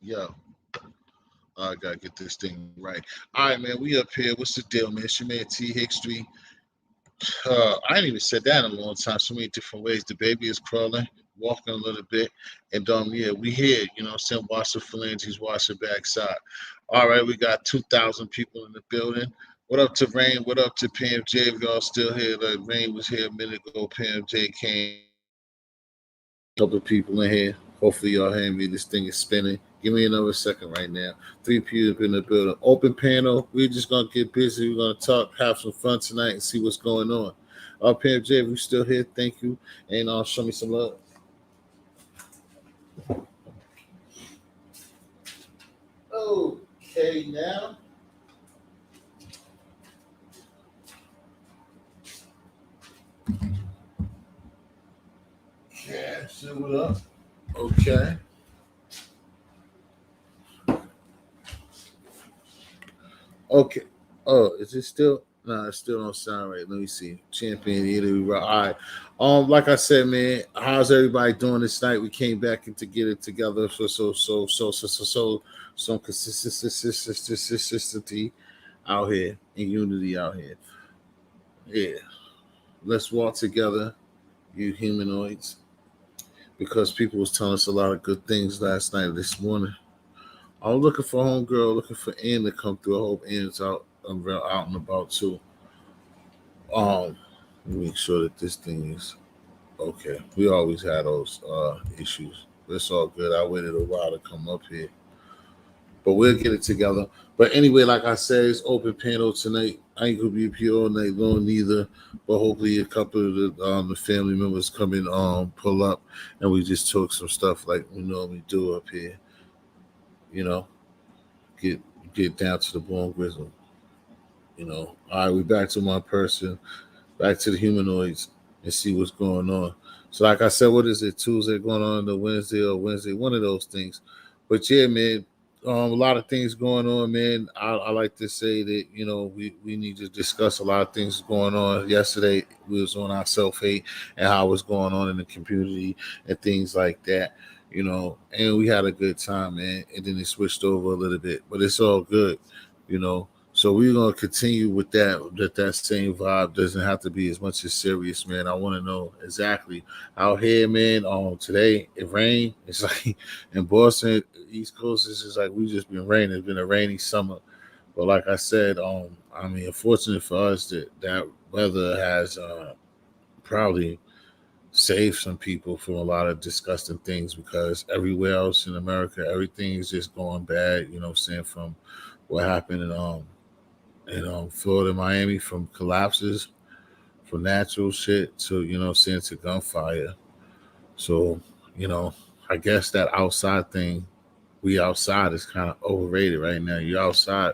Yo, I gotta get this thing right. All right, man. We up here. What's the deal, man? It's your man T History. I ain't even said that in a long time. So many different ways. The baby is crawling, walking a little bit, and yeah, we here. You know, what I'm saying, watch the phalanges, watch the backside. All right, we got 2,000 people in the building. What up to Rain? What up to PMJ? If y'all still here, like Rain was here a minute ago. PMJ came. Couple of people in here. Hopefully y'all hear me. This thing is spinning. Give me another second right now. Three people in the building. Open panel. We're just gonna get busy. We're gonna talk, have some fun tonight, and see what's going on. Pam J, if you're still here, thank you. And show me some love. Okay, now. Yeah, so what up? Okay. Okay. Oh, is it still? No, it still don't sound right. Let me see. Champion Italy. All right. Like I said, man, how's everybody doing this night? We came back and to get it together for some consistency out here and unity out here. Yeah. Let's walk together, you humanoids, because people was telling us a lot of good things last night, this morning. I'm looking for homegirl, looking for Ann to come through. I hope Ann's out. I'm real out and about too. Make sure that this thing is okay. We always had those issues. But it's all good. I waited a while to come up here. But we'll get it together. But anyway, like I said, it's open panel tonight. I ain't gonna be up here all night long neither. But hopefully a couple of the family members come in, pull up, and we just talk some stuff like we normally do up here. You know, get get down to the bone grizzle. All right, we back to my person, back to the humanoids, and see what's going on. So, like I said, what is it? Tuesday going on the Wednesday or Wednesday, one of those things. But yeah, man, a lot of things going on, man. I like to say that we need to discuss a lot of things going on. Yesterday we was on our self hate and how it's going on in the community and things like that. And we had a good time, man. And then it switched over a little bit, but it's all good, you know. So we're gonna continue with that same vibe. Doesn't have to be as much as serious, man. I want to know exactly out here, man. Today it rained. It's like in Boston, East Coast. It's just like we just been raining. It's been a rainy summer. But like I said, I mean, unfortunate for us that weather has probably saved some people from a lot of disgusting things because everywhere else in America, everything is just going bad. You know what I'm saying? From what happened in Florida, Miami, from collapses, from natural shit to saying to gunfire. So you know, I guess that outside thing, we outside is kind of overrated right now. You're outside,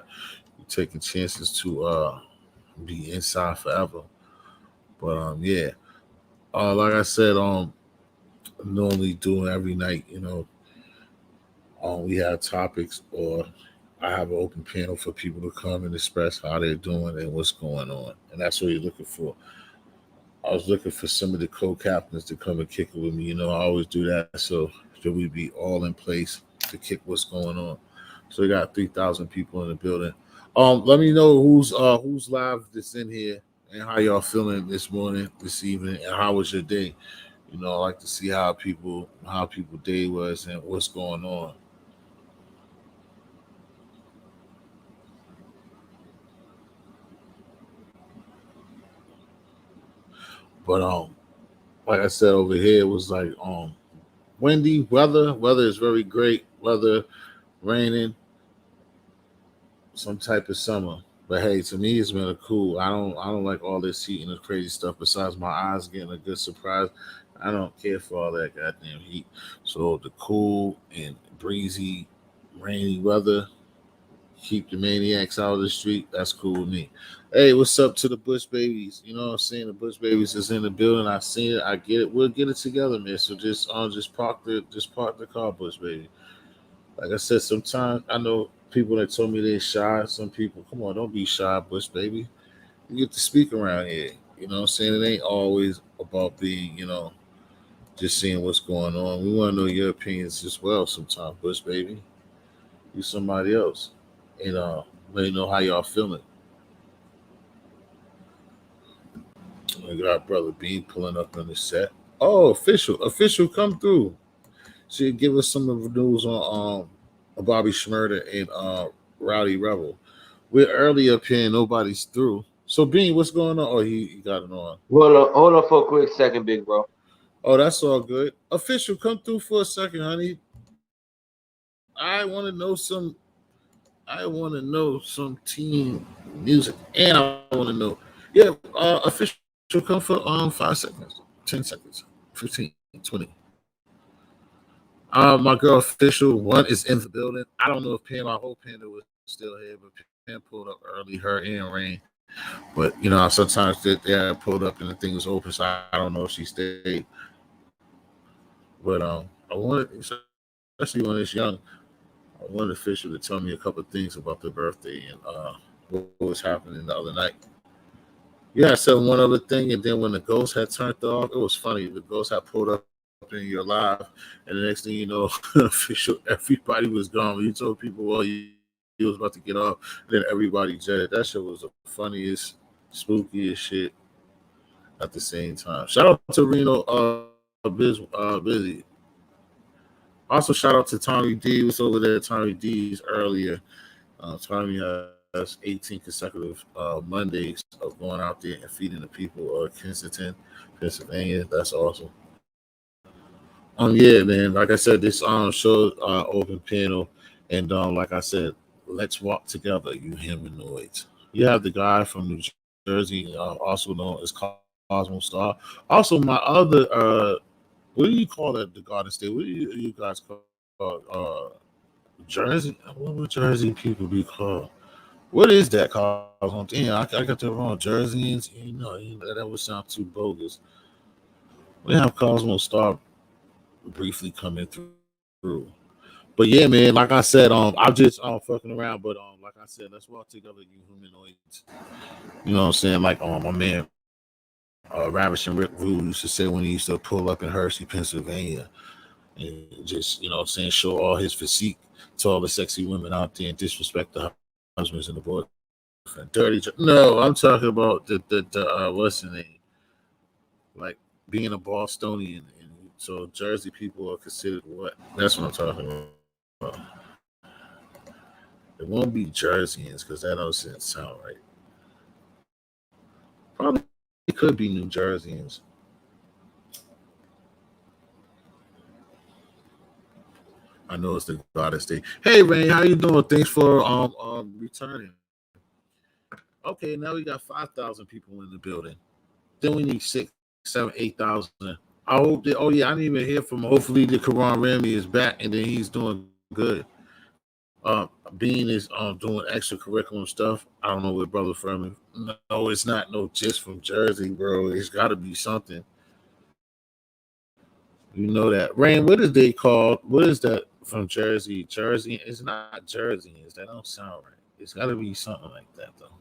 you're taking chances to be inside forever. But yeah, like I said, normally doing every night, we have topics or I have an open panel for people to come and express how they're doing and what's going on. And that's what you're looking for. I was looking for some of the co-captains to come and kick it with me. I always do that so that we be all in place to kick what's going on. So we got 3,000 people in the building. Let me know who's live that's in here and how y'all feeling this morning, this evening, and how was your day. I like to see how people day was and what's going on. But like I said over here, it was like windy weather. Weather is very great. Weather raining, some type of summer. But hey, to me, it's been a cool. I don't like all this heat and this crazy stuff. Besides my eyes getting a good surprise, I don't care for all that goddamn heat. So the cool and breezy, rainy weather keep the maniacs out of the street. That's cool with me. Hey, what's up to the Bush babies? You know what I'm saying? The Bush babies is in the building. I seen it. I get it. We'll get it together, man. So just park the car, Bush baby. Like I said, sometimes I know people that told me they're shy. Some people, come on, don't be shy, Bush baby. You get to speak around here. You know what I'm saying? It ain't always about being, just seeing what's going on. We want to know your opinions as well sometimes, Bush baby. You somebody else, and let me know how y'all feeling. I got brother Bean pulling up on the set. Oh, official, come through. She'll give us some of the news on Bobby Schmurder and Rowdy Rebel. We're early up here and nobody's through. So Bean, what's going on? Oh, he got it on. Hold on for a quick second, big bro. Oh, that's all good. Official, come through for a second, honey. I want to know some. I want to know some team music, and I want to know. Yeah, official, come for 5 seconds, 10 seconds, 15, 20. My girl official one is in the building. I don't know if Pam, I hope Panda was still here, but Pam pulled up early, her and Rain. But sometimes they had pulled up and the thing was open, so I don't know if she stayed. But I wanted, especially when it's young, I wanted official to tell me a couple of things about the birthday and what was happening the other night. Yeah, I said one other thing, and then when the ghost had turned off, it was funny. The ghost had pulled up in your live, and the next thing you know, official, everybody was gone. When you told people, well, you was about to get off, and then everybody jetted. That shit was the funniest, spookiest shit at the same time. Shout out to Reno, Busy. Also, shout out to Tommy D. Was over there. Tommy D's earlier. Tommy has 18 consecutive Mondays of going out there and feeding the people of Kensington, Pennsylvania. That's awesome. Yeah, man. Like I said, this show open panel, and like I said, let's walk together, you humanoids. You have the guy from New Jersey, also known as Cosmo Star. Also, my other what do you call that? The Garden State? What do you guys call Jersey? What would Jersey people be called? What is that, Cosmo? Damn, I got that wrong. Jerseyans, that would sound too bogus. We have Cosmo Star briefly coming through. But yeah, man, like I said, I'm just fucking around. But like I said, let's walk together, you humanoids. You know what I'm saying? Like my man Ravishing Rick Rude used to say when he used to pull up in Hershey, Pennsylvania, and just show all his physique to all the sexy women out there and disrespect the husbands and the boyfriend. No, I'm talking about the what's the name? Like being a Bostonian, and so Jersey people are considered what? That's what I'm talking about. It won't be Jerseyans because that doesn't sound right. Probably could be New Jerseyans. I know it's the Garden State. Hey Ray, how you doing? Thanks for returning. Okay, now we got 5,000 people in the building. Then we need 6, 7, 8,000. I hope that. Oh yeah, I didn't even hear from him. Hopefully the Quran Rami is back and then he's doing good. Bean is doing extracurricular stuff. I don't know what brother Furman. No, it's not no just from Jersey, bro. It's got to be something. You know that. Rain, what is they called? What is that from Jersey? Jersey. It's not Jerseyans. That don't sound right. It's got to be something like that though.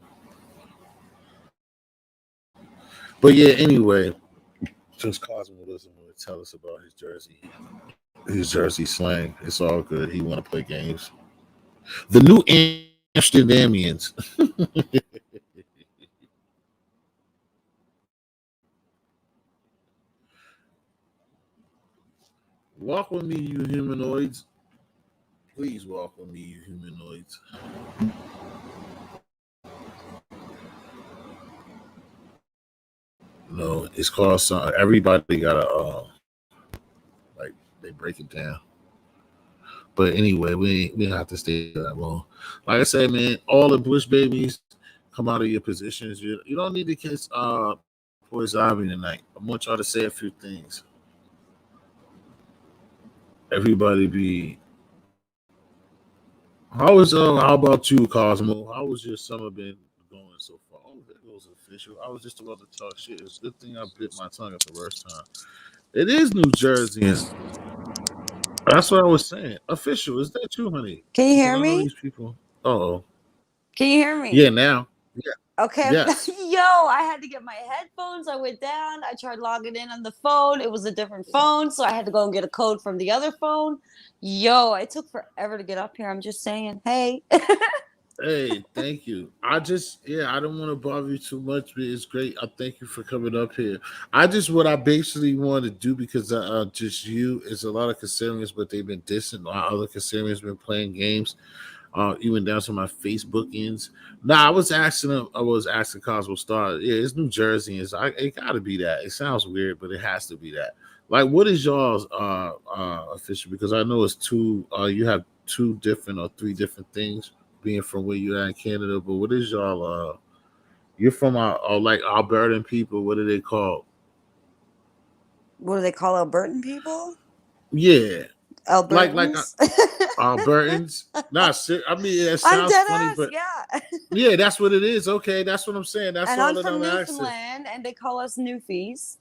But yeah, anyway, since Cosmo doesn't want to tell us about his Jersey slang, it's all good. He want to play games. The new Amsterdamians. Walk with me, you humanoids. Please walk with me, you humanoids. No, it's called something. Everybody got to like they break it down. But anyway, we don't have to stay that long. Like I said, man, all the Bush babies come out of your positions. You don't need to kiss poison ivy tonight. I'm gonna try to say a few things. Everybody be how about you, Cosmo? How was your summer been going so far? Oh, there goes official. I was just about to talk shit. It's a good thing I bit my tongue at the worst time. It is New Jersey. And that's what I was saying. Official, is that you, honey? Can you Because I hear know these me? people. Oh, Can you hear yeah, me? now. Yeah. Okay. Yes. I had to get my headphones. I went down. I tried logging in on the phone. It was a different phone, so I had to go and get a code from the other phone. Yo, it took forever to get up here. I'm just saying, hey. Hey, thank you. I don't want to bother you too much, but it's great. I thank you for coming up here. What I basically want to do because just you is a lot of Casareans, but they've been dissing. A lot of other Casareans been playing games, even down to my Facebook ends. Nah, I was asking him. I was asking Cosmo Star. Yeah, it's New Jersey. It got to be that. It sounds weird, but it has to be that. Like, what is y'all's official? Because I know it's two. You have two different or three different things being from where you are in Canada. But what is y'all? You're from like Albertan people. What are they called? What do they call Albertan people? Yeah, like Albertans? Albertans. I mean, it I'm sounds dead funny, ass, but yeah. yeah, that's what it is. Okay, that's what I'm saying. That's And all I'm that from I'm asking. Newfoundland, and they call us Newfies.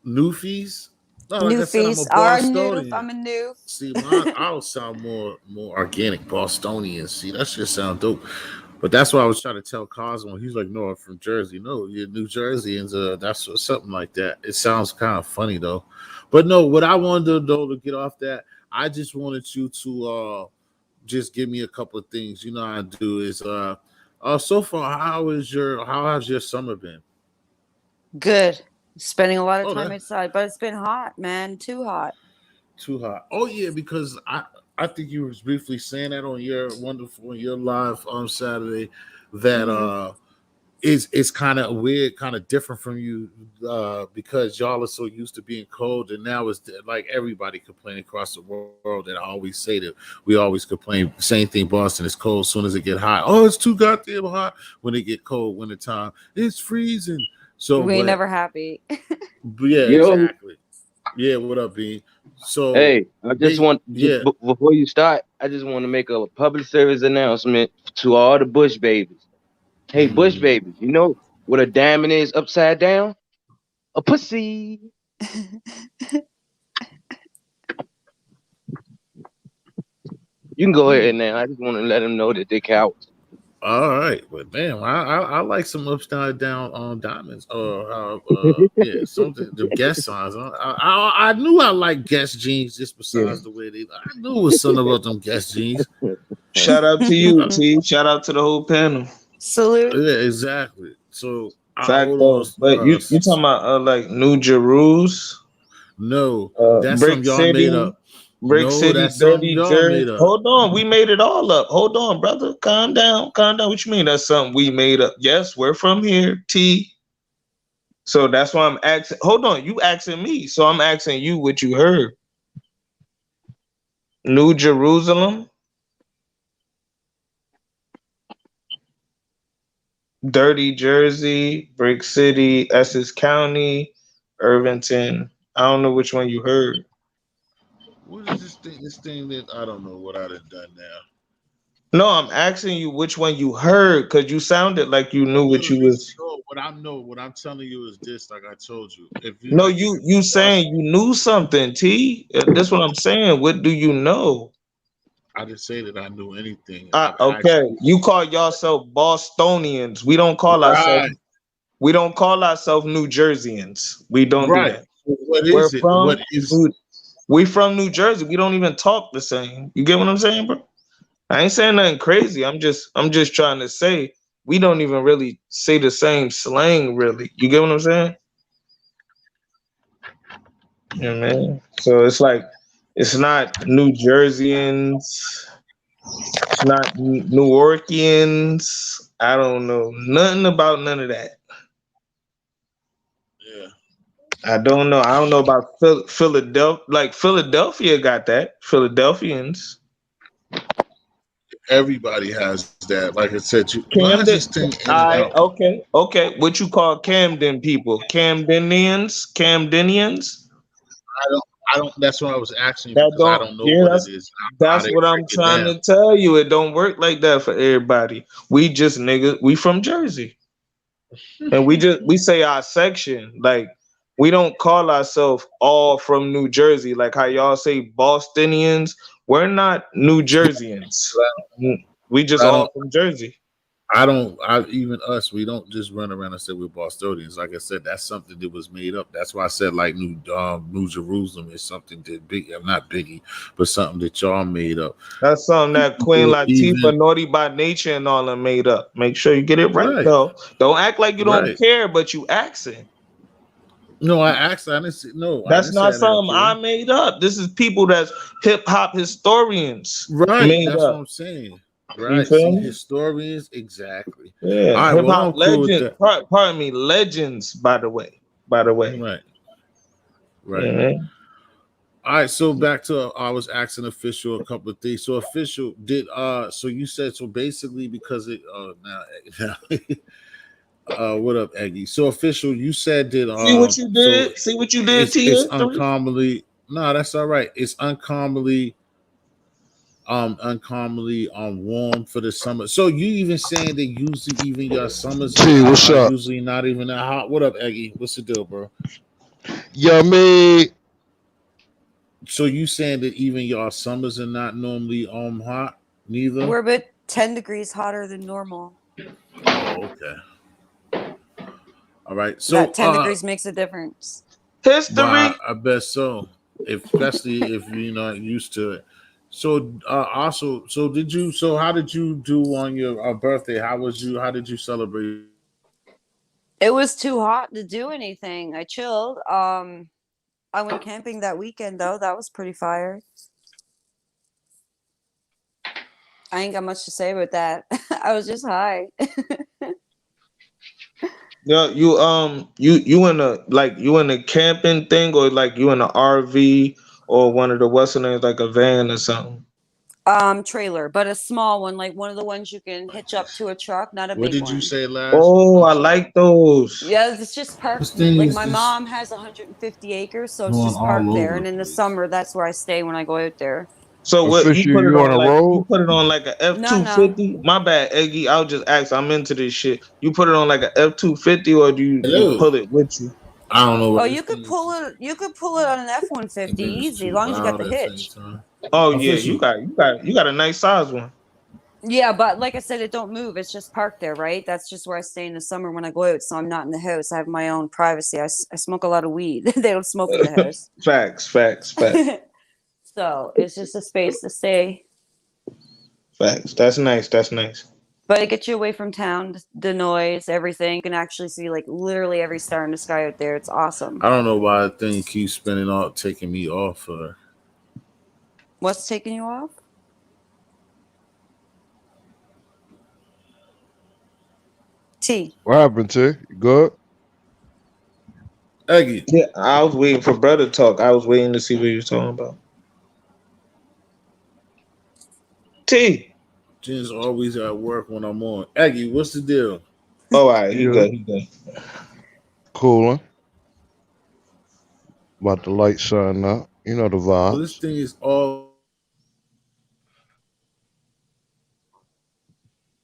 Newfies? No, like I said, I'm a Newfies are Noof. Bostonian. I'm a Noof. See, mine, I'll sound more organic, Bostonian. See, that shit sound dope. But that's why I was trying to tell Cosmo. He's like, no, I'm from Jersey. No, you're New Jerseyans. Something like that. It sounds kind of funny though. But no, what I wanted to though to get off that, I just wanted you to just give me a couple of things. You know how I do is so far how has your summer been? Good. Spending a lot of Oh, time that outside, but it's been hot, man. Too hot. too hot. Oh yeah, because I think you was briefly saying that on your live on Saturday that Hmm. it's kind of weird, kind of different from you because y'all are so used to being cold, and now it's like everybody complaining across the world. And I always say that we always complain. Same thing, Boston is cold. As soon as it get hot, oh, it's too goddamn hot. When it get cold, wintertime, it's freezing. So, We ain't never happy. but yeah, Yo, exactly. Yeah, what up, B? So, hey, I just want yeah. before you start, I just want to make a public service announcement to all the Bush babies. Hey, Bush Mhm. babies, you know what a diamond is upside down? A pussy. You can go ahead now. I just want to let them know that they cowards. All right, but damn, I like some upside down on diamonds. Or yeah, something the guest signs. I knew I liked guest jeans just Yeah. besides the way they. I knew it was something about them guest jeans. Shout out to you, Uh, T. Shout out to the whole panel. Salute. yeah, exactly. So I Fact hold on. though. But you talking about like New Jerusalem, No, that's something Brick y'all made City, up. No, that's something Dirty y'all Jersey. made up. Hold on, we made it all up. Hold on, brother. Calm down. Calm down. What you mean that's something we made up? Yes, we're from here, T. So that's why I'm asking. Hold on, you asking me. So I'm asking you what you heard. New Jerusalem, Dirty Jersey, Brick City, Essex County, Irvington. I don't know which one you heard. What is this thing? This thing that I don't know what I done now. No, I'm asking you which one you heard because you sounded like you knew what you was. No, what I'm telling you is this. Like I told you, No, if you you watch, saying you knew something, T. That's what I'm saying. What do you know? I didn't say that I knew anything. I Okay. actually You call yourself Bostonians. We don't call ourselves. right, We don't call ourselves New Jerseyans. We don't do right. that. What We're is it? What from. is? New- We from New Jersey. We don't even talk the same. You get what I'm saying, bro? I ain't saying nothing crazy. I'm just trying to say we don't even really say the same slang, really. You get what I'm saying? Yeah, man. So it's like it's not New Jerseyans, it's not New Yorkians. I don't know nothing about none of that. Yeah, I don't know. I don't know about Philadelphia. Like Philadelphia got that. Philadelphians. everybody has that. Like I said, why is this Camden. thing in and out? I okay. Okay. What you call Camden people? Camdenians? Camdenians? I don't. I don't. That's what I was asking you That because I don't don't know yeah, what it that's is. How that's they what I'm break it trying down. to tell you. It don't work like that for everybody. We just niggas, we from Jersey. And we say our section. Like we don't call ourselves all from New Jersey, like how y'all say Bostonians. We're not New Jerseyans. We just I all don't. from Jersey. I don't. I even us. We don't just run around and say we're Bostonians. Like I said, that's something that was made up. That's why I said like New Jerusalem is something that big. Not Biggie, but something that y'all made up. That's something that Queen Even Latifah, Naughty by Nature, and all them made up. Make sure you get it right, right, though. Don't act like you don't right. care, but you asking. No, I asked. I didn't say no. I That's didn't say not I didn't something I care. made up. This is people that's hip hop historians Right. made That's what up. I'm saying. You Right. feel See, me? historians exactly. Yeah, All right. hip Well, hop I'm cool with legend. that. Pardon me, legends. By the way, Right. Right. yeah. All right, so back to I was asking official a couple of things. So official did so you said so basically because it now what up Eggy? So official you said that See what you so did. See what you did to it's your history. uncommonly no that's all right. It's uncommonly warm for the summer. So you even saying that usually even your summers T, what's are up? usually not even that hot. What up, Eggy? What's the deal, bro? Yummy. So you saying that even your summers are not normally hot neither? We're about 10 degrees hotter than normal. Oh, okay. All right. That So 10 degrees makes a difference. History. I bet so. Especially if you're not used to it. So also so did you so how did you do on your birthday? How did you celebrate? It was too hot to do anything. I chilled. I went camping that weekend though. That was pretty fire. I ain't got much to say about that. I was just high. Yeah, you in a like you in a camping thing or like you in an RV or one of the western names like a van or something. Trailer, but a small one, like one of the ones you can hitch up to a truck, not a What big did you one. say last? Oh, I'm I sorry. like those. Yeah, it's just This parked. thing Like is my just mom has 150 acres, so it's going just all parked there. over And the in the place. summer, that's where I stay when I go out there. So what you Official, put it you on on the like you road? put it on like a F No, two no. fifty? My bad, Eggy. I'll just ask. I'm into this shit. You put it on like a F-250 or do you just Hello. pull it with you? I don't know Oh, what this you could thing is pull just it. You could pull it on an and F-150 then it's easy, as too long as you got loud the at the same hitch. time. Oh yeah, Official. you got a nice size one. Yeah, but like I said, it don't move. It's just parked there, right? That's just where I stay in the summer when I go out. So I'm not in the house. I have my own privacy. I smoke a lot of weed. They don't smoke in the house. Facts. So it's just a space to stay. Facts. That's nice. That's nice. But it gets you away from town, the noise, everything. You can actually see like literally every star in the sky out there. It's awesome. I don't know why the thing keeps spinning off, taking me off. What's taking you off? T. What happened to you? You good? Eggy, Yeah, I was waiting for brother talk. I was waiting to see what you was talking about. T. Jen's always at work when I'm on. Eggy, what's the deal? Oh, all right, he Yeah. good. He good. Cooling. About the light sun up. You know the Well, this vibes. thing is all.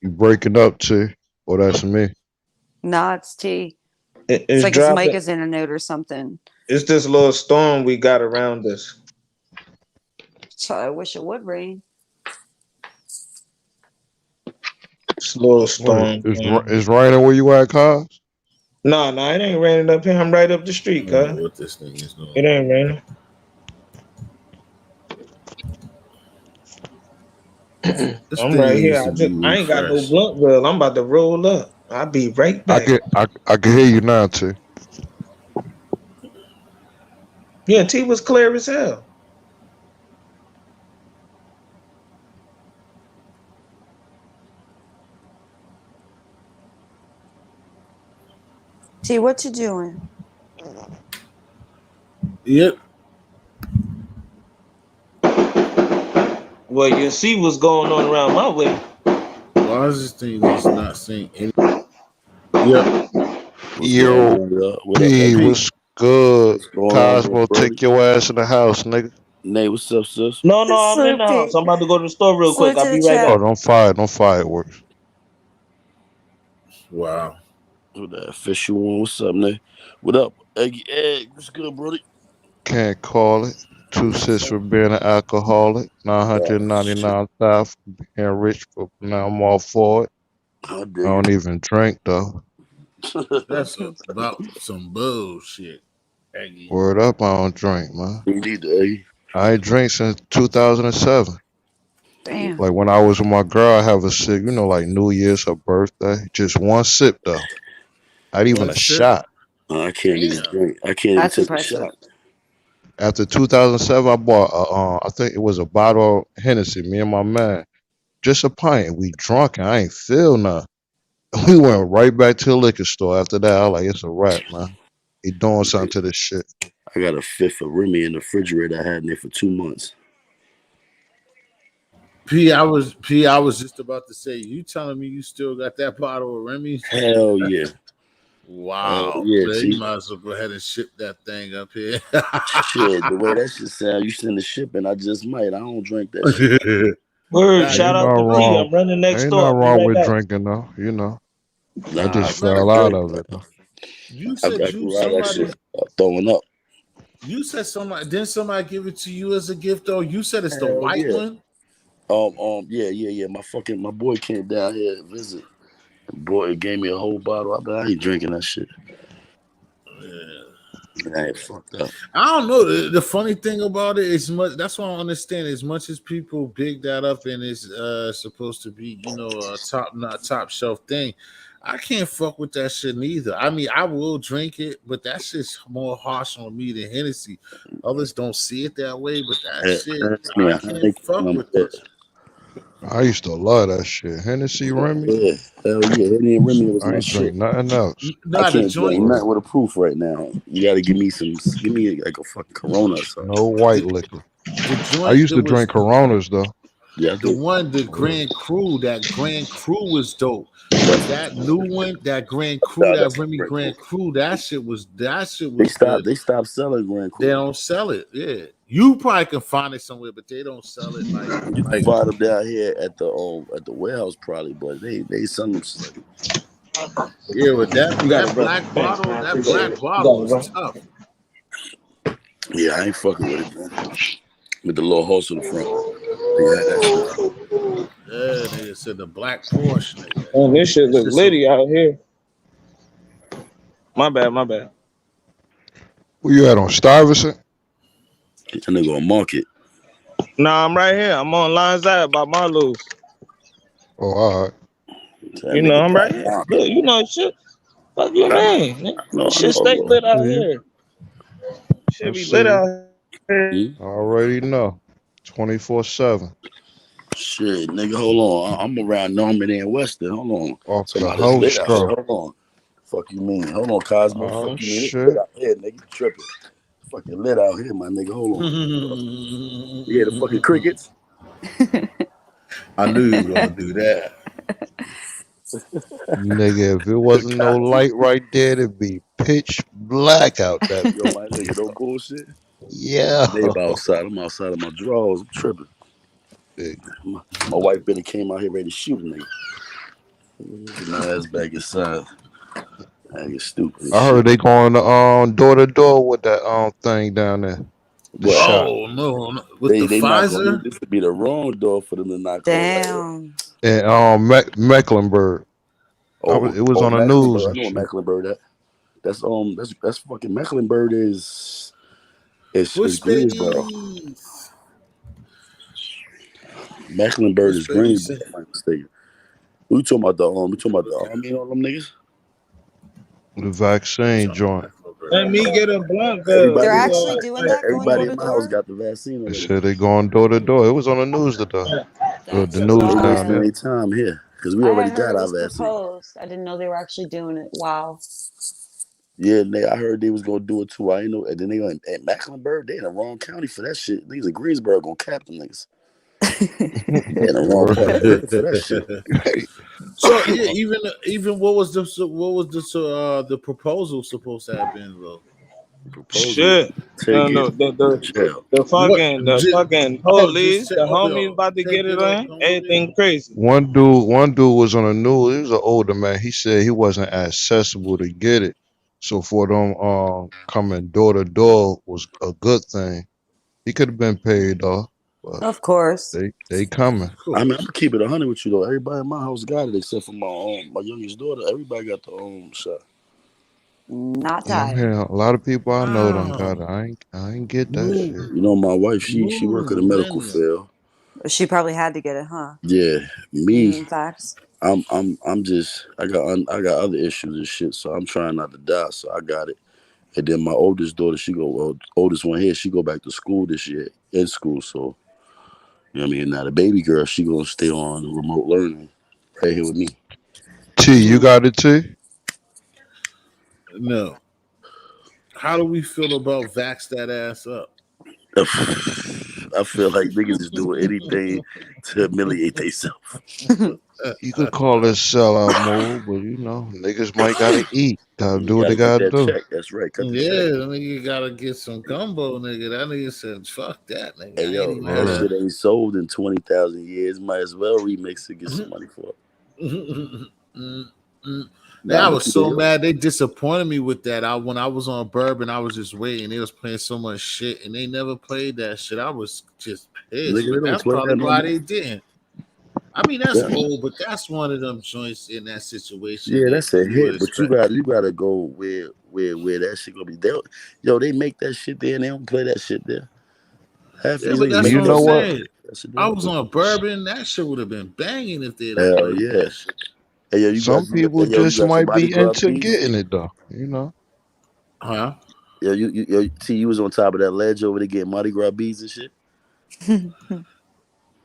You breaking up, T. Well, that's me. Nah, it's T. It's It's like his mic dropping. is in and out or something. It's this little storm we got around us. So I wish it would rain. It's a little What? storm. It's raining where you at, cuz? No, it ain't raining up here. I'm right up the I street, don't know cuz. what this thing is It doing. ain't raining. This I'm thing right here. needs to be I ain't got no refreshed. blunt bill. I'm about to roll up. I'll be right I back. can I can hear you now, T. Yeah, T was clear as hell. T, what you doing? Yep. Well, you see what's going on around my way. Why is this thing just not saying any? Yep. What's going Yo, on, y'all? What up, P, Eggy? Pete. what's good? What's going on, bro, Cosmo, Brody? take your ass in the house, nigga. Nate, what's up, sis? No, I'm in Salute, the house. Pete. I'm about to go to the store real quick. Salute I'll to the be right Oh, chat. back. don't fireworks. Wow. With that official one. What's up, Nate? What up, Eggy? Egg, what's good, Brody? Can't call it. 2 cents for being an alcoholic. Oh, shit. 999,000 for being rich. But now I'm all for it. I I dig don't even drink though. That's about some bullshit, Aggie. Word up, I don't drink, man. We need the egg. I ain't drink since 2007. Damn. Like when I was with my girl, I have a sip, like New Year's, her birthday. Just one sip though. Not even One a sip. shot. I can't even Damn. drink. I can't even That's take a impressive. shot. After 2007, I bought I think it was a bottle of Hennessy. Me and my man, just a pint. We drunk and I ain't feel nothing. We went right back to the liquor store. After that, I was like, it's a wrap, man. He doing something to this shit. I got a fifth of Remy in the refrigerator. I had in there for 2 months. I was just about to say, you telling me you still got that bottle of Remy's? Hell yeah. Wow. Yeah, Man, you G. might as well go ahead and ship that thing up here. Shit, the way that shit sound, you send the shipping, I just might. I don't drink that shit. Word, Nah, Ain't shout you out nothing to P. wrong. I'm running next Ain't door. nothing I'll be wrong right with back. drinking though. I Nah, just as a matter fell of out fact, of it. you I said can you ride that somebody shit throwing up. you said somebody didn't somebody give it to you as a gift though? You said it's the Hell white yeah. one? Yeah. My boy came down here to visit. Boy gave me a whole bottle. I ain't drinking that shit. Yeah. I ain't fucked up. I don't know. The funny thing about it is much. That's what I understand. As much as people big that up and it's supposed to be, a top not top shelf thing, I can't fuck with that shit neither. I mean, I will drink it, but that shit's more harsh on me than Hennessy. Others don't see it that way, but that shit, Pass me I a can't fuck Heineken. with that. I used to love that shit. Hennessy, Remy. Yeah, hell yeah. Henny and Remy was I my ain't drink shit. nothing else. I Nah, the can't drink joint. Word. nothing with a proof right now. You got to give me like a fucking Corona or something. No white The, liquor. the I joint used that to was drink Coronas though. Yeah, I the think one, the Word. Grand Cru was dope. But that's that new one, that Grand Cru, nah, that that's not Remy Grand Cru. Grand Cru, that shit They was stopped. good. They stopped selling Grand They Cru. don't sell it. Yeah. You probably can find it somewhere, but they don't sell it You can find them down here at the warehouse probably, but they sell them. yeah, with You got it, bro. Thanks, man. I that appreciate black it. You got bottle it, is bro. tough. Yeah, I ain't fucking with it, man. With the little horse in the front. They had that shit. Yeah, nigga said the black Porsche, nigga. Man, this shit It's look just so litty out here. My bad, my bad. Where you at on Stuyvesant? That nigga on market. Nah, I'm right here. I'm on Lions Eye by Marlowe's. Oh, all right. That nigga I'm right by here. market. Look, shit. Fuck you, I know, man. I Shit know, stay bro. lit I out see you. here. Shit I be see lit you. out here. Hmm? I already know. 24/7. Shit, nigga, hold on. I'm around Normandy and Weston. Hold on. Off the Somebody's lit out here. Hostro. Hold on. Fuck you mean? Hold on, Cosmo. Oh Fuck you mean? It's lit shit. out here, nigga. You tripping. Fucking lit out here, my nigga. Hold on. You hear the fucking crickets? I knew you were gonna do that. Nigga, if it wasn't no Cosmo. light right there, it'd be pitch black out that Yo, bitch. my nigga, no bullshit. Yeah. Neighbor outside. I'm outside of my drawers. I'm tripping. Nigga. My wife Benny came out here ready to shoot a nigga. Get my ass back inside. I get stupid and I heard shit. they going door to door with that thing down there. The What? shot. Oh no, with the They not gonna. Pfizer. This would be the wrong door for them to knock on right here. Damn. And Mecklenburg. It was on the news Mecklenburg. I and know what shit. Mecklenburg that. That's fucking Mecklenburg is Bush Greensboro. babies. Mecklenburg Bush is babies. Greensboro. If I'm not mistaken. We talking about the army and all them niggas. The vaccine joint. Let me get a blunt, They're Everybody, actually doing that, going door everybody to in my house door. got the vaccine They already. said they going door to door. It was on the news today. The That's They news down wasting there. wild. their time here because we I already had heard got it our was vaccine. proposed. I didn't know they were actually doing it. Wow. Yeah, I heard they was gonna do it too. I ain't know. And then they at Mecklenburg, they in the wrong county for that shit. Niggas in Greensboro gonna cap them niggas. They in the wrong Word. part of Georgia for that shit. So yeah, even what was the proposal supposed to have been though? Proposal, Shit. take it No, to jail. What? the fucking Just police, take the homies yo, about to take get it it or on. come with it. Everything crazy. One dude was on the news. He was an older man. He said he wasn't accessible to get it. So for them coming door to door was a good thing. He could have been paid off. But Of course. they coming. Cool. I mean, I'm gonna keep it 100 with you though. Everybody in my house got it except for my youngest daughter. Everybody got the shot. Not Yeah, I'm tired. hearing a lot of people I know done got Wow. it. I ain't get that Move, shit. You know, my wife, she work in the medical millennium. field. She probably had to get it, huh? Yeah, me, Facts. I'm just I got other issues and shit, so I'm trying not to die. So I got it. And then my oldest daughter, oldest one here, she go back to school this year in school. So you know what I mean. Now the baby girl, she gonna stay on remote learning right here with me. T, you got it, T? No. How do we feel about vax that ass up? I feel like niggas is doing anything to humiliate themselves. You could call it sellout move, but niggas might gotta eat. Gotta You do what they gotta get gotta that do. check. That's right. Cut the Yeah, check. that nigga gotta get some gumbo, nigga. That nigga said, fuck that, nigga. Hey I ain't yo, even that had Word. shit ain't sold in 20,000 years. Might as well remix it, get some money for it. Man, Nah, I but was so yo, mad. They disappointed me with that. When I was on Bourbon, I was just waiting. They was playing so much shit, and they never played that shit. I was just pissed, nigga, they but don't that's play probably that no why more. they didn't. I mean, that's Yeah, old, but that's one of them joints in that situation yeah, that that's a you would hit. But expect. you gotta go where that shit gonna be. They make that shit there and they don't play that shit there. Half of Yeah, these but niggas that's You make what I'm know that what? saying. that shit I there. was on Bourbon. That shit would have been banging if they'd have Hell played yeah. that shit. Hey yo, Some people you just got your might Mardi be Gras into beats. getting it though. Huh? Yo, see, you was on top of that ledge over there getting Mardi Gras beads and shit.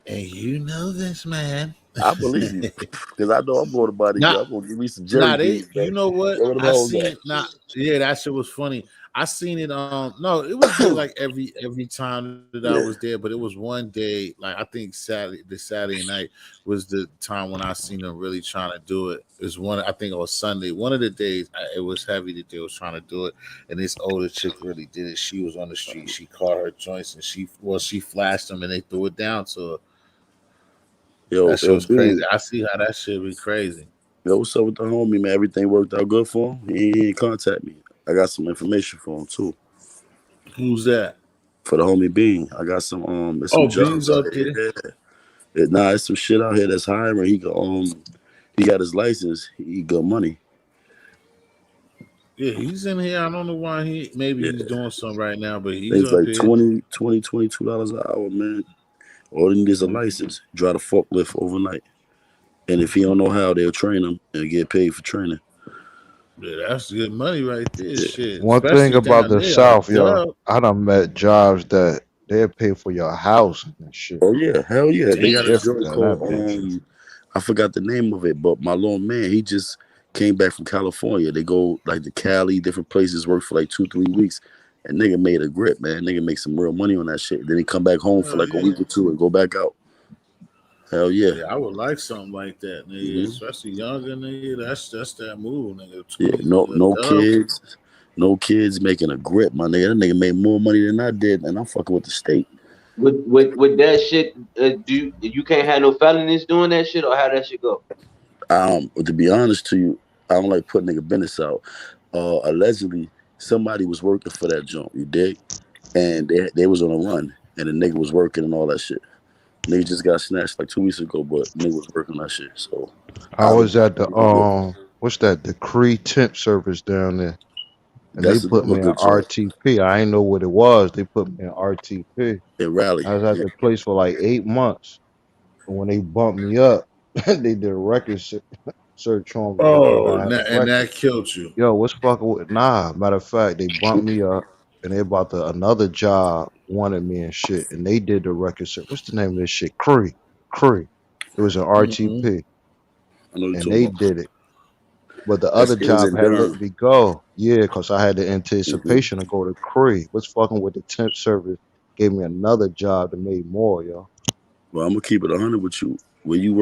And you know this, man. I believe you, because I know I'm going to Mardi Nah, Gras. I'm gonna give me some Jerry nah, they. beads, man. You know what? Where them I hoes seen. Nah, yeah, that shit was funny. I seen it. No, it was there at? like every time that I was Yeah. there, but it was one day. Like I think Saturday night was the time when I seen them really trying to do it. It was one. I think it was Sunday. One of the days it was heavy that they was trying to do it, and this older chick really did it. She was on the street. She caught her joints, and she flashed them, and they threw it down to her. That shit Yo, was crazy. Bean. I see how that shit be crazy. Yo, what's up with the homie, man? Everything worked out good for him? He ain't contact me. I got some information for him too. Who's that? For the homie Bean. I got there's some Oh, Beans jobs out up there. here. Nah, it's some shit out here that's hiring. He got his license. He got money. Yeah, he's in here. I don't know why maybe Yeah. he's doing something right now, but he's Things up like here. 22 dollars an hour, man. All he needs is a license. Drive a forklift overnight. And if he don't know how, they'll train him and get paid for training. Yeah, that's good money right there. Yeah. Shit, One thing especially about down the there, a South, yo, dub. I done met jobs that they'll pay for your house and shit. Oh yeah, hell yeah. They They got a Damn. different joint than that called bitch. I forgot the name of it, but my little man, he just came back from California. They go like to Cali, different places, work for like 2-3 weeks. And nigga made a grip, man. Nigga make some real money on that shit. Then he come back home for Hell like a yeah. week or two and go back out. Hell yeah. Yeah, I would like something like that, nigga. hmm Especially younger, nigga. That's that move, nigga. Yeah, 20, no nigga, no dub. kids. No kids making a grip, my nigga. That nigga made more money than I did, and I'm fucking with the state. With that shit, you can't have no felonies doing that shit, or how that shit go? To be honest to you, I don't like putting nigga business out. Allegedly, somebody was working for that joint, you dig? And they was on a run, and the nigga was working and all that shit. Nigga just got snatched like 2 weeks ago, but nigga was working that shit. So I I don't was know. at the what's that? The Cree temp service down there, and they That's put another me in good joint RTP. I ain't know what it was. They put me in RTP. in Raleigh. I was at Yeah, the place for like 8 months, and when they bumped me up, they did a record search on me because Oh, I had a and record. that killed you. Yo, what's fucking with? Nah, matter of fact, they bumped me up, and they about to another job wanted me and shit, and they did the record search. What's the name of this shit? Cree. It was an Hmm. RTP, I know what and you're they talking about. did it. But the other It was job in had let Durham. me go. Yeah, because I had the hmm anticipation to go to Cree. What's fucking with the temp service gave me another job that made more, yo. Well, I'm gonna keep it 100 with you. Where you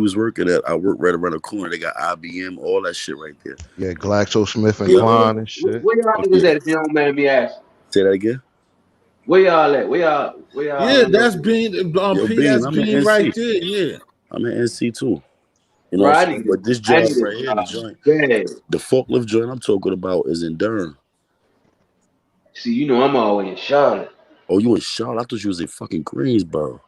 was working at, I work right around the corner. They got IBM, all that shit right there. Yeah, GlaxoSmith and Yep. Kline and shit. Where y'all niggas Yeah. at? If you don't mind me asking, Say that again. where y'all at? Where y'all Yeah, that's located? Bean. Yo, P. Bean, That's I'm in Bean right NC. there. Yeah. I'm in NC too. You know Bro, what I I'm need saying? But this I job need right a here, the job joint, bad. the forklift joint I'm talking about is in Durham. See, you know I'm always in Charlotte. Oh, you in Charlotte? I thought you was in fucking Greensboro.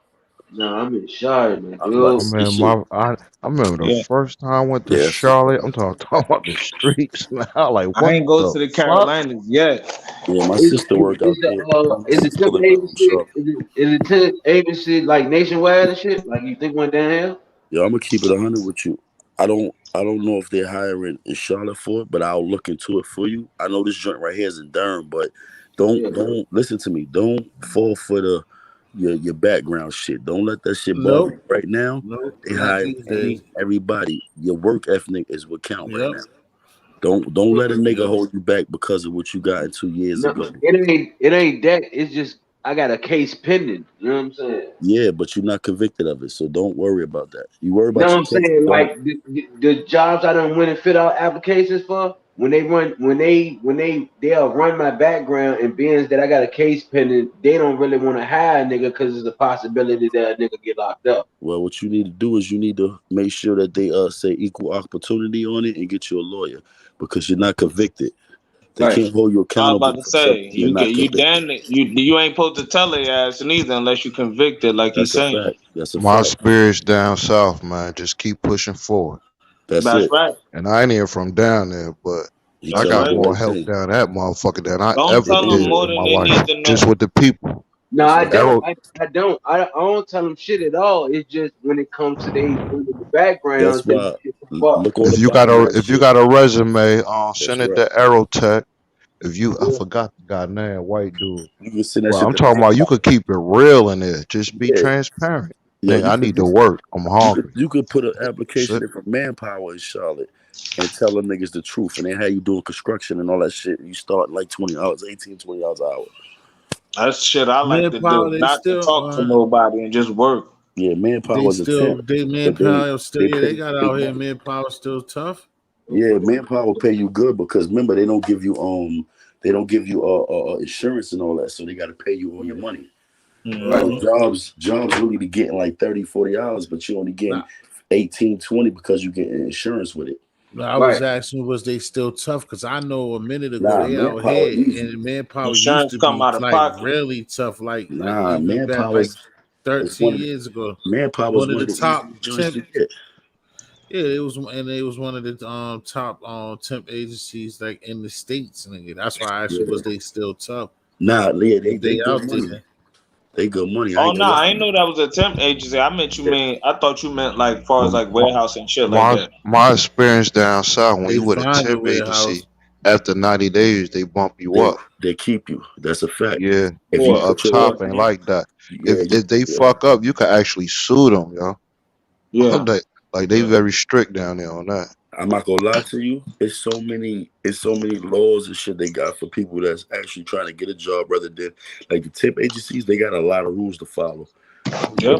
No, I'm in Charlotte, man, I was about I to dude. say mean, shit. I remember the Yeah. first time I went to Yeah, fuck Charlotte. that. I'm talking about the streets, man. I like, I what ain't go the to the fuck? Carolinas yet. Yeah, my Is sister work out there. My is the sister temp live out in agency Charlotte. is the temp agency like nationwide and shit? Like you think went down here? Yeah, I'm gonna keep it 100 with you. I don't know if they're hiring in Charlotte for it, but I'll look into it for you. I know this joint right here is in Durham, but Yeah. don't listen to me. Don't fall for your background shit. Don't let that shit bother Nope. you. Right now, Nope. they Not hire these days. everybody. Your work ethic is what count right Yep. now. Don't let a nigga Yep. hold you back because of what you got in 2 years No, ago. it ain't that. It's just I got a case pending. You know what I'm saying? Yeah, but you're not convicted of it, so don't worry about that. You worry No, about your I'm case. saying Don't. like the jobs I done went and fit out applications for they'll run my background and being that I got a case pending, they don't really want to hire a nigga because there's a possibility that a nigga get locked up. Well, what you need to do is you need to make sure that they say equal opportunity on it and get you a lawyer because you're not convicted. They Right. can't hold you I was accountable about to for say something you're you not get you convicted. damn it. You ain't supposed to tell their ass neither unless you convicted, like he's That's a saying. fact. That's a My fact. spirits down south, man. Just keep pushing forward. That's That's it. right. And I ain't even from down there, but You I That's telling got the right. more right help thing. down that motherfucker than I Don't ever tell them did Yeah, more in than my they life, need to just know. with the people. No, that's I right. don't. Arrow, I don't tell them shit at all. It's just when it comes to they running the backgrounds, That's they why. get the fuck. Look on the bottom of that if you shit. got a resume, That's send it right. to Aerotech. If you, I Yeah. forgot the guy name, white dude. You can send that But shit I'm to talking about you manpower. could keep it real in there. Just be Yeah, transparent. yo, Nigga, you I could need to just work. I'm hungry. you could put an That's application it. in for manpower in Charlotte and tell them niggas the truth and then how you doing construction and all that shit. You start like 20 hours, 18, 20 hours an hour. That's shit I like to Manpower, do. they Not to still talk to nobody and just work. Yeah, manpower is a temp, they but they manpower still they yeah, pay they you got big out here money. manpower still tough. Yeah, manpower pay you good because remember they don't give you insurance and all that, so they got to pay you on your money. Right. So Uh-huh. Mm-hmm. jobs really be getting like 30, 40 hours, but you only getting Now, 18, 20 because you getting insurance with it. I was Right. asking, was they still tough? Because I know a minute ago Nah, they out manpower here, easy. and manpower used Insurance to come be out of like pocket. really tough, like Nah, even back like is 13 one of years ago. manpower is One of one the of the top easiest joints temp, to get. yeah, it was one of the top temp agencies like in the states, nigga. That's why I asked you, Yeah. was they still tough? Nah, yeah, If they they good out money. there, They good money. I Oh ain't no, gonna I lie. ain't know that was a temp agency. I thought you meant like far as Well, like warehouse and shit like my that. my experience down south, when they you with a find your temp warehouse. agency, after 90 days they bump you They up. they keep you. That's a fact. Yeah, If you but Yeah, up put your top work ain't in, like that. yeah, you If they yeah. fuck up, you can actually sue them, yo. yeah. They very strict down there on that. I'm not gonna lie to you. It's so many laws and shit they got for people that's actually trying to get a job rather than like the tip agencies. They got a lot of rules to follow. Yep.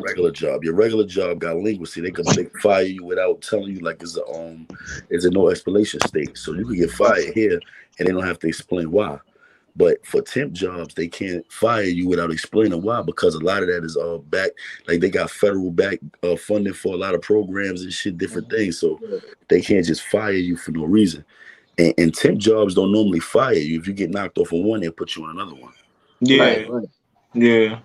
Your regular job got linguicy. They can fire you without telling you like it's a no explanation state. So you can get fired here and they don't have to explain why. But for temp jobs, they can't fire you without explaining why because a lot of that is all back. Like they got federal back funding for a lot of programs and shit, different things. So they can't just fire you for no reason. And temp jobs don't normally fire you. If you get knocked off of one, they'll put you on another one. Right. Yeah. Right. Yeah.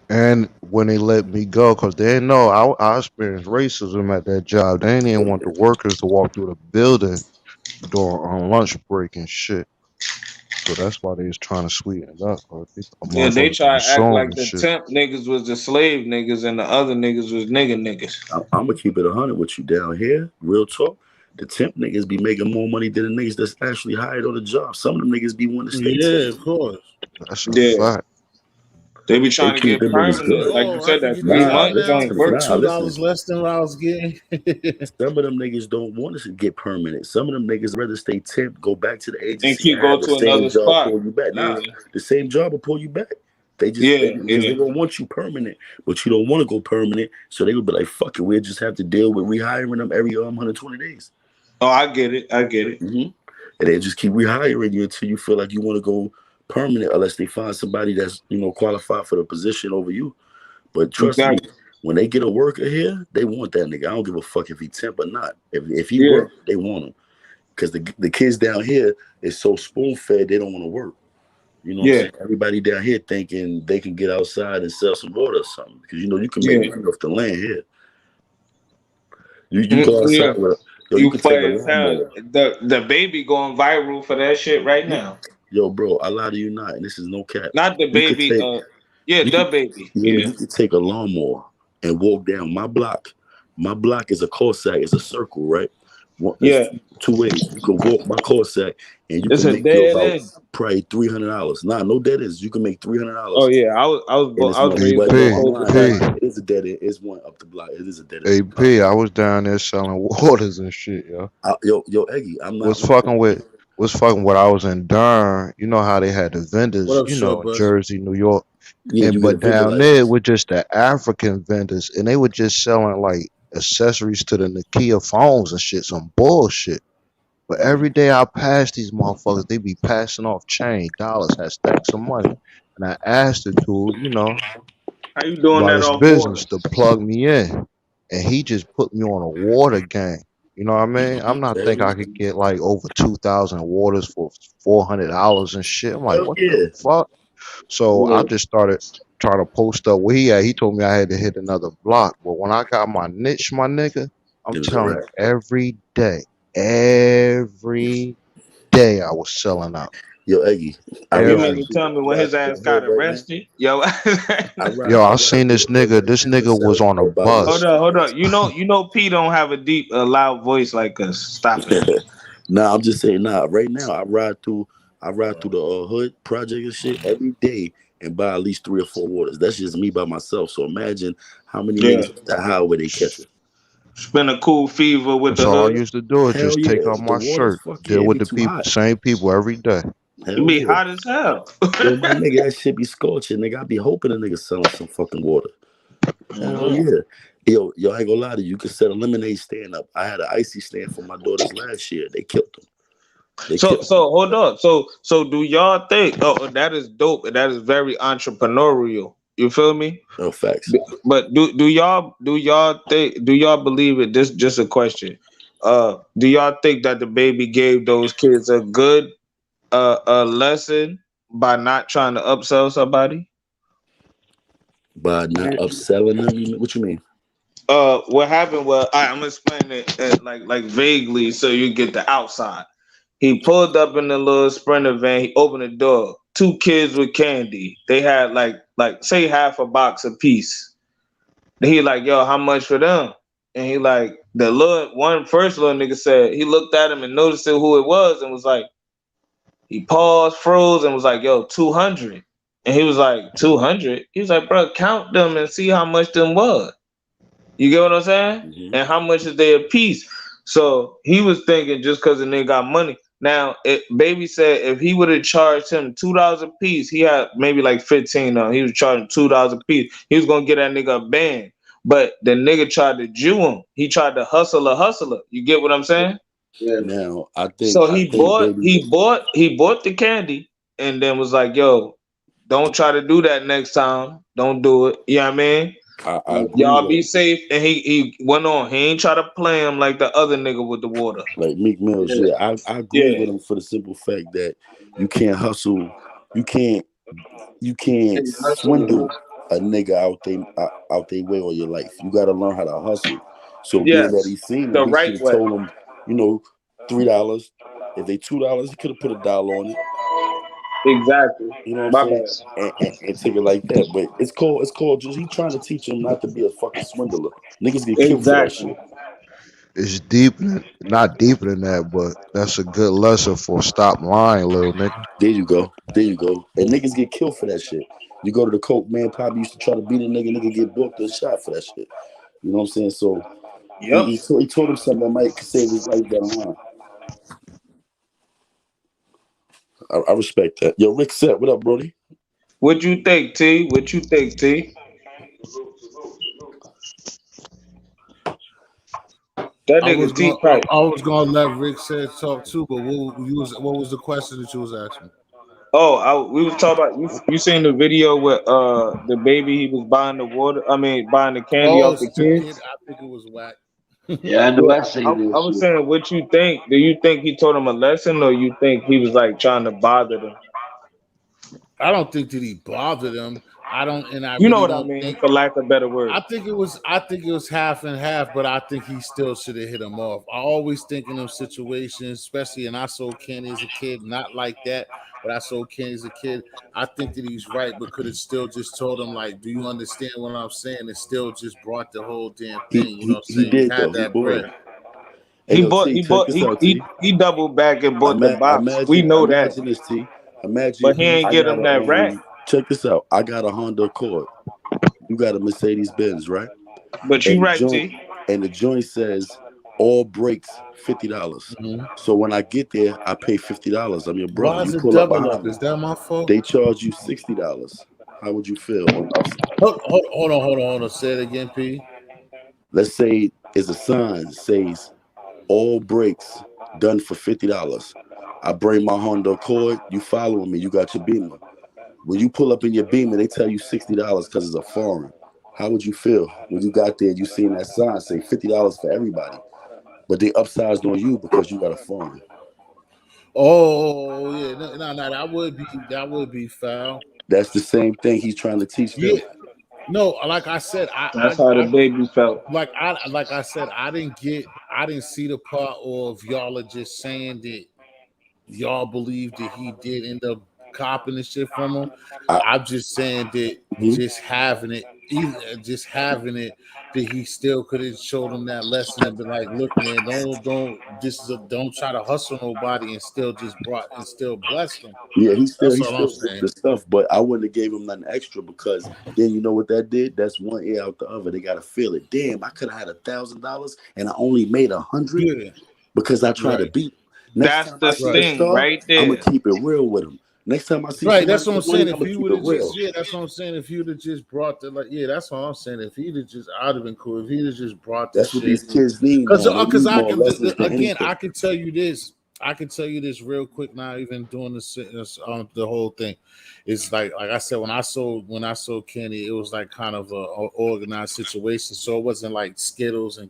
And when they let me go, because they didn't know I experienced racism at that job. They didn't even want the workers to walk through the building during on lunch break and shit. So that's why they was trying to sweeten it up. Or they thought Yeah, they motherfuckers gonna try to sue act 'em like and the shit. temp niggas was the slave niggas and the other niggas was nigga niggas. I'm gonna keep it 100 with you down here. Real talk. The temp niggas be making more money than the niggas that's actually hired on the job. Some of them niggas be wanting to stay Yeah, temps. of course. That's a Yeah. fact. They be They trying to keep get them niggas permanent. good. Like you Oh, I said, could that get this Nah, job 3 months listen now to ain't me. for working. Nah, listen. $2 less than what I was getting. Some of them niggas don't want to get permanent. Some of them niggas rather stay temp, go back to the And agency, keep and go have the to same another job spot. pull you back. Yeah. Nah, the same job will pull you back. They just Yeah. because Yeah. they don't want you permanent, but you don't want to go permanent, so they would be like, "Fuck it, we'll just have to deal with rehiring them every 120 days." Oh, I get it. I get it. And they just keep rehiring you until you feel like you want to go permanent, unless they find somebody that's qualified for the position over you. But trust me, Exactly. when they get a worker here, they want that nigga. I don't give a fuck if he temp or not. If he Yeah. work, they want him. Because the kids down here is so spoon fed, they don't want to work. You know what I'm Yeah, saying? Everybody down here thinking they can get outside and sell some water or something because you know you can make yeah, money off the land here. You go outside yeah. with you You can take a play as hell. lawnmower. The baby going viral for that shit right Yeah. now. Yo, bro, I lie to you not, and this is no cap. Not the You could baby. take Yeah, you the could baby. you, hear me? Yeah, You could take a lawnmower and walk down my block. My block is a cul-de-sac, it's a circle, right? It's yeah. two ways. You can walk my cul-de-sac and you It's can a make you dead about end. probably $300. Nah, no dead ends. You can make Oh $300. yeah, And it's I was money. raised Well, on a no, AP, I'm lying. I'm cul-de-sac. lying. P, It is a dead end. It's one up the block. It is a dead end. AP. I was down there selling waters and shit, yo. Yo, Eggy, I'm not Was lying. fucking with was fucking with I was in Durham. You know how they had the What vendors, up, you short know, in bus? Jersey, New York. Yeah, And you get a but vendor down there license. were just the African vendors and they were just selling like accessories to the Nokia phones and shit, some bullshit. But every day I pass these motherfuckers, they be passing off change, dollars, had stacks of money. And I asked the dude, you know, How you doing about that his off water? business to plug me in. And he just put me on a water game. You know what I mean? I'm not Hell thinking yeah. I could get like over 2,000 waters for $400 and shit. I'm like, Hell what the yeah. fuck? So I Yeah. just started trying to post up where he at. He told me I had to hit another block. But when I got my niche, my nigga, I'm It was a telling wrap. you, every day I was selling out. Yo, Eggy, I You Every mean ride to through tell me I when ride his through ass the got hood right now. arrested? Yo, Yo, I I ride seen through this the hood nigga. right This now nigga just was selling on a out bottles of hold bus. up, shit. hold up. You know, P don't have a deep, loud voice like us. Stop it. Nah, I'm just saying, nah, right now I ride through the hood project and shit every day and buy at least 3 or 4 waters. That's just me by myself. So imagine how many Yeah, niggas at the highway they catching. spin a cool fever with That's the all I hood. used to do is Hell just take yeah. off The my waters, shirt, fuck yeah, deal it with be the too people, hot. same people every day. You Hell be yeah. hot as hell. Yo, my nigga, that shit be scorching, nigga. I be hoping a nigga selling some fucking water. Hell Mhm. yeah. Yo, I ain't gonna lie to you. You can set a lemonade stand up. I had an icy stand for my daughters last year. They killed them. They So killed them. so hold on. So do y'all think? Oh, that is dope. That is very entrepreneurial. You feel me? No facts. But do y'all believe it? This just a question. Do y'all think that the baby gave those kids a good a lesson by not trying to upsell somebody? By not upselling them, what you mean? What happened? Well, I'm gonna explain it like vaguely so you get the outside. He pulled up in the little sprinter van. He opened the door. 2 kids with candy. They had like say half a box apiece. And he like, yo, how much for them? And he like the first little nigga said he looked at him and noticed who it was and was like, he paused, froze, and was like, yo, 200. And he was like, 200? He was like, bro, count them and see how much them was. You get what I'm saying? Hmm. And how much is they a piece? So he was thinking just because the nigga got money. Now, baby said if he would have charged him $2 a piece, he had maybe like 15 on. He was charging $2 a piece. He was gonna get that nigga a band. But the nigga tried to Jew him. He tried to hustle a hustler. You get what I'm saying? Yeah. Now So I he think bought baby, he bought the candy and then was like, yo, don't try to do that next time. Don't do it. You know what I mean? I agree Y'all with be safe. And he went on. He ain't try to play him like the other nigga with the water. like Meek Mills. Yeah. Yeah, I agree Yeah. with him for the simple fact that you can't hustle, you can't you can't And hustling. swindle a nigga out they way all your life. You got to learn how to hustle. So being that Yes. he seen him, The he should right have way. told him, you know, $3. If they $2, he could have put a dollar on it. Exactly. You know what I'm My saying? bad. And take it like that. But it's called just he trying to teach him not to be a fucking swindler. Niggas get killed for that Exactly. shit. It's deeper than not deeper than that, but that's a good lesson for stop lying, little nigga. There you go. There you go. And niggas get killed for that shit. You go to the coke, man, Poppy used to try to beat a nigga get booked and shot for that shit. You know what I'm saying? So Yep. he told him something that might save his life down the line. I respect that. Yo, Rick Set, what up, Brody? What you think, T? What you think, T? That nigga T pipe. I was gonna let Rick said talk too, but what was the question that you was asking? Oh, we was talking about you seen the video with the baby he was buying the water. I mean, buying the candy Oh, off the it's the kid. kids. I think it was whack. Yeah, I know Yeah, I seen I this was shit. saying, what you think? Do you think he taught him a lesson, or you think he was like trying to bother them? I don't think that he bothered him. I don't, and I You know really what I don't mean, think. for lack of better word. I think it was half and half, but I think he still should have hit him off. I always think in them situations, especially, and I sold candy as a kid, not like that, but I sold candy as a kid. I think that he's right, but could have still just told him, like, do you understand what I'm saying? And still just brought the whole damn He thing. You know what I'm he saying? You did had though. He that bought bread. him. Hey yo, T, check this out, T. He doubled back and bought the box. We know that, Imagine this, T. Imagine but he ain't I get got him that rack. check this out. I got a Honda Accord. You got a Mercedes Benz, right? But you And right, T. the joint says all brakes $50. Mhm. So when I get there, I pay $50. I'm your brother. Why You is it pull up double up? behind me. Is that my fault? They charge you $60. How would you feel on the upside? Hold on. Say it again, P. Let's say it's a sign that says all brakes done for $50. I bring my Honda Accord. You following me? You got your Beamer. When you pull up in your Beamer, they tell you $60 because it's a foreign. How would you feel when you got there and you seen that sign say $50 for everybody, but they upsized on you because you got a foreign? Oh yeah, no, that would be foul. That's the same thing he's trying to teach them. Yeah, no, like I said, That's how the baby felt. like I said, I didn't see the part of y'all are just saying that y'all believe that he did end up copping the shit from him. I, I'm just saying that Mhm. just having it, that he still could have showed him that lesson and been like, look, man, don't try to hustle nobody and still blessed them. Yeah, he That's all I'm still booked saying. the stuff, but I wouldn't have gave him nothing extra because then you know what that did? That's one ear out the other. They gotta feel it. Damn, I could have had $1,000 and I only made 100 Yeah, because I tried to right, beat. Next That's time I the see the right. sting star, right I'm gonna there. keep it real with him. Next time I see Right, somebody that's what I'm with money, saying. I'm If gonna he keep would it have real. just, yeah, that's what I'm saying. If you'd have just brought that's what I'm saying. If he'd have just, I'd have been cool. If he'd have just brought the That's what shit, these kids need because now. They because need I more can lessons than again, anything. I can tell you this. I can tell you this real quick. Now, even doing the whole thing, it's like I said, when I sold candy, it was like kind of a organized situation. So it wasn't like Skittles and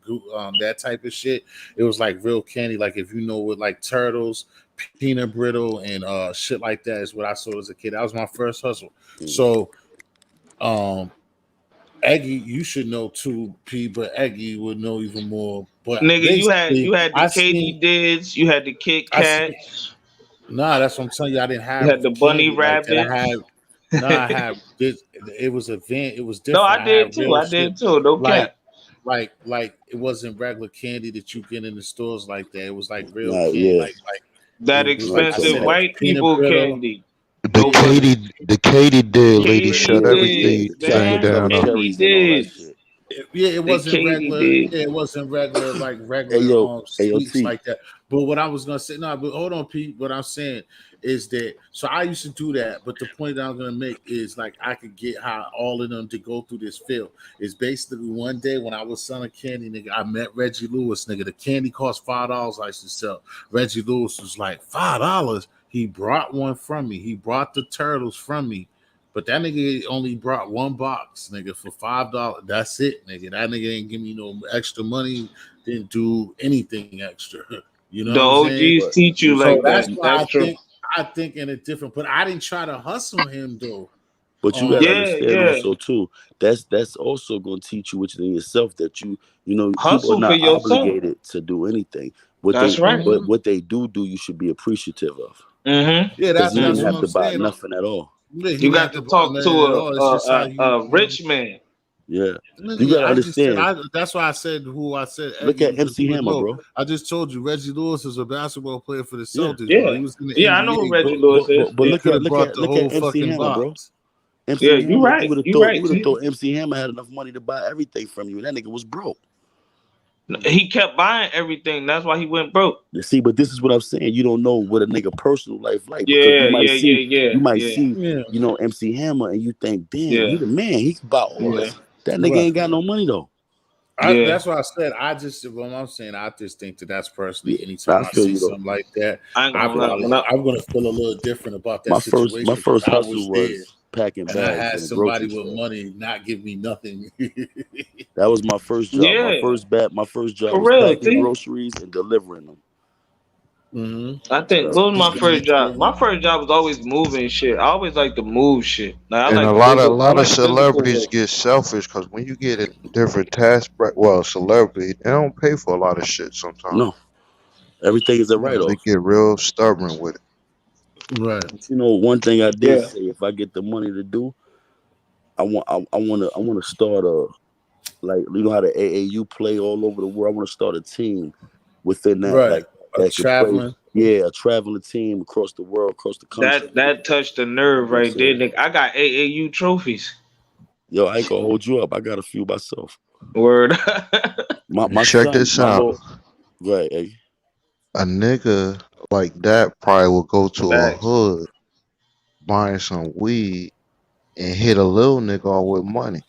that type of shit. It was like real candy. Like if you know, with like turtles, peanut brittle, and shit like that is what I sold as a kid. That was my first hustle. So um Eggy, you should know too, P, but Eggy would know even more. But Nigga, basically, you had the KD dids, you had the Kit I seen, Kats, nah, that's what I'm telling you. I didn't you have had the bunny candy like that. I had, rabbits. no, I had this. It was a van. It was No, different. I I had did too. real I shit, did too. No like, cap. like it wasn't regular candy that you get in the stores like that. It was like real Nah, candy, yeah, like That like I expensive said, it was white peanut people brittle. candy. The No funny. Katie did lady Katie shut yeah. dids, everything The thing chocolate man. down covered on. Katie cherries and all that dids. shit. Yeah, it The wasn't Katie regular. did. Yeah, it wasn't regular like Hey regular yo, sweets T. like that. But what I was gonna say, no, but hold on, Pete. What I'm saying is that so I used to do that, but the point that I'm gonna make is like I could get how all of them to go through this field. Is basically one day when I was selling candy, nigga, I met Reggie Lewis, nigga. The candy cost $5. I used to sell. Reggie Lewis was like $5. He brought one from me. He brought the turtles from me. But that nigga only brought one box, nigga, for $5. That's it, nigga. That nigga ain't give me no extra money. Didn't do anything extra. You know The what I'm saying? OGs But teach you So like that's that. why That's true. I think in a different. But I didn't try to hustle him though. But you gotta Um, Yeah, understand yeah. also too. That's also gonna teach you within yourself that you know people are Hustle for not yourself. obligated to do anything. What That's they right. but what they do you should be appreciative of. Mm-hmm. yeah, Because he that's didn't what have Mm-hmm. I'm to buy saying. nothing at all. Yeah, he You didn't got have to to buy talk to man at all. It's just how a rich man. Yeah, you nigga, gotta I just said understand. that's why I said who I said Look Eggy at was a MC good Hammer, go. bro. I just told you Reggie Lewis is a basketball player for the Yeah, Celtics, bro. Yeah. He was in the Yeah, I know who NBA, Reggie bro. Lewis is. but He look could at have brought the look at whole MC fucking Hammer, bro. box. Yeah, MC you Hammer, right. You right, you would have T. thought MC Hammer had enough money to buy everything from you, and that nigga was broke. He kept buying everything. That's why he went broke. You see, but this is what I'm saying. You don't know what a nigga personal life like because Yeah, yeah, yeah, yeah, you might yeah, see, Yeah, you know, MC Hammer and you think, damn, he yeah, the man. He can buy all yeah, this. That nigga right. ain't got no money though. yeah. That's what I said. I just what I'm saying. I just think that that's Yeah, personally. Anytime I I feel see you though. something like that, I ain't gonna lie. I'm gonna feel a little different about that My situation because first I hustle was there was packing and I bags had in a grocery somebody with store. money not give me nothing. That was my first job. Yeah, My first job for was real, packing T. groceries and delivering them. Mm-hmm. I think what was my first job? My first job was always moving shit. I always like to move shit. Like I And like a I lot of like physical celebrities work. get selfish because when you get in different tasks, well, celebrity they don't pay for a lot of shit sometimes. No, everything is a You know, they write-off. get real stubborn with it. Right. But you know, one thing I did Yeah. say, if I get the money to do, I wanna start a, like, you know how the AAU play all over the world. I want to start a team within that, Right. like, A that could play. traveling. Yeah, a traveling team across the world, across the country. That touched the You nerve know what I'm right there, saying? nigga. I got AAU trophies. Yo, I ain't gonna hold you up. I got a few myself. Word. My Check son, this my out. little, right, hey, A nigga like that probably will go to a Facts. hood buying some weed and hit a little nigga off with money.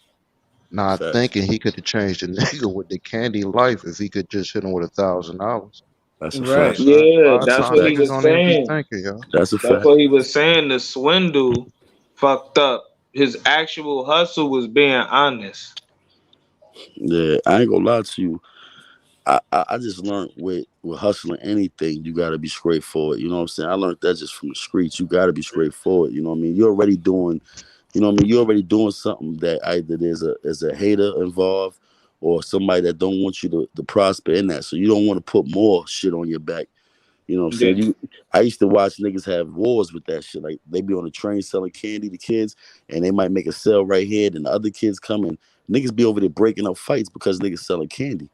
Not facts. thinking he could have changed the nigga with the candy life if he could just hit him with $1,000. That's a You know what I'm Right. fact. saying? A Yeah, lot of That's a that's times what he fact. niggas was don't even be saying. thinking, yo. That's a That's fact. what he was saying. The swindle fucked up. His actual hustle was being honest. Yeah, I ain't gonna lie to you. I just learned with hustling anything, you gotta be straightforward. You know what I'm saying? I learned that just from the streets. You gotta be straightforward. You know what I mean? You're already doing, you know what I mean? You're already doing something that either there's a hater involved or somebody that don't want you to prosper in that. So you don't want to put more shit on your back. You know what I'm Yeah. saying? I used to watch niggas have wars with that shit. Like they be on the train selling candy to kids, and they might make a sale right here, and the other kids come and niggas be over there breaking up fights because niggas selling candy.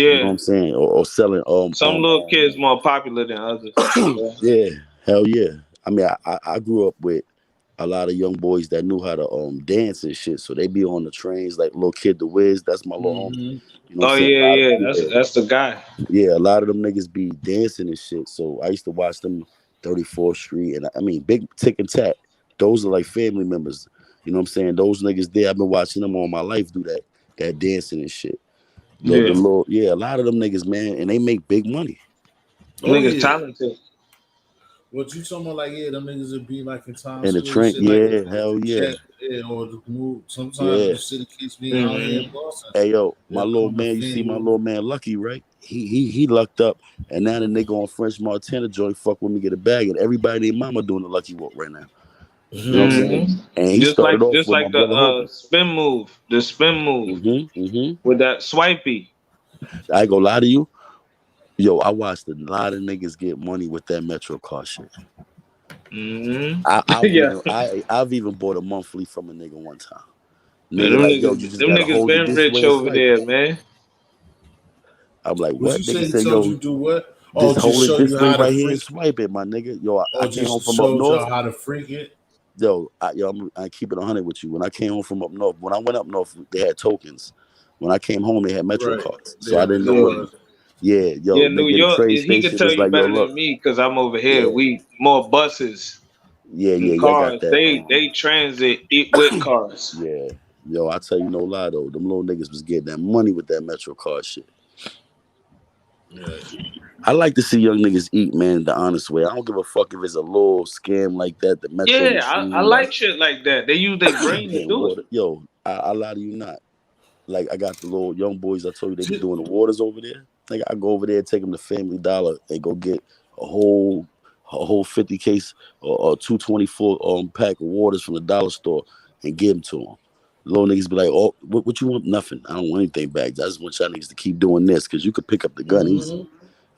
You know what Yeah. I'm saying? Or selling Some little kids more popular than others. Yeah. yeah, hell yeah. I mean, I grew up with a lot of young boys that knew how to dance and shit. So they be on the trains like little Kid the Wiz. That's my little homie. Mm-hmm. You know what I'm Oh saying? yeah, yeah. That's the guy. Yeah, a lot of them niggas be dancing and shit. So I used to watch them 34th Street, and I mean Big Tick and Tat. Those are like family members. You know what I'm saying? Those niggas there, I've been watching them all my life do that dancing and shit. The Yeah. little, yeah, a lot of them niggas, man, and they make big money. Oh Niggas yeah. talented. What you talking about? Like, yeah, them niggas would be like in Times And the Square and trend, shit, like yeah, hell the yeah, check, yeah, or the move. Sometimes yeah. the city kids be out here in Hmm. Boston. Hey yo, my They'll little come to man, you see my FanU. little man Lucky, right? He lucked up, and now the nigga on French Montana joint fuck with me, get a bag, and everybody and mama doing the Lucky Walk right now. You know what I'm saying? Hmm. And he started off Just with my like the brother Hoping. spin move. The spin move Mm-hmm. with that swipey. I ain't gonna lie to you, yo. I watched a lot of niggas get money with that Metro car shit. Hmm. I've Yeah. even I've even bought a monthly from a nigga one time. Man, Nigga like, yo, you just them gotta niggas hold it been this rich way and over swipe it. there, man. I'm like, What what? you say? Nigga He said, told yo, you do what? Oh, just just hold it show this you way how to right here and freak. swipe it, my nigga. Yo, I Oh, came home just from up showed north. y'all how to freak it. Yo, I keep it 100 with you. When I came home from up north, when I went up north, they had tokens. When I came home, they had Metro Right cards. So I there, didn't there know what. Yeah. was. Yeah, yo, Yeah, New nigga, the York, trade he could station tell is you like, yo, better look, than me because I'm over here. yeah, We more buses and yeah, I got cars. that. They transit it with cars. Yeah, yo, I tell you no lie though, them little niggas was getting that money with that Metro card shit. Yeah. I like to see young niggas eat, man, the honest way. I don't give a fuck if it's a little scam like that, the Metro Yeah, I machine, like like shit like that. They use their brain to getting do it. water. Yo, I lie to you not. Like I got the little young boys. I told you they be Ju- doing the waters over there. Like I go over there, take them to Family Dollar, and go get a whole 50 case or 224 pack of waters from the dollar store and give them to them. Little niggas be like, "Oh, what you want? Nothing. I don't want anything back. I just want y'all niggas to keep doing this because you could pick up the gun easy. mhm.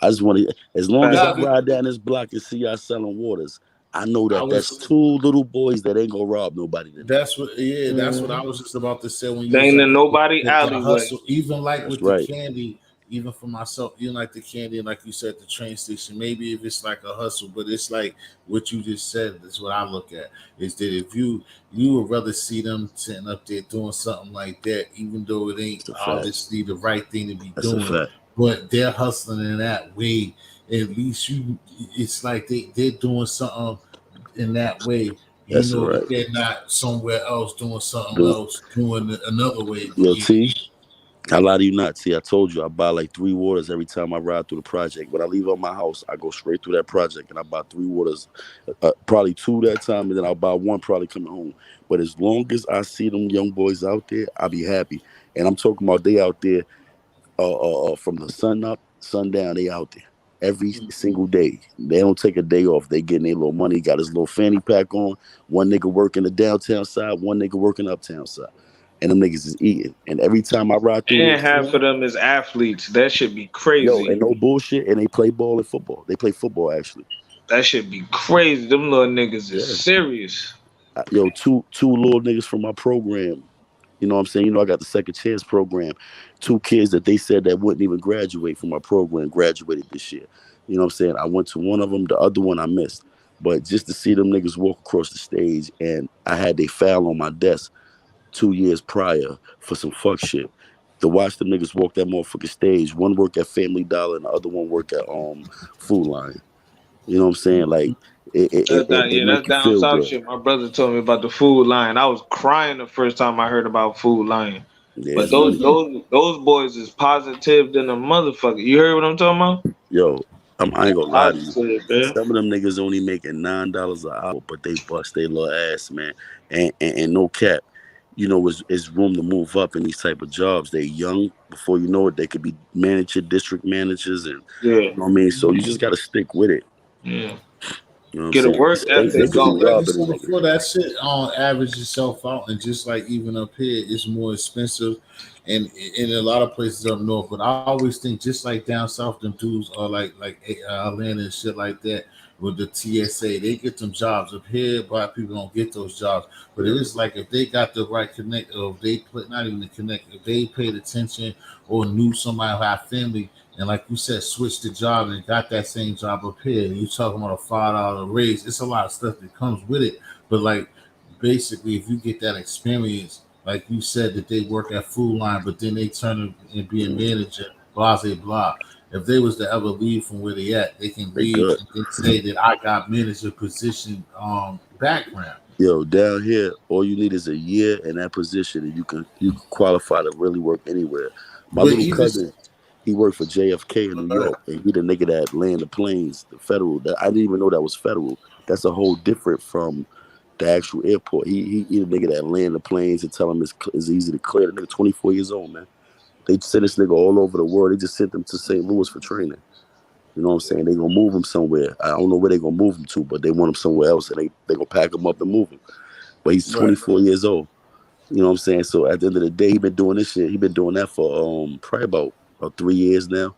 I just want to, as long as I Facts. Nah, ride down this block and see y'all selling waters, I know I that that's was. two little boys that ain't gonna rob nobody tonight. That's what. Yeah, that's what I Mhm. was just about to say when you They was ain't like in nobody the alleyway. hustle. Even like That's with the right. candy, even for myself, even like the candy, and like you said, the train station. Maybe if it's like a hustle, but it's like what you just said. Is what I look at. Is that if you would rather see them sitting up there doing something like that, even though it ain't That's a fact. obviously the right thing to be That's a doing, fact. but they're hustling in that way. At least you, it's like they're doing something in that way. You That's know right. that they're not somewhere else doing something Do else, doing it another way to yo get it. T. I lie to you not. See, I told you I buy like 3 waters every time I ride through the project. When I leave out my house, I go straight through that project and I buy 3 waters, probably two that time, and then I'll buy one probably coming home. But as long as I see them young boys out there, I'll be happy. And I'm talking about they out there from the sun up, sundown, they out there. every single day. They don't take a day off. They getting their little money. Got his little fanny pack on. One nigga working the downtown side. One nigga working uptown side. And them niggas is eating. And every time I ride through there, And half of them is athletes. That should be yo, crazy. and no bullshit. And they play ball and football. They play football actually. That should be crazy. Them little niggas is Yeah. serious. Yo, two little niggas from my program. You know what I'm saying? You know, I got the second chance program. Two kids that they said that wouldn't even graduate from my program graduated this year. You know what I'm saying? I went to one of them, the other one I missed. But just to see them niggas walk across the stage, and I had they file on my desk 2 years prior for some fuck shit. To watch them niggas walk that motherfucking stage. One work at Family Dollar and the other one work at Food Line. You know what I'm saying? Like it That's make you down feel south good. shit. My brother told me about the Food Line. I was crying the first time I heard about Food Line. Yeah, But it's those money. those those boys is positive than a motherfucker. You heard what I'm talking about? Yo, I ain't gonna lie to you. Positive, man. Some of them niggas only making $9 an hour, but they bust their little ass, man. And no cap, you know, it's room to move up in these type of jobs. They young. Before you know it, they could be manager, district managers, and Yeah, you know what I mean. So you just gotta stick with it. yeah. You know what I'm Get a saying? work They ethic could be But going. like you robbing a said nigga. before, that shit average itself out, and just like even up here, it's more expensive, and in a lot of places up north. But I always think just like down south, them dudes are like Atlanta and shit like that with the TSA, they get them jobs. Up here, black people don't get those jobs. But it Yeah, is like if they got the right connect, or if they put not even the connect, if they paid attention or knew somebody who had family. And like you said, switched the job and got that same job up here. You talking about a $5 raise? It's a lot of stuff that comes with it. But like basically, if you get that experience, like you said, that they work at Food Line, but then they turn and be a mm, manager, blah blah blah. If they was to ever leave from where they at, they can they leave good. and then say that I got manager position background. Yo, down here, all you need is a year in that position, and you can qualify to really work anywhere. My But little even cousin, he worked for JFK in New York, and he the nigga that land the planes, the federal. That I didn't even know that was federal. That's a whole different from the actual airport. He the nigga that land the planes and tell him it's easy to clear. The nigga 24 years old, man. They send this nigga all over the world. They just sent him to St. Louis for training. You know what I'm saying? They gonna move him somewhere. I don't know where they gonna move him to, but they want him somewhere else, and they gonna pack him up and move him. But he's right. 24 years old. You know what I'm saying? So at the end of the day, he been doing this shit. He been doing that for probably about 3 years now.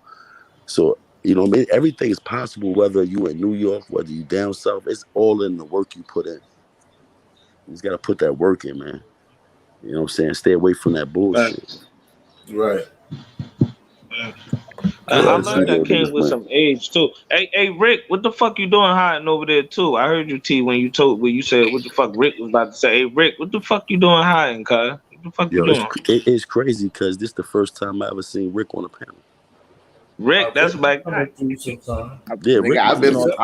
So you know what I mean? Everything is possible, whether you in New York, whether you down south. It's all in the work you put in. You just gotta put that work in, man. You know what I'm saying? Stay away from that bullshit. Facts. Right. I I love to Cause see learned like that little came niggas with win. some age too. Hey, Rick, what the fuck you doing hiding over there too? I heard you T when you said what the fuck Rick was about to say. Hey, Rick, what the fuck you doing hiding, cuz? What the fuck you Yo, doing? it's crazy because this the first time I ever seen Rick on a panel. Rick, that's Rick be my guy. coming through sometime. Yeah, Nigga, Rick, my nigga.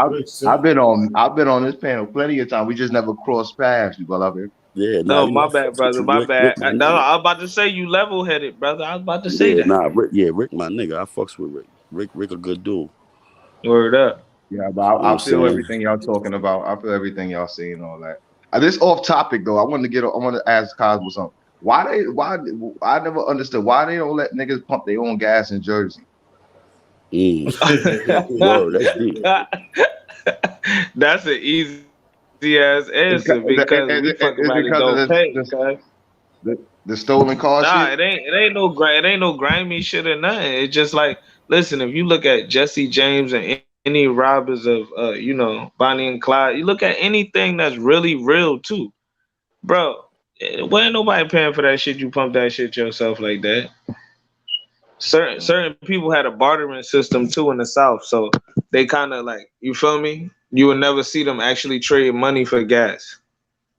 I've been on this panel plenty of time. We just never crossed paths, you beloved. Yeah, nah, No, you know my I bad, fucks with brother. you, My Rick bad. my No, nigga. I was about to say you level headed, brother. I was about to say Yeah, that. nah, Rick, my nigga. I fucks with Rick. Rick, a good dude. Word up. Yeah, but You know what I'm I feel saying? everything y'all talking about. I feel everything y'all saying, all that. This off topic though. I want to ask Cosmo something. Why I never understood why they don't let niggas pump their own gas in Jersey. Mm, word, that's deep. That's an easy ass It's, answer because we fucking it's rather because of don't pay, cuz. the stolen car Nah, shit. it ain't no grimy shit or nothing. It's just like, listen, if you look at Jesse James and any robbers of Bonnie and Clyde, you look at anything that's really real too, bro. Well, ain't nobody paying for that shit. You pump that shit yourself like that. Certain people had a bartering system too in the South, so they kind of like, you feel me. You would never see them actually trade money for gas,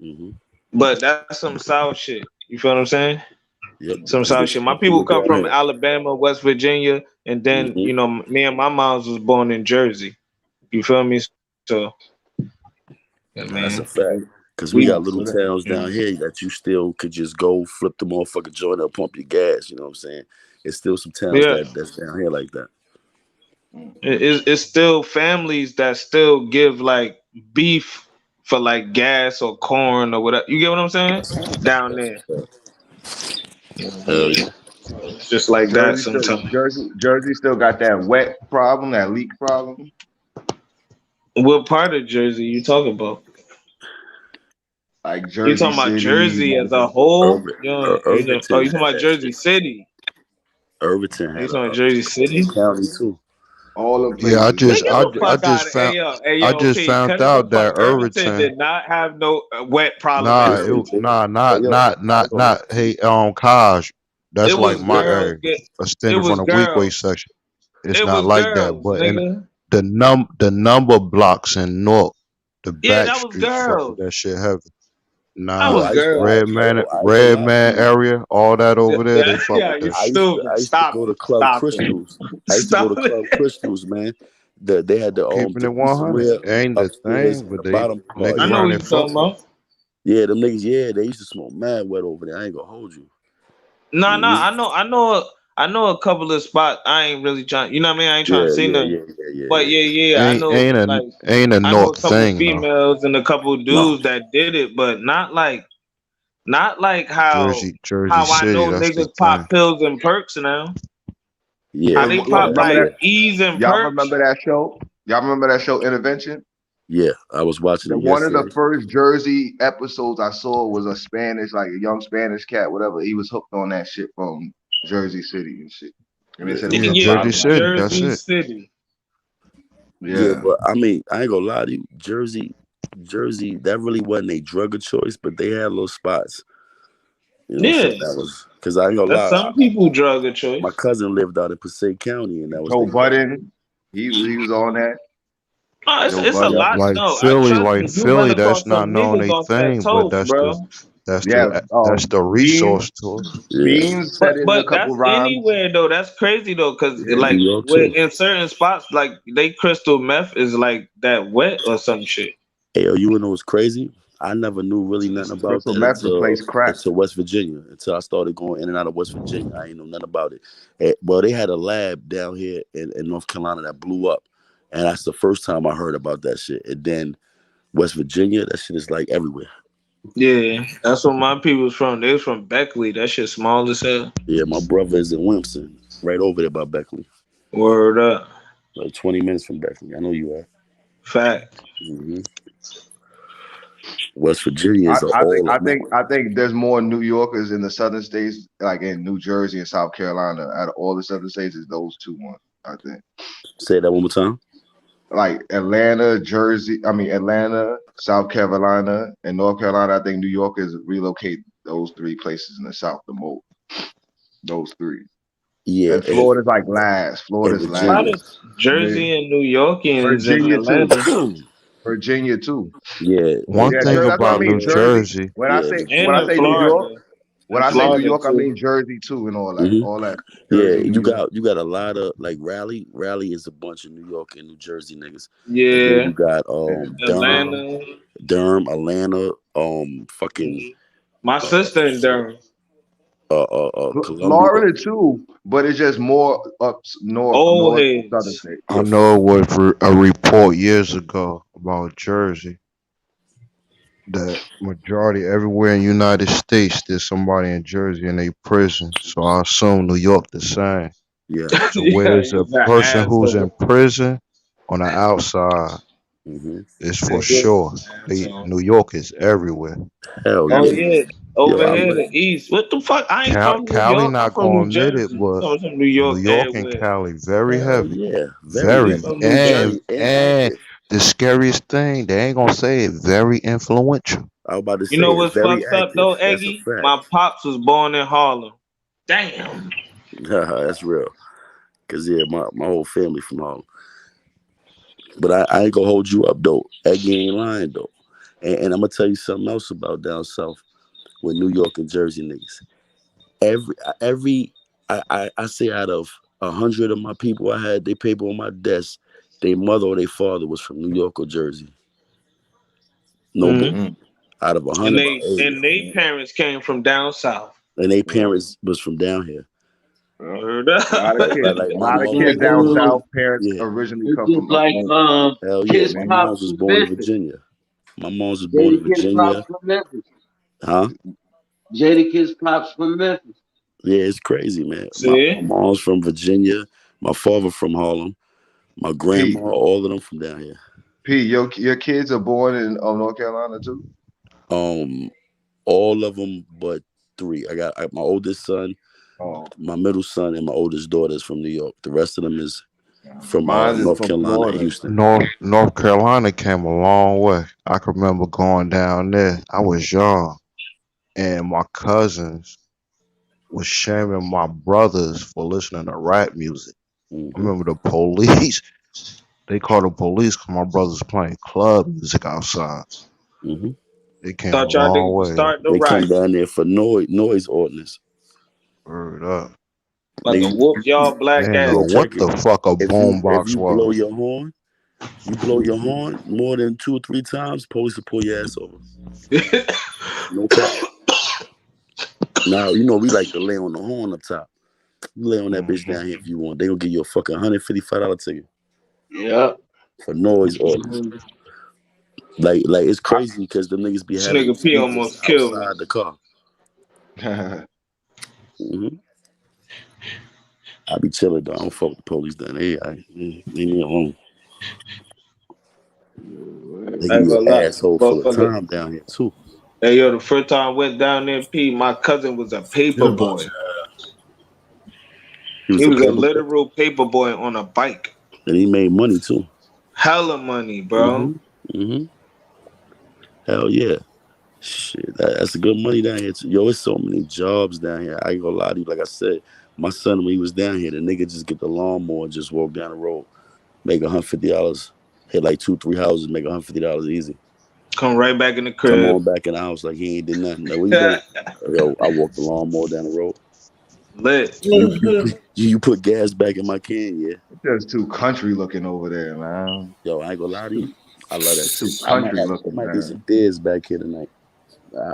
Hmm. but that's some South shit. You feel what I'm saying? Yep, Some that's South shit. My different people people come down from here. Alabama, West Virginia, and then Hmm. me and my moms was born in Jersey. You feel me? So, yeah, Nah, that's a man, fact. Cause we we got little So that, towns down here that you still could just go flip the motherfucking joint up, pump your gas. You know what I'm saying? It's still some towns yeah. that's down here like that. It's still families that still give like beef for like gas or corn or whatever. You get what I'm saying? That's a fact. Down That's there. a fact. You know what I Hell mean? yeah. It's just like that sometimes. Jersey still got that wet problem, that leak problem. What part of Jersey you talking about? Like You Jersey talking about City. Jersey as a whole? Oh, Irvington you talking had about that Jersey shit. City? Irvington You had talking about Jersey City? county too. All the Yeah, places. Man, get the I fuck out just of found Hey I yo, just P, found cut it the out fuck. that Irvington Irvington, did not have no wet problem nah, at Yes, it they all. did. nah, Hey, not yo, not I not ain't gonna lie not to you. hey Kaj. That's It like was my Yeah, girls. It extended from was the weekway girls. section. It's It not was like that, girls, but in nigga. the number blocks in North, the Yeah, back that was streets fuck with girls. that shit heavy. That yo, Nah, was I used to, girls. I ain't gonna Red lie to man you. area, all that over there, they fuck Yeah, with you that shit. stupid. I used to Stop go to it. Club Stop it. Crystals. I used to go Stop to Club it. Crystals, man. They had Keeping the it 100 pizzeria ain't the upstairs thing, and but the they bottom part. I niggas Yeah, know around what there you're talking fuck with. about. yeah, them niggas. Yeah, they used to smoke mad wet over there. I ain't gonna hold you. No, no, Hmm. I know a couple of spots. I ain't really trying. You know what I mean? I ain't trying to Yeah, say yeah, nothing. yeah, yeah, yeah, But yeah, yeah, yeah. yeah. I know, like, Ain't a I know North a couple thing though. females and a couple No, dudes that did it, but not like Jersey how I City, know that's the niggas thing. pop pills and perks now. yeah, How Yo, they yeah, pop remember like that? yeah, E's and Y'all perks. remember that show? Y'all remember that show Intervention? yeah. I was watching The it one of the yesterday. first Jersey episodes I saw was a Spanish, like a young Spanish cat, whatever. He was hooked on that shit from Jersey City and shit. And they Yeah, said it was Yeah, a Yeah, Jersey problem out City, there. that's Jersey it. City. yeah, Yeah. but I mean, I ain't gonna lie to you. Jersey, that really wasn't a drug of choice, but they had little spots. You know what I'm Yeah, saying? That was because I ain't gonna that's lie. some people drug of My choice. cousin lived out in Passaic County, and that was Joe their thing. Budden, he was on that. Oh, Joe it's a Yeah, Budden. lot. Like No, I trust me. You run That's across not some known niggas a off that thing, but toast, bro. Yeah. that's the Beans. resource to it. yeah, Beans said it in a But couple that's rhymes. anywhere though. That's crazy though, cause Yeah. New like York with too. in certain spots, like they crystal meth is like that wet or some shit. Hey, yo, you wanna know what's crazy? I never knew really nothing about Crystal that meth replaced crack. until West Virginia. Until I started going in and out of West Virginia, I ain't know nothing about it. Well, they had a lab down here in North Carolina that blew up, and that's the first time I heard about that shit. And then West Virginia, that shit is like everywhere. Yeah, that's where my people was from. They was from Beckley. That shit small as hell. Yeah, my brother is in Wilmington, right over there by Beckley, Word up. like 20 minutes from Beckley. I know you are. Fact. Hmm. West Virginia is all up north. I think there's more New Yorkers in the southern states, like in New Jersey and South Carolina. Out of all the southern states, is those two ones. I think. Say that one more time. Like Atlanta, South Carolina, and North Carolina. I think New Yorkers relocate those three places in the South the most. Those three. Yeah, And Florida's like last. and Florida's A lot last. Virginia. of Jersey and New Yorkians in Virginia too. Atlanta Virginia too. Yeah, One Yeah, thing Jersey. That's what I about mean. New Jersey. Jersey, yeah, When and I Virginia. in say New York, Florida. when In I say New Florida York, I too. mean Jersey too, and all that. Hmm. All that. Yeah, Jersey, New York. you got a lot of like Raleigh. Raleigh is a bunch of New York and New Jersey niggas, and then Yeah. you got Yeah. Atlanta. Atlanta, fucking My uh, sister in Durham. Columbia. Florida too, but it's just more up Old north southern heads. state. I Yeah, know it was a report years ago about Jersey that majority everywhere in the United States there's somebody in Jersey in a prison. So I assume New York the same. yeah. So where Yeah, there's a he's an person who's in asshole. prison on the outside, Hmm. it's New for York sure. is an asshole. New York is everywhere. Hell Oh yeah, yeah. yo, Over I here in went. the east. What the fuck? I ain't from New Cali York. I'm not from gonna New admit it, Jersey. but I'm from New New York York and everywhere. Cali very Hell heavy, yeah, I'm very very from New and Jersey. and and active. the scariest thing they ain't gonna say it, very influential. I was about to You say know it's what's very fucked up active. though, That's a Eggy? fact. My pops was born in Harlem. Damn. That's real. Cause yeah, my whole family from Harlem. But I ain't gonna hold you up though. Eggy ain't lying though. And I'm gonna tell you something else about down south with New York and Jersey niggas. Every I say out of 100 of my people I had they paper on my desk, their mother or their father was from New York or Jersey. No Hmm. bull. Mm. Out of And 100, about they 80. and they parents came from down south. And their Yeah. parents was from down here. Word A lot up. of kids, Like a my lot of mother kids was Yeah, down born in south. Parents yeah. originally it's come just from up like north. Hell yeah. Kids My Pops mom's was from born in Memphis. Virginia. My mom's was born Jada in Kids Pops Virginia. from Memphis. Huh? Jada Kids Pops from Memphis. Yeah, it's crazy, man. My See? mom's from Virginia. My father from Harlem. My grandma, P, all of them from down here. Your kids are born in North Carolina too. Um, all of them but three. My oldest son, Oh, my middle son, and my oldest daughter is from New York. The rest of them is yeah. from Mine is North from Carolina and Florida. Houston. North Carolina came a long way. I can remember going down there. I was young, and my cousins was shaming my brothers for listening to rap music. I Hmm. remember the police. They called the police because my brothers playing club music outside. Hmm. They came a Thought y'all long niggas was way. starting to They come riot. down there for noise ordinance. Word up. About to Nigga, whoop y'all They black didn't ass. know yeah, what check it. the fuck a If boombox you blow was. your horn, more than 2 or 3 times, police will pull your ass over. No cap. Now we like to lay on the horn up top. You lay on that bitch Mhm. down here if you want. They gonna give you a fucking $155 ticket Yeah. for noise ordinance. Like it's crazy because the niggas be This having the nigga P speakers almost killed me. outside the car. Hmm. I be chilling though. I don't fuck with the police down there. Leave me alone. They I give ain't you gonna an lie. asshole full of Motherfucker. time down here too. Hey yo, the first time I went down there, P, my cousin was a paper Get about boy. your He was He a was a paper boy literal paper boy on a bike. and he made money too. Hella money, bro. Hmm. Hmm. Hell yeah. Shit, that's a good money down here too. Yo, it's so many jobs down here. I ain't gonna lie to you. Like I said, my son when he was down here, the nigga just get the lawnmower and just walk down the road, make $150, hit like 2, 3 houses, make $150 easy. Come right back in the Come crib. on back in the house like he ain't did nothing. Like, what you doing? Yo, I walked the lawnmower down the road. Lit. You put gas back in my can, yeah. It's just too country looking over there, man. Yo, I ain't gonna lie to you. I love that It's too shit. country There looking, might be man. some deers back here tonight.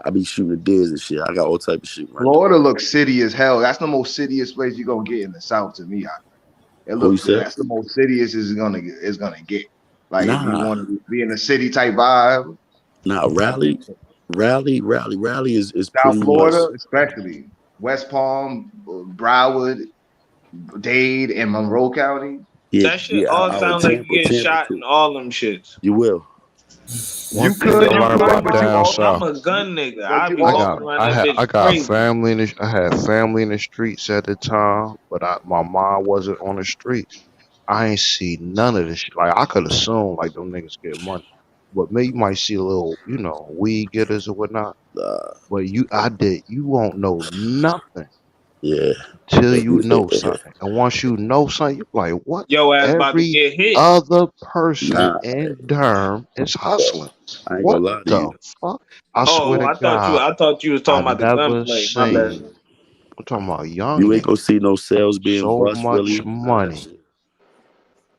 I be shooting the deers and shit. I got all type of shit right now. Florida looks city as hell. That's the most cityest place you're gonna get in the South to me. It Who you look said? that's the most cityest is gonna get. Like if you Nah, want to be in a city type vibe, nah. that's Raleigh is South pretty much. Florida, especially West Palm, Broward, Dade, and Monroe County. Yeah, That shit yeah. all sound like you getting Tampa shot in too. all them shits. You will. One You thing I could, learned about but you down also, I'm south. a gun nigga. but I you be walking also, around that bitch I got crazy. family I had family in the streets at the time, but my mom wasn't on the streets. I ain't see none of this shit. Like I could assume like them niggas get money. But maybe you might see a little, weed getters or whatnot. Uh, But you won't know nothing yeah. till you know something. And once you know something, you like, what? Yo ass about to Every get hit. other person Nah, in Durham is hustling. I ain't gonna What lie to the you. fuck? I swear Oh, to God, I thought you was I talking about the never gunplay. My bad. seen. I'm talking about You ain't gonna youngins. see no sales being So bust much really. None of that money. shit.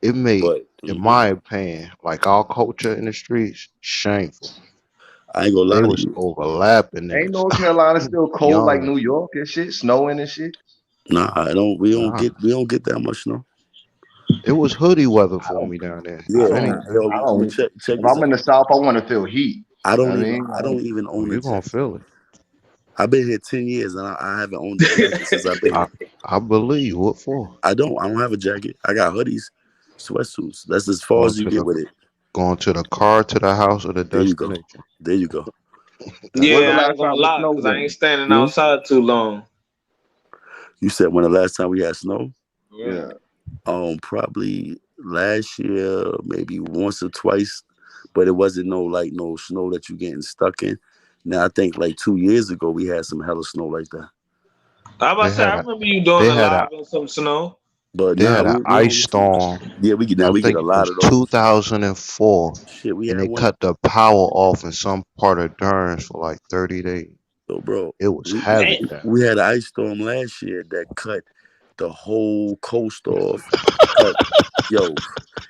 It made, But in my opinion, like our culture in the streets, shameful. I ain't gonna They lie to was you. overlapping ain't niggas. North Carolina still cold like Young. New York and shit, snowing and shit. Nah, I don't. Nah, We don't get that much no. it was hoodie weather I for don't, me down there. I Yeah, If don't, anything, I but don't. check If this I'm in out. the South, I want to feel heat. I mean, I don't even oh, own a you gonna jacket. feel it. I've been here 10 years and I haven't owned a jacket since I've been I here. I believe you. What for? I don't. I don't have a jacket. I got hoodies, sweatsuits. That's as far Going as you to get the with it. going to the car, to the house, or the There you go. destination. There you go. That's when's the Yeah, I right. last ain't gonna time it lie, snowed cause I ain't in? standing Hmm? outside too long. You said when the last time we had snow? Yeah. Yeah. Probably last year, maybe once or twice, but it wasn't no snow that you getting stuck in. Now I think like 2 years ago we had some hella snow like that. I about They to say, I had a remember you doing they a had a live in some snow. But they nah, had an we don't ice get too much. storm. Yeah, I we get think a it lot was of those. 2004, Shit, we and had they one. cut the power off in some part of Durham for like 30 days. So, bro, It was we heavy Damn. there. we had an ice storm last year that cut the whole coast off. Cut, yo,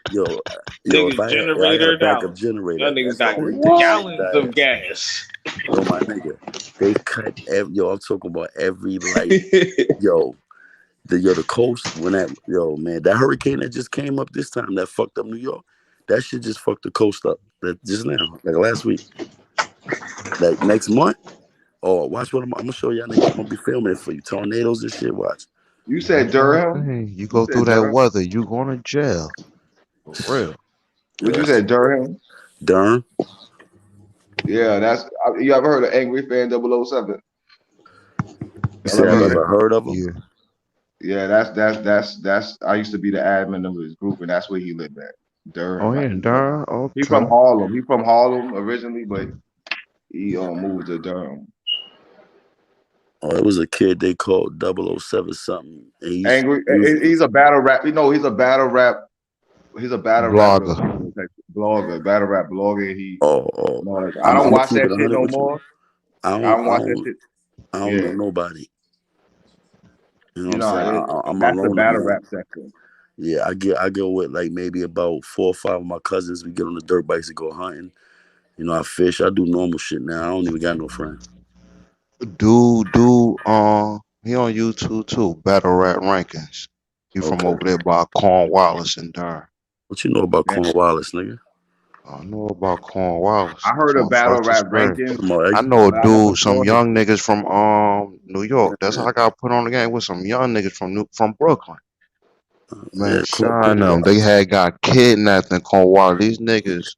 yo, If Niggas I got a generated backup out. Y'all generator, niggas that's the got only thing What? saved gallons our of ass. gas. Yo, my nigga, they cut I'm talking about every yo, the coast when man, that hurricane that just came up this time that fucked up New York, that shit just fucked the coast up. That just now, like last week, like next month. Oh, watch what I'm gonna show y'all niggas. I'm gonna be filming it for you. Tornadoes and shit. Watch. You said That's what I'm Durham. saying. You You go through said that Durham. weather, you going to jail. For real. What you Yes. said, Durham? Durham. Yeah, that's. You ever heard of Angry Fan 007? You Y'all say I ever heard Yeah. of never heard of him? Yeah. Yeah, that's. I used to be the admin of his group, and that's where he lived at. Oh Durham, I yeah, think. Dar. He from Okay. Harlem. He from Harlem originally, but he moved to Durham. Oh, it was a kid they called 007 something. And Angry. he was He's a battle rap. You know, he's a battle rap. He's a battle rap Blogger. blogger, battle rap blogger. He. oh, No, I I'm don't gonna watch keep it that shit 100 no with you. more. I I don't don't I watch that don't shit. I don't know Yeah, nobody. You know what you I'm know, saying? I'm that's the alone. battle rap section. Yeah, I go with like maybe about 4 or 5 of my cousins. We get on the dirt bikes and go hunting. You know, I fish. I do normal shit now. I don't even got no friends. He on YouTube too. Battle Rap Rankings. He from Okay. over there by Cornwallis and Dar. What you know about Yeah. Cornwallis, nigga? I know about Cornwallis. I heard of From battle first to rap spring. rankings, Come on, I X. know a but I never dude, some saw the young niggas from New York. That's how I got put on the game with some young niggas from Brooklyn. Man, Yeah, son, they Cornwallis. had got kidnapped in Cornwallis. These niggas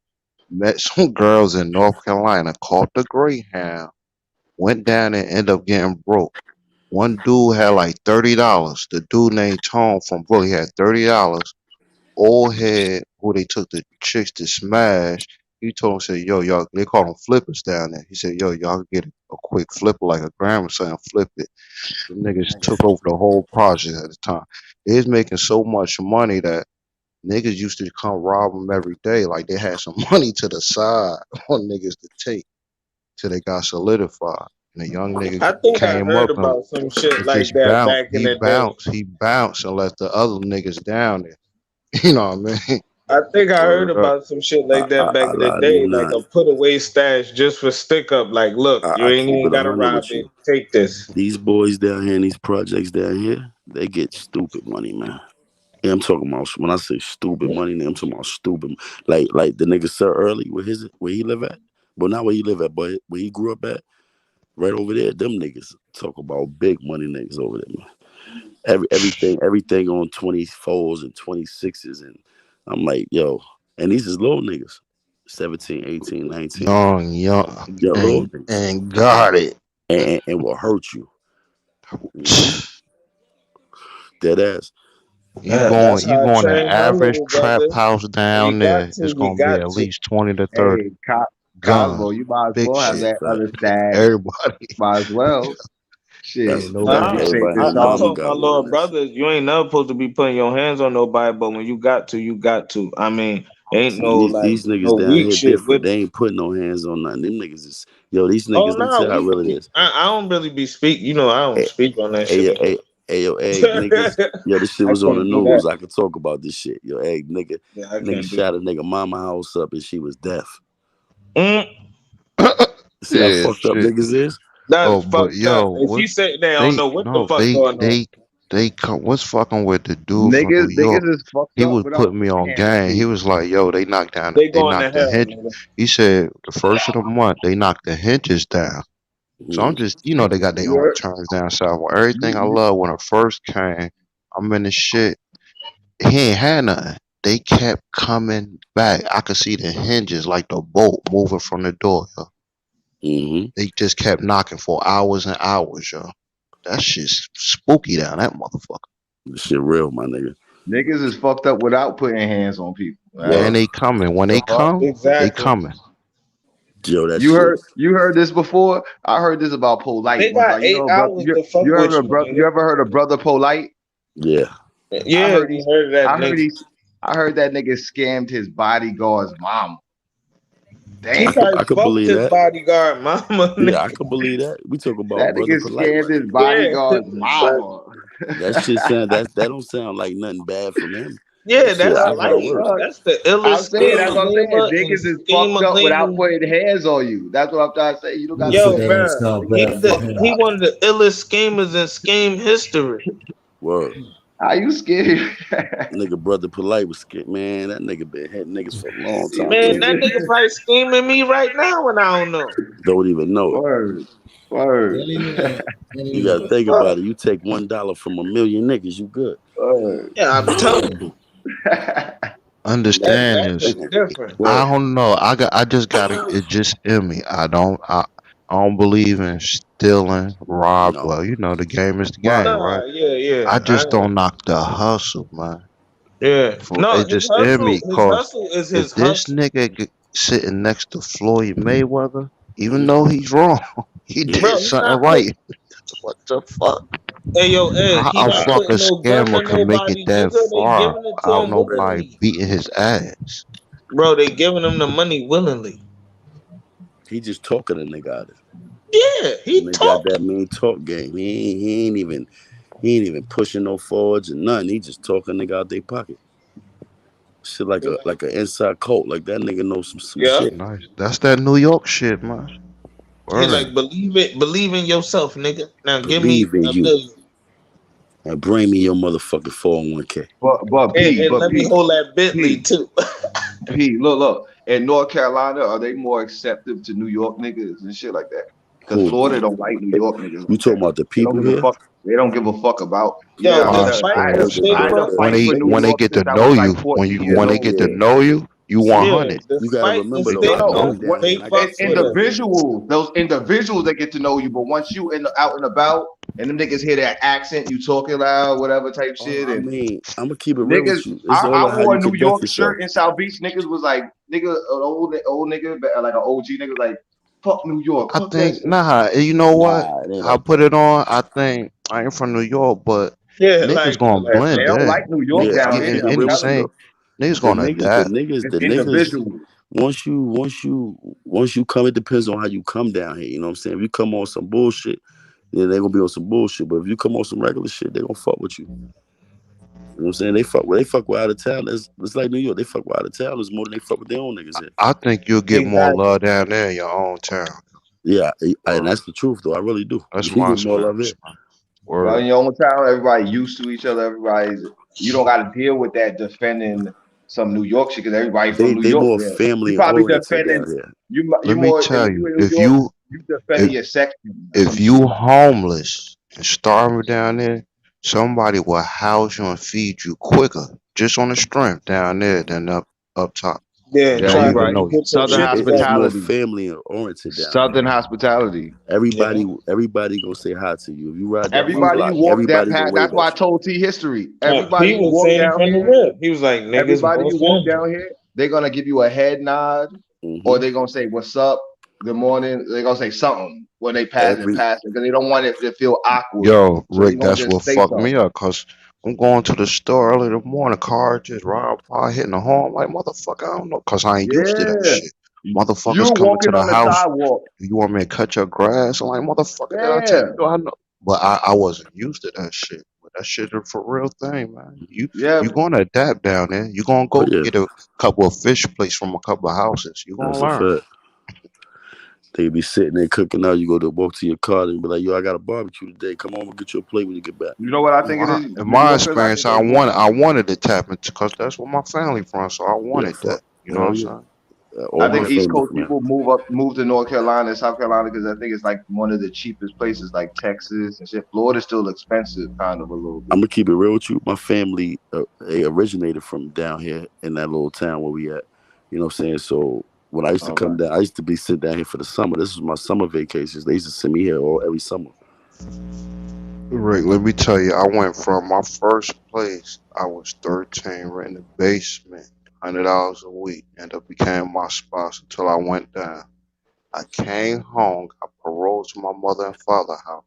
met some girls in North Carolina, caught the Greyhound, went down and ended up getting broke. One dude had like $30. The dude named Tone from Brooklyn, he had $30. Old head who they took the chicks to smash. He told him, said, yo, y'all, they call them flippers down there. He said, yo, y'all can get a quick flipper like a gram or something, flip it. The niggas took over the whole project at the time. They was making so much money that niggas used to come rob them every day. Like they had some money to the side on niggas to take till they got solidified. And the young nigga I think I came heard up and about some shit like just that bounced. back in the day. He bounced and left the other niggas down there. You know what I mean? I think I heard Word up. about some shit like that back I in the lied to you day, like not. a put away stash just for stick up. Like, look, you I ain't keep even it gotta 100 rob with it. you. Take this. These boys down here in these projects down here, they get stupid money, man. Yeah, I'm talking about when I say stupid money, I'm talking about stupid. Like the nigga Sir Early, where he live at? Well, not where he live at, but where he grew up at, right over there. Them niggas talk about big money niggas over there, man. Everything on 24s and 26s, and I'm like, yo, and these is little niggas, 17, 18, 19. Young, Yeah, little niggas, and got it. and will hurt you. Mm-hmm. Dead ass. That's You how I going to trained my average little trap brother. house When you down got there, to, it's you gonna be got at to. least 20 to 30 hey Cosmo. guns, You might as big well have shit. that Fact. other stash. Everybody, Might as well. Shit, That's ain't a no let fact. me Nah, take Everybody, this her I off. mama told my got one little of that shit. brother, you ain't never supposed to be putting your hands on nobody, but when you got to, you got to. I mean, ain't See, no like these niggas no down weak here shit different. with They it. ain't putting no hands on nothing. Them niggas is these Oh niggas. Let me no, tell you how real it is. I don't really be speak. You know, I don't Hey, speak on that shit. hey, hey, hey, yo, egg niggas. Yo, this shit I was on the can't do that. news. I could talk about this shit. Yo, egg Yeah, I nigga can't do shot a nigga mama house up and she was deaf. that. See how yeah, fucked up shit. niggas is? That's Oh, but fucked up. yo, If what you say they don't they know what the no fuck going on. they come. What's fucking with the dude from New York? Niggas is fucked He up was without putting me putting on hands on game. He people. was like, "Yo, They they going to knocked the hell, hinge." nigga. He said the first of the month they knocked the hinges down. So I'm Mm. just, they got their You own heard? terms down south. Well, everything I You, love when I first came, I'm in the shit. He ain't had nothing. They kept coming back. I could see the hinges like the bolt moving from the door. Yo. Mm-hmm. They just kept knocking for hours and hours, yo. That shit's spooky down that motherfucker. This shit real, my nigga. niggas is fucked up without putting hands on people. All And right. Word. they coming. When The they fuck? come, they Exactly. coming. Yo, that shit. You heard this before? I heard this about Polite They once. got Like, you 8 know, bro, hours to fuck with you, you nigga. ever heard of brother Polite? Yeah. I Yeah, heard we heard of that I heard nigga. he I heard that nigga scammed his bodyguard's mom. He I Damn. could probably I could fucked believe his that. bodyguard mama, Yeah, I nigga. could believe that. We talk about That brother nigga polite, my scammed his nigga. Yeah, bodyguard's but mama. That shit sound that don't sound like nothing bad from him. That yeah, shit that's That's sound the light. worse. fuck. That's the illest I'm saying that's what I'm saying. schemer and Niggas is fucked up without schemer. putting hands on you. That's what I'm trying to say. You don't got to Yo, put That hands don't bro, sound on he bad niggas. for the Fucked him. he up. one of the illest schemers in scheme history. Word. How you scared? Nigga brother polite was scared. Man, that nigga been hitting niggas for a long time Man, too. that nigga probably scheming me right now, and I don't know. Don't even know it. Word. Word. Anyway, You gotta anyway. think about it. You take $1 from a million niggas, you good. Word. Yeah, I'm telling you, Understand that this. is different. I Word. don't know. I just got it. It just in me. I don't believe in stealing, rob. No. Well, you know, the game is the Right. game, Nah, right? yeah, I yeah, just don't knock the hustle, man. yeah. For No, it just in me, his cause hustle is if his this hustle, nigga sitting next to Floyd Mayweather, even though he's wrong, he Yeah. did bro. He something not put. right. What the fuck? Hey, yo, Ed, How he a not Nah. fucking putting no gun to scammer can make it nobody, that nigga. They far giving it to without him nobody willingly, beating his ass? bro. They giving him the money willingly. He just talking a nigga out of it. Yeah, he Nigga got that talking. mean talk game. He ain't even pushing no forwards and nothing. He just talking nigga out their pocket. Shit like an inside coat. Like that nigga knows some Yeah, shit. Nice. That's that New York shit, man. he like Word. believe in yourself, nigga. Now give me Believe in a you. million. And bring me your motherfucking 401k. But P, And but let me P, hold that Bentley P, too. P. Look. In North Carolina, are they more acceptive to New York niggas and shit like that? Because Who? Florida don't like New York niggas You like that. talking about the They don't people give a here? fuck. They don't give a fuck about. Yo, Yeah, the Possibly. fight, I had to the Nigga, they I had the, to fuck. the, When fight they for New when they York get to since I know was like you, 14 years when they old. get to yeah. know you, you Yeah, 100. the You gotta fight and remember though, No, I state no. moved don't. What down here They and I got fucks with us. family here. individuals? Those individuals that get to know you, but once you out and about, and them niggas hear that accent, you talking loud, whatever type shit, I and mean, I'm gonna keep it real niggas. with you. It's all I on how wore you a New conduct York yourself. shirt in South Beach. Niggas was like, nigga, an old nigga, like an OG nigga, like, fuck New York, I fuck that think shit. nah. You know what? Nah, it ain't I like put that. it on. I think I ain't from New York, but Yeah, niggas like gonna They blend don't in. like New York Yeah, Niggas I'm down gonna here. getting keep it I'm real with you telling anything. you, though. Niggas The gonna niggas, the adapt. niggas, it's the niggas. individuals. Once you come, it depends on how you come down here. You know what I'm saying? If you come on some bullshit, then they gonna be on some bullshit. But if you come on some regular shit, they gonna fuck with you. You know what I'm saying? They fuck with out of town. It's like New York. They fuck with out of towners more than they fuck with their own niggas here. I think you'll get more Exactly. love down there in your own town. Yeah, and Word. that's the truth though. I really do. That's You my get more love experience, here. man. Well, in Word. your own town, everybody used to each other. Everybody's you don't got to deal with that defending some New York shit because everybody from They New they York more there. You family probably oriented defending down here. you Let me more tell if you you, in New York, you defending if your section or if some you shit. homeless and starving down there, somebody will house you and feed you quicker just on the strength down there than up top. yeah, And Yeah, don't you trying even right. to know you. get your Southern It, chips it- back. it's more hospitality. family oriented down here. Southern hospitality. Yeah, Everybody gonna say hi to you. If you ride that one Everybody you block, walk that everybody gonna path. That's wave why I at you. told T history. Everybody He you was walk saying it down from the here, rip. He was like, niggas everybody more you walk family. down here, they're gonna give you a head nod, or hmm they're gonna say what's up, good morning. They're gonna say something when they Every pass because they don't want it to feel awkward. Yo, So they're Rick, gonna that's just what say fucked me something. up because I'm going to the store early in the morning, car just riding by, hitting the horn. Like, motherfucker, I don't know, because I ain't used to that Yeah. shit. Motherfuckers You coming to walking the on the house, sidewalk. you want me to cut your grass? I'm like, motherfucker, did I tell Yeah. you? Do I know? But I wasn't used to that shit. But that shit is for real thing, man. You Yeah. gonna adapt down there. You gonna oh go yeah, get a couple of fish plates from a couple of houses. You gonna that's a learn. fact. They be sitting there cooking out. You go to walk to your car and be like, "Yo, I got a barbecue today. Come on, and get your plate when you get back." You know what I think it My is? in New my Yorkers, I experience, think they want. I wanted to tap into because that's where my family from, so I Yeah, wanted that. fuck. You know what Hell I'm yeah. saying? All I my think Wanted East family Coast from here. people move to North Carolina and South Carolina because I think it's like one of the cheapest places, like Texas and shit. Florida's still expensive, kind of a little I'm bit. gonna keep it real with you. My family, they originated from down here in that little town where we at. You know what I'm saying? So when I used to All come right. down, I used to be sitting down here for the summer. This was my summer vacations. They used to send me here every summer. Rick, let me tell you, I went from my first place. I was 13, renting the basement, $100 a week, and it became my spots until I went down. I came home, got paroled to my mother and father house,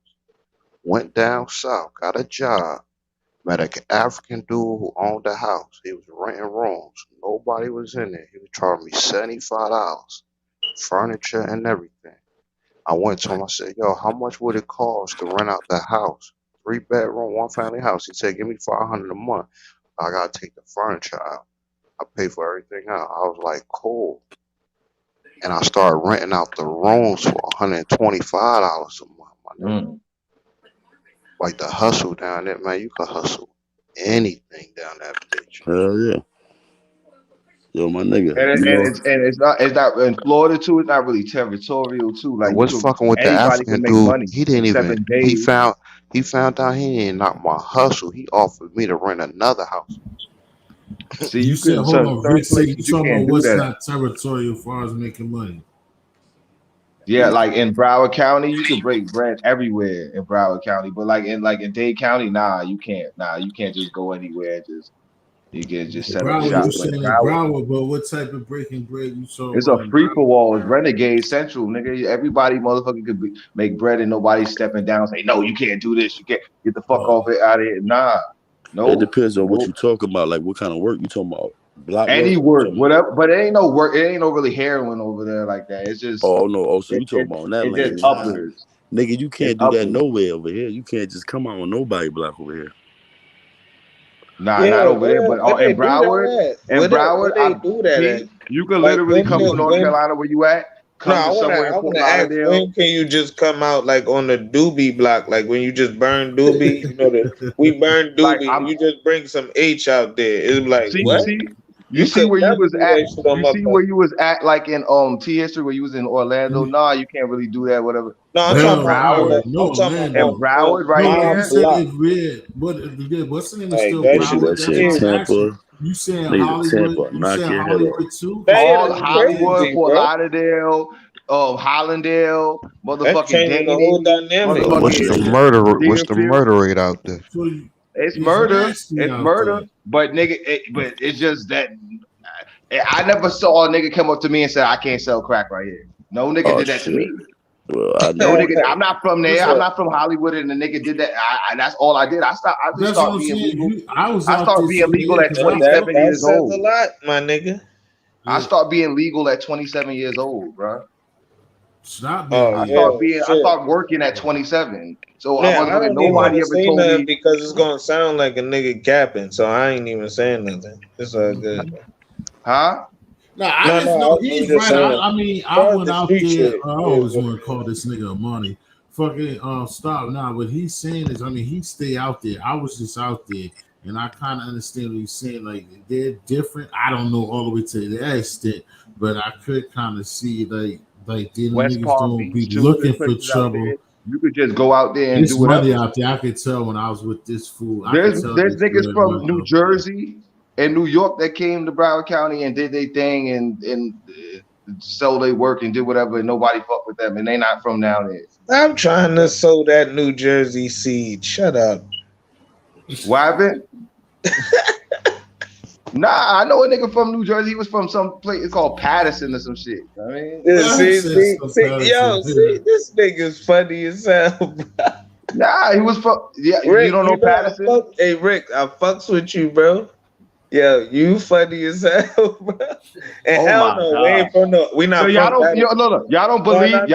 went down south, got a job, met an African dude who owned the house. He was renting rooms. Nobody was in there. He was charging me $75, furniture and everything. I went to him. I said, "Yo, how much would it cost to rent out the house? 3 bedroom, one family house." He said, "Give me 500 a month. I gotta take the furniture out. I pay for everything out." I was like, "Cool." And I started renting out the rooms for $125 a month, my nigga. Mm. Like the hustle down there, man. You can hustle anything down that bitch. Hell yeah. Yo, my nigga, And, it, you know, and it's not in Florida too. It's not really territorial too. And Like you what's could fucking with the anybody can African make dude? money He didn't in even. 7 days. He found out he didn't knock my hustle. He offered me to rent another house. See, You you said, can hold on, Rick certain said you places you talking can't about do what's that. not territorial as far as making money. Yeah, like in Broward County, you could break bread everywhere in Broward County, but like in Dade County, nah, you can't. Nah, you can't just go anywhere and just you can just set up Broward, shop. you Like saying in Broward, Broward, but what type of breaking bread you talking it's a about in free for Broward? all. It's Renegade Central, nigga. Everybody motherfucker could make bread and nobody's stepping down. Say no, you can't do this. You can't get the fuck off it out of here. Nah, it no, depends on what no. you talk about. Like, what kind of work you talking about? Block work? Any What you work, talking about? whatever, but it ain't no work. It ain't no really heroin over there like that. It's just Oh no! Oh, so you talking it, about on that it's just lane? Nah, uppers. nigga, you It's can't do that uppers. nowhere over here. You can't just come out on nobody block over here. Nah, not Yeah, over there, but where they in do Broward, that at? in Broward, Where they do that at? you could Like literally when come from North when Carolina where you at, no, come to somewhere in I Fort wanna ask Lauderdale. when can you just come out like on the doobie block, like when you just burn doobie, you know that we burn Like doobie and I'm you just bring some H out there. It's like see, what? you You see could where you never was do at. that shit on You my see block. where you was at, like in T history where you was in Orlando. Nah, you can't really do that, whatever. No, I'm But talking in Hell about no, Broward, no I'm talking about Orlando. Broward right No, my you here, said block. if red, what's the name is Like still that Nigga, shit that Broward? is That's shit why weird. I asked you. Tampa. You saying Nigga, Hollywood? Tampa, You knock saying your head off. Hollywood too? Damn, all that's Hollywood, crazy, Fort bro. Lauderdale, Hollandale, That's motherfucking changing the whole Daney, dynamic. Yo, what's motherfucking the Yeah. murder? What's the Deerfield. murder rate out there? So It's it's murder. nasty It's out murder. there. But nigga, but it's just that I never saw a nigga come up to me and say I can't sell crack right here. No nigga Oh did that to shit. me. Well, I No know. nigga. I'm not from there. I'm So, not from Hollywood, and the nigga did that. That's all I did. I just That's what started I'm being saying. legal. I was I out started there being saying, legal yeah, at because I that 27 fuck that years with says a old. lot, my nigga. I yeah. started being legal at 27 years old, bro. Stop being Oh legal. yeah, I shit. started working at 27. So I Man, wasn't I gonna. don't even want Nobody to ever say told nothing me, because it's gonna sound like a nigga capping, so I ain't even saying nothing. It's all good. huh? No, I No, just know I'm he's just right. saying. I mean, As I far as went the out street there. shit, I it is always what want to it call is. this nigga money. Fucking stop now. What he's saying is, I mean, he stay out there. I was just out there, and I kind of understand what he's saying. Like they're different. I don't know all the way to that extent, but I could kind of see like them West niggas Palm don't be Beach too. There's looking for places out there. trouble. You could just go out there and do It's money whatever. out there. I could tell when I was with this fool. I could tell There's this niggas good from money New out there. Jersey and New York that came to Broward County and did their thing and sold their work and did whatever, and nobody fucked with them, and they not from down there. I'm trying to sow that New Jersey seed. Shut up. What happened? Nah, I know a nigga from New Jersey. He was from some place called Patterson or some shit. I mean, Yeah, I said some yo, Patterson. this nigga's funny as hell, bro. nah, he was from. Yeah, you Rick, don't know you know Patterson? hey Rick, I fucks with you, bro. Yo, you funny as hell, bro. And Oh hell my no, god. we So not y'all from don't, Patterson. look, No, y'all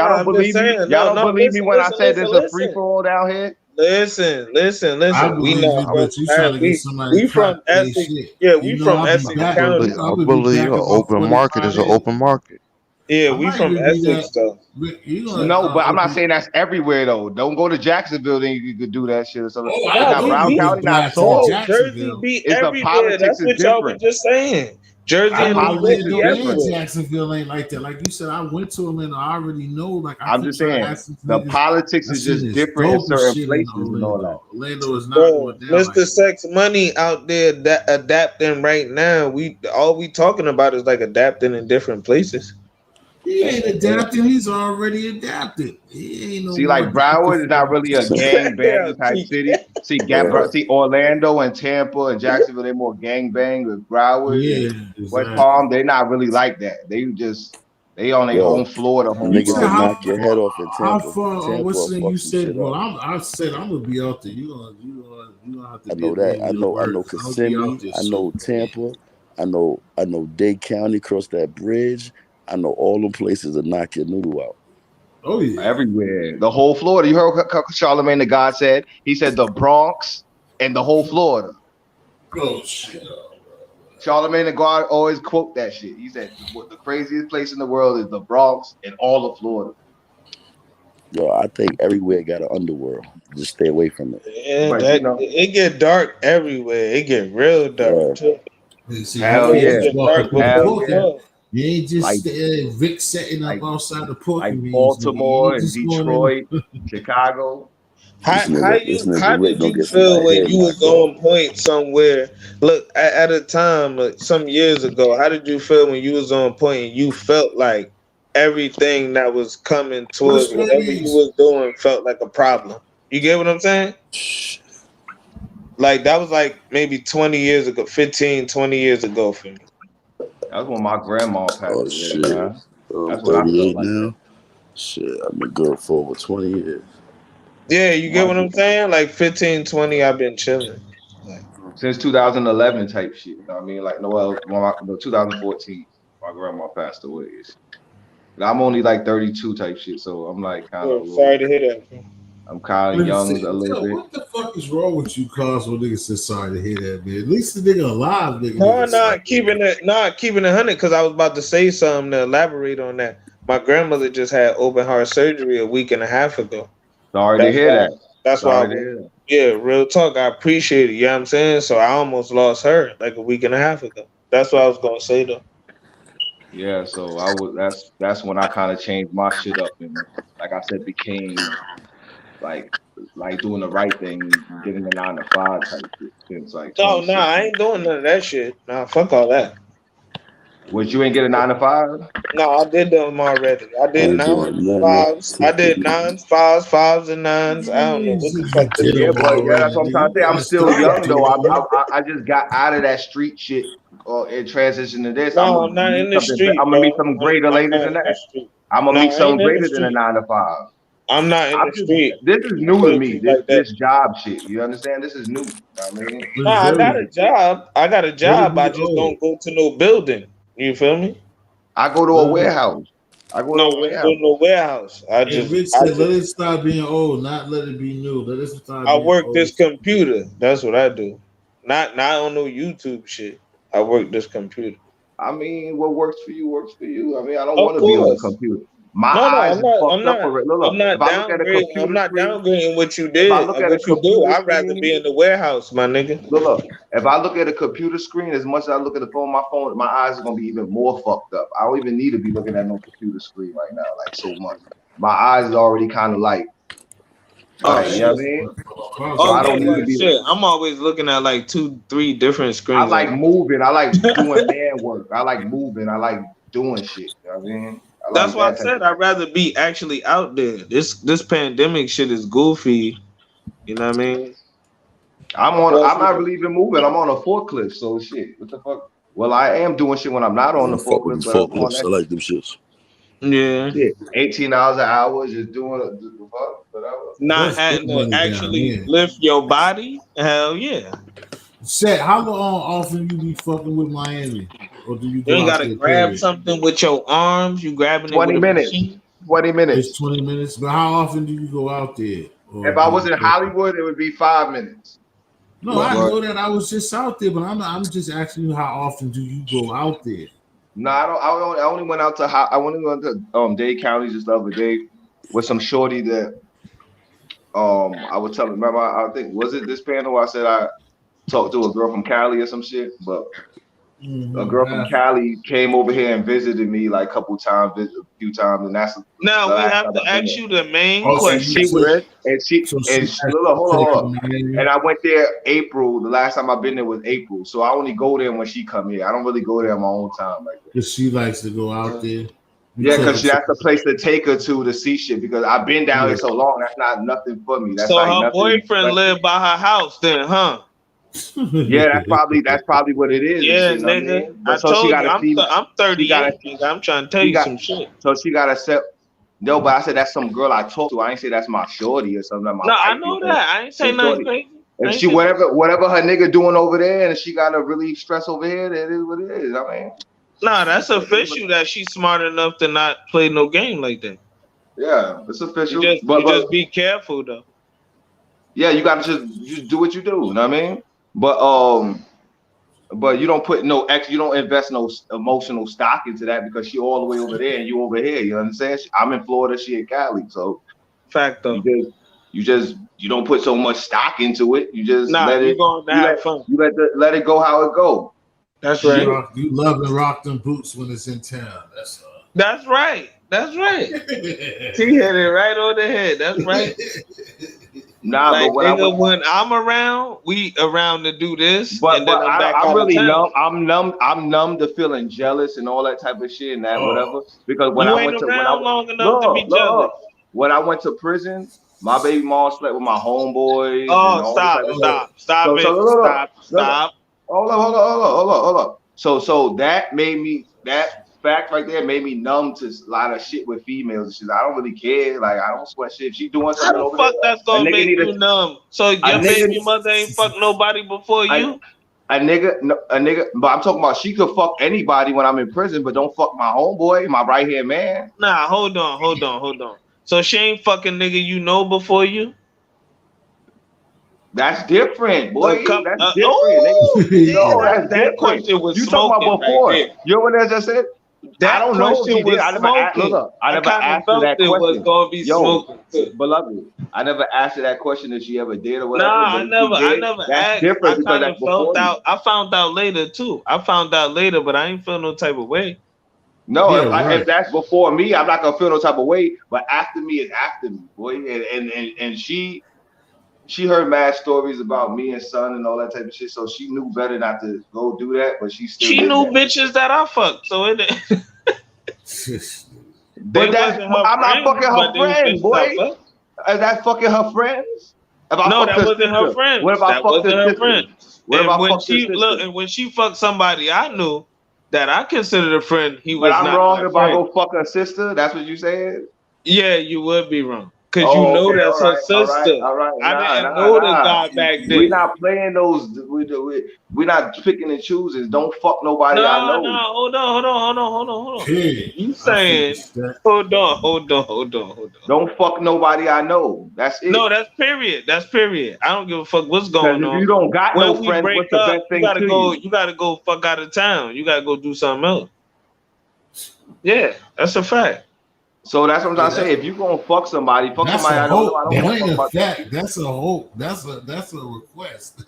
don't I'm just believe me, saying. y'all don't believe me Listen, when I said there's a free listen. for all down here. I Listen. We believe not you, from but you trying Patterson. to get somebody We crack from they Essex. shit. Yeah, You we know, from I'll be Essex back. County. I I'm gonna be believe back an about open market 45 is an minutes. open market. Yeah, I we might from even be Essex that. though. You know, No, but I'm not saying that's everywhere though. Don't go to Jacksonville, then you could do that shit or something. oh, It's I not We will Brown be we County, with not blacks in soft. bro, Jersey Jacksonville. be It's the everywhere. politics That's is what y'all was different. just saying. Jersey I The and know New York politics is be Orlando and different. everywhere. Jacksonville ain't like that. Like you said, I went to Orlando. I already know. Like I I'm keep just trying to saying ask these the niggas. politics I is seen just this different in dope as certain shit in places and all that. Orlando. Orlando is not Bro, going down like Mr. that. Sex Money out there adapting right now. We talking about is like adapting in different places. He That's ain't what it adapting. He's already adapted. He ain't no See, more like adapted Broward is not for. really a is. gang Yeah, bang type see. city. Yeah. See Orlando and Tampa and Jacksonville, they're more gang bang. With Broward and Yeah, West exactly. Palm, they're not really like that. They on their Yo, home floor, the You said homegrown niggas will niggas. knock your head off in how Tampa. far? Tampa What's will the thing you fuck some said? shit Well, up. I said I'm gonna be out there. You gonna have to I be a know that. man of your I word. know 'Cause I'm gonna be out Kissimmee. there I soon. know Tampa. I know Dade County across that bridge. I know all them places to knock your noodle out. Oh yeah. Everywhere, the whole Florida. You heard what Charlemagne the God said? He said the Bronx and the whole Florida. Oh shit. Charlemagne the God always quote that shit. He said what the craziest place in the world is the Bronx and all of Florida. Yo, I think everywhere got an underworld. Just stay away from it. Yeah, But you that know, it get dark everywhere. It get real dark Yeah. too. See, you Hell can't yeah. just Nigga, walk dark up in was the Hell fucked yeah. parking. up. You ain't Like just Rick setting up like outside the like parking range, nigga. You Baltimore and just going in. Detroit, Chicago. This How nigga Rick did gonna you get feel somebody when head you was knocked off. on point somewhere? Look, at a time like some years ago, how did you feel when you was on point and you felt like everything that was coming towards First whatever you phase. was doing felt like a problem? You get what I'm saying? Like that was like maybe 20 years ago, 15, 20 years ago for me. That's when my grandma passed Oh away, shit. man. I'm That's what I felt 38 like that. now. Shit, I've been good for over 20 years. Yeah, you get My, what I'm saying? Like 15, 20, I've been chilling. Like, since 2011 type shit. You know what I mean? Like no 2014, my grandma passed away. And I'm only like 32 type shit, so I'm like kind of yeah, a little. sorry to hear that. Bro. I'm kind of young a little Yo, bit. what the fuck is wrong with you, cause when niggas say sorry to hear that, man? At least the nigga alive, No, nigga sorry. not keeping it 100 because I was about to say something to elaborate on that. My grandmother just had open heart surgery a week and a half ago. Sorry to That's hear why. that. That's why. Sorry to hear that. Yeah, real talk. I appreciate it. You know what I'm saying? So I almost lost her like a week and a half ago. That's what I was gonna say though. Yeah, so I would. That's when I kind of changed my shit up and, like I said, became like like doing the right thing, getting a 9 to 5 type shit since like No, nah, 26. I ain't doing none of that shit. Nah, fuck all that. Which you ain't get a 9 to 5? No, I did them already. I I did ain't nines, doing nothing else fives. I except for did nines, fives, fives, and nines. I don't know what the fuck You the did Yeah, them difference but is. yeah, already, that's what I'm nigga. trying to You say. I'm gotta still stop young though. doing them. I just got out of that street shit and transitioned to this. I'm No, gonna I'm not meet in the something. street, I'm gonna meet bro. something greater I'm later not than in the that. street. I'm gonna No, meet I ain't something in the greater than a street. 9 to 5. I'm not in I'm the just street. this is I new put to it to me. you This like that. this job shit. You understand? This is new. You know what I mean, It's Nah, I got very a job. I got a let it job. I be just old. don't go to no building. You feel me? I go to Let a it be. warehouse. I go to No, a I ain't go warehouse. to no warehouse. Hey, Rich I said, let just it stop being old, not let it be new. Let it stop I being work old. this computer. That's what I do. Not on no YouTube shit. I work this computer. I mean, what works for you works for you. I mean, I don't Of want to be on the course. computer. My No, eyes I'm is not. I'm fucked up not. already. Look, I'm look. not If I look at a downgrading. I'm computer not screen, downgrading what you if I did. look at a What you do. computer I'd rather screen, be in the warehouse, my nigga. look. If I look at a computer screen as much as I look at the phone, my eyes are gonna be even more fucked up. I don't even need to be looking at no computer screen right now, like so much. My eyes is already kind of Oh like, you know what I shit. mean? So Oh I yeah, don't need to like be. shit. I'm always looking at like 2, 3 different I screens at like once. moving. I like doing man work. I like moving. I like doing shit. You know what I mean? I That's like why I that type said of I'd thing. rather be actually out there. This pandemic shit is goofy. You know what I mean? Plus, I'm not really even moving. I'm on a forklift. So shit. What the fuck? Well, I am doing shit when I'm not I on the don't fuck with forklift, these but I'm on forklifts. that I like them shits. yeah. shit. 18 hours an hour, just doing the fuck, whatever. Not What's good having to money down actually here? lift your body. Hell yeah. Seth, how long often you be fucking with Miami? Or do you You go ain't out gotta there, grab period? something with your arms. You grabbing it 20 with a minutes. machine. 20 It's minutes. 20 minutes. But how often do you go out there? Or If I do was you in Hollywood, it would be 5 minutes. No, I But know that I was just out there, but I'm just asking you how often do you go out there? no, I don't. I only went out to. I only went to Dade County just the other day with some shorty that I was telling. Remember, I think was it this panel? I said I talked to a girl from Cali or some shit, but a girl from Mm-hmm. Cali came over here and visited me like a couple times, a few times, and that's the Now we last have time to I've been ask there. you the main Also, And you she question, was, said Rich. she look, hold on, take hold you on. to And Miami. I went there April. The last time I've been there was April, so I only go there when she come here. I don't really go there on my own time like that. Because she likes to go out there. You Yeah, take because her to that's the place to take her to see shit. Because I've been down yeah. here so long, that's not nothing for me. That's So like her nothing boyfriend special. lived by her house then, huh? Yeah, that's probably what it is and Yeah, shit. You know what I nigga. mean? But I so she told got you to see. I'm She got to. 38, nigga. I'm trying to tell She you got. some shit. So she got to set. No, but I said that's some girl I talked to. I ain't say that's my shorty or something. My No, I wifey, know but that. I ain't say the nothing shorty. crazy. I If ain't she say nothing. whatever her nigga doing over there, and she got to really stress over here, that is what it is. I mean, Nah, that's that's what it is. official that she's smart enough to not play no game like that. Yeah, it's official. You just be careful though. Yeah, you got to just do what you do. You know what I mean? But but you don't put no you don't invest no emotional stock into that because she all the way over there and you over here. You understand? I'm in Florida, she in Cali, so Fact you though. just you don't put so much stock into it. You just Nah, let you it going to you have fun. let it go how it go. That's You, right. you love and rock them boots when it's in town. That's That's right. That's right. She hit it right on the head. That's right. Nah, but Like when I nigga, went, when I'm around, we around to do this, and then but I'm back I'm out of really town. numb. I'm numb. I'm numb to feeling jealous and all that type of shit and that oh, whatever. Because You ain't around long enough to be jealous. look, when I went to prison, my baby mom slept with my homeboys and Oh, all this type of stuff. stop So it, look. stop. Hold up. So that made me that fact right there made me numb to a lot of shit with females and shit. I don't really care. Like I don't sweat shit. If she doing How something the over fuck that's there, a gonna nigga make need you numb? So a your nigga baby mother ain't fuck nobody before a, you? a nigga no, a nigga. But I'm talking about she could fuck anybody when I'm in prison, but don't fuck my homeboy, my right hand man. Nah, hold on. So she ain't fucking nigga you know before you? That's different, boy. That's different, nigga. Oh, yeah, No, that's that different. question was You talking smoking about right before? there. You know what I just said? I That don't know if question she did. was I never asked. smoking. Look, I I never kind of asked her felt that it was question. gonna be Yo, smoking. beloved, I never asked her that question if she ever did or Nah, whatever. But if she I did, never that's asked. I different because kind of that's felt before you. out. I found out later too. I found out later, but I ain't feel no type of way. No, yeah, if right. that's before me, I'm not gonna feel no type of way. But after me is after me, boy. And she heard mad stories about me and son and all that type of shit. So she knew better not to go do that, but she still She did knew that. bitches that I fucked, so it they But wasn't her I'm not friends, fucking but her they was friend, bitches boy. I fucked. Is that fucking her friends? If I No, fucked that her wasn't her sister, what if friends. I That fucked wasn't her her sister? friends. What if I fucked her sister? And when she fucked somebody I knew that I considered a friend, he But was I'm not wrong my if I friend. go fuck her sister. That's what you said. Yeah, you would be wrong. Cause you Oh, know okay, that's her sister. all right. I didn't know the Nah. guy back We then. not playing those. We not picking and choosing. Don't fuck nobody I No, know. hold on. Hey, You I saying finished that. hold on. Don't fuck nobody I know. That's it. No, that's period. That's period. I don't give a fuck what's Because going if you on. don't got no When we friends, break what's the up, best thing to you? you gotta go fuck out of town. You gotta go do something else. Yeah, that's a fact. So that's what I'm Yeah, trying to say. If you gonna fuck somebody that's I a don't know. hope. I don't That give a ain't fuck a about that. fact. That's a hope. That's a request.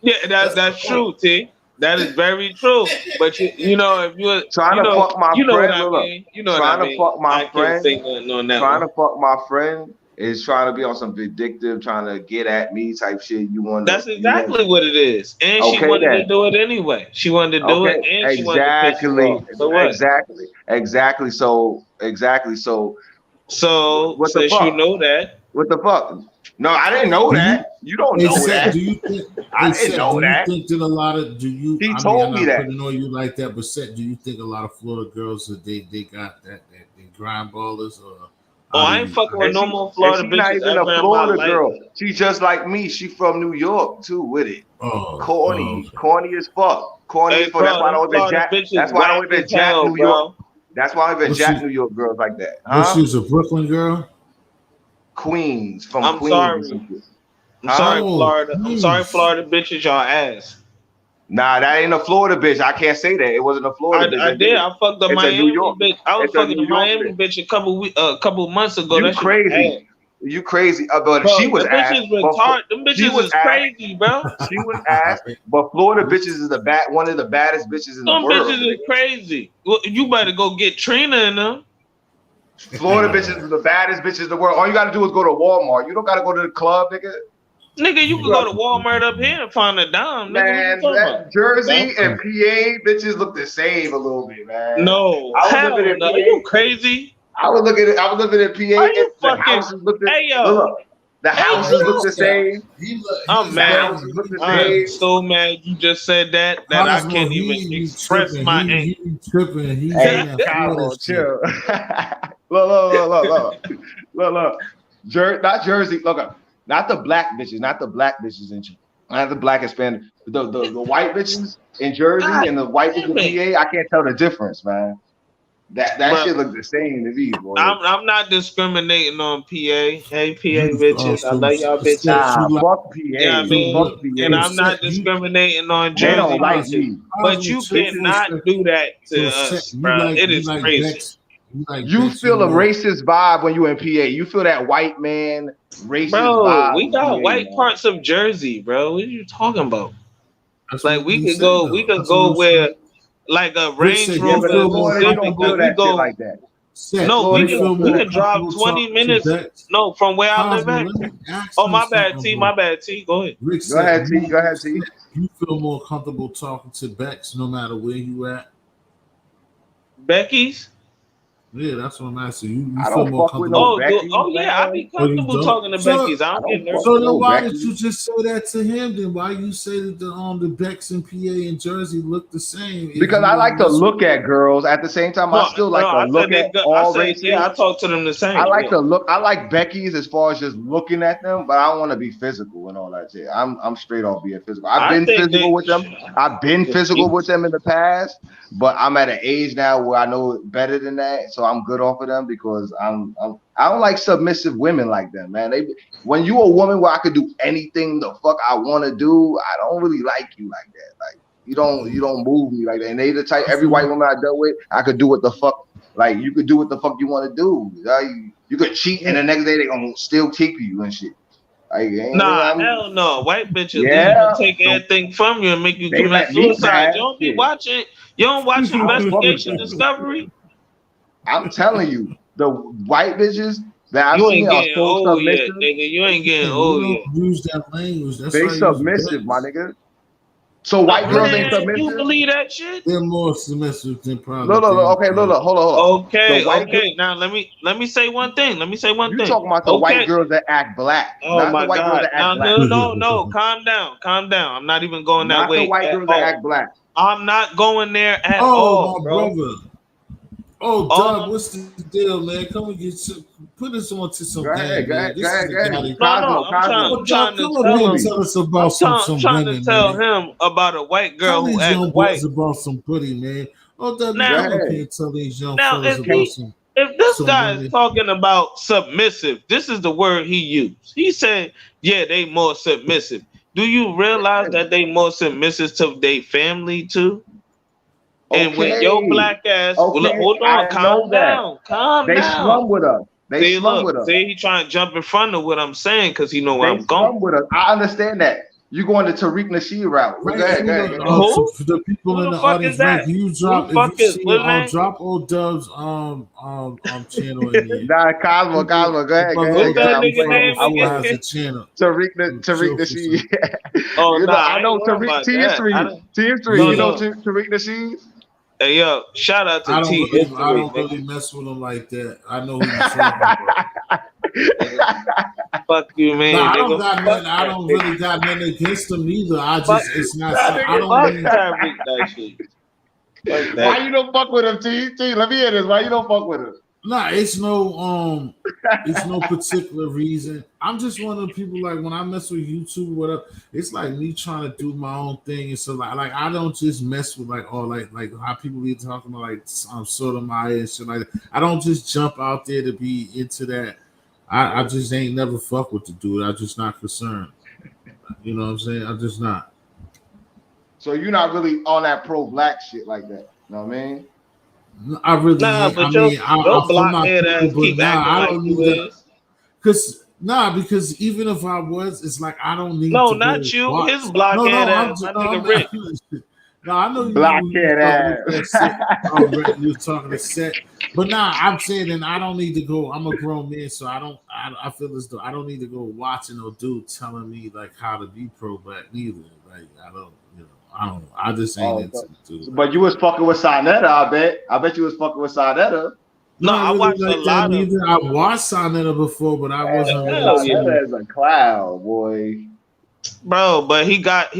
Yeah, That's a that's hope. true, T. That is very true. But you know, if Trying to fuck my you know what friend, I look, mean. You know what I trying to mean. fuck my I can't friend, say nothing on that trying one. to fuck my friend is trying to be on some vindictive, trying to get at me type shit. That's exactly what it is. And she Okay wanted to then. do it anyway. She wanted to do Okay, it, and she wanted to piss you off. So what? exactly. So, So what the since you fuck? know that, What the fuck? No, I didn't know Do you? that. You don't Hey, know Seth, that. do you think? I Hey, didn't Seth, do know you that. think that a lot of do you? He I mean, I'm told me not that. putting on you like that, but Seth, do you think a lot of Florida girls that they got that they grind ballers or oh, how do I ain't you? fucking with no more And Florida she not bitches even a ever in my Florida life. girl. She just like me. She from New York too with it. Oh, okay. Corny as fuck. Corny as Hey, fuck. That's bro, why I them don't even Florida jack. That's bitches why I don't whack even as jack hell, New York. bro. That's why I don't even Was jack she? New York girls like that, Was she huh? was a Brooklyn girl? Queens from I'm Queens or sorry. some shit, I'm sorry, huh? Oh, Florida. I'm sorry, Queens. Florida bitches, y'all ass. Nah, that ain't a Florida bitch. I can't say that. It wasn't a Florida bitch. I did. I fucked the It's a New Miami York. bitch. I was It's a fucking New the York Miami bitch. bitch a couple months ago. You That shit was crazy. ass. You crazy. But she Bro, was the ass. bitches But retarded. Them she bitches was is ass. crazy, bro. She was ass. But Florida bitches is one of the baddest bitches in the Them world, bitches is nigga. crazy. Well, you better go get Trina in them. Florida bitches are the baddest bitches in the world. All you gotta do is go to Walmart. You don't gotta go to the club, nigga. Nigga, you can go to Walmart up here and find a dime. Nigga, what you Man, talking about? that Jersey Dumb. and PA bitches look the same a little bit, man. No, I was living hell in no. Are you PA. crazy? I was living in Are PA. you The fucking? houses look the Hey yo, look. The hey houses look yo. the same. I'm The mad. houses look the I'm same. so mad you just said that I Cosmo, can't even he be express tripping. my He anger. be tripping. He's on Hey, that Florida Cabo, shit. chill. Look. Not Jersey. Look, not the black bitches, not the black bitches in Jersey. Not the black Hispanic. The white bitches in Jersey God and the white bitches damn it, in PA. I can't tell the difference, man. That bro. shit look the same to me, boy. I'm not discriminating on PA. Hey, PA You bitches, I love y'all bitches. steps Nah, you like fuck You know PA. what I mean? Fuck And so PA. I'm not set you discriminating on They don't Jersey like Cosmo, bitches. me. But Cosmo you chill for a cannot second. do that So to set us, bro. It you is like crazy. Bex you like You Bex feel a New York. racist vibe when you in PA. You feel that white man racist Bro, vibe we in PA, got white man. parts of Jersey, bro. What are you talking about? That's Like what we he could said, go, we though. could That's what go he said. where like a Rick Range said, Yeah, you but Rover in feel more Florida, you Pacific, don't comfortable. feel like we that shit go. like that. Set, No, you Florida, we you could feel don't feel we more that could shit. drive comfortable 20 talking to minutes. Bex. No, from where I live Cosmo, at. let me ask Oh, him my bad, something, T. bro. My bad, T. Go ahead. Rick Go said, ahead, T. Go ahead, T. you feel more comfortable talking to Bex no matter where you at. Becky's. Yeah, that's what I'm asking. You I feel don't more fuck with no comfortable. Becky, Oh yeah, I'd man. be Oh, you comfortable don't? talking to Becky's. I I don't get don't fuck nervous. So with then no why did Becky. you just say that to him? Then why you say that the Bex and PA and Jersey look the same if Because you I don't like to mess with look at girls. At the same time, I still No, like to I look said they at good. I all said yeah, I races. talk to them the I same. like Yeah. to look. I like Becky's as far as just looking at them, but I don't want to be physical and all that shit. I'm straight off being physical. I've I been think physical they. with them. I've been physical with them in the past, but I'm at an age now where I know better than that, so I'm good off of them because I don't like submissive women like them, man. When you a woman where I could do anything the fuck I want to do, I don't really like you like that. Like you don't move me like that. And they the type I every feel white woman I dealt with, I could do what the fuck. Like you could do what the fuck you want to do. You could cheat, and the next day they gonna still keep you and shit. Like, Nah, hell no. White bitches, they yeah, gonna take everything from you and make you they commit let me suicide. pass. You don't be Shit, watching. You don't watch I don't fuck with Investigation them. Discovery. I'm telling you, the white bitches that I've You seen ain't are getting so old yet, submissive. nigga. You ain't getting saying, you old yet. don't use that language. That's They why I use submissive, my Bex. nigga. So white girls ain't Man, you submissive. believe that shit? They're more submissive than probably Look, look, look. damn Okay, look, close. look. Hold on. The Okay, white girl. okay. Now let me say one thing. Let me say one You thing. talking about the white Okay. girls that act black, Oh not the my white girls God. that act Now black, no. Calm down. Calm down. I'm not even going that not the way white at girls that all. act black. I'm not going there at Oh, all, my bro. brother. Oh, All Doug, I'm what's the deal, man? Come and put us on to some Go ahead, game, go man. ahead, go This is ahead, the go guy ahead. that. no. Cosmo. Oh, Trying Doug, to come up tell here and him. tell us about some Trying to women, tell man. him about a white girl Tell who these acts young white. boys about some pretty, man. Oh, Doug, Go Now, come up here ahead. and tell these young now, fellas about if this some guy is women. talking about submissive, this is the word he used. He said, "Yeah, they more submissive." Do you realize that they more submissive to their family too? And when your Okay. black ass, well, look, Okay, hold on, I know that. calm They down. slum with us. They See, slum look, with us. see, he trying to jump in front of what I'm saying because he know where They I'm going. slum with us. I understand that. You going the Tariq Nasheed route. Well, Right, go ahead, and go you ahead, know, go ahead. Who? for the people Who in the the fuck is audience, Ray, that? can you Who drop the if fuck you is see what name? drop old Dub's channel in there. Nah, Cosmo, People, Cosmo, go the ahead, go brother ahead, What's go old ahead. that Dub I'm nigga playing. Follow name I Follow will. has a again? channel. Tariq Chill for Nasheed. some. Oh You nah, know, I I ain't know worried Tariq about T that. I History. don't. T History. No, You know no. Tariq Nasheed? Hey yo, shout out to T I History, don't really nigga. mess with him like that. I know who you talking about. Nigga. Fuck you, Nah, man, I don't nigga. got Fuck nothing. I that don't nigga. really got nothing against him either. I Fuck, just it's not. That I nigga. don't fuck need. Tyreek that shit. Fuck that. Why you don't fuck with him, T? T, let me hear this. Why you don't fuck with him? Nah, it's no particular reason. I'm just one of the people like when I mess with YouTube, whatever. It's like me trying to do my own thing, and so like I don't just mess with like like how people be talking about like sodomite and shit like that. I don't just jump out there to be into that. I just ain't never fuck with the dude. I'm just not concerned. You know what I'm saying? I'm just not. So you're not really on that pro-black shit like that. You know what I mean? I really Nah, ain't. I but mean, your for my blockhead people, ass but keep nah, acting I like don't you need that. is. Because even if I was, it's like I don't need No, to go not you. watch. His blockhead I'm ass, just, my no, nigga I'm Rick. not. No, I know you was Blockhead talking to ass. that set. Oh, Rick, you was talking to set. But nah, I'm saying that I don't need to go. I'm a grown man, so I don't. I feel as though I don't need to go watching no dude telling me like how to be pro black neither. Like I don't, I don't. I just ain't Oh, into the dude like but you was that. fucking with Sinetta, I bet. I bet you was fucking with Sinetta. No, Not I really watched a like that lot of. neither. I watched Sonetta before, but I Man, wasn't really Hell yeah, too. Sinetta is a cloud, boy. bro. But he got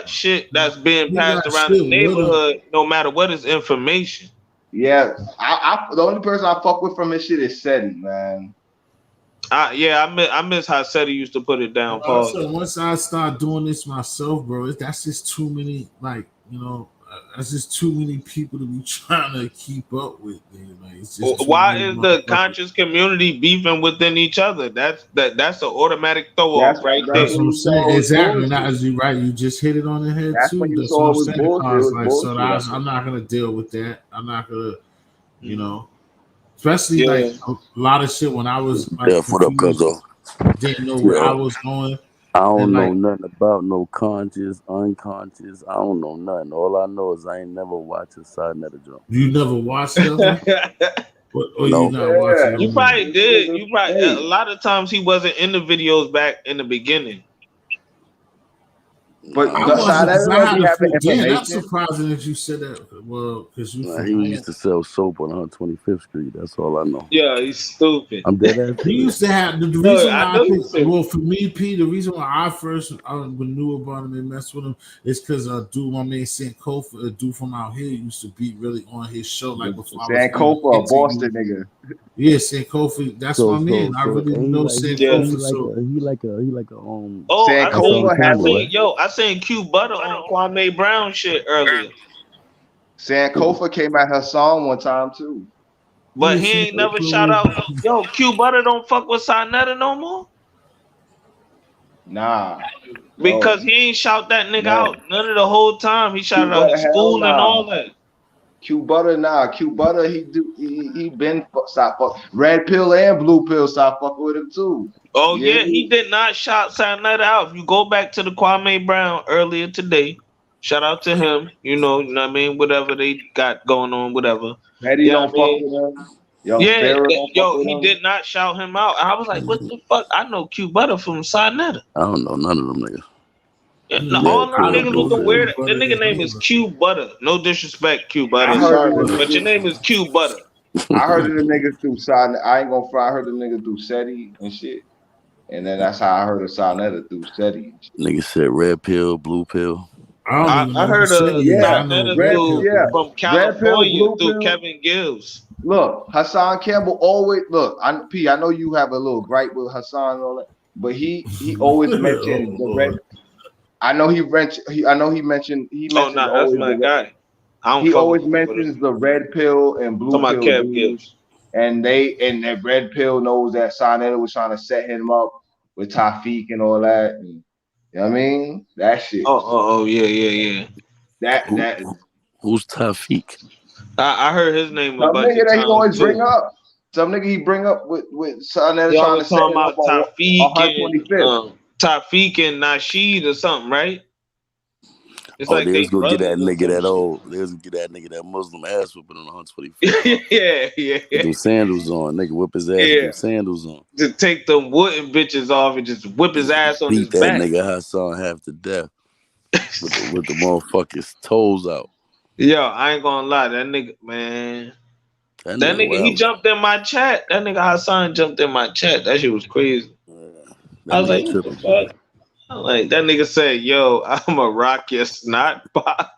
shit that's being He passed got around the shit with him. neighborhood, no matter what is information. Yeah, the only person I fuck with from this shit is Seti, man. I miss how Seti used to put it down. Pause. So once I start doing this myself, bro, that's just too many. Like that's just too many people to be trying to keep up with. Man. Like it's just too Why many is the motherfuckers. conscious community beefing within each other? That's an automatic throw That's off right that's That's there. what when I'm you saying. saw it was Exactly. Not bullshit. as you right. You just hit it on the head That's when too. you That's what saw I'm it was saying. bullshit. I It was was like, so bullshit. I'm not gonna deal with that. I'm not gonna, you know, especially Yeah. like a lot of shit when I was like Yeah, what up, confused, Cuzzo? didn't know where I Yeah, was going. I don't And know like, nothing about no conscious, unconscious. I don't know nothing. All I know is I ain't never watched a side net jump. you never watched them, or you No. not watching Yeah. no You more. probably did. You probably a Hey, lot of times he wasn't in the videos back in the beginning. but I Nah, the wasn't side because edit I don't had be a having few. Damn, that's information. surprising that you said that. Well, because you from he used home. to sell soap on 125th Street. That's all I know. Yeah, he's stupid. I'm dead ass He serious. used to have the No, reason I why I know you think. said. Well, for me, P, the reason why I first knew about him and messed with him is because dude, my man Sankofa, a dude from out here, used to be really on his show like before I was even Sankofa, a into Boston you. nigga. Yeah, Sankofa, that's my man. I really And know Yeah. Sankofa. So he like a Oh, I Hassan seen, Sankofa I has Campbell, a right? seen, yo, I seen Q Butter on Kwame Brown shit earlier, Sankofa came at her song one time too. but yeah, he ain't never shout Sankofa. out. Yo, Q Butter don't fuck with Sinetta no more Nah, because no, he ain't shout that nigga no. out none of the whole time. He Q shouted out Butter, his hell school and nah. all that. Q Butter, nah. Q Butter, he been stop fuck. Red pill and blue pill stop fucking with him too. Oh Yeah, yeah, he did not shout Sinetta out. If you go back to the Kwame Brown earlier today, shout out to him. You know what I mean? Whatever they got going on, whatever. Betty Yeah, I don't fuck mean, with him. Young yeah, Sparrow don't fuck yo, with he him. did not shout him out. I was like, what the fuck? I know Q Butter from Sinetta. I don't know none of them niggas. Yeah, no, No, all Red them I pill, don't niggas know with blue the who pill. weird. Q The Butter nigga is name is neither. Q Butter. No disrespect, Q I Butter. heard Sorry, of them but your niggas. name is Q Butter. I heard of the niggas through side. I ain't gonna fry. I heard the niggas through SETI and shit. And then that's how I heard of Sonetta through SETI and shit. Nigga said red pill, blue pill. I don't even I know who heard said of he is. Yeah, I know Sinetta red. Red Pill through Yeah, though. from red pill, California blue through pill. Kevin Gibbs. Look, Hassan Campbell always look. I know you have a little gripe with Hassan and all that, but he always mentioned Oh the red. Lord. I know he Oh mentions nah, that's always my the red. guy. I don't He fuck with always him with him. mentions the red pill and blue Talking about pill Kev dudes, Gibbs. and that red pill knows that Sonetta was trying to set him up with Tafiq and all that. And, you know what I mean? That shit. Oh yeah, yeah. That Who that who's Tafiq? I heard his name a some bunch nigga of that he times always bring too. up. Some nigga he bring up with Sonetta He trying to always set talking him up about on Tafiq 125th. and Tafiq and Nasheed or something, right? It's Oh, like they was they gonna get brothers that or nigga some that shit. old. They was gonna get that nigga that Muslim ass whipping on 125th. Yeah. With them sandals on. Nigga whip his ass with Yeah. them sandals on. To take them wooden bitches off and just whip his ass on his Beat that back. nigga Hassan half to death with the motherfucking toes out. Yo, I ain't gonna lie, that nigga, man. That That nigga nigga, he wild. jumped in my chat. That nigga Hassan jumped in my chat. That shit was crazy. That I was nigga like, what the tripping, bro. fuck? I'm like, that nigga said, yo, I'm a rock your snot box.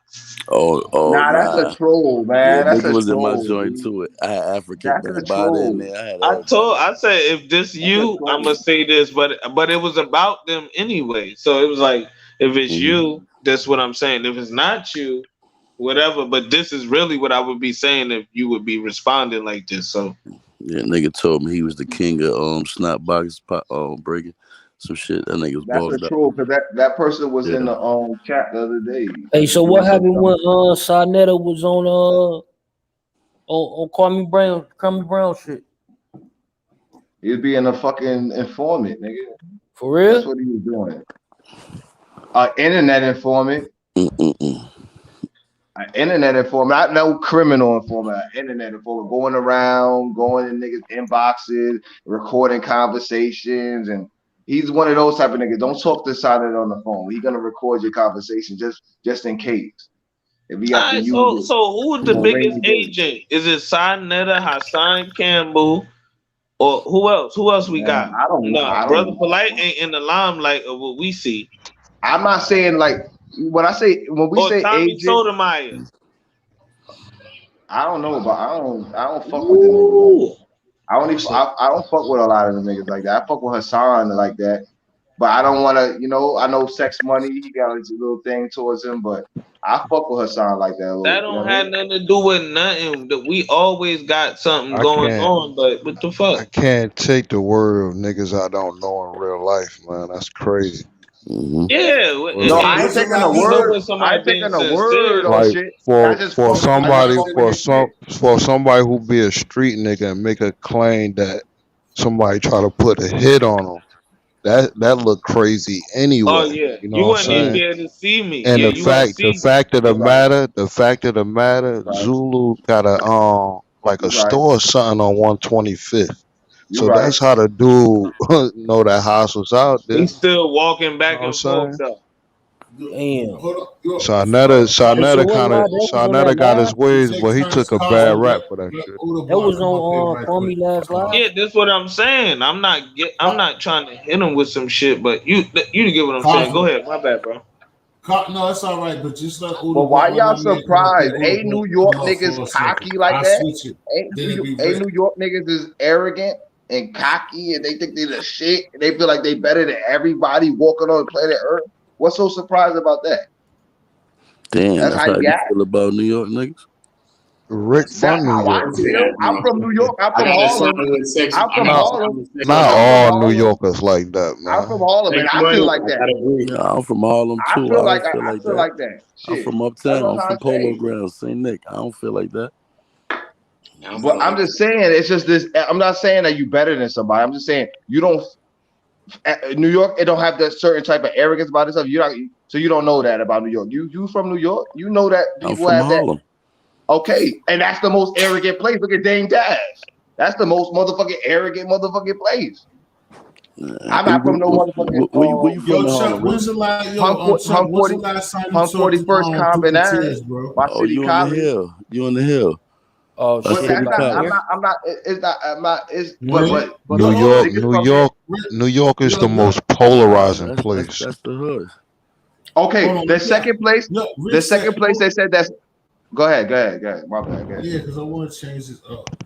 Oh Nah, that's a nah. troll, Yeah, man. That's nigga a was in my troll, joint dude. too. I had African That's a Bambaataa in troll. there. I had everybody. I said, if this That's a you, I'ma troll. say this, but it was about them anyway. So it was like, if it's Mm-hmm. you, that's what I'm saying. If it's not you, whatever. But this is really what I would be saying if you would be responding like this. So Yeah, nigga told me he was the king of snot box breaking some shit. That nigga was That's a balled up. troll because that person was in Yeah. the chat the other day. Hey, so He what was saying happened when something. Sarnetta was on Kwame Brown shit? He'd be in a fucking informant, nigga. For That's real? what he was doing. Internet informant. Mm-mm-mm. An internet informant, not no criminal informant, an internet informant, going around, going in niggas' inboxes, recording conversations, and he's one of those type of niggas. Don't talk to Sonnet on the phone. He's gonna record your conversation just in case. If he have to alright, use it so who's the for a biggest rainy day. agent? Is it Sinetta, Hassan Campbell, or who else? Who else we Man, got? I don't know. No, I don't Brother know. Polite ain't in the limelight of what we see. I'm not saying like when we Or say Tommy agent, Sotomayor. I don't know about I don't fuck with them niggas like that. Ooh. I don't fuck with a lot of the niggas like that. I fuck with Hassan like that. But I don't want to, I know Sex Money, he got his little thing towards him, but I fuck with Hassan like that a That little, you know don't what I have mean? nothing to do with nothing. That we always got something I going can't on, but what the I fuck? can't take the word of niggas I don't know in real life, man. That's crazy. Mm-hmm. Yeah, Word No, up. I and ain't There's a taking lot a of we know stuff. word. when I somebody ain't being taking a word sincere. or Like shit. for I just fuck with his shit. for somebody who be a street nigga and make a claim that somebody try to put a hit on him. that look crazy Oh anyway. yeah, You know you what I'm wouldn't even saying? be able to see me. And Yeah, you wouldn't the see me. fact of You're right. the fact of the matter, Right. Zulu got a like a You're right. store or something on 125th. You're So right. that's how the dude know that house was out there. He's still walking You know back what I'm and forth saying? though. Damn. Hold on. Yo, Hey, so what live? That was on that Sarnetta got his live? ways, take but he turns took a talking. bad Oh, rap for that Let shit. Oda that Block was come up here on right quick. Kwame last live. Yeah, that's what I'm saying. I'm not trying to hit him with some shit, but you get what I'm saying. Go Cosmo. ahead, my bad, bro. No, it's all right, but just let But Oda why Block, let y'all my man come up here. surprised? Oda Ain't Block New York come up niggas for a second. cocky like I that? switch it. Then it be Ain't ready. New York niggas is arrogant and cocky and they think they the shit and they feel like they better than everybody walking on planet Earth? What's so surprised about that? Damn, That's that's how how you you act. feel about New York niggas? Rick That's from New how I York. Don't say feel. that, I'm bro. from New York. I'm I from got a song Harlem. with sex. I'm I from got a Not song Harlem. with sex not I'm money. from all New Harlem. Yorkers like that, I'm from man. Harlem and Sex I feel money. like I that. gotta agree. Yeah, I'm from Harlem I too. feel I like don't feel like that. that. I'm Shit. from That's uptown. what I'm I'm trying from to Polo say. Grounds, St. Nick. I don't feel like that. I don't But feel I'm like just saying, it's just this. I'm not saying that you better than somebody. I'm just saying you don't. New York, it don't have that certain type of arrogance about itself. You don't, so you don't know that about New York. You from New York, you know that I'm people from have that. Harlem. Okay, and that's the most arrogant place. Look at Dame Dash. That's the most motherfucking arrogant motherfucking place. I'm not from no motherfucking Where you from Yo, in Chuck, Harlem, Rick? when's the last Chuck, Hum when's the 40 last time you Hum talked to 41st Common Tooka Ave, Tears, bro? my Oh, city you on the college. hill. You on the hill. Oh But shit, City that's not. about I'm Palace. here. not. I'm not. It's not. I'm not. It's When? but New Yo, look, hold York, on. niggas from here. New York is the Yo, most Nah, polarizing place. that's the hood. hold Okay, on. the second place. Look, The Rick second said, place they said that's. Go ahead. Go ahead. Go ahead. My bad. Go ahead. yeah, because I want to change this up.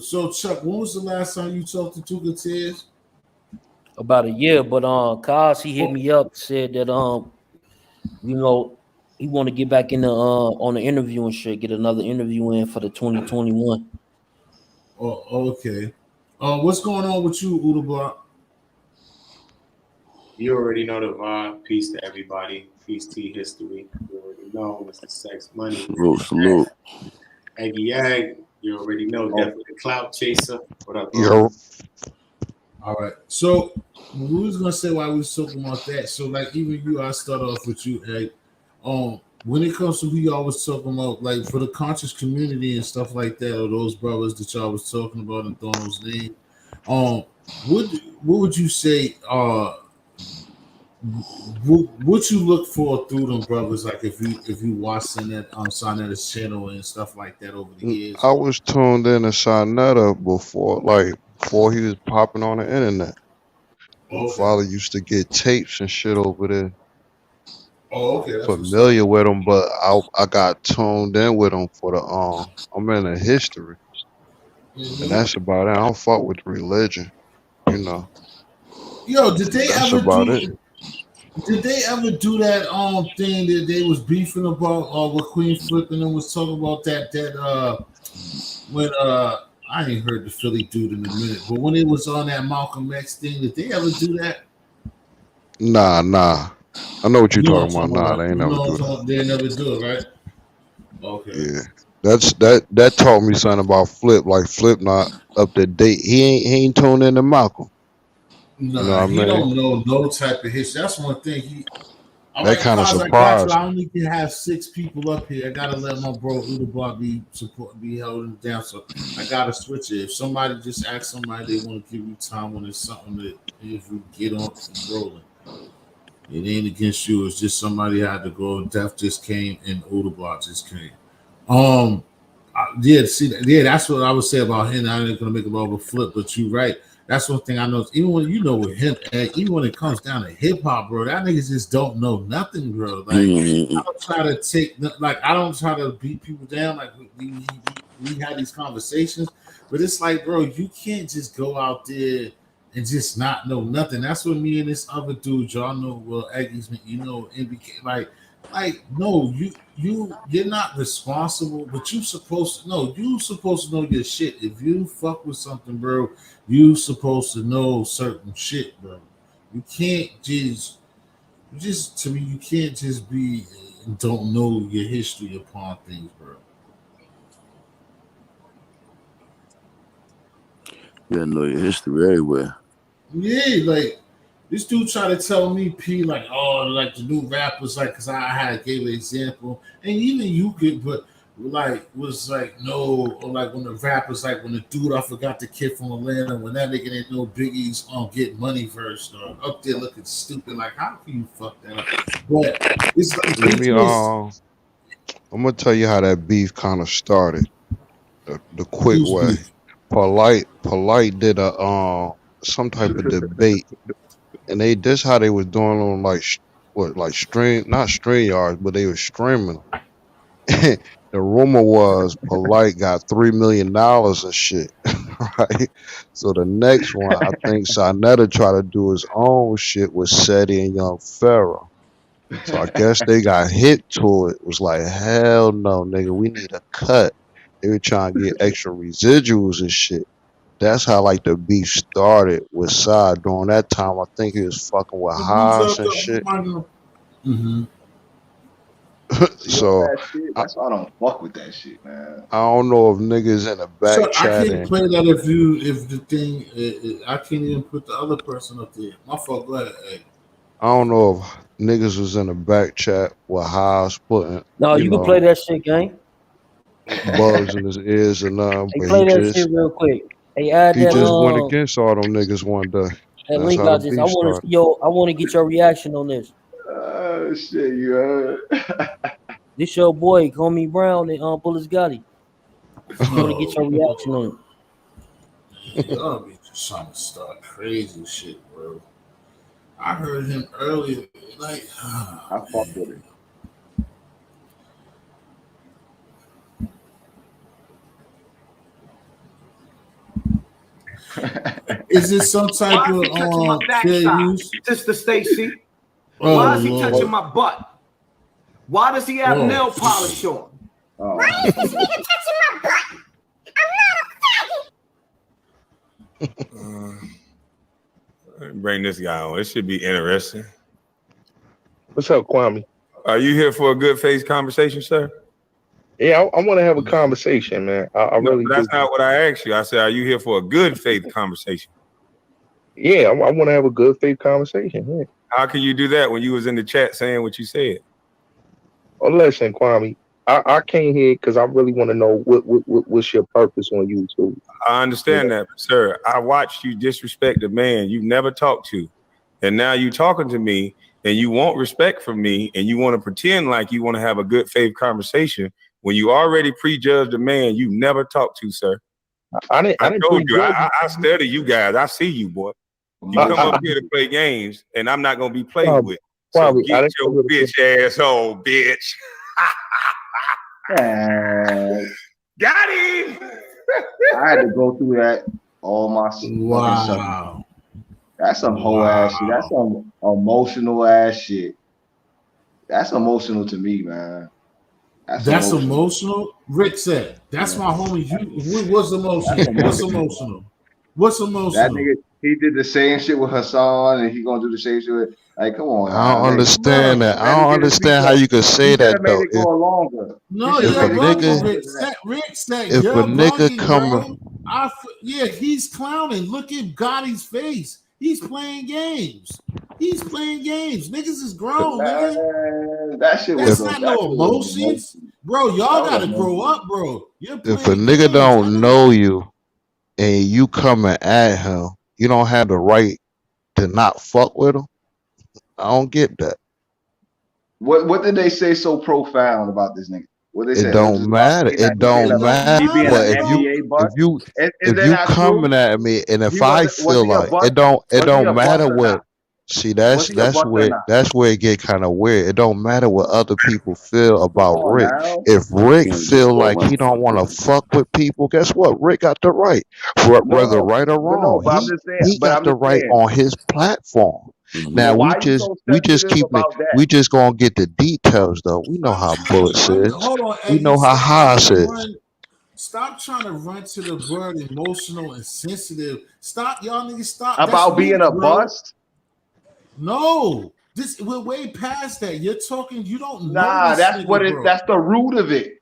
So, Chuck, when was the last time you talked to Tooka Tears? About a year, but Kaz he hit Oh, me up, said that you know, he want to get back in the on the interview and shit, get another interview in for the 2021. okay. What's going on with you, Uda Block? you already know the vibe. Peace to everybody. Peace to history. You already know Mr. Sex Money. Salute. Eggy Egg. You already know. Oh, Definitely Clout Chaser. What up, bro? Yo, All right. So, we was gonna say while we was talking about that. So, like, even you, I start off with you, Egg. When it comes to who y'all was talking about, like for the conscious community and stuff like that, or those brothers that y'all was talking about and throwing those names, um, what would you say? What you look for through them brothers? Like if you watching that Sonetta's channel and stuff like that over the years, I or was tuned in to Sarnetta before he was popping on the internet. My okay, father used to get tapes and shit over there. okay, that's what's up. Familiar with him, but I got tuned in with him for the I'm in the history, and Mm-hmm. that's about it. I don't fuck with religion, you know. Yo, did they That's ever about it. do? Did they ever do that thing that they was beefing about with Queen Flip and them was talking about that when I ain't heard the Philly dude in a minute, but when it was on that Malcolm X thing, did they ever do that? Nah. I know what you're You know what I'm talking about. talking about, Nah, right? they ain't You know never what I'm do talking that. about? They never do it, right? Okay. Yeah, that taught me something about Flip. Like Flip not up to date. He ain't tuned into Malcolm. You know Nah, what I he mean? don't know no type of history. That's one thing. All That right, kind of cause I got you. surprised I me. only can have 6 people up here. I gotta let my bro Uda Block be held down. So I gotta switch it. If somebody just asks somebody they want to give you time when it's something that if you get on keep rolling. It ain't against you. It's just somebody had to go. Death just came and Uda Block just came. Um, yeah, see, yeah, that's what I would say about him. I ain't gonna make him overflip, but you right. That's one thing I know. Even when you know with him, even when it comes down to hip hop, bro, that niggas just don't know nothing, bro. Like I Mm-hmm. don't try to take, like I don't try to beat people down. Like we had these conversations, but it's like, bro, you can't just go out there and just not know nothing. That's what me and this other dude, y'all know, well, Aggies, you know, MBK, like no, you're not responsible, but you supposed to know. You supposed to know your shit. If you fuck with something, bro, you supposed to know certain shit, bro. You can't just to me, you can't just be don't know your history upon things, bro. You gotta know your history everywhere. Yeah, like This dude tried to tell me, P, like, oh, like the new rappers, like, because I had gave an example, and even you could, but like, was like, no, or like when the rappers, like when the dude, I forgot the kid from Atlanta, when that nigga didn't know Biggie's Get Money verse, up there looking stupid, like, how can you fuck that up? But it's like, Let it me just, I'm gonna tell you how that beef kind of started. The quick who's way. beef? Polite did a some type of debate, and this how they was doing on like stream, not stream yards, but they was streaming. The rumor was Polite got $3 million and shit, right? So the next one, I think Sinetta tried to do his own shit with Seti and Young Pharaoh. So I guess they got hit to it. It was like, hell no, nigga, we need a cut. They were trying to get extra residuals and shit. That's how like the beef started with Side. During that time, I think he was fucking with Who's Haas up and shit. Mm-hmm. See all So that shit? That's why I don't fuck with that shit, man. I don't know if niggas in the So back I can't chatting. play that if the thing, I can't even put the other person up there. My fault, go ahead. Hey. I don't know if niggas was in the back chat with Haas putting, No, you can play that shit, gang. bugs in his ears and Hey, but play that shit real quick. Hey, add he that just went against all them niggas one day. that That's link how I the just. I beef want to started. see your. I want to get your reaction on this. Oh shit, you heard? This your boy, Kwame Brown and Bullets Gotti. I want to get your reaction on it. Y'all be just trying to start crazy shit, bro. I heard him earlier, like, I fuck with it. is this some type Why of is he touching my fair backside, use? Sister Stacy? Oh, Why is he Lord. touching my butt? Why does he have Oh, nail polish on? Oh. Why is this nigga touching my butt? Bring this guy on. It should be interesting. What's up, Kwame? Are you here for a good faith conversation, sir? Yeah, I want to have a conversation, man. I No, really but that's do. not what I asked you. I said, are you here for a good faith conversation? Yeah, I want to have a good faith conversation. Yeah. How can you do that when you was in the chat saying what you said? Oh, listen, Kwame, I came here because I really want to know what's your purpose on YouTube. I understand that, sir. I watched you disrespect a man you never talked to, and now you talking to me, and you want respect from me, and you want to pretend like you want to have a good faith conversation when you already prejudged a man you never talked to, sir. I didn't told you. prejudge I study you guys. I see you, boy. You come up here to play games, and I'm not gonna be played with. So Kwame, get your bitch asshole, bitch. Got him. I had to go through that all my fucking self. That's some whole ass shit. That's some emotional ass shit. That's emotional to me, man. That's emotional. Rick said, "That's my homie." What's emotional? What's emotional? What's emotional? That nigga, he did the same shit with Hassan, and he gonna do the same shit with, like, come on. I don't understand that. I don't understand how you could say that though. Made it go longer. No, you're bugging, Rick said, if you're a nigga bugging, coming, bro. Yeah, he's clowning. Look at Gotti's face. He's playing games. He's playing games. Niggas is grown, nigga. That shit That's was not no emotions, bro. Y'all gotta grow up, bro. if a nigga don't know you and you coming at him, you don't have the right to not fuck with him. I don't get that. What did they say so profound about this nigga? What they say? It don't matter. It don't matter. But if you coming at me, and if I feel like it don't matter what. See, that's where it get kind of weird. It don't matter what other people feel about Rick. If Rick feel like he don't want to fuck with people, guess what? Rick got the right, whether right or wrong. He got the right on his platform. Now we just gonna get the details though. We know how Bullets is. Hold on, We know how Haas is. Stop trying to run to the word emotional and sensitive. Stop, y'all niggas. Stop. About being a bust. No, we're way past that. You're talking. You don't know. Nah, that's what it. That's the root of it.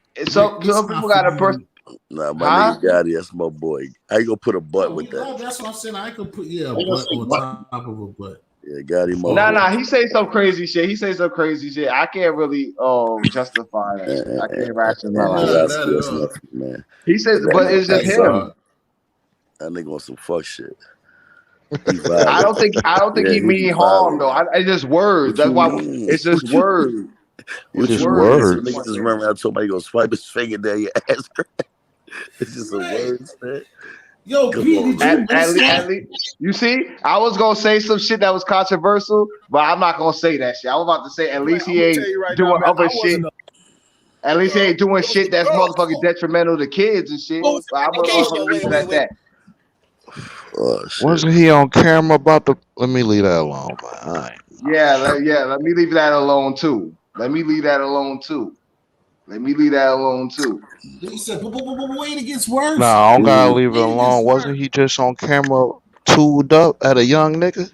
some It's people not got for a person, you. Nah, my huh? nigga Gotti, that's my boy. I ain't gonna put a butt No, with we that. love. That's what I'm saying. I could put a I butt say on what? top of a butt. Yeah, Gotti, my Nah, boy. nah. He say some crazy shit. He say some crazy shit. I can't really justify that shit. I can't rationalize Nah, it. That's not at all. nothing, man. He says, That but nigga, it's just Thank him. God. that nigga on some fuck shit. He I violent. don't think Yeah, he he be mean harm violent. though. It's just words. What That's you why mean? it's just What you words. It's what Just you mean? words. Some words. nigga just run around talking about he gonna swipe his finger down your ass crack. It's just a word set. Yo, Come P, on, did you man. miss that? You see, I was gonna say some shit that was controversial, but I'm not gonna say that shit. I was about to say at least I'm he gonna ain't tell you right now, doing man. other I shit. wasn't. At least he ain't doing shit that's motherfucking detrimental to kids and shit. What was But I'm the gonna investigation? leave it at that. Oh shit. Wasn't he on camera about the? Let me leave that alone, man. Yeah, let me leave that alone too. Let me leave that alone too. He said, but wait, it gets worse. Nah, I don't gotta leave it Wait, it gets alone. Wasn't he just on camera tooled up at a young nigga?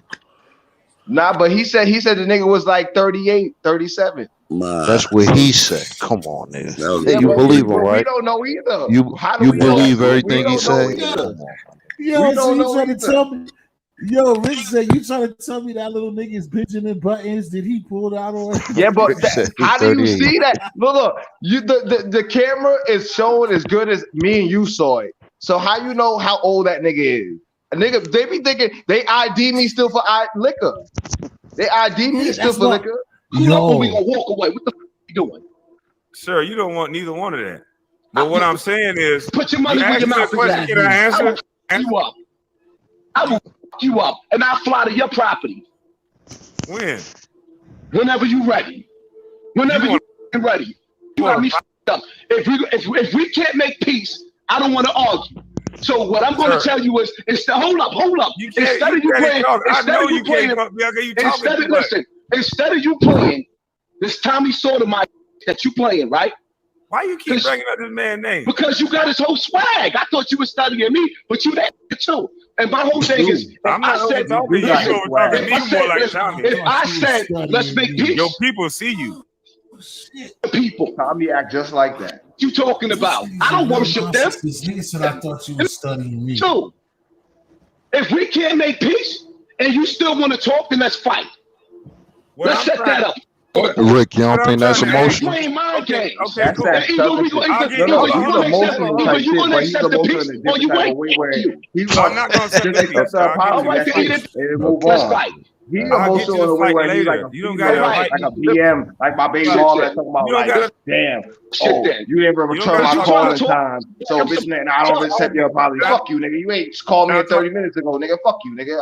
Nah, but he said the nigga was like 38, 37. That's what he said. Come on, nigga. Yeah, You but believe him, we right? don't know either. You How do you we know? believe We everything he don't know said? either. Come on. Yo, We so don't you know trying to either. tell me? Yo, Rich said you trying to tell me that little nigga is Benjamin Buttons? Did he pull it out on? Yeah, but Rich said he how do you 38. see that? Look, you the camera is showing as good as me and you saw it. So how you know how old that nigga is? A nigga, they be thinking they ID me still for liquor. They ID me still for liquor. Cool up when we gonna walk away. What the fuck you doing? Sir, you don't want neither one of that. But what I'm saying is, Put your money you where your asked me a mouth is question. at. Can I I will answer? fuck you up. I will fuck you up, and I'll fly to your property. When? Whenever you ready. Whenever you ready. You got me fucked up. If we can't make peace, I don't want to argue. So what I'm going to tell you is, hold up. You can't talk. I know you can't talk. You talking too much. Instead of you playing this Tommy Sotomayor that you playing, right? Why you keep bringing up this man's name? Because you got his whole swag. I thought you were studying me, but you that too. And my whole thing is, I'm not over talking you. You over talking me more like Tommy. If I said, let's make peace. Your people see you. People. Tommy act just like that. What you talking about? I don't worship them. This nigga said I thought you were studying me. So, if we can't make peace and you still want to talk, then let's fight. Let's set that up. Rick, you don't think that's emotional? Playing mind games. That's that selfish shit. No, he's emotional type shit, but he's emotional in a different type of way where he wants to accept the apology. That's it. And move on. He emotional in a way where he's like a BM, like my baby mom that's talking about like, damn, you didn't return my call in time. So bitch, I don't accept your apology. Fuck you, nigga. You ain't called me 30 minutes ago, nigga. Fuck you, nigga.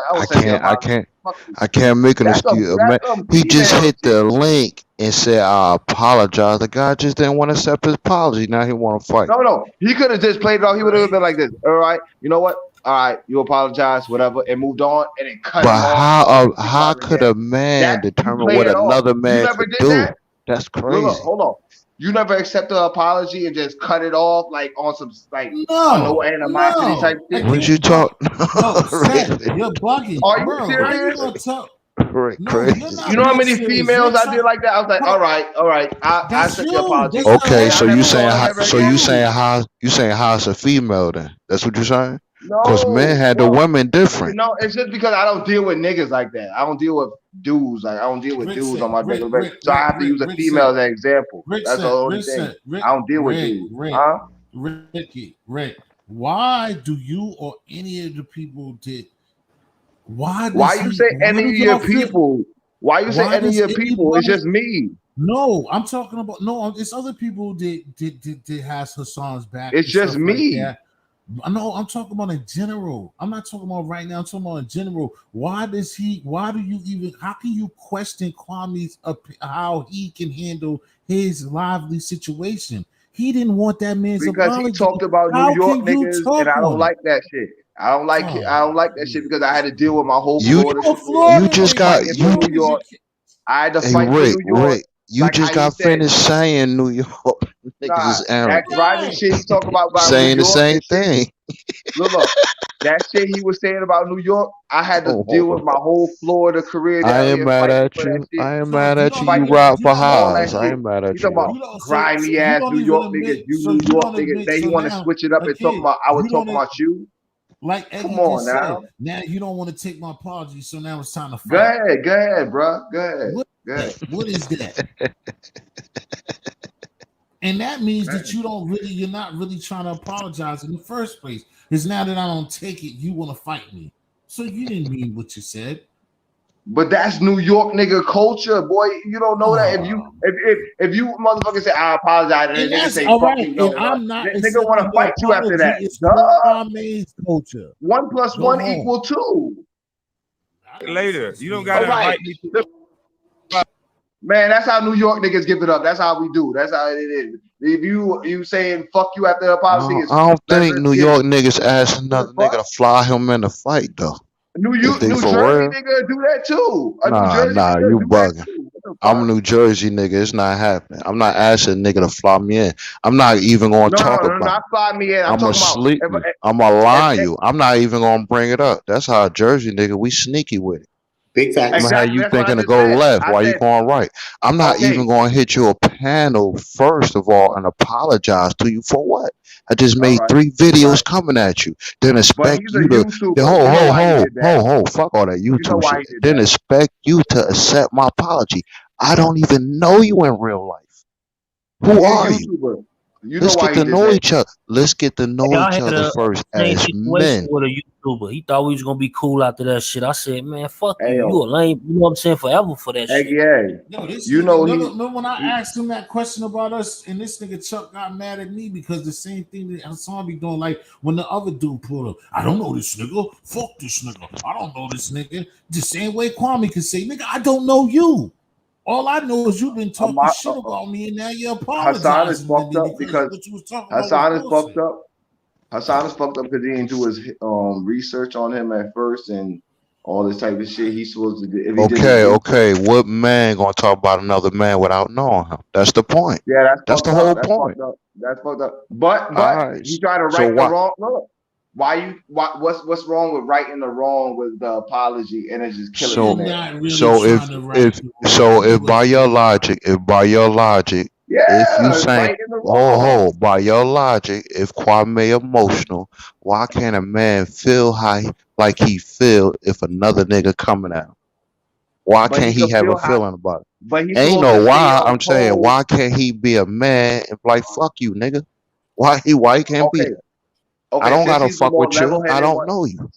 I can't make an excuse. He just hit the link and said, I apologize. The guy just didn't want to accept his apology. Now he want to fight. No. He could have just played it off. He would have been like this. All right, you know what? All right, you apologize, whatever, and moved on, and then cut him off. But how could a man determine what another man could do? That's crazy. Look, hold on. You never accept the apology and just cut it off like on some like no animosity type shit. What you talk? No, Seth, you're bugging. Are you bro, serious? Crazy. You know how many females I did like that? I was like, all right, I accept your apology. Okay, so you saying how it's a female then? That's what you're saying? Because men had the women different. No, it's just because I don't deal with niggas like that. I don't deal with dudes. Like I don't deal with dudes on my regular basis. So I have to use a female as an example. That's the only thing. I don't deal with dudes. Rick, why do you or any of the people did? Why you say any of your people? Why you say any of your people? It's just me. No, I'm talking about it's other people that has Hassan's back. It's just me. No, I'm talking about in general. I'm not talking about right now. I'm talking about in general. How can you question Kwame's how he can handle his lively situation? He didn't want that man's apology. He talked about New York niggas, and I don't like that shit. I don't like it. I don't like that shit because I had to deal with my whole Florida. You just got New York. I had to fight for New York. Rick, you just got finished saying New York. Niggas is arrogant. That driving shit he talking about saying the same thing. Look, that shit he was saying about New York, I had to deal with my whole Florida career. I ain't mad at you. I ain't mad at you. You rock for Haas. I ain't mad at you. Talking about grimy ass New York niggas, New York niggas. Then he want to switch it up and talk about I was talking about you. Like Eddie come on now. Now you don't want to take my apology, so now it's time to fight. Go ahead, bro. Go ahead. What is that? And that means that you're not really trying to apologize in the first place. Because now that I don't take it, you want to fight me. So you didn't mean what you said. But that's New York nigga culture, boy. You don't know that. If you motherfucker say I apologize, and And nigga that's say all fuck right. you, And I'm not nigga want to accepting your fight you after apology. that. It's Duh. Kwame's culture. 1 + Go 1 home. equal 2. Later, you don't gotta All right. invite me to. Man, that's how New York niggas give it up. That's how we do. That's how it is. If you saying fuck you after the apology, I is don't think let's New get York it. niggas ask The another nigga fuck? to fly him in the fight though. If they New for Jersey real, nigga do that too. A New Jersey nah, nigga you do that bugging. too. What the I'm a fuck? New Jersey nigga. It's not happening. I'm not asking nigga to fly me in. I'm not even gonna talk No, about not it. fly me in. I'm I'ma talking about sleep you. I'ma if, lie you. I'm not even gonna bring it up. That's how a Jersey nigga, we sneaky with it. Big facts. I'm gonna have exactly you that's what I thinking to just go said. left I while you said going right. I'm not okay, even gonna hit you a panel first of all and apologize to you for what? I just all made right, 3 but videos coming at you. Then expect he's a you to YouTuber. You know why he did that. fuck all that You know YouTube why shit. he did Then that. expect you to accept my apology. I don't even know you in real life. Who He a are you? YouTuber. You know Let's get why he to did know that. each other. Let's get to know Hey, I each had other a first same as situation men. with a YouTuber. He thought we was gonna be cool after that shit. I said, man, fuck you. Hey You a yo, lame. You know what I'm saying? Forever for that hey shit. yeah, No, this you nigga, know remember when I asked him that question about us, and this nigga Chuck got mad at me because the same thing that Hassan be doing, like when the other dude pulled up, I don't know this nigga, fuck this nigga, I don't know this nigga. The same way Kwame can say, nigga, I don't know you. All I know is you've been talking shit about me, and now you're Hassan is apologizing to fucked me up because because what you was talking about was Hassan is fucked bullshit. up. Hassan is fucked up because he didn't do his research on him at first and all this type of shit he's supposed to do. If he did his research, Okay. What man gonna talk about another man without knowing him? That's the point. yeah, that's That's fucked the up. whole That's point. fucked up. That's fucked up. But All right. he tried to So right the why? wrong. Look, what's wrong with righting the wrong with the apology and it's just killing the So You're man? not really trying to write the wrong. if by your logic, if you Yeah, saying righting the wrong. by your logic, if Kwame emotional, why can't a man feel like he feel if another nigga coming at him? Why But can't he he could have a feel how. feeling about it? But he's Ain't supposed to no stay why. on I'm saying code. why can't he be a man and like fuck you, nigga? Why he can't be Okay, that? I okay. don't Since gotta he's the fuck more with you. I level-headed don't one. know you.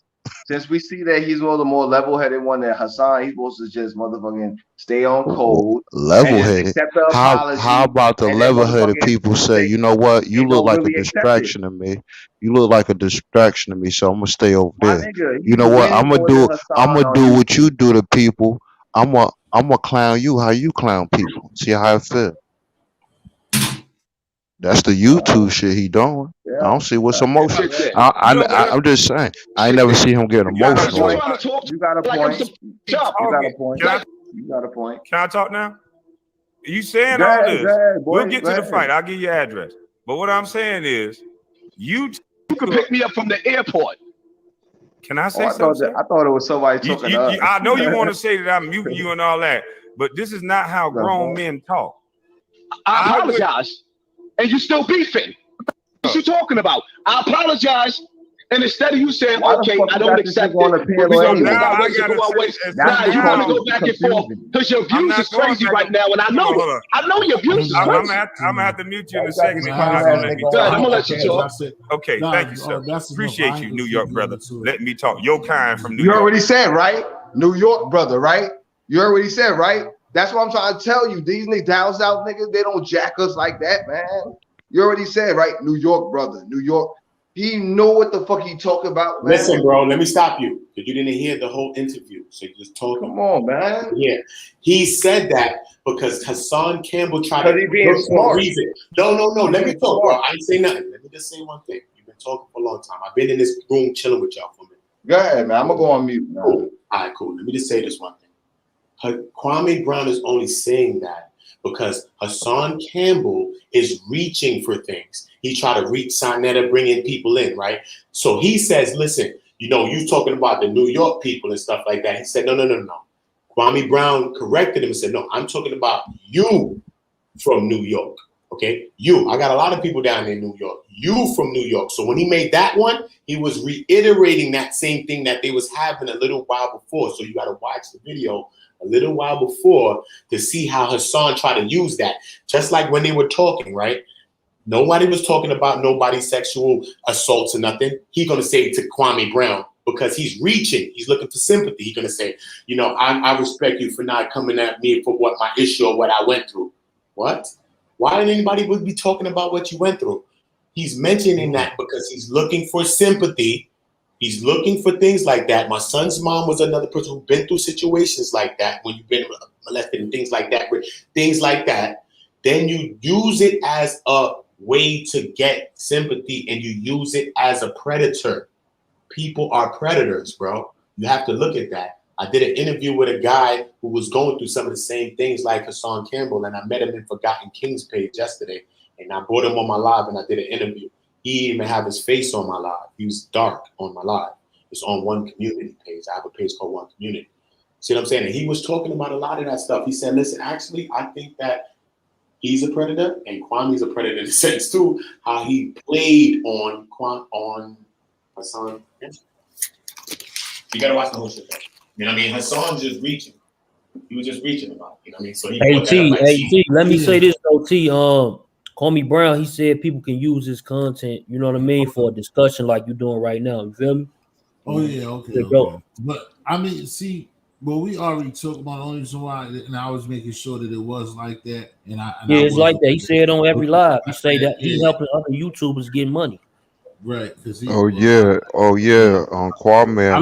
Since we see that he's one of the more level-headed one than Hassan, he's supposed to just motherfucking stay on code and Level just headed. accept the How apology about the and then level headed motherfucking people say, they you know what, you they look don't like a really accept it. distraction to me. You look like a distraction to me, so I'm gonna stay over My there. nigga, You he's know what? way more than I'm Hassan gonna on do what YouTube. you do to people. I'm gonna clown you how you clown people. See how I feel. That's the YouTube shit he doing. I Yeah. don't see what's Yeah, emotional. Shit there. You know what? I'm just saying. I ain't Shit never there. see him getting You gotta I'm emotional still talk with it. trying about to talk You got a like I'm point. keep tough. You got a talking. point. Can I You got a point. talk now? You saying Go all ahead, this? We'll boy. get Go to the ahead. fight. I'll give you your address. But what I'm saying is, you. You can pick me up from the airport. Can I Oh, say something, sir? I thought it was somebody talking to us. I know you want to say that I'm muting you and all that, but this is not how The grown fuck? men talk. I apologize. And you still beefing. What you talking about? I apologize. And instead of you saying, Why the okay, fuck I you don't got this accept nigga on it, the but we're panel So going to now use anyway? our I ways to gotta go our say ways. this. So That's Nah, what's you want to now go back and forth confusing. because your I'm views not is going crazy back right and now, and I know hold it. on. I know your views is I'm crazy. gonna have to mute you in a Why you got second this if Nah, you're clown not ass gonna let me nigga Good, talk. I'm on going to the let you okay, talk. that's it. Okay, Nah, thank you, sir. that's enough. I Appreciate ain't you, gonna New keep York getting brother. into it. Let me talk. Your kind from New You York. already said, right? New York brother, right? You already said, right? That's what I'm trying to tell you. These niggas down south niggas, they don't jack us like that, man. You already said, right? New York brother. New York. He know what the fuck he talking about, man. Listen, bro, let me stop you because you didn't hear the whole interview. So you just talking. Come on, man. Yeah. He said that because Hassan Campbell tried Because to he being look for a smart. reason. No. He Let me being talk, bro. smart. I ain't say nothing. Let me just say one thing. You've been talking for a long time. I've been in this room chilling with y'all for a minute. Go ahead, man. I'm gonna go on mute, man. Cool. All right, cool. Let me just say this one thing. Kwame Brown is only saying that because Hassan Campbell is reaching for things. He tried to reach Sinetta, bringing people in, right? So he says, listen, you talking about the New York people and stuff like that. He said, no. Kwame Brown corrected him and said, no, I'm talking about you from New York, okay? You. I got a lot of people down in New York. You from New York. So when he made that one, he was reiterating that same thing that they was having a little while before. So you got to watch the video a little while before to see how Hassan tried to use that. Just like when they were talking, right? Nobody was talking about nobody's sexual assaults or nothing. He gonna say to Kwame Brown, because he's reaching. He's looking for sympathy. He's gonna say, you know, I respect you for not coming at me for what my issue or what I went through. What? Why did anybody would be talking about what you went through? He's mentioning that because he's looking for sympathy. He's looking for things like that. My son's mom was another person who's been through situations like that when you've been molested and things like that. Things like that. Then you use it as a way to get sympathy and you use it as a predator. People are predators, bro. You have to look at that. I did an interview with a guy who was going through some of the same things like Hassan Campbell, and I met him in Forgotten Kings page yesterday, and I brought him on my live and I did an interview. He didn't even have his face on my live. He was dark on my live. It's on One Community page. I have a page called One Community. See what I'm saying? And he was talking about a lot of that stuff. He said, listen, actually, I think that he's a predator and Kwame's a predator in the sense too, how he played on Hassan. You gotta watch the whole shit though. You know what I mean? Hassan's just reaching. He was just reaching about it. You know what I mean? So he AT, let me say this though, T. Kwame Brown, he said people can use his content, you know what I mean, for a discussion like you're doing right now. You feel me? Oh yeah, okay. But I mean, see, well, we already talked about the only reason why, and I was making sure that it was like that. And it's like that. He said on every live, he say that he's helping other YouTubers get money. Right, because Kwame,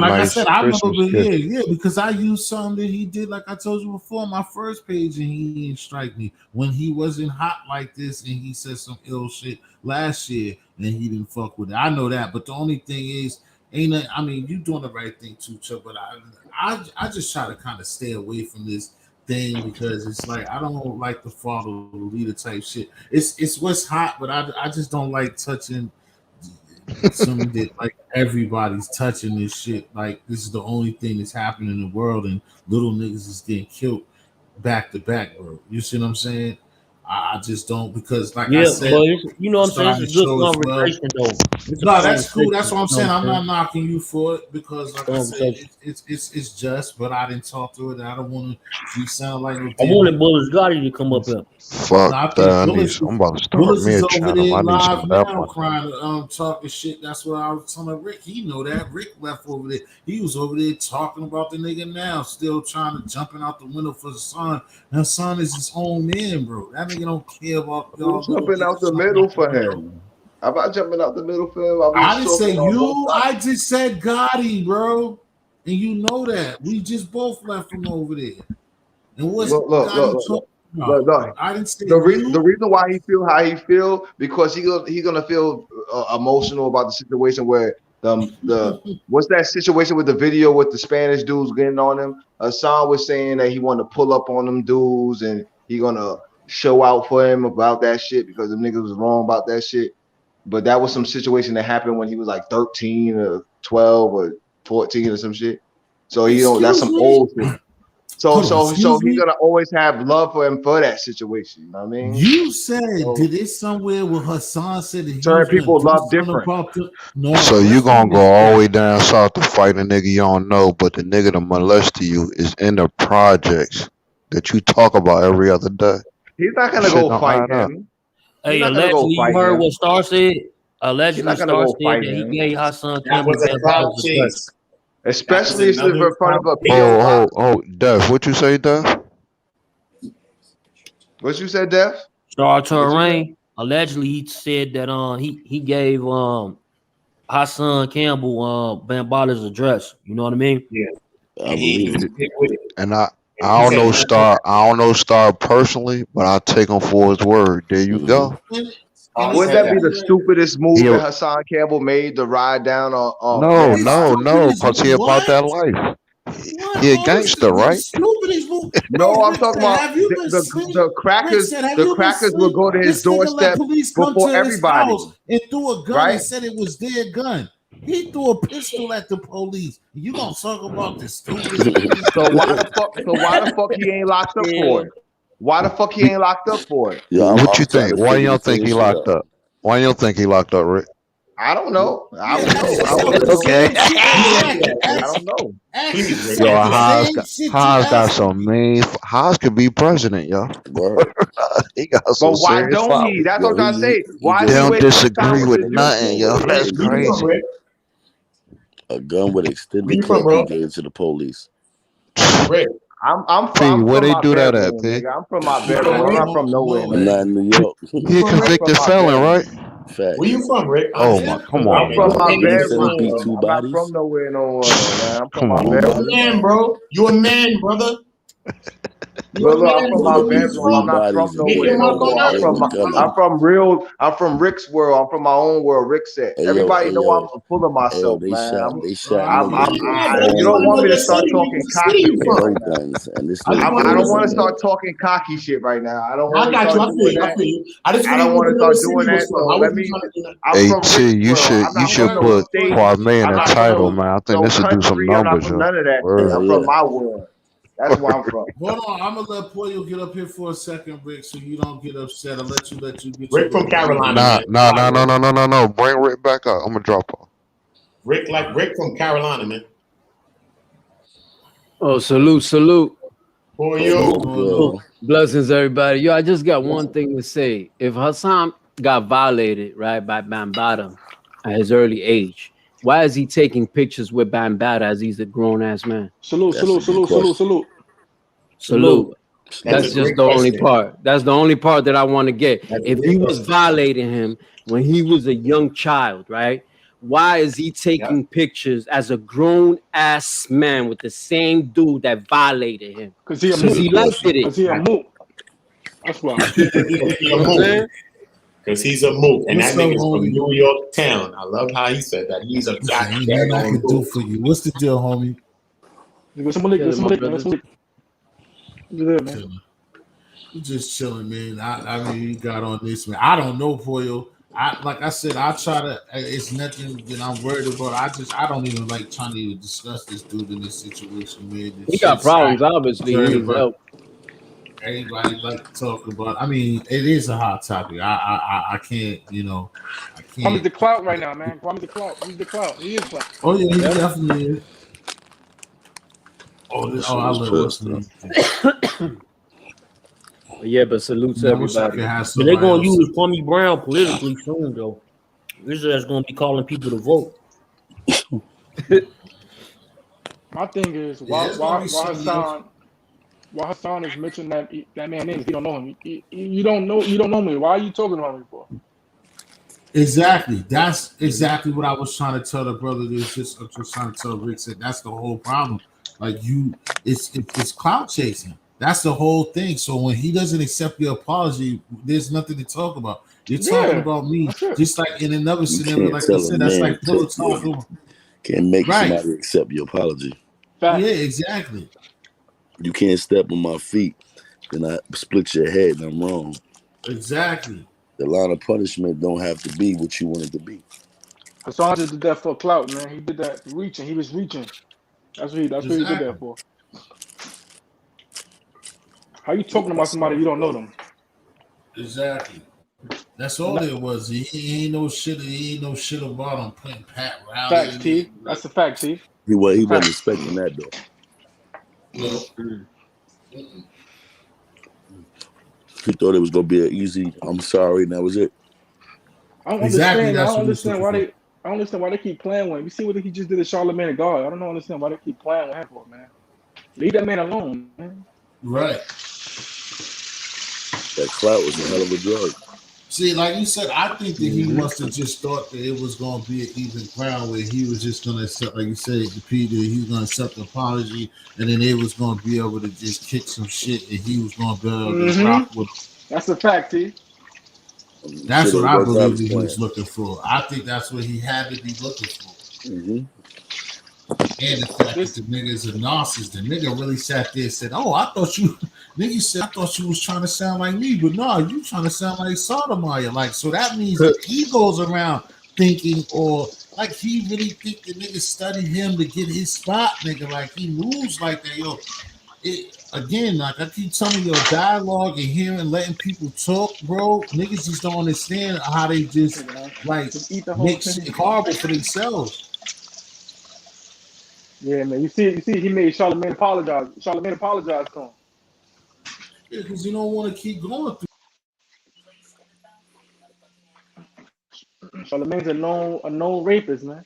like nice I said, I remember, Christmas because I used something that he did, like I told you before, my first page, and he didn't strike me when he wasn't hot like this, and he said some ill shit last year, and he didn't fuck with it. I know that, but the only thing is, I mean, you doing the right thing too, Chuck. But I just try to kind of stay away from this thing because it's like I don't like the follow the leader type shit. It's what's hot, but I just don't like touching. Something that like everybody's touching this shit. Like this is the only thing that's happening in the world, and little niggas is getting killed back to back, bro. You see what I'm saying? I just don't because like I said, but you know what I'm saying? It's a good conversation though. No, that's cool. That's what I'm saying. I'm not knocking you for it because like I said, it's just, but I didn't talk to it. I don't want to sound like no I wanted Bullets Gotti to come up here. Fuck that. I'm about to start me a channel. I need some of that money. Crying, talking shit. That's what I was telling Rick. He know that. Rick left over there. He was over there talking about the nigga now, still trying to jumping out the window for the son. And son is his own man, bro. That nigga don't care about y'all. Jumping out the middle for him. How about jumping out the middle for him? I didn't say you. I just said Gotti, bro. And you know that. We just both left from over there. And what's Gotti talking about? Look. I didn't say the reason why he feel how he feel because he's gonna feel emotional about the situation where the what's that situation with the video with the Spanish dudes getting on him? Hassan was saying that he wanted to pull up on them dudes and he gonna show out for him about that shit because the niggas was wrong about that shit. But that was some situation that happened when he was like 13 or 12 or 14 or some shit. So that's some old shit. So he's gonna always have love for him for that situation. You know what I mean? You said did it somewhere where Hassan said that certain people love different. No, so you gonna go all the way down south to fight a nigga you don't know, but the nigga that molested you is in the projects that you talk about every other day. He's not gonna go fight him. Hey, allegedly, you heard what Star said? Allegedly, Star said that he gave Hassan Campbell $10. Especially if it's in front of a PO.BOX. Oh, Def, what you say, Def? What you said, Def? Star Terrain. Allegedly, he said that he gave Hassan Campbell Bambaa's address. You know what I mean? Yeah. I believe it. And I don't know Star. I don't know Star personally, but I'll take him for his word. There you go. Wouldn't that be the stupidest move that Hassan Campbell made to ride down on? No, because he about that life. He a gangster, right? No, I'm talking about the crackers. The crackers will go to his doorstep before everybody. And threw a gun and said it was their gun. He threw a pistol at the police. You gonna talk about this stupid? So why the fuck he ain't locked up for it? Why the fuck he ain't locked up for it? Yeah, what you think? Why you don't think he locked up? Why you don't think he locked up, Rick? I don't know. I don't know. Okay. I don't know. Yo, Haas got some mean. Haas could be president, yo. He got some. But why don't he? That's what I'm trying to say. Why they don't disagree with nothing, yo? That's crazy. A gun with Where extended you from, clip he bro? gave to the police. Rick. I'm P, from where they my do that at, bedroom, P? nigga. I'm from my You from bedroom. I'm Rick? not from nowhere, Whoa. I'm not man. in New York. You He a from I'm Rick? from convicted my felon, bedroom. right? Where you Facts. from, Rick? Oh Honestly, my, because come I I'm on, mean, from man. you my ain't Didn't in he this say they bedroom. beat room. two I'm not bodies? from nowhere no more, though, man. I'm from Come my on, You a man. bedroom, man, man. bro. You a man, brother. You a Look, I'm man, from my brother. Where you bedroom. Three I'm from? not from bodies and Make they nowhere your no mark they on more. that. they Where was you gunning. I'm from Rick's world. I'm from my own world, Rick said. Everybody know I'm full of myself, They man. shot I'm, niggas I'm, with from? I, Bro, you you don't don't want know me to what start city you talking what city cocky you shit from. right air now. guns, and this I just nigga want I to don't pulled a want to gun. start talking cocky shit right now. I don't I want to got you. start I feel doing you. I that. feel you. I just I want to don't know want to what start city doing you that. was from. So I let wasn't me. trying to do that. I'm Hey, from T, Rick's world. I'm you not should from What? no put state. Kwame in I'm the not from title, man. I think no this should do some country. I'm not numbers, from yo. none of that shit. Word. I'm from my world. That's where I'm from. Hold on, I'm gonna let Pollo get up here for a second, Rick, so you don't get upset. I'll let you get your Rick from little thing Carolina, in. Nah, man. nah, nah, Fly no, Rick. no, no, no, no. Bring Rick back up. I'm gonna drop off. Rick like Rick from Carolina, man. Oh, salute. For What's you. What's going good? on? Oh, blessings, everybody. Yo, I just got one thing to say. If Hassan got violated, right, by Bambata at his early age, why is he taking pictures with Bambata as he's a grown ass man? That's a good question. Salute. That's a That's just great the only question. part. That's the only part that I want to get. That's a If he great was question. violating him when he was a young child, right? Why is he Yeah. taking pictures as a grown ass man with the same dude that violated him? Cause he a That's a Because mook. good he liked question. it. Cause he a mook. That's why. Because he You a know what I'm mook. saying? Because he's a mook. And What's that up, nigga's from homie? New York town. I love how he said that. He's a Listen, goddamn ain't nothing I daggone can do mook. for you. What's the deal, homie? Get some lick, get Killing some my lick, man. Get brothers. some lick. What's good, man? Chilling. You just chilling, man. I mean, you got on this, man. I don't know, Pollo. Like I said, I try to. It's nothing that I'm worried about. I don't even like trying to even discuss this dude in this situation, man. This He got shit's sad. problems, obviously. He needs Everybody, help. everybody like to talk about. I mean, it is a hot topic. I can't, I Kwame's can't. the clout right now, man. Kwame's the clout. He's the clout. He is clout. Oh yeah, he Yep. definitely is. That Oh, shit I was love what's pissed, the though. name. But yeah, but salute to I wish I everybody. could have But they're somebody gonna else. use Kwame Brown politically soon, though. This is gonna be calling people to vote. My thing is, Yeah, it's gonna be why something else. Hassan is mentioning that man names. He don't know him. You don't know me. Why are you talking about me for? Exactly. That's exactly what I was trying to tell the brother. I'm just trying to tell Rick said that's the whole problem. Like it's clout chasing. That's the whole thing. So when he doesn't accept your apology, there's nothing to talk about. You're talking Yeah, about me, that's it. just like in another You scenario, can't like they tell a said. That's man like Pillow to talking. can't make Right. somebody accept your apology. Yeah, Facts. exactly. You can't step on my feet, then I split your head and I'm wrong. Exactly. The line of punishment don't have to be what you want it to be. Hassan just did that for clout, man. He did that reaching. He was reaching. That's what he did that Exactly. for. How you Yeah, talking about that's somebody all you it don't know was. them? Exactly. That's all Not, it was. He ain't no shit. He ain't no shit about him putting Pat Riley facts, in T. it. That's a fact, T. He wasn't Fact. expecting that though. No. He thought it was gonna be an easy I'm sorry and that was it. I don't Exactly. understand. That's what he was looking for. I don't understand why they keep playing with him. You see what he just did to Charlamagne God. I don't understand why they keep playing with him for, man. Leave that man alone, man. Right. That clout was a hell of a drug. See, like you said, I think that he must have just thought that it was going to be an even ground where he was just going to accept, like you said, Peter, he was going to accept the apology, and then they was going to be able to just kick some shit, and he was going to be able to rock with him. That's a fact, T. I'm That's sure they what I worked out believe his that he plan. was looking for. I think that's what he had to be looking for. Mm-hmm. And the fact that This the nigga is a narcissist, the nigga really sat there and said, "Oh, I thought you," nigga said, "I thought you was trying to sound like me, but no, you trying to sound like Sotomayor." Like, so that means that he goes around thinking, or like he really think the nigga studied him to get his spot, nigga. Like he moves like that, yo. Again, like I keep telling you, dialogue and hearing, letting people talk, bro. Niggas just don't understand how they just like just eat the whole make thing. shit horrible for themselves. Yeah, man. You see, he made Charlamagne apologize. Charlamagne apologized to him. Yeah, because you don't want to keep going through. Charlamagne's a known rapist, man.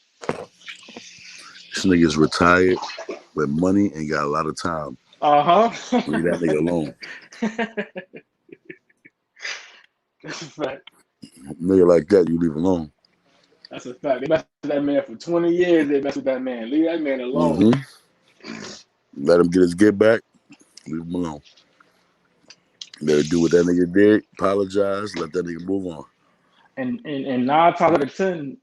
This nigga's retired with money and got a lot of time. Leave that nigga alone. That's a fact. Nigga like that, you leave alone. That's a fact. They messed with that man for 20 years. They messed with that man. Leave that man alone. Let him get his get back. Leave him alone. Let him do what that nigga did. Apologize. Let that nigga move on. And 9 times out of 10,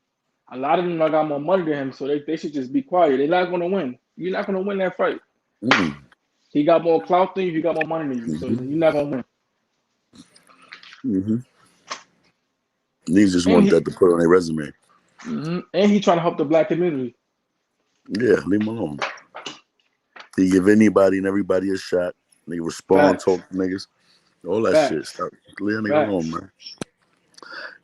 a lot of them got more money than him, so they should just be quiet. They're not gonna win. You're not gonna win that fight. He got more clout than you. He got more money than you, so you're not gonna win. Niggas just want that to put on their resume. And he trying to help the black community. Yeah, leave him alone. He give anybody and everybody a shot. Nigga respond, talk to niggas. All that shit. Stop. Leave that nigga alone, man.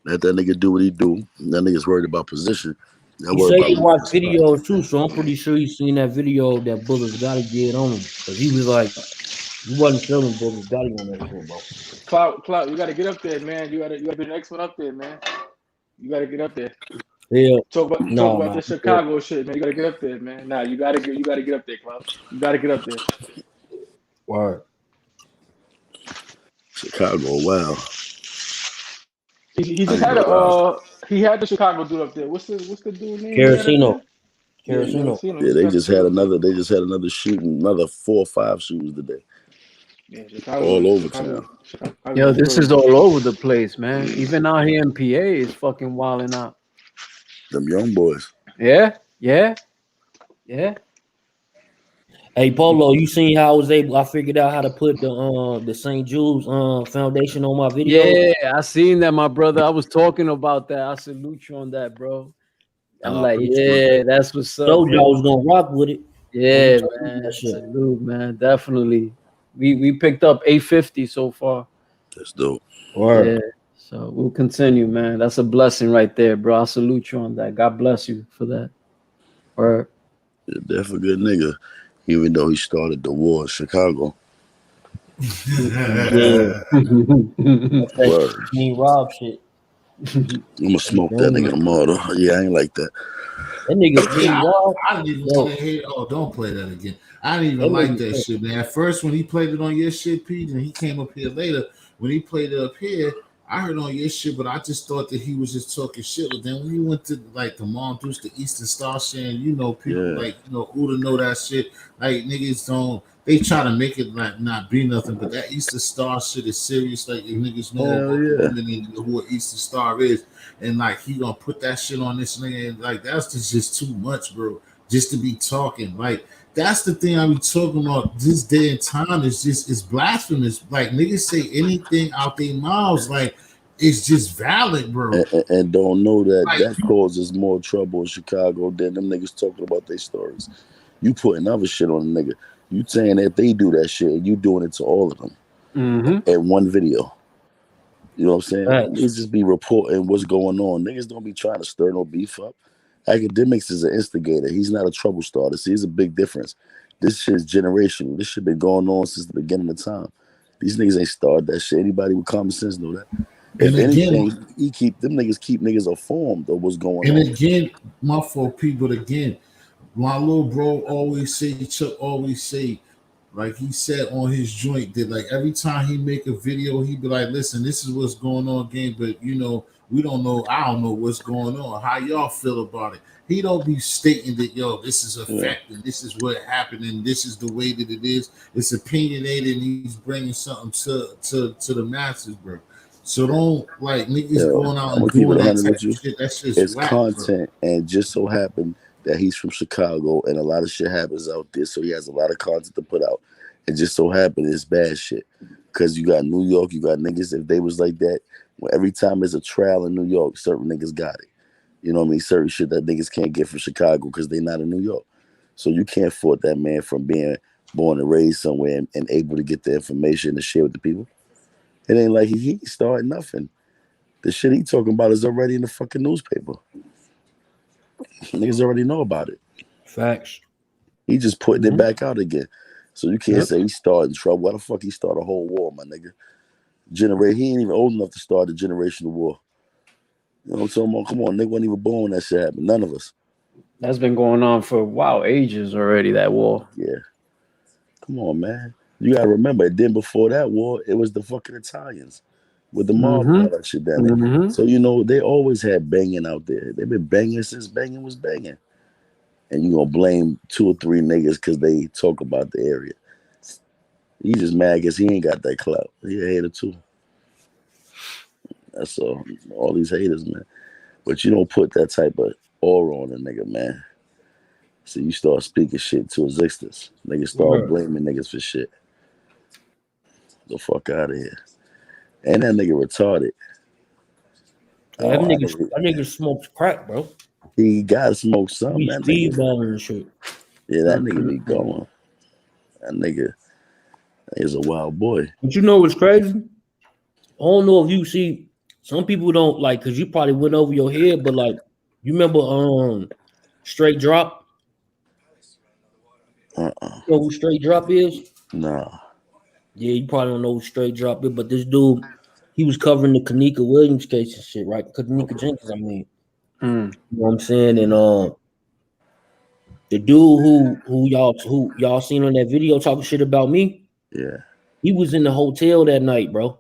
Let that nigga do what he do. That nigga's worried about position. He said he watched videos too, so I'm pretty sure he's seen that video that Bullets gotta get on him. Because he was like, he wasn't feeling Bullets gotta on that shit, bro. Clout, you gotta get up there, man. You gotta be the next one up there, man. You gotta get up there. Yeah. Talk about this Chicago shit, man. You gotta get up there, man. Nah, you gotta get up there, Clout. You gotta get up there. Word. Chicago, wow. He just had he had the Chicago dude up there. What's the dude name? Carasino. Yeah, they just had another shooting, another 4 or 5 shootings today. Yeah, Chicago, all over town. Yo, this is all over the place, man. Even out here in PA is fucking wilding out. Them young boys. Yeah. Hey Polo, you seen how I figured out how to put the St. Jude's foundation on my video? Yeah, I seen that, my brother. I was talking about that. I salute you on that, bro. I'm like, yeah, that's what's up. Told you I was gonna rock with it. Yeah, man. Salute, man. Definitely. We picked up 850 so far. That's dope. Yeah. So we'll continue, man. That's a blessing right there, bro. I salute you on that. God bless you for that. Word. Yeah, definitely a good nigga. Even though he started the war in Chicago. Yeah. Word. King Rob shit. I'm gonna smoke that nigga tomorrow. Yeah, I ain't like that. That nigga King Rob. I didn't even want to hear. Oh, don't play that again. I didn't even like that shit, man. At first, when he played it on your shit, Pete, and he came up here later, when he played it up here, I heard on your shit, but I just thought that he was just talking shit. But then when he went to like the Mongoose, the Eastern Star shit, and people like who to know that shit, like niggas don't. They try to make it like not be nothing, but that Eastern Star shit is serious. Like if niggas know who an Eastern Star is, and like he gonna put that shit on this nigga, and like that's just too much, bro. Just to be talking, like that's the thing I be talking about. This day and time is just it's blasphemous. Like niggas say anything out their mouths, like it's just valid, bro. And don't know that that causes more trouble in Chicago than them niggas talking about their stories. You putting other shit on a nigga. You saying that they do that shit and you doing it to all of them in one video. You know what I'm saying? Niggas just be reporting what's going on. Niggas don't be trying to stir no beef up. Academics is an instigator. He's not a trouble starter. See, it's a big difference. This shit's generational. This shit been going on since the beginning of time. These niggas ain't started that shit. Anybody with common sense know that. If anything, them niggas keep niggas informed of what's going on. And again, my fault, people. Again, my little bro always say, Chuck always say, like he said on his joint, that like every time he make a video, he be like, listen, this is what's going on, gang, but we don't know, I don't know what's going on. How y'all feel about it? He don't be stating that, yo, this is a fact and this is what happened and this is the way that it is. It's opinionated and he's bringing something to the masses, bro. So don't like niggas going out and doing that type of shit. That's just it's whack, content, bro. and just so happened that he's from Chicago and a lot of shit happens out there, so he has a lot of content to put out. It just so happened it's bad shit. Because you got New York, you got niggas, if they was like that, well, every time there's a trial in New York, certain niggas got it. You know what I mean? Certain shit that niggas can't get from Chicago because they not in New York. So you can't fault that man from being born and raised somewhere and able to get the information to share with the people. It ain't like he started nothing. The shit he talking about is already in the fucking newspaper. Niggas already know about it. Facts. He just putting it back out again. So you can't say he started trouble. Why the fuck he start a whole war, my nigga? He ain't even old enough to start a generational war. You know what I'm talking about? Come on, nigga wasn't even born when that shit happened. None of us. That's been going on for ages already. That war. Yeah. Come on, man. You gotta remember. Then before that war, it was the fucking Italians with the mob and Mm-hmm. all that shit down there. Mm-hmm. So you know they always had banging out there. They've been banging since banging was banging. And you gonna blame 2 or 3 niggas because they talk about the area. He just mad because he ain't got that clout. He a hater too. That's all these haters, man. But you don't put that type of aura on a nigga, man. So you start speaking shit to existence. Niggas start Word. blaming niggas for shit. The fuck out of here. And that nigga retarded. Yeah, that I nigga, think that nigga smokes crack, bro. he gotta smoke He something. That nigga, speedballing and shit. yeah, that nigga be Mm-hmm. going. That nigga is a wild boy. But you know what's crazy? I don't know if you see some people don't like because you probably went over your head, but like you remember straight drop? You know who straight drop is? Nah. Yeah, you probably don't know who straight drop is, but this dude, he was covering the Kanika Williams case and shit, right? Kanika Jenkins, I mean. Mm. You know what I'm saying? And the dude who y'all seen on that video talking shit about me, Yeah. he was in the hotel that night, bro.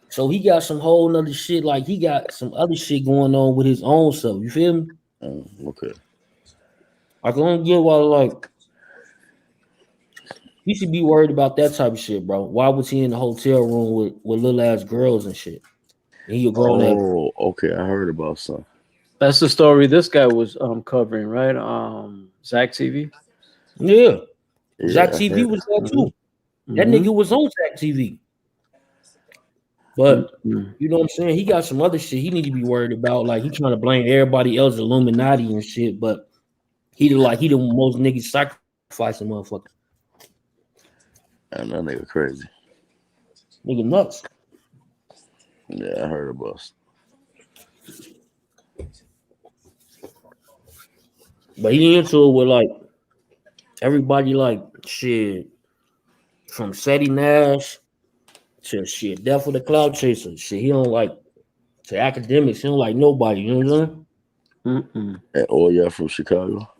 So he got some whole nother shit, like he got some other shit going on with his own self. You feel me? Okay. I don't get why like he should be worried about that type of shit, bro. Why was he in the hotel room with little ass girls and shit? And he a grown ass. Oh, okay. I heard about some. That's the story this guy was covering, right? Zach TV. Yeah. Zach Yeah, I TV heard was it. there too. That Mm-hmm. nigga was on Zach TV. But Mm-hmm. you know what I'm saying? He got some other shit he need to be worried about. Like he trying to blame everybody else Illuminati and shit, but he the most niggas sacrificing motherfucker. And that nigga crazy. Nigga nuts. Yeah, I heard about some. But he into it with like everybody like shit from Seti Nash to shit, Death of the Cloud Chaser. Shit, he don't like to academics, he don't like nobody, you know what I'm saying? Mm-mm. And all y'all from Chicago?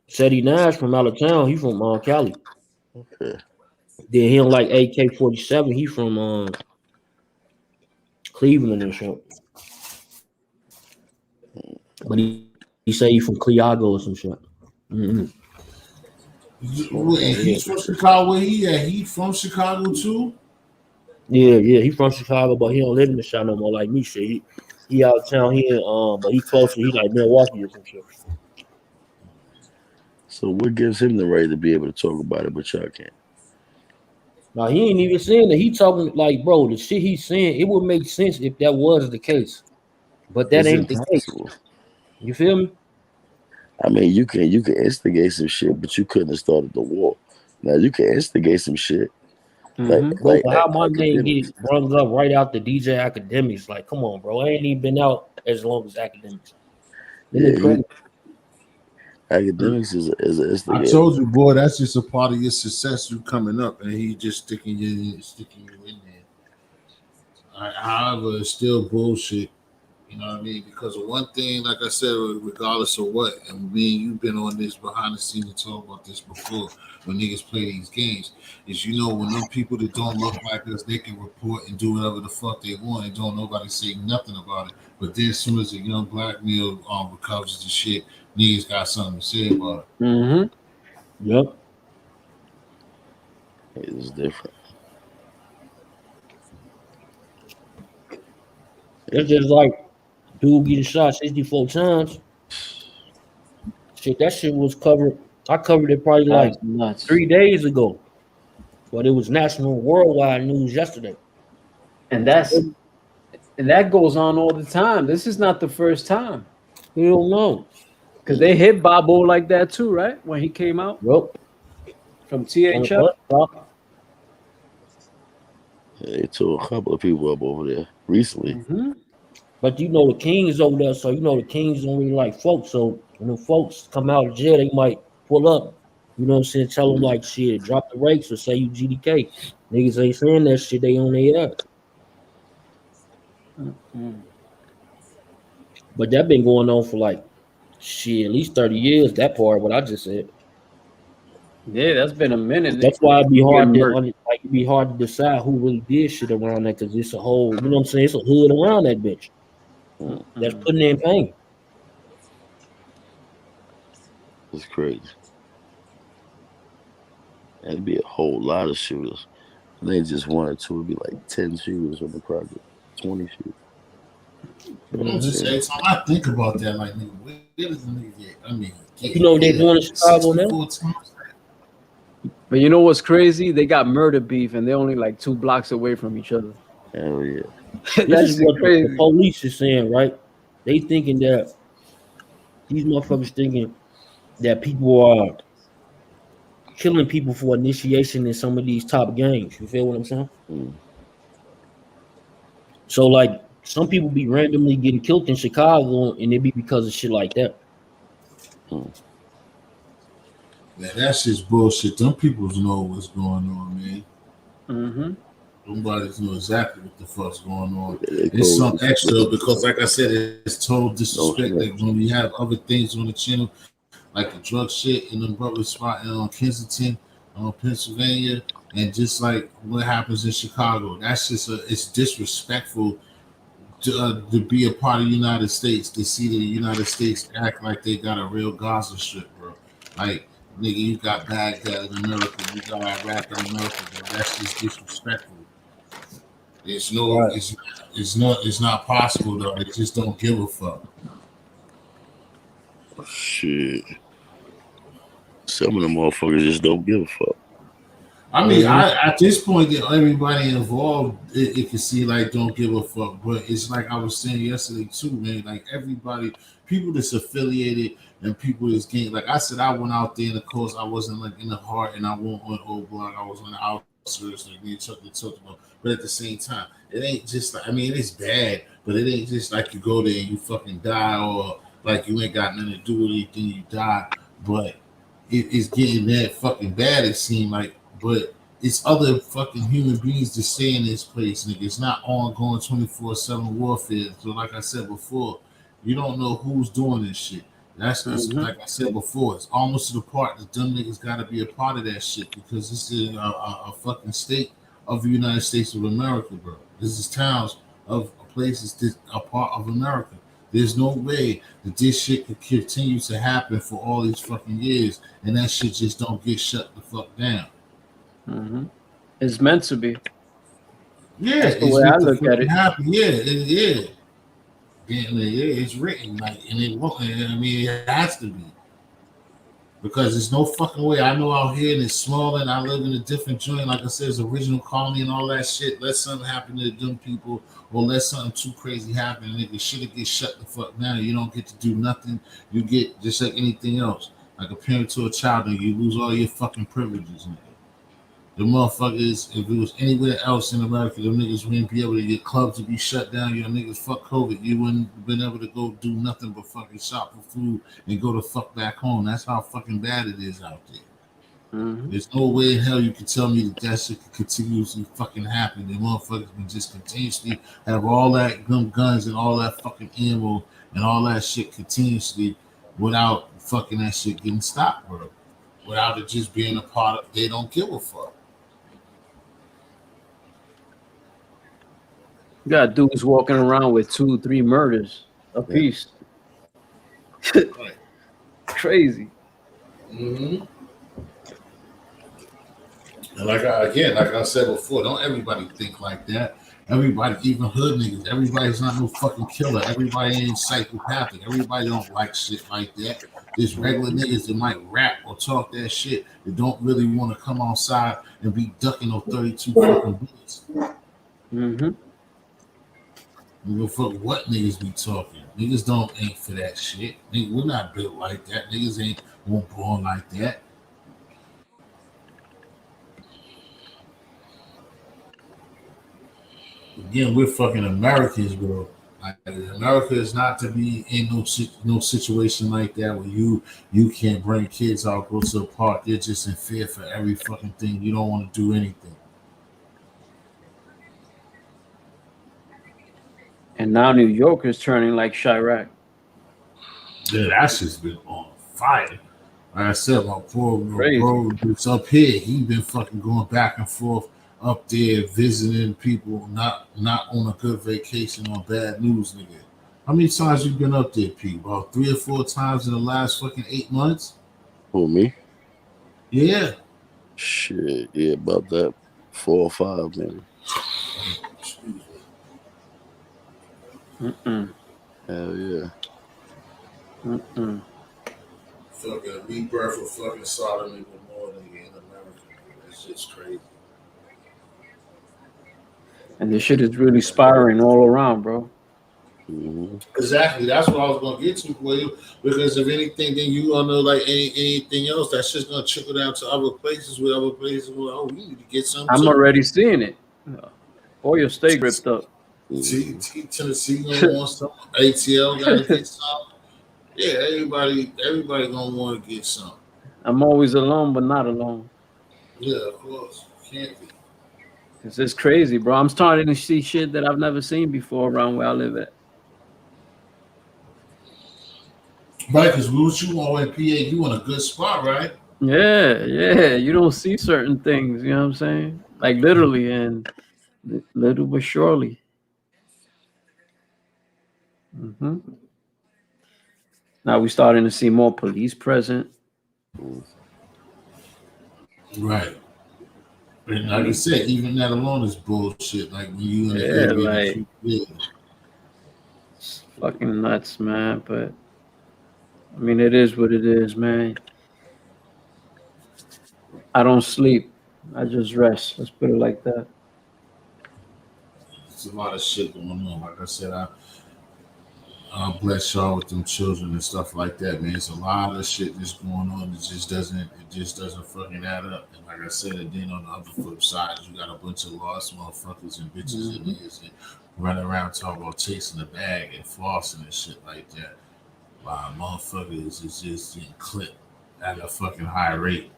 Seti Nash from out of town, he from Cali. Okay. Then he don't like AK-47, he from Cleveland and shit. But he say he from Cleago or some shit. Mm-hmm. And he's from Chicago. Where he at? He from Chicago too? Yeah, he from Chicago, but he don't live in the shop no more like me. Shit, he out of town here, but he closer. He like Milwaukee or some shit. So what gives him the right to be able to talk about it, but y'all can't? Now he ain't even saying that. He talking like, bro, the shit he's saying, it would make sense if that was the case, but that It's ain't the case. impossible. You feel me? I mean, you can instigate some shit, but you couldn't have started the war. Now you can instigate some shit, like Mm-hmm. Bro, but how my name academics. get brung up right out the DJ Academics? Like, come on, bro. I ain't even been out as long as Academics. Yeah, Crazy. academics is an I instigator. told you, boy, that's just a part of your success. You coming up, and he just sticking you in there. However, it's still bullshit. You know what I mean? Because of one thing, like I said, regardless of what, and me and you've been on this behind the scenes and talk about this before when niggas play these games, is when them people that don't look like us, they can report and do whatever the fuck they want and don't nobody say nothing about it. But then as soon as a young black male recovers the shit, niggas got something to say about it. Mm-hmm. Yep. It's different. It's just like dude getting shot 64 times. Shit, that shit was covered. I covered it probably like That's nuts. 3 days ago, but it was national worldwide news yesterday. And that goes on all the time. This is not the first time. You don't know. Because they hit Bobo like that too, right? When he came out Yep. from THF. They tore a couple of people up over there recently. Mm-hmm. But the Kings over there, so the Kings don't really like folks. So when the folks come out of jail, they might pull up. You know what I'm saying? Tell them like shit, drop the rakes or say you GDK. Niggas ain't saying that shit, they on their ass. Mm-hmm. But that been going on for like Shit, at least 30 years. That part, what I just said. Yeah, that's been a minute. That's why it'd be hard Getting to murked. like it'd be hard to decide who really did shit around that because it's a whole, you know what I'm saying? It's a hood around that bitch. That's putting in pain. It's crazy. That'd be a whole lot of shooters. And they just one or two would be like 10 shooters on the project, 20 shooters. I'm just every time I think about that, like, nigga, where does the nigga get? I mean, You know what they're doing in Chicago now? 64 times. But you know what's crazy? They got murder beef, and they're only like 2 blocks away from each other. Hell yeah. This is what the police is saying, right? They thinking that these motherfuckers thinking that people are killing people for initiation in some of these top gangs. You feel what I'm saying? So like some people be randomly getting killed in Chicago and it be because of shit like that. Man, that's just bullshit. Them people know what's going on, man. Mm-hmm. Nobody know exactly what the fuck's going on. It's some extra because, like I said, it's total disrespect. Like when we have other things on the channel, like the drug shit in the brother spot in Kensington, Pennsylvania, and just like what happens in Chicago. That's just it's disrespectful to be a part of the United States. To see the United States act like they got a real Gaza Strip, bro. Like, nigga, you got Baghdad in America, you got Iraq in America, bro. That's just disrespectful. It's no, it's not possible though. They just don't give a fuck. Shit. Some of them motherfuckers just don't give a fuck. I mean, at this point, everybody involved, it can see like don't give a fuck. But it's like I was saying yesterday too, man. Like everybody, people that's affiliated and people that's getting. Like I said, I went out there, and of course, I wasn't like in the heart, and I went on old block. I was on the outskirts, like me and Chuck talked about. But at the same time, it ain't just like, I mean, it is bad, but it ain't just like you go there and you fucking die, or like you ain't got nothing to do with anything, you die. But it's getting that fucking bad, it seemed like. But it's other fucking human beings that stay in this place, nigga. It's not ongoing 24/7 warfare. So, like I said before, you don't know who's doing this shit. That's like I said before. It's almost to the part that them niggas got to be a part of that shit because this is a fucking state of the United States of America, bro. This is towns of places that are part of America. There's no way that this shit could continue to happen for all these fucking years, and that shit just don't get shut the fuck down. Mm-hmm. It's meant to be. Yeah, that's the way I look at it. Yeah, it's written like, and it won't. I mean, it has to be because there's no fucking way. I know out here and it's small, and I live in a different joint. Like I said, it's original colony and all that shit. Let something happen to them people, or let something too crazy happen, and nigga, shit get shut the fuck down. You don't get to do nothing. You get just like anything else, like a parent to a child, and you lose all your fucking privileges, nigga. The motherfuckers, if it was anywhere else in America, the niggas wouldn't be able to get clubs to be shut down. Your niggas fuck COVID. You wouldn't have been able to go do nothing but fucking shop for food and go the fuck back home. That's how fucking bad it is out there. Mm-hmm. There's no way in hell you can tell me that shit can continuously fucking happen. The motherfuckers can just continuously have all that guns and all that fucking ammo and all that shit continuously without fucking that shit getting stopped, bro. Without it just being a part of, they don't give a fuck. You got dudes walking around with 2-3 murders a piece. Right. Crazy. Mm-hmm. And like I said before, don't everybody think like that. Everybody, even hood niggas, everybody's not no fucking killer. Everybody ain't psychopathic. Everybody don't like shit like that. There's regular niggas that might rap or talk that shit that don't really want to come outside and be ducking those 32 fucking bullets. Mm-hmm. Fuck what niggas be talking. Niggas ain't for that shit. Nigga, we're not built like that. Niggas ain't born like that. Again, we're fucking Americans, bro. Like, America is not to be in no situation like that where you can't bring kids out, go to the park. They're just in fear for every fucking thing. You don't want to do anything. And now New York is turning like Chirac. Yeah, that shit's been on fire. Like I said, my poor little Crazy. bro that's up here, he been fucking going back and forth up there visiting people, not on a good vacation on bad news, nigga. How many times you been up there, Pete? About 3 or 4 times in the last fucking 8 months? Who, me? Yeah. Shit, yeah, about that 4 or 5, maybe. Hell yeah. Fucking rebirth of fucking Sodom and Gomorrah, nigga, in America. It's just crazy. And this shit is really spiraling all around, bro. Exactly. That's what I was gonna get to for you. Because if anything, then you gonna know like anything else, that's just gonna trickle down to other places with other places. Well, oh, we need to get some I'm too. already seeing it. Or your stay gripped up. Tennessee gonna want some. ATL gotta get some. Yeah, everybody gonna want to get some. I'm always alone, but not alone. Yeah, of course. Can't be. Cause it's crazy, bro. I'm starting to see shit that I've never seen before around where I live at. Right, because what you want in PA, you in a good spot, right? Yeah. You don't see certain things, you know what I'm saying? Like literally and little but surely. Now we starting to see more police present. Right. And like I said, even that alone is bullshit. Like when you in the Yeah, area like that you live. it's fucking nuts, man. But I mean, it is what it is, man. I don't sleep. I just rest. Let's put it like that. It's a lot of shit going on. Like I said, I bless y'all with them children and stuff like that, man. It's a lot of shit that's going on. It just doesn't fucking add up. And like I said, and then on the other flip side, you got a bunch of lost motherfuckers and bitches and niggas and running around talking about chasing the bag and flossing and shit like that. While motherfuckers is just getting clipped at a fucking high rate.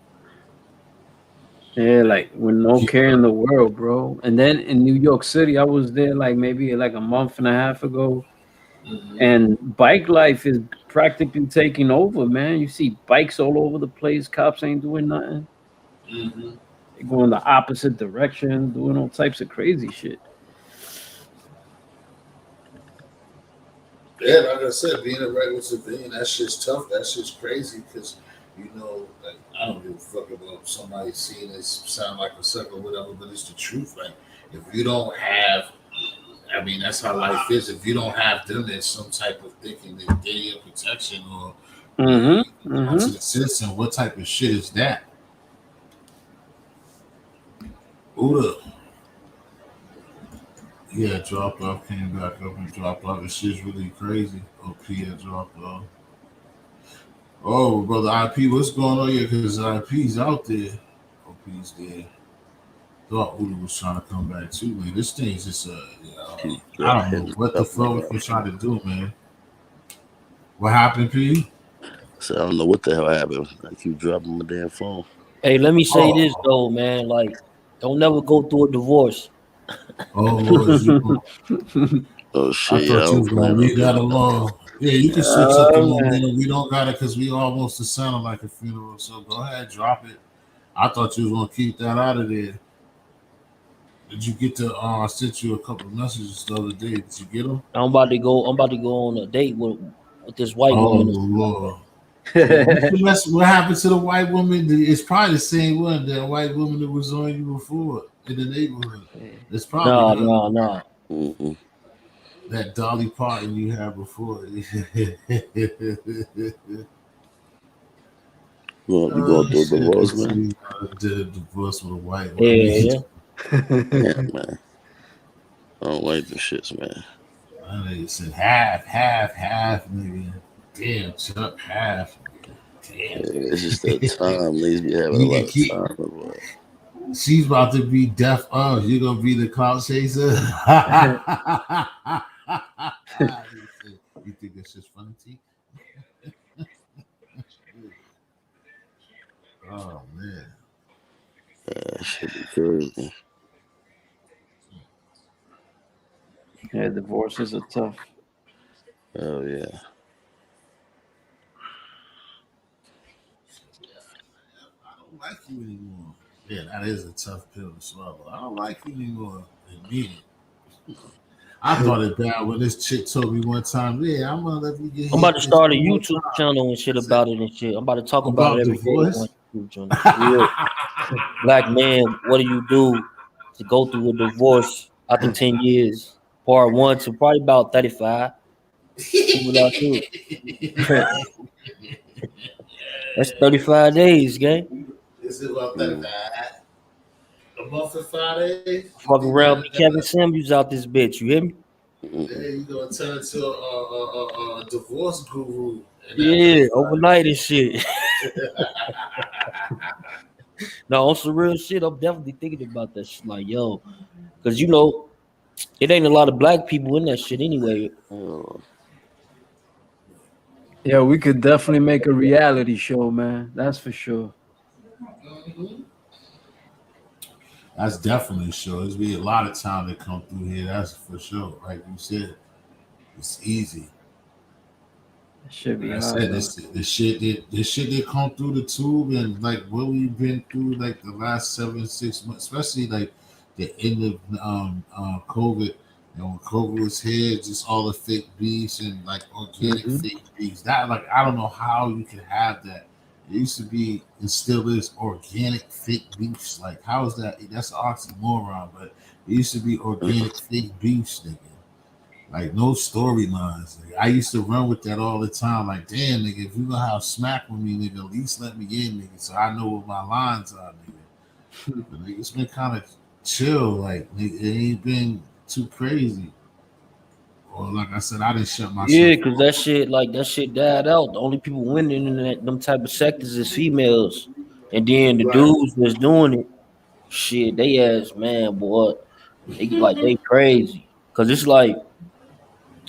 Yeah, like with no care in the world, bro. And then in New York City, I was there like maybe like a month and a half ago. And bike life is practically taking over, man. You see bikes all over the place. Cops ain't doing nothing. They're going the opposite direction, doing all types of crazy shit. Yeah, like I said, being a regular civilian, that shit's tough. That shit's crazy because, you know, like, I don't give a fuck about somebody seeing this sound like a sucker or whatever, but it's the truth. Like, if you don't have, I mean, that's how life is. If you don't have them, there's some type of thinking that they your protection or to the citizen. What type of shit is that? Uda. Yeah, dropped off, came back up and dropped off. This shit's really crazy. OP had dropped off. Oh, brother IP, what's going on here? Because IP's out there. OP's there. Thought Uda was trying to come back too, man. This thing's just I don't know what the fuck we're trying to do, man. What happened, P? So I don't know what the hell happened. I keep dropping my damn phone. Hey, let me say this though, man. Like, don't never go through a divorce. Oh Lord, Oh I shit, yeah, I thought you don't was gonna plan on leave that doing alone. Yeah, you can switch up the momentum. We don't got it because we almost sounded like a funeral. So go ahead, drop it. I thought you was gonna keep that out of there. Did you get the? I sent you a couple of messages the other day. Did you get them? I'm about to go on a date with this white Oh woman. Lord. What happened to the white woman? It's probably the same one, that white woman that was on you before in the neighborhood. It's probably her. No. That Dolly Parton you had before. You going through a divorce, man? Did a divorce with a white woman. Yeah. Yeah, man. I don't like the shits, man. I said half, nigga. Damn, Chuck, half. Damn. Yeah, it's just that time. Niggas be having a lot of time. She's about to be deaf. Oh, you're gonna be the clout chaser. You think that's just funny, T? Oh man. That should be crazy. Yeah, divorces are tough. Oh yeah. like you anymore. Yeah, that is a tough pill to swallow. I don't like you anymore. Admit it. I thought it bad when this chick told me one time, yeah, I'm gonna let you get I'm about hit to this start a one more YouTube time. channel and shit I said, about it and shit. I'm about to talk about it about every day on divorce? YouTube channel. Yeah. Black man, what do you do to go through a divorce after 10 years? Part 1 to probably about 35. See what I do. That's 35 days, gang. Is it about 35? A month and 5 days? You Fuck think around, be Kevin Samuels out this bitch. You hear me? yeah, you gonna turn into a divorce guru in that Yeah, 35 overnight and shit. No, on some real shit, I'm definitely thinking about that shit. Like, yo, because you know, it ain't a lot of black people in that shit anyway. Yeah, we could definitely make a reality show, man. That's for sure. That's definitely sure. There's be a lot of time that come through here. That's for sure. Like you said, it's easy. It should be Like I hard said, though. this shit that come through the tube and like what we've been through like the last 7-6 months, especially like the end of COVID. You know, when COVID was here, just all the fake beefs and like organic Mm-hmm. fake beefs. That like I don't know how you can have that. It used to be and still is organic fake beefs. Like how is that? That's an oxymoron, but it used to be organic fake beefs, nigga. Like no storylines. Like, I used to run with that all the time. Like, damn, nigga, if you gonna have smack with me, nigga, at least let me in, nigga, so I know what my lines are, nigga. But nigga, it's been kind of chill. Like, nigga, it ain't been too crazy. Or like I said, I didn't shut Yeah, myself because off. that shit died out. The only people winning in them type of sectors is females. And then the Right. dudes that's doing it, shit, they ass, man, boy, they crazy. Cause it's like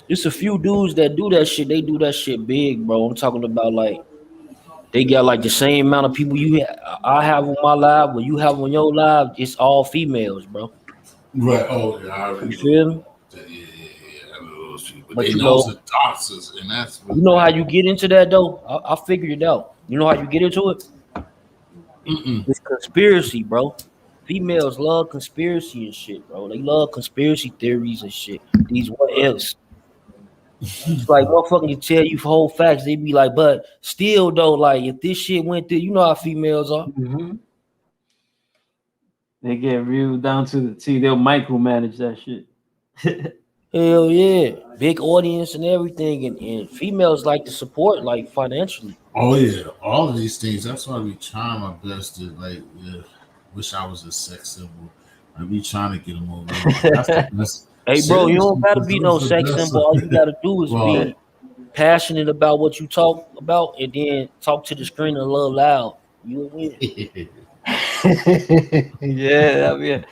it's a few dudes that do that shit. They do that shit big, bro. I'm talking about like they got like the same amount of people I have on my live, but you have on your live. It's all females, bro. Right. Oh, yeah, I already You know. feel me? Yeah. I know those people. But But they you knows know, the doctors, and that's what you know how you get into that though. I figured it out. You know how you get into it? It's conspiracy, bro. Females love conspiracy and shit, bro. They love conspiracy theories and shit. These what ifs. It's like motherfucking can tell you whole facts. They be like, but still though, like if this shit went through, you know how females are. Mm-hmm. They get real down to the T. They'll micromanage that shit. Hell yeah. Big audience and everything. And females like to support like financially. Oh yeah, all of these things. That's why I be trying my best to like. Yeah, wish I was a sex symbol. I be trying to get them over there. That's the best. Hey bro, you don't Seriously, gotta because be no those are the sex symbol. All you best. gotta do is Well, be passionate about what you talk about and then talk to the screen a little loud. You'll win. Yeah, I mean,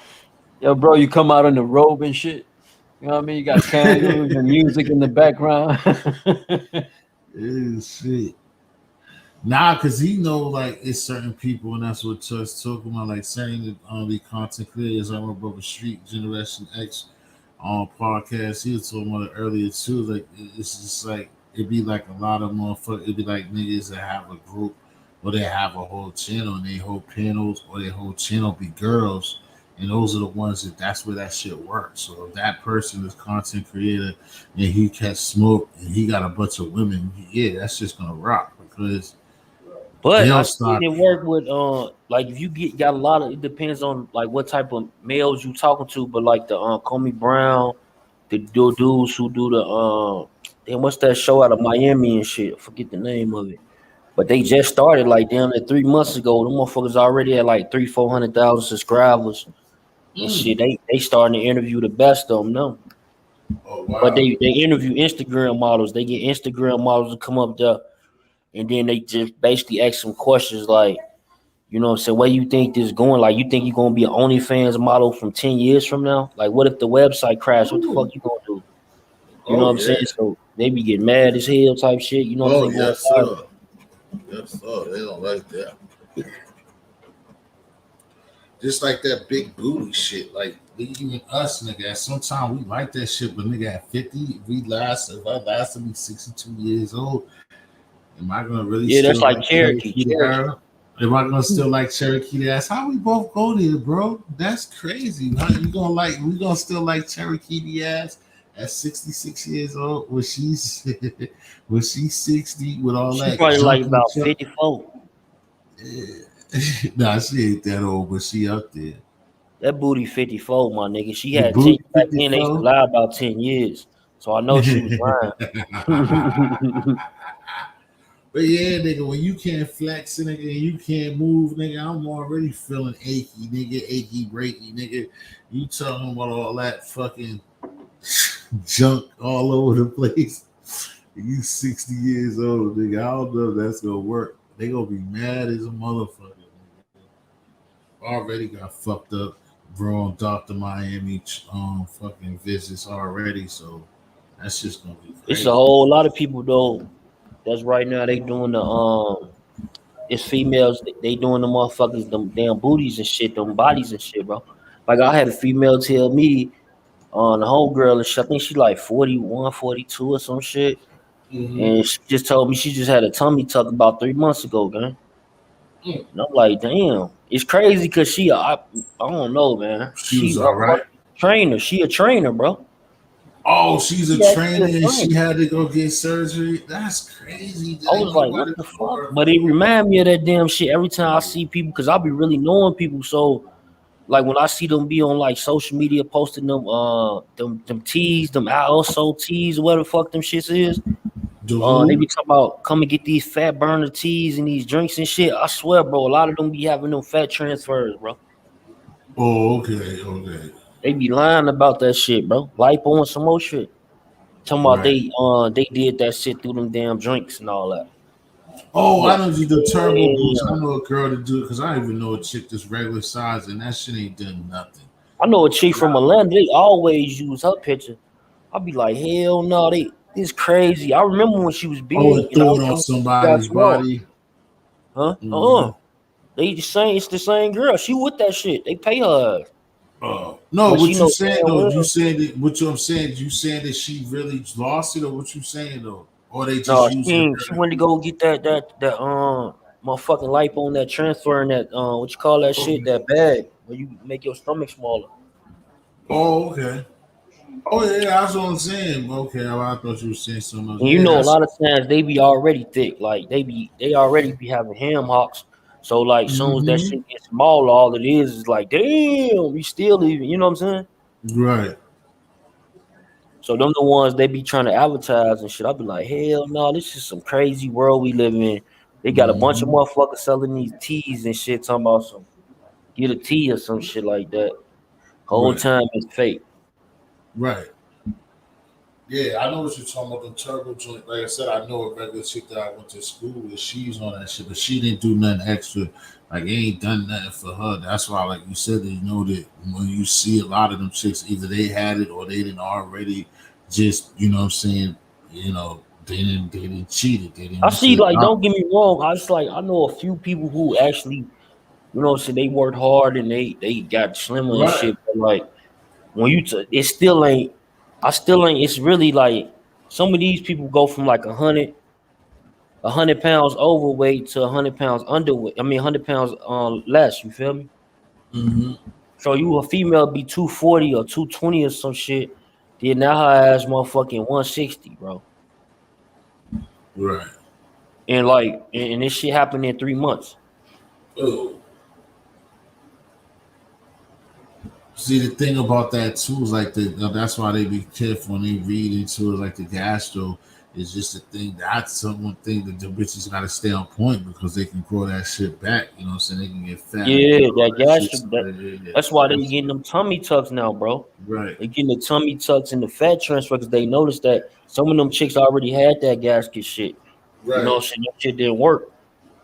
yo, bro, you come out in the robe and shit. You know what I mean? You got candles and music in the background. shit. Nah, cause he know like it's certain people, and that's what Chuck's talking about. Like certain the content creators. I remember Brother Street Generation X on podcast. He was talking about it earlier too. Like it's just like it'd be like a lot of motherfuckers. It'd be like niggas that have a group or they have a whole channel and they whole panels or their whole channel be girls. And those are the ones that's where that shit works. So if that person is content creator and he catch smoke and he got a bunch of women, yeah, that's just gonna rock because But I they'll seen start. it work with like if you got a lot of it depends on like what type of males you talking to, but like the Kwame Brown, the dudes who do the damn what's that show out of Miami and shit. I forget the name of it. But they just started like damn at 3 months ago. Them motherfuckers already had like 300,000-400,000 subscribers and shit. They starting to interview the best of them now. Oh But wow. they interview Instagram models. They get Instagram models to come up there and then they just basically ask some questions like, you know what I'm saying, where you think this is going? Like, you think you're gonna be an OnlyFans model from 10 years from now? Like, what if the website crashed? What the fuck you gonna do? You know Oh what I'm saying? yeah. So they be getting mad as hell type shit, you know what I'm Oh saying, going yes, viral. sir. Yes, sir. They don't like that. Just like that big booty shit. Like even us, nigga. Sometimes we like that shit, but nigga at 50, if I last to be 62 years old, am I gonna really Yeah, still that's like like the little Cherokee. cute hair? Am I gonna still like Cherokee ass? How we both go there, bro? That's crazy. How you gonna like? We gonna still like Cherokee ass at 66 years old? Was she's 60 with all She that probably like junkie about chuck? 54. Nah, she ain't that old, but she up there. That booty 54, my nigga. She The had 10 booty back then. They used to 54. lie about 10 years. So I know she was lying. But yeah, nigga, when you can't flex, nigga, and you can't move, nigga, I'm already feeling achy, nigga, achy, breaky, nigga. You talking about all that fucking junk all over the place. You 60 years old, nigga. I don't know if that's gonna work. They gonna be mad as a motherfucker. Already got fucked up, bro. On Dr. Miami fucking visits already, so that's just gonna be It's crazy. a whole lot of people though. That's right now they doing the it's females, they doing the motherfuckers, them damn booties and shit, them bodies and shit, bro. Like I had a female tell me on the whole girl and shit, I think she like 41, 42 or some shit. And she just told me she just had a tummy tuck about 3 months ago, man. And I'm like, damn, it's crazy because I don't know, man. She She was a all right. fucking trainer. She a trainer, bro. Oh, she's a She actually trainer a and she trainer. had to go get surgery. That's crazy. That I ain't was like, what nobody the for fuck? her. But it remind me of that damn shit every time I see people because I be really knowing people. So like when I see them be on like social media posting them teas, them I also teas, whatever the fuck them shits is. The They who? be talking about come and get these fat burner teas and these drinks and shit. I swear, bro, a lot of them be having them fat transfers, bro. Oh, okay. They be lying about that shit, bro. Lipo and some more shit. Talking about Right. they did that shit through them damn drinks and all that. Oh, I Like, know you the turbo boost. I damn. know a girl to do it because I don't even know a chick this regular size and that shit ain't done nothing. I know a chick from Atlanta, they always use her picture. I'll be like, hell no, this crazy. I remember when she was Oh, big and and I throw it on remember when she got somebody's small. body. Huh? Mm-hmm. They the same, it's the same girl. She with that shit. They pay her. No, But she what you know saying damn though? You well. saying that what I'm saying? You saying that she really lost it, or what you saying though? Or they just No, using she her? went to go get that motherfucking lipo on that transfer and that what you call that shit, that bag where you make your stomach smaller. Oh, okay. Oh yeah, that's what I'm saying. Okay, I thought you were saying something else. And you Yeah, know, a that's. lot of times they be already thick, like they already be having ham hocks. So like, soon as that Mm-hmm. shit gets smaller, all it is like, damn, we still even. You know what I'm saying? Right. So them the ones they be trying to advertise and shit. I be like, hell no, this is some crazy world we live in. They got a bunch of Mm-hmm. motherfuckers selling these teas and shit, talking about some get a tea or some shit like that. Whole Right. time it's fake. Right. Yeah, I know what you're talking about. The turbo joint. Like I said, I know a regular chick that I went to school with. She's on that shit, but she didn't do nothing extra. Like it ain't done nothing for her. That's why, like you said, you know that when you see a lot of them chicks, either they had it or they didn't already. Just what I'm saying. They didn't cheat it. They didn't I went to see, the like, don't doctor. get me wrong. I know a few people who actually, so they worked hard and they got slimmer and Right. shit. But like when it still ain't. I still ain't. It's really like some of these people go from like 100 pounds overweight to 100 pounds underweight. I mean, 100 pounds less. You feel me? Mm-hmm. So you a female be 240 or 220 or some shit. Then now her ass motherfucking 160, bro. Right. And like, and this shit happened in 3 months. Oh. See, the thing about that too is like that's why they be careful when they read into it. Like the gastro is just a thing. That's one thing that the bitches got to stay on point because they can grow that shit back. You know what I'm saying? They can get fat Yeah, again, all that that shit. gastric. So, yeah, That's why they that's getting them tummy tucks now, bro. right. They getting the tummy tucks and the fat transfer because they noticed that some of them chicks already had that gasket shit. You know Right. what I'm saying? That shit didn't work.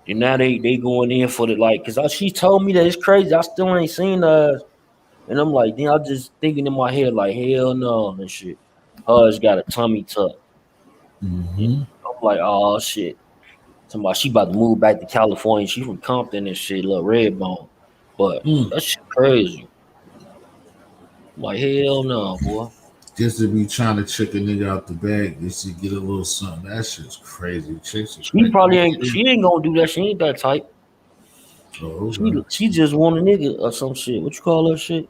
And now they going in for the like, cause she told me that it's crazy. I still ain't seen her. And I'm like, then I just thinking in my head, like, hell no, and shit. Hers got a tummy tuck. And Mm-hmm. I'm like, oh shit. Somebody she about to move back to California. She from Compton and shit, little red bone. But that shit crazy. I'm like, hell no, boy. Just to be trying to trick a nigga out the bag just to get a little something. That shit's crazy. Chicks are She crazy. probably ain't she ain't gonna do that. She ain't that type. Oh, She just want a nigga or some shit. What you call that shit?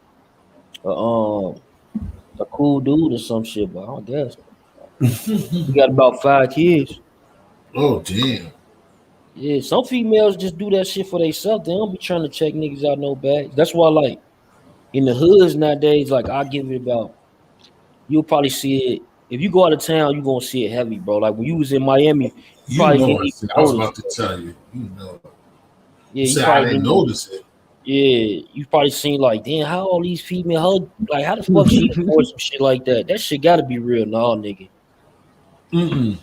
A cool dude or some shit. But I guess he got about 5 kids. oh, damn. Yeah, some females just do that shit for themselves. They don't be trying to check niggas out no bags. That's why, like, in the hoods nowadays, like, I give it about. You'll probably see it if you go out of town. You gonna see it heavy, bro. Like when you was in Miami, you You probably know didn't it. even I was notice about to it. tell you. You know. Yeah, You you said I probably didn't didn't even. notice it. Yeah, you probably seen like, damn, how all these female hug, like, how the fuck she afford some shit like that? That shit gotta be real, nah, nigga. Mm-mm.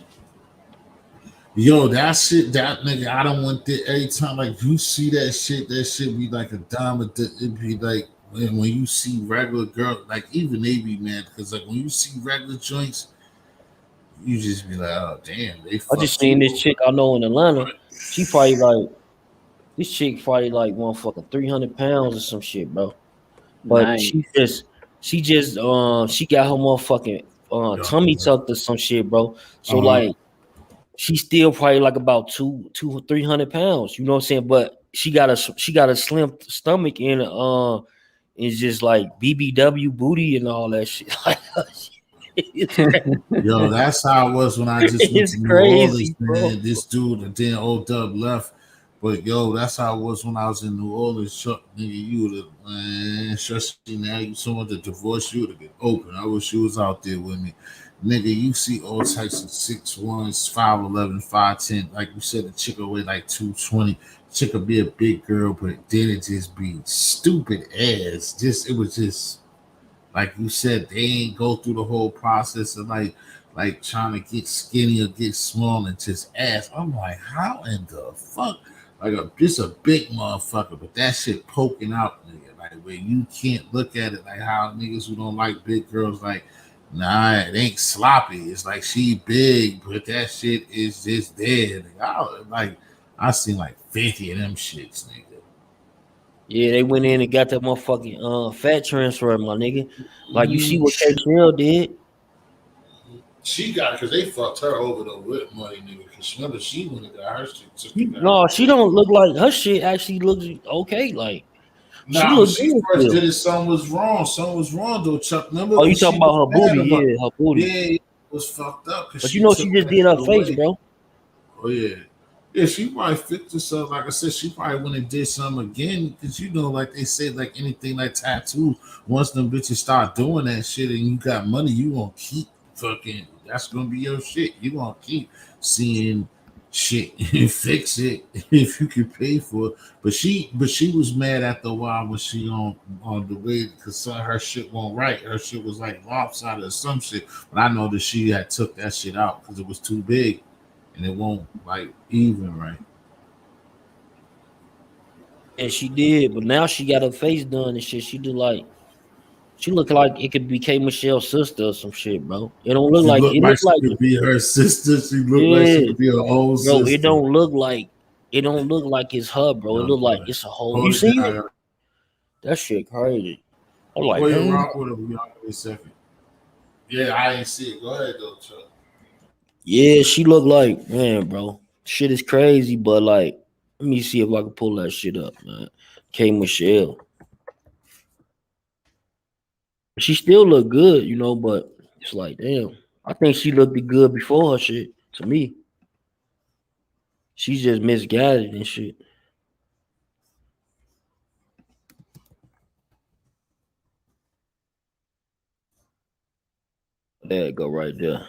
Yo, that shit, that nigga, I don't want that. Every time, like, you see that shit be like a dime. It be like when you see regular girl, like, even they be mad because, like, when you see regular joints, you just be like, oh, damn, they I just fucked seen you this chick over. I know in Atlanta. She probably like this chick probably like motherfucking 300 pounds or some shit, bro. But Nice. she got her motherfucking Yo, tummy tucked or some shit, bro. So uh-huh. like she's still probably like about 300 pounds. You know what I'm saying? But she got a slim stomach and it's just like BBW booty and all that shit. Like it's crazy. Yo, that's how it was when I just went It's to New Orleans, crazy, bro. man. This dude, and then old Dub left. But yo, that's how it was when I was in New Orleans. Chuck, nigga, you would have, man, especially now you someone to divorce, you would have been open. I wish you was out there with me. Nigga, you see all types of 6'1s, 5'11, 5'10. Like you said, the chick will weigh like 220. Chick will be a big girl, but then it just be stupid ass. It was just like you said, they ain't go through the whole process of like trying to get skinny or get small and just ass. I'm like, how in the fuck? Like just a big motherfucker, but that shit poking out, nigga. Like where you can't look at it like how niggas who don't like big girls like, nah, it ain't sloppy. It's like she big, but that shit is just there. I seen like 50 of them shits, nigga. Yeah, they went in and got that motherfucking fat transfer, my nigga. Like you see Mm, what K Trill did. She got because they fucked her over the whip money, nigga. Because remember, she went and got her shit took and got No, she don't look like her shit actually looks okay. Like she Nah, when look she good first still. did it, something was wrong. Something was wrong, though, Chuck. Remember, Oh, you because talking she was about her mad booty? about Yeah, her booty. yeah, it was fucked up because But you she know she took just that did her shit face, away. bro. Oh, yeah. Yeah, she probably fixed herself. Like I said, she probably went and did something again. Because you know, like they say, like anything like tattoo, once them bitches start doing that shit and you got money, you gonna keep fucking, that's gonna be your shit. You gonna keep seeing shit and fix it if you can pay for it. But she was mad after a while when she on the way because her shit won't right. Her shit was like lopsided or some shit. But I know that she had took that shit out because it was too big and it won't like even right. And she did, but now she got her face done and shit. She look like it could be K Michelle's sister or some shit, bro. It don't look She like looked it like look she like could be her sister. She looked like she yeah, could be her own bro. It sister. don't look like it's her, bro. It No, look like no. it's a whole. You Hold it seen it? down. That shit crazy. I'm like, Go ahead, damn. rock with him. Y'all give me a second. Yeah, I ain't see it. Go ahead though, Chuck. Yeah, she look like man, bro. Shit is crazy, but like, let me see if I can pull that shit up, man. K Michelle. She still look good, you know, but it's like, damn. I think she looked good before her shit. To me, she's just misguided and shit. There it go right there.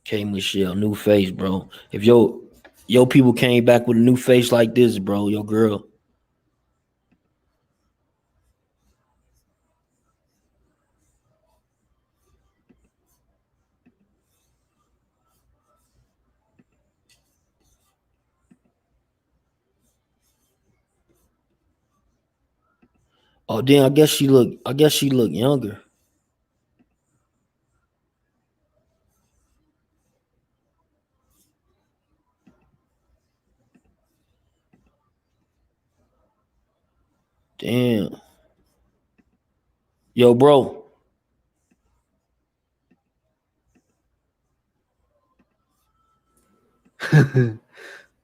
K Michelle, new face, bro. If your people came back with a new face like this, bro, your girl. Oh damn, I guess she look younger. Damn. Yo, bro.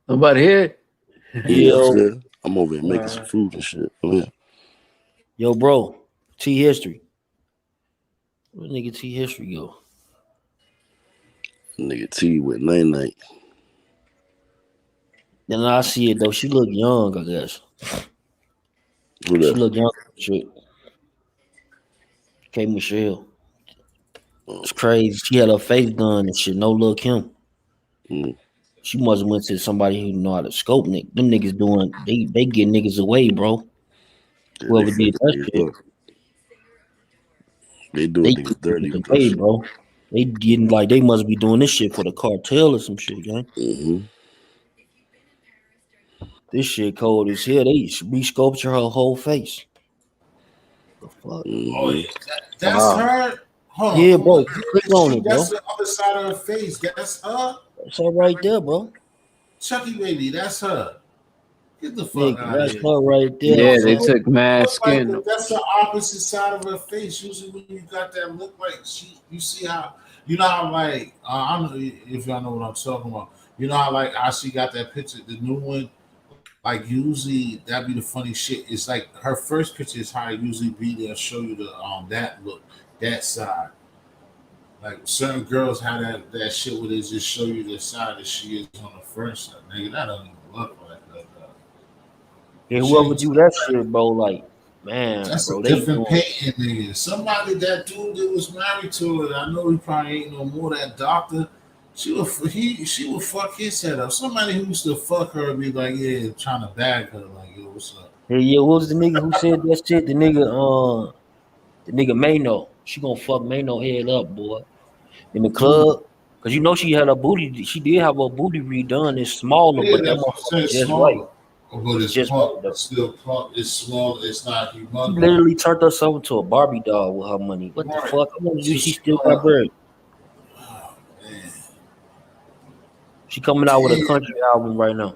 About here? Yeah, Yo, yeah. I'm over here making some food and shit. Oh, yeah. yo, bro. T history. Where nigga T history go? Nigga T with night. Then I see it though. She look young, I guess. Who She that? look young. Shit. K Michelle. It's crazy. She had her face done and shit. No look him. Mm. She must have went to somebody who know how to scope nigga. Them niggas doing they get niggas away, bro. Yeah, they Whoever did fucking that niggas shit, up. They doing they niggas get dirty niggas with that away, shit. bro. They getting like they must be doing this shit for the cartel or some shit, gang. Mm-hmm. This shit cold as hell. They re-sculpture her whole face. The fuck? Oh, Mm-hmm. yeah. That's her. Hold on, Yeah, come on. bro. Click on She, it, that's bro. the other side of her face. That's her. That's her right there, bro. Chucky baby, that's her. Get the fuck Nigga, out of that's here. her right there, Yeah, they bro. took mad Look like skin. that's the opposite side of her face. Usually when you got that look like you see how you know how like I don't know if y'all know what I'm talking about. You know how like how she got that picture, the new one. Like usually that'd be the funny shit. It's like her first picture is how it usually be. They'll show you the that look, that side. Like certain girls have that shit where they just show you the side that she is on the first side. Nigga, that don't even look like that. Yeah, She whoever ain't, do that shit, bro, like, man, that's a bro, they different doing painting, nigga. Somebody that dude that was married to her, I know he probably ain't no more. That doctor, she would fuck his head up. Somebody who used to fuck her would be like, yeah, trying to bag her, like, yo, what's up? yeah, what was the nigga who said that shit? The nigga Mano. She gonna fuck Mano head up, boy. In the Dude, club. Cause you know she had her booty, she did have her booty redone. It's smaller, yeah, but that that's what I'm motherfucker saying. just right. Smaller, but It's it's just right plump. though. It's still plump. It's small. It's not She humongous. literally turned herself into a Barbie doll with her money. What the Right. fuck? I wonder do So she she still got going, bread? oh man, She coming out with a damn, country album right now.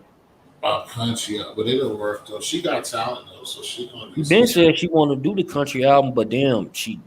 about country, but it'll work though. She got talent though, so she gonna She get some been shit. said she want to do the country album, but damn, she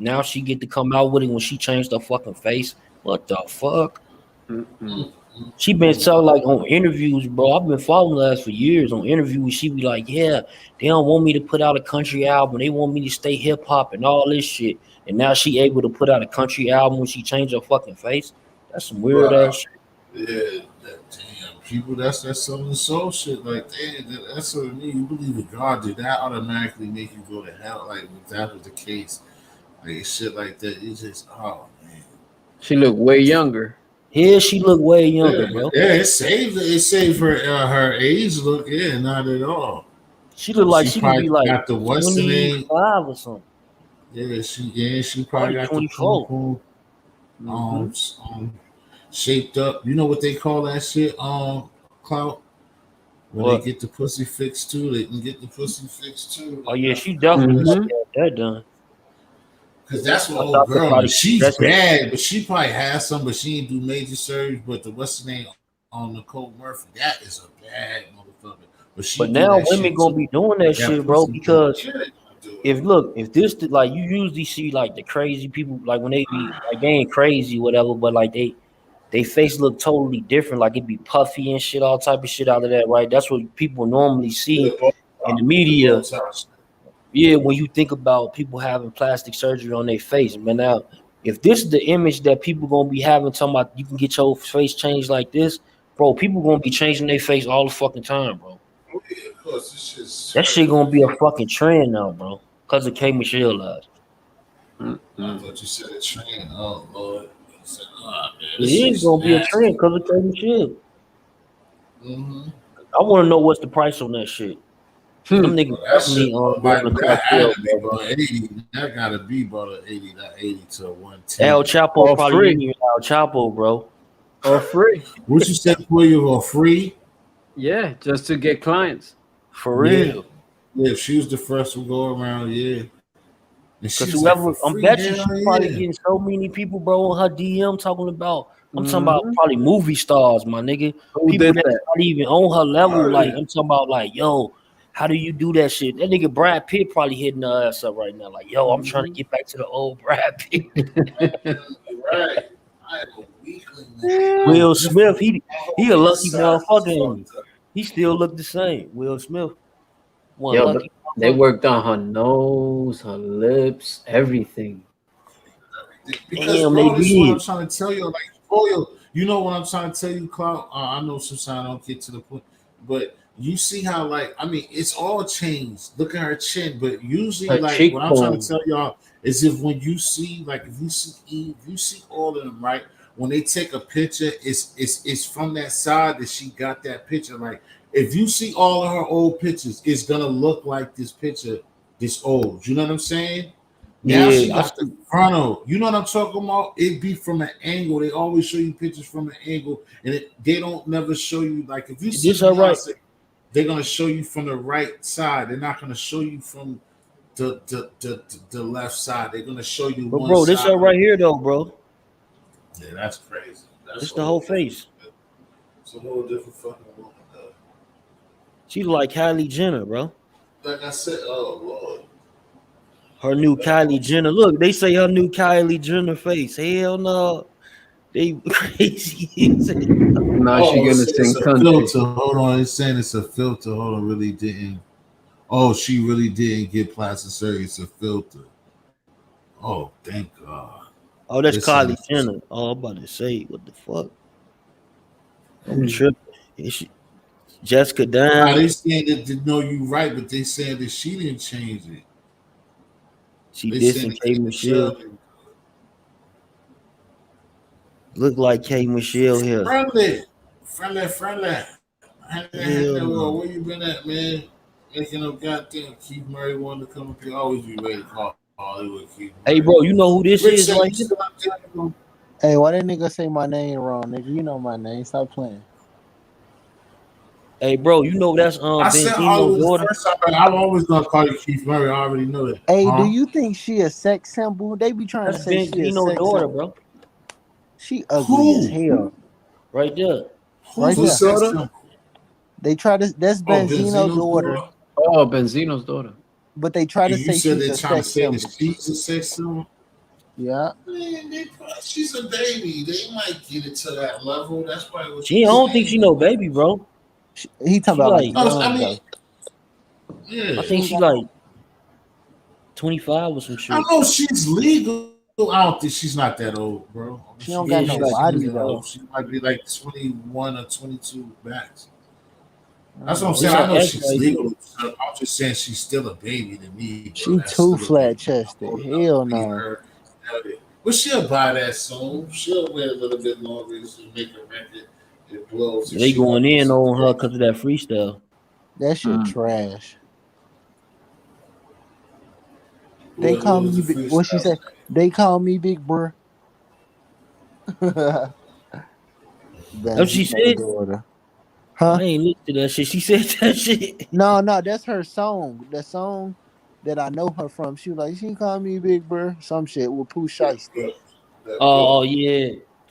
get to come out with it when she changed her fucking face. What the fuck? Mm-mm. She been telling like on interviews, bro. I've been following her ass for years on interviews. She be like, "Yeah, they don't want me to put out a country album. They want me to stay hip hop and all this shit." And now she able to put out a country album when she changed her fucking face. That's some weird Right. ass shit. Yeah, damn people. That's some of the soul shit. Like, damn, that's what I mean. You believe in God, did that automatically make you go to hell? Like, if that was the case, like shit like that, it's just oh man. She looked way younger. Yeah, she look way younger, Yeah, bro. yeah, it saved her her age look. Yeah, not at all. She look like She she could probably be like got the what's the name? 25 or something. She probably Probably got the poom 24. poom Mm-hmm. shaped up. You know what they call that shit? Clout. When they What? get the pussy fixed too, they can get the pussy fixed too. Oh Like yeah, I she forgot what definitely that shit. probably had that done. Cause that's what My old doctor girl probably is. She's that's it. bad, but she probably has some, but she ain't do major surgery. But the what's the name on Nicole Murphy? That is a bad motherfucker. But she But do now that women shit gonna too. be doing that Like that shit, bro, pussy thing. because Yeah, they gonna do it. if this like you usually see like the crazy people like when they be like they ain't crazy whatever, but like they face look totally different, like it be puffy and shit, all type of shit out of that, right? That's what people normally Yeah, see in the the media. Botox. Yeah, when you think about people having plastic surgery on their face, man. Now, if this is the image that people gonna be having, talking about you can get your face changed like this, bro, people gonna be changing their face all the fucking time, bro. Oh, yeah, of course, this shit's That shit crazy. gonna be a fucking trend now, bro. Cause of K Michelle lies. I thought you said a train. Oh Lord. I said, oh man, It this is shit's gonna be a nasty. trend cause of K Michelle. Mm-hmm. I wanna know what's the price on that shit. Them niggas Well, that shit definitely doing might the that had cartel, to be bro. about 80. That gotta be about an 80, not 80 to El 110. Chapo Or probably ain't free. even El Chapo, bro. Or free. What you said for you for free? Yeah, just to get clients. For Yeah. real. Yeah, if she was the first to go around, yeah. And Cause she's like, for whoever I'm free, bet you hell she probably yeah. getting so many people, bro, on her DM talking about. I'm talking about Mm-hmm. probably movie stars, my nigga. Who People did that's that? not even on her level. Like Right. I'm talking about, like, yo, how do you do that shit? That nigga Brad Pitt probably hitting her ass up right now. Like, yo, I'm trying to Mm-hmm. get back to the old Brad Pitt. Right. I am a weakling. Will Different Smith, he a lucky inside is motherfucker, ain't he? fucked up. He still look the same. Will Smith, one Yo, but lucky they motherfucker. worked on her nose, her lips, everything. Because, Damn, they bro, this is what I'm did. trying to tell you. Like, oh, yo, you know what I'm trying to tell you, Cloud? I know sometimes I don't get to the point, but you see how, like, I mean, it's all changed. Look at her chin, but usually, Her like, what I'm trying to cheekbone. tell y'all is if when you see, like, if you see Eve, you see all of them, right? When they take a picture, it's from that side that she got that picture. Like, if you see all of her old pictures, it's gonna look like this picture, this old. You know what I'm saying? Now she Yeah, I got the see. frontal. You know what I'm talking about? It be from an angle. They always show you pictures from an angle, and they don't never show you like if you Is see this her right? Beyonce, they're gonna show you from the right side. They're not gonna show you from the left side. They're gonna show you But one bro, this side. her right here though, bro. Yeah, that's crazy. That's This a the whole whole different. face. It's a whole different fucking woman. She like Kylie Jenner, bro. Like I said, oh Lord. Her new Kylie Jenner. Look, they say her new Kylie Jenner face. Hell no. They crazy. Now she Oh, gonna it's sing a country. filter. Hold on, it's saying it's a filter. Hold on, really didn't. Oh, she really didn't get plastic surgery. It's a filter. Oh, thank God. Oh, that's It's saying Kylie it's Jenner. Oh, I'm about to say, what the fuck? I'm tripping. Is she Jessica nah, Dime? they saying that they know you right, but they saying that she didn't change it. She They saying dissing that K K Michelle Michelle. Look like K Michelle here. friendly. Friendly. Hell no. Where you been at, man? Making up goddamn Keith Murray wanted to come up here. Always be ready to call Hollywood Keith Hey, Murray. bro, you know who this Rick is said right you here? still up there? Hey, why that nigga say my name wrong, nigga? You know my name. Stop playing. Hey, bro, you know that's I said Benzino's Hollywood the daughter. first time, but I'm always gonna call you Keith Murray. I already know that. Hey, do Huh? you think she a sex symbol? They be trying to That's say she a Benzino's sex daughter, symbol. bro. She ugly as Who? hell. Right there. Right Who's a Whose there. sex daughter? symbol? They try to. That's Oh, Benzino Benzino's daughter, daughter. Oh, Benzino's daughter. but they try to And you say said she's they're a trying to sex say that symbol. she's a sex symbol? Yeah. Man, she's a baby. They might get it to that level. That's probably what She, they're I don't think she saying. no baby, bro. He talking She about like like, No, I young mean, though. I yeah. think she like 25 or some I shit. know she's legal. I don't think she's not that old, bro. I mean, She don't she Yeah, got look she no like like she's body that 25. though. old. She might be like 21 or 22 max. I That's don't what I'm know. This saying. I her know ex she's right here. legal. I'm just saying she's still a baby to me, bro. She That's too still a flat baby. I'm chested. old enough Hell to leave no. her. But she'll buy that soon. She'll wait a little bit longer to make a record. It blows the They shit going up or in something on her crazy. because of that freestyle. That shit Mm. trash. They Who call was me. the What she freestyle? say? They call me Big Bro. That's what she Benzino said. daughter. Huh? I ain't listen to that shit. She said that shit. No, that's her song. The song that I know her from. She was like, she call me Big Bro. Some shit with Pooh Shiesty. Oh yeah.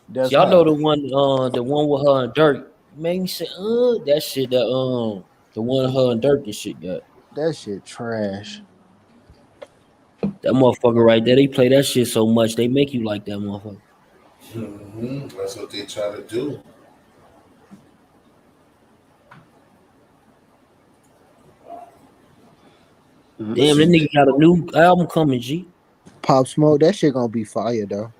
That's Y'all know her. the one with her and Dirk. Made me say, that shit the one her and Dirk and shit got. That shit trash. That motherfucker right there, they play that shit so much, they make you like that motherfucker. That's what they try to do. But Damn, that she nigga did. got a new album coming, G. Pop Smoke. That shit gonna be fire though.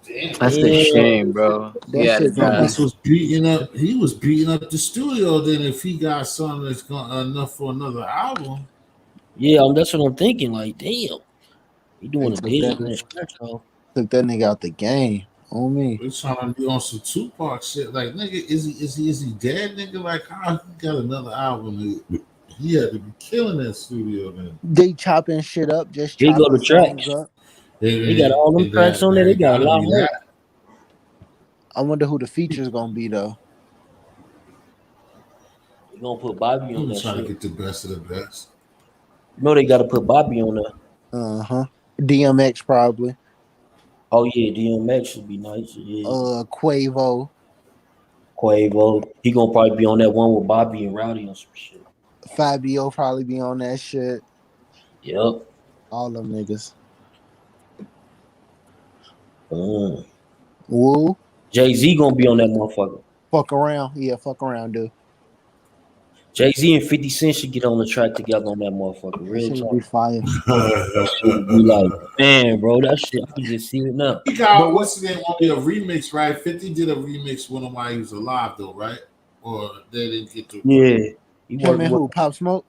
Damn. That's the Yeah. shame, bro. He That had to shit gonna be. die. Phoenix was beating up. He was beating up the studio. Then if he got something that's going enough for another album, Yeah, that's what I'm thinking. Like, damn, he They doing a took big that man scratch off. nigga out the game. On me. we're trying to be on some Tupac shit. Like, nigga, is he dead? Nigga, like, how he got another album? He had to be killing that studio then. They chopping shit up, just Here go chopping the songs tracks. up. They got all them tracks on there. They That got a gotta lot be more. that. I wonder who the features gonna be though. They gonna put Bobby He on was that trying to shit. get the best of the best. You know they gotta put Bobby on there. DMX probably. Oh yeah, DMX should be nice. Yeah. Quavo. Quavo. He gonna probably be on that one with Bobby and Rowdy on some shit. Fabio probably be on that shit. Yep. All them niggas. Woo. Jay-Z gonna be on that motherfucker. Fuck around. Yeah, fuck around, dude. Jay-Z and 50 Cent should get on the track together on that motherfucker. That Real shit would be talk. fire. That shit would be like, man, bro, that shit, I can just see it now. He got what's the name? Want to be a remix, right? 50 did a remix with him while he was alive, though, right? Or they didn't get to. Yeah. Him and who? Pop Smoke?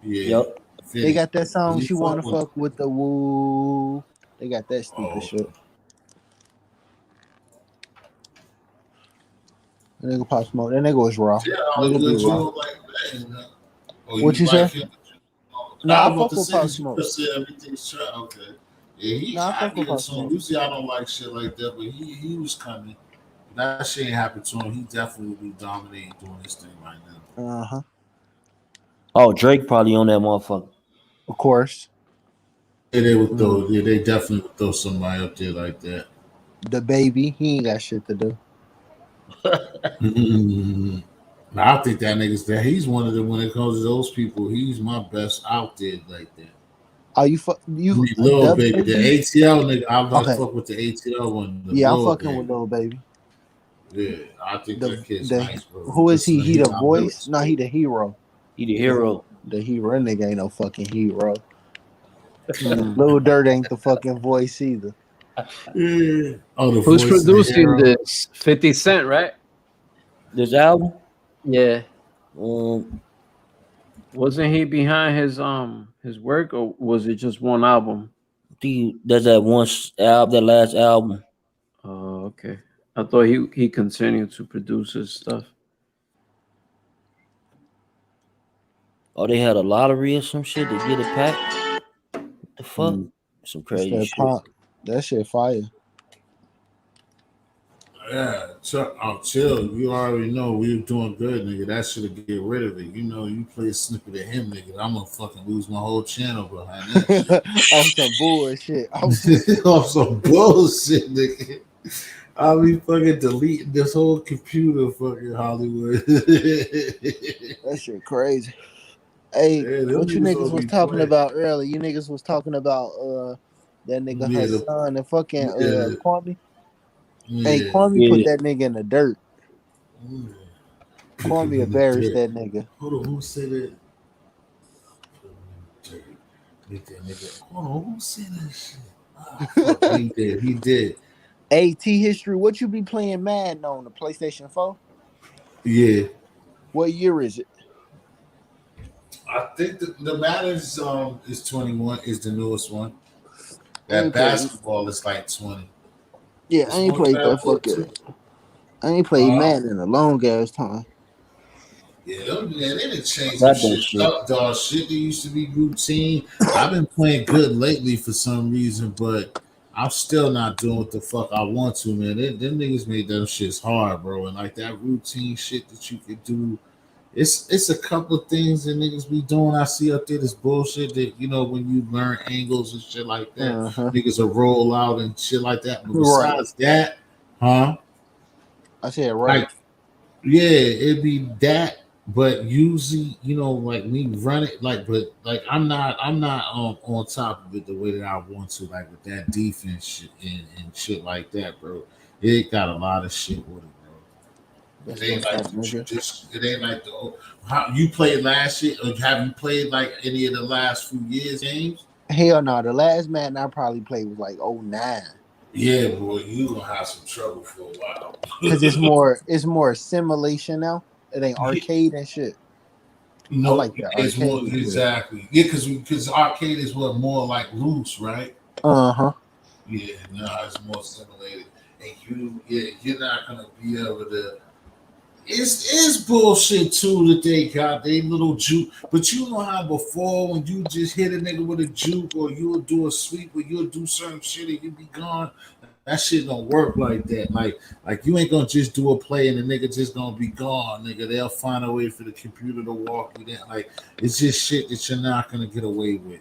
Yeah. Yep. They got that song, He She Wanna fuck with- Fuck with the Woo. They got that stupid shit. That nigga Pop Smoke. That nigga was raw. Yeah, Nigga good be raw. job like that. Oh, What you like say? him? Nah, I was about fuck to with say Pop this, you Smoke. just said everything's true. Okay. Yeah, Nah, I I fuck with get Pop it. So Smoke. usually I don't like shit like that, but he was coming. That shit ain't happened to him. He definitely will be dominating doing this thing right now. Uh-huh. Oh, Drake probably on that motherfucker. Of course. Yeah, they would throw. Yeah, they definitely would throw somebody up there like that. The baby, he ain't got shit to do. I think that nigga's that he's one of them when it comes to those people. He's my best out there like that. Oh, you Lil Dub Baby, the ATL nigga. I'm gonna Okay. fuck with the ATL one. The Yeah, I'm Lil fucking Baby. with Lil Baby. Yeah, I think that kid's nice, bro. Who is he? He the I'm voice? No, he the hero. He the hero. The hero. That nigga ain't no fucking hero. Lil Dirt ain't the fucking voice either. Yeah. Oh, the Who's voice of the producing hero. this? 50 Cent, right? This album? Yeah. Um, Wasn't he behind his work, or was it just one album? There's that one album, that last album. Oh, okay. I thought he continued to produce his stuff. Oh, they had a lottery or some shit to get it packed. What the fuck? Some It's crazy that shit. pop. That shit fire. Yeah, chill. You already know we were doing good, nigga. That should get rid of it. You know, you play a snippet of him, nigga. I'm gonna fucking lose my whole channel behind that shit. On some bullshit. Off some bullshit, nigga. I'll be fucking deleting this whole computer, fucking Hollywood. That shit crazy. Hey, Yeah, them what you niggas niggas gonna was be talking playing. about earlier? You niggas was talking about that nigga Yeah, Hassan and fucking yeah. Kwame. Yeah. Hey, Kwame put that nigga in the dirt. Kwame embarrassed that nigga. Hold on, who said it? Get that nigga. Hold on, who said that shit? Fuck, he did. He did. Hey, T History, what you be playing Madden on the PlayStation 4? Yeah. What year is it? I think the Madden's is 21 is the newest one. I That ain't played- basketball is like 20. Yeah, It's I ain't one played that basketball fucking. too. I ain't played Madden in a long ass time. Yeah, they didn't change That some bullshit. shit up, dog. Shit that used to be routine. I've been playing good lately for some reason, but I'm still not doing what the fuck I want to, man. Them niggas made them shits hard, bro. And like that routine shit that you could do. It's a couple of things that niggas be doing. I see up there this bullshit that, you know, when you learn angles and shit like that, niggas will roll out and shit like that. But besides that, I said right. like, yeah, it'd be that. But usually, you know, like we run it like, but like I'm not on top of it the way that I want to, like with that defense shit and shit like that, bro. It got a lot of shit with it, bro. It ain't like the tradition. It ain't like the how you played last year, or have you played like any of the last few years games? Hell no. The last Madden I probably played was like 09. Yeah, boy, you gonna have some trouble for a while. Because it's more simulation now. It ain't arcade and shit. No, I like that it's arcade. more exactly. Yeah, because arcade is what more like loose, right? Uh-huh. Yeah, no, it's more simulated, and you're not gonna be able to. It's bullshit too that they got they little juke, but you know how before when you just hit a nigga with a juke or you'll do a sweep or you'll do certain shit and you be gone. That shit don't work like that. Like you ain't gonna just do a play and the nigga just gonna be gone, nigga. They'll find a way for the computer to walk you down. Like it's just shit that you're not gonna get away with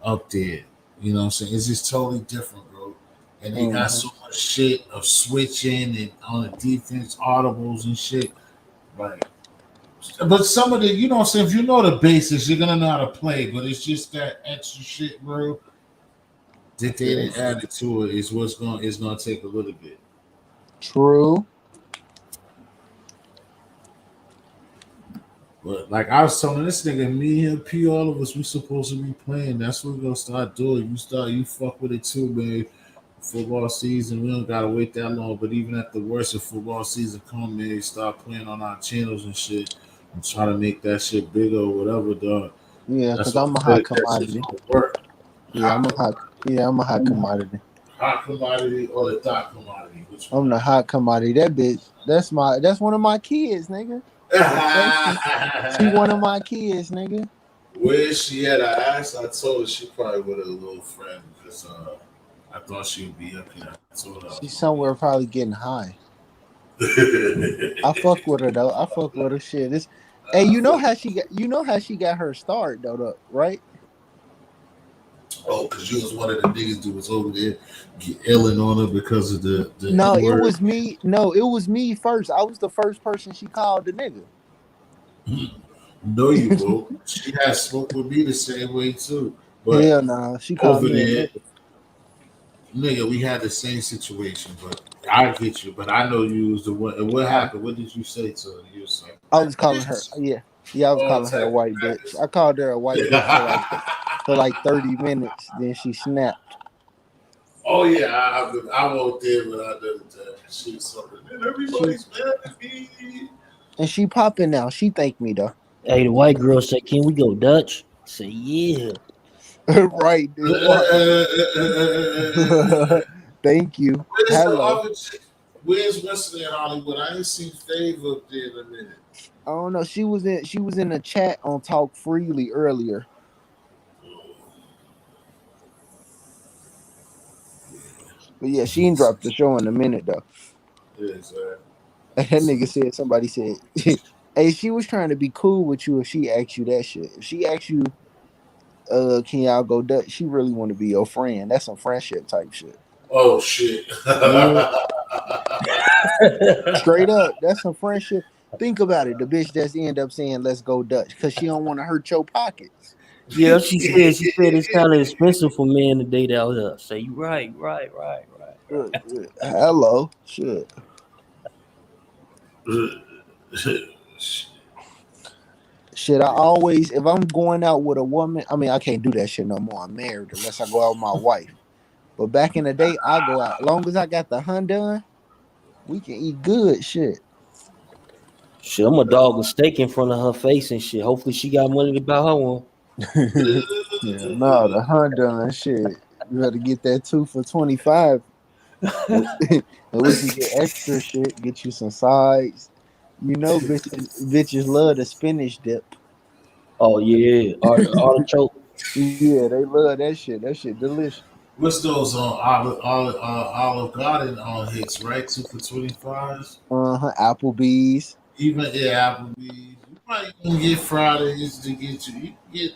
up there. You know what I'm saying? It's just totally different, bro. And they got so much shit of switching and on the defense audibles and shit. Like, but some of the, you know what I'm saying? If you know the basics, you're gonna know how to play. But it's just that extra shit, bro. Dictating attitude is what's going. It's going to take a little bit. True. But like I was telling this nigga, me, him, P, all of us, we supposed to be playing. That's what we're gonna start doing. You fuck with it too, man. Football season, we don't gotta wait that long. But even at the worst of football season come, man, start playing on our channels and shit, and try to make that shit bigger or whatever, dog. Yeah, That's because what I'm a hot that shit's commodity. gonna work. Yeah, I'm a hot. Yeah, I'm a hot commodity. Hot commodity or the dot commodity. Which I'm the hot commodity. That bitch. That's one of my kids, nigga. She one of my kids, nigga. Where is she at? I asked. I told her she probably with a little friend because I thought she would be up here. I told her. She's somewhere probably getting high. I fuck with her though. I fuck with her shit. Hey, you know how she got her start though, right? Oh, because you was one of the niggas that was over there illing on her because of the No, it N-word. was me. No, it was me first. I was the first person she called the nigga. No, you won't. She had smoked with me the same way too. But Hell nah, she called over me a there, nigga. nigga, we had the same situation. But I get you. But I know you was the one. And what happened? What did you say to her? You was like, I was calling her. Yeah, I was calling her a white bitch. I called her a white bitch for like 30 minutes. Then she snapped. oh yeah, I won't there without that. She was something. Everybody's mad at me. And she popping now. She thanked me though. Hey, the white girl said, "Can we go Dutch?" I said, "Yeah." Right, dude. Thank you. Where's the Hello. other chick? Where's Wesley in Hollywood? I ain't seen Fave up there in a minute. I don't know. She was in a chat on Talk Freely earlier. But yeah, she ain't dropped the show in a minute though. Yes, And that nigga said, somebody said, hey, she was trying to be cool with you if she asked you that shit. If she asked you, can y'all go Dutch? She really want to be your friend. That's some friendship type shit. Oh shit. Yeah. Straight up, that's some friendship. Think about it. The bitch that's end up saying let's go Dutch because she don't want to hurt your pockets. Yeah, she said it's kind of expensive for men to date out here. Say you right. Hello, shit. Shit, I always, if I'm going out with a woman, I mean, I can't do that shit no more. I'm married unless I go out with my wife. But back in the day, I go out. As long as I got the hunt done, we can eat good shit. Shit, I'm a dog with steak in front of her face and shit. Hopefully she got money to buy her one. Yeah, no, the hunt done shit. You better get that 2 for $25. And we can get extra shit, get you some sides. You know, bitches love the spinach dip. Oh yeah, artichoke. Yeah, they love that shit. That shit delicious. What's those Olive Garden hits, right? 2 for $25. Applebee's. Even Applebee's. You might even get Fridays to get you. You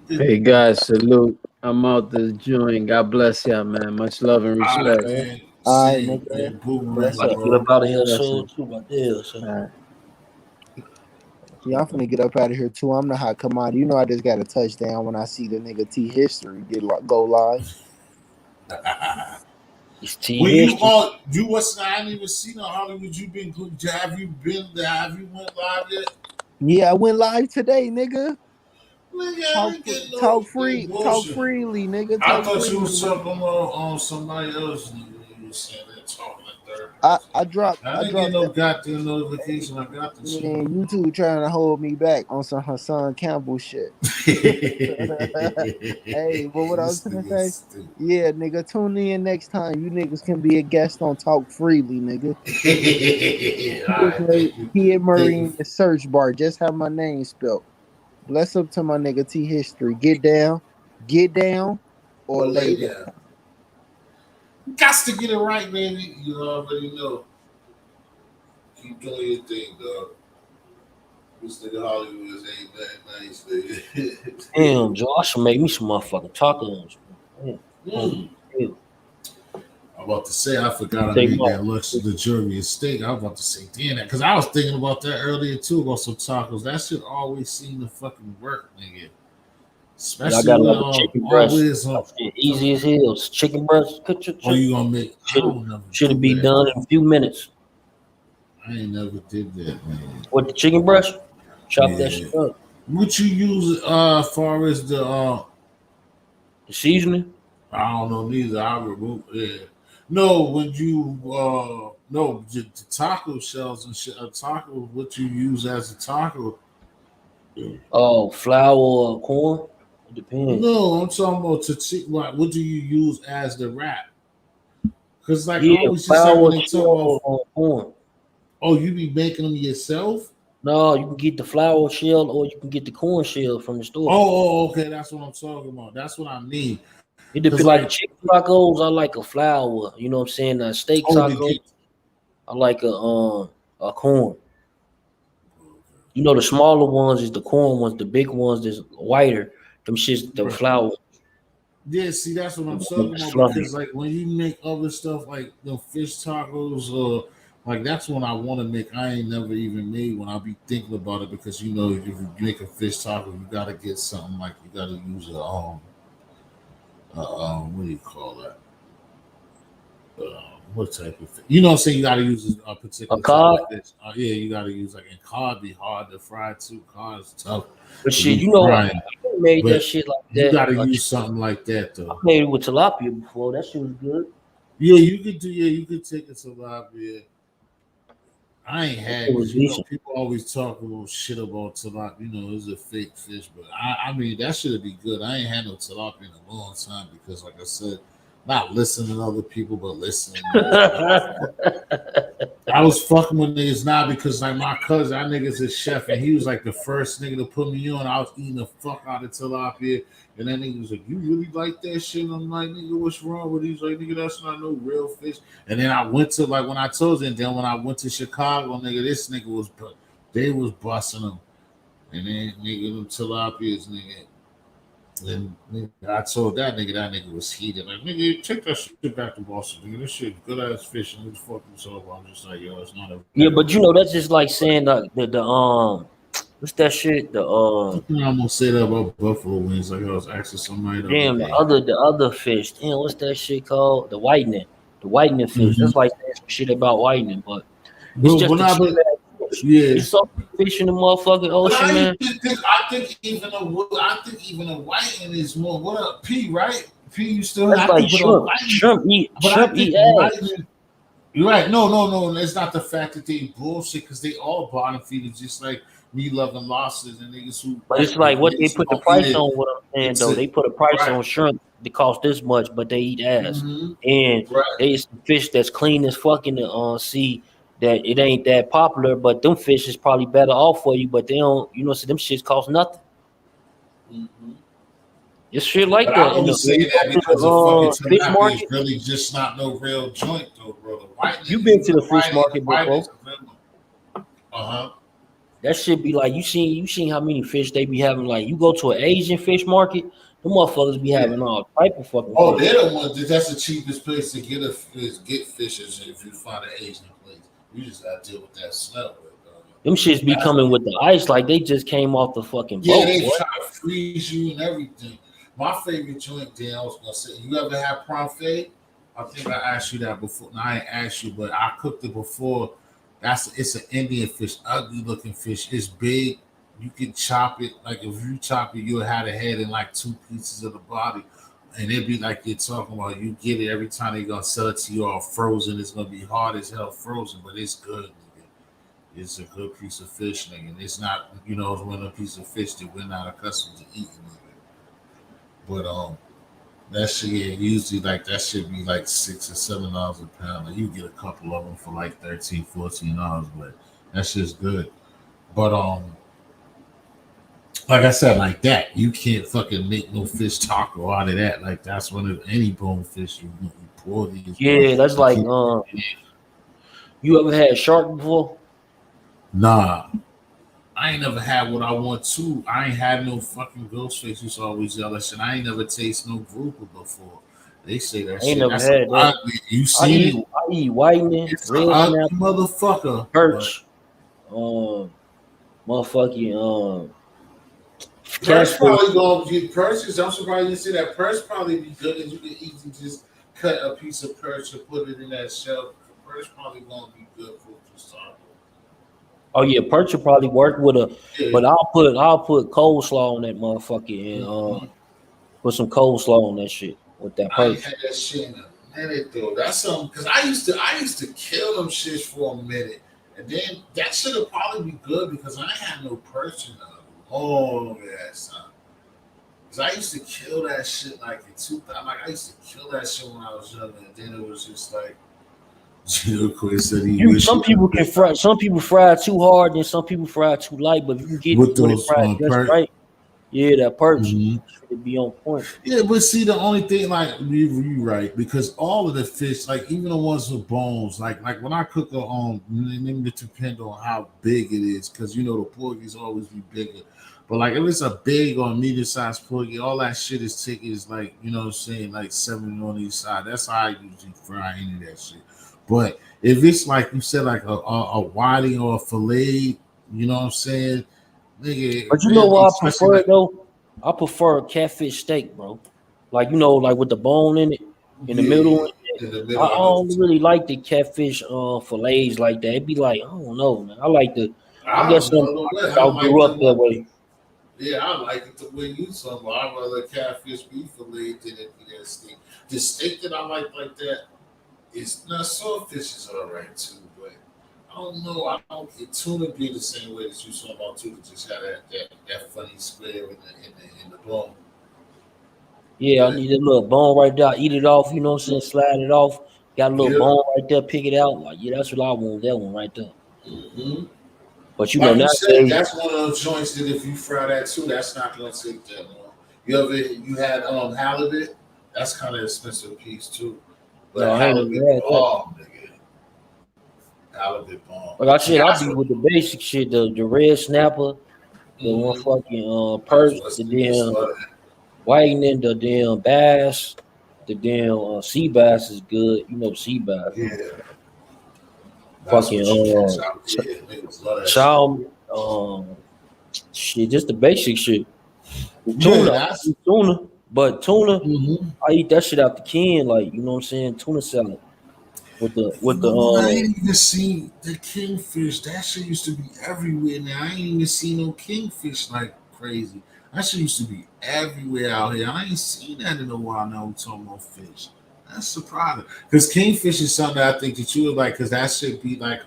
get Hey guys, salute. I'm out this joint. God bless y'all, man. Much love and respect. All right, nigga. Bless About to up. get up out of here Bless soon up. too. About this. All right. Yeah, I'm finna get up out of here too. I'm the hot commodity. You know, I just got a touchdown when I see the nigga T History go live. It's T Well, History. you was I ain't even seen on Hollywood. You been good. Have you been there? Have you went live yet? Yeah, I went live today, nigga. Nigga, Talk freely, nigga. I Talk thought freely. you was talking on somebody else. You was saying that talking like third. I dropped didn't get no goddamn notification. I got the shit. Man, YouTube trying to hold me back on some Hassan Campbell shit. Hey, but what I was gonna say, yeah, nigga, tune in next time. You niggas can be a guest on Talk Freely, nigga. Kid Murray in the search bar. Just have my name spelled. Bless up to my nigga T History. Get down, or lay down. Got to get it right, baby. You already know. Keep doing your thing, dog. This nigga Hollywood ain't that nice, nigga. Damn, Joe, I should make me some motherfucking tacos. I'm about to say I forgot I made that luxurious steak. I was about to say, damn that, because I was thinking about that earlier too about some tacos. That shit always seem to fucking work, nigga. Yeah, I especially got with like a chicken breast. always That shit easy as hell. It's chicken breast. Oh, you gonna make? I don't never Should do it be that. done in a few minutes? I ain't never did that, man. With the chicken breast, chop that Yeah. shit up. What you use far as the seasoning? I don't know neither. I remove No, when you no the taco shells and shit. A taco, what you use as a taco? Oh, flour or corn? It depends. No, I'm talking about what do you use as the wrap? Because like I Yeah, always just like when flour, they shell, talk about or corn. oh, you be making them yourself? No, you can get the flour shell or you can get the corn shell from the store. Okay, that's what I'm talking about. That's what I mean. It depends. Like chicken tacos, I like a flour. You know what I'm saying? A steak taco, I like a corn. You know, the smaller ones is the corn ones. The big ones is whiter. Them shits, the flour. Yeah, see, that's what I'm talking about. Fluffy. Because like when you make other stuff like the fish tacos, or like that's what I want to make. I ain't never even made when I be thinking about it because you know if you make a fish taco, you gotta get something like you gotta use what do you call that? What type of fish? You know what I'm saying? You gotta use a particular cod? type of fish. Yeah, you gotta use like and cod be hard to fry too. Cod is tough. But to shit, be you know, I frying. made But that shit like that. You gotta use something like that though. I made it with tilapia before. That shit was good. Yeah, you could do. Yeah, you could take it to tilapia. I ain't had It was because you know decent. people always talk a little shit about tilapia. You know, it's a fake fish, but I mean that should be good. I ain't had no tilapia in a long time because, like I said, not listening to other people, but listening. I was fucking with niggas now because like my cousin, that nigga's a chef, and he was like the first nigga to put me on. I was eating the fuck out of tilapia, and that nigga was like, "You really like that shit?" And I'm like, "Nigga, what's wrong with?" He's like, "Nigga, that's not no real fish." And then I went to like when I told you, and then when I went to Chicago, nigga, this nigga was they was busting them, and then nigga them tilapias, nigga. And nigga, I told that nigga was heated. Like, nigga, take that shit back to Boston, nigga. This shit good ass fish, and what the fuck you talking about? I'm just like, yo, it's not a. Yeah, but you know that's just like saying the what's that shit? I'm gonna say that about buffalo wings. Like I was asking somebody the damn other day. the other fish. Damn, what's that shit called? The whitening fish. That's like saying some shit about whitening, but it's just a cheap ass fish. Yeah. You saw fish in the motherfucking ocean, man. I think even a whiting is more. What up, P? Right? P, you still That's have like to shrimp. Shrimp eat ass. You're right. No. It's not the fact that they bullshit because they all bottom feeders, just like me loving lobsters and niggas who. But it's like what they put the price on. What I'm saying though, they put a price right. on shrimp that cost this much, but they eat ass, and Right. it's fish that's clean as fuck in the sea. That it ain't that popular, but them fish is probably better off for you. But they don't, you know, so them shits cost nothing. It's shit like But that. I only say that because the fucking fish tilapia market. is really just not no real joint though, bro. The white You been to the fish market before? That should be like you seen how many fish they be having. Like you go to an Asian fish market, the motherfuckers be having all type of fucking. Oh, fish. they're the ones. That's the cheapest place to get get fishes if you find an Asian place. You just gotta deal with that smell. Them shits be coming with the ice like they just came off the fucking boat. Yeah, they boy. try to freeze you and everything. My favorite joint, Dan, I was gonna say, you ever had prawn? I think I asked you that before. No, I ain't asked you, but I cooked it before. It's an Indian fish, ugly looking fish. It's big. You can chop it. Like if you chop it, you'll have the head and like two pieces of the body. And it'd be like you're talking about. You get it every time they're gonna sell it to you all frozen. It's gonna be hard as hell frozen, but it's good. It's a good piece of fish, nigga. And it's not, you know, it's one of the piece of fish that we're not accustomed to eating, nigga. But that shit, yeah, usually like that should be like $6 or $7 a pound. Like you get a couple of them for like $13, $14, but that shit's good. But like I said, like that, you can't fucking make no fish taco out of that. Like that's one of any bonefish you pour these. Yeah, that's like you ever had shark before? Nah, I ain't never had what I want to. I ain't had no fucking ghost face. Used to always yell that shit. I ain't never taste no grouper before. They say that I ain't shit. never That's had that. ugly. You seen it? I eat whitening, It's red an ugly snapper, motherfucker. perch, motherfucking Purse Catfish. probably gonna get purses. I'm surprised you didn't see that. Purse probably be good and you can easily just cut a piece of purse and put it in that shelf. Purse probably gonna be good for start. Oh yeah, perch will probably work with a, Yeah. but I'll put coleslaw on that motherfucker and put some coleslaw on that shit with that I ain't perch. had that shit in a minute though. That's something because I used to kill them shits for a minute. And then that should have probably be good because I ain't had no purse in a long ass time. Cause I used to kill that shit like in 2000. Like I used to kill that shit when I was younger, and then it was just like Quinn said he You wish some he could people can fry. Some people fry too hard, and some people fry too light. But if you can with get it those fried just perk. right, yeah, that perch Mhm. should be on point. Yeah, but see, the only thing, like you right, because all of the fish, like even the ones with bones, like when I cook a it depend on how big it is, because the porgies always be bigger. But like if it's a big or medium sized porgy, all that shit is taken is like what I'm saying, like 7 on each side. That's how I usually fry any of that shit. But if it's like you said, like a whiting or a fillet, you know what I'm saying, nigga, But you know really, what I especially prefer like though? I prefer a catfish steak, bro. Like like with the bone in it, in the middle. yeah, in the I middle. I know what don't you're really like the catfish fillets like that. It'd be like, I don't know, man. I like the. I I guess don't know the way. I I like grew up the that one. way. Yeah, I like it the way you talk about. I'd rather catfish be filleted than it be that steak. The steak that I like that is not saltfish is all right too, but I don't know. I don't get tuna be the same way that you talk about tuna. Just got that funny square in the bone. Yeah, I But need a little bone right there. Eat it off, you know what I'm saying? Slide it off. Got a little yeah. bone right there. Pick it out. Like, yeah, that's what I want. That one right there. hmm But Like you said, nowadays, that's one of those joints that if you fry that too, that's not gonna take that long. You had halibut, that's kind of expensive piece too. no, But I ain't even halibut had that. bomb, nigga. Halibut bomb. Like I See said, I'll that's be what with the basic shit, the red snapper, the one mm-hmm. fucking That's perch, what's the niggas damn love whitening, the damn bass, the damn sea bass is good. You know, sea bass. that. Yeah, that's Fucking what you catch out there. Niggas love that shit. salmon, shit, just the basic shit. Yeah, Tuna, I that's eat tuna, but tuna, mm-hmm. I eat that shit out the can, like you know what I'm saying. Tuna salad You with the know what? I ain't even seen the kingfish. That shit used to be everywhere now. I ain't even seen no kingfish like crazy. That shit used to be everywhere out here. I ain't seen that in a while now. We talking about fish. That's surprising. Because kingfish is something I think that you would like, because that should be like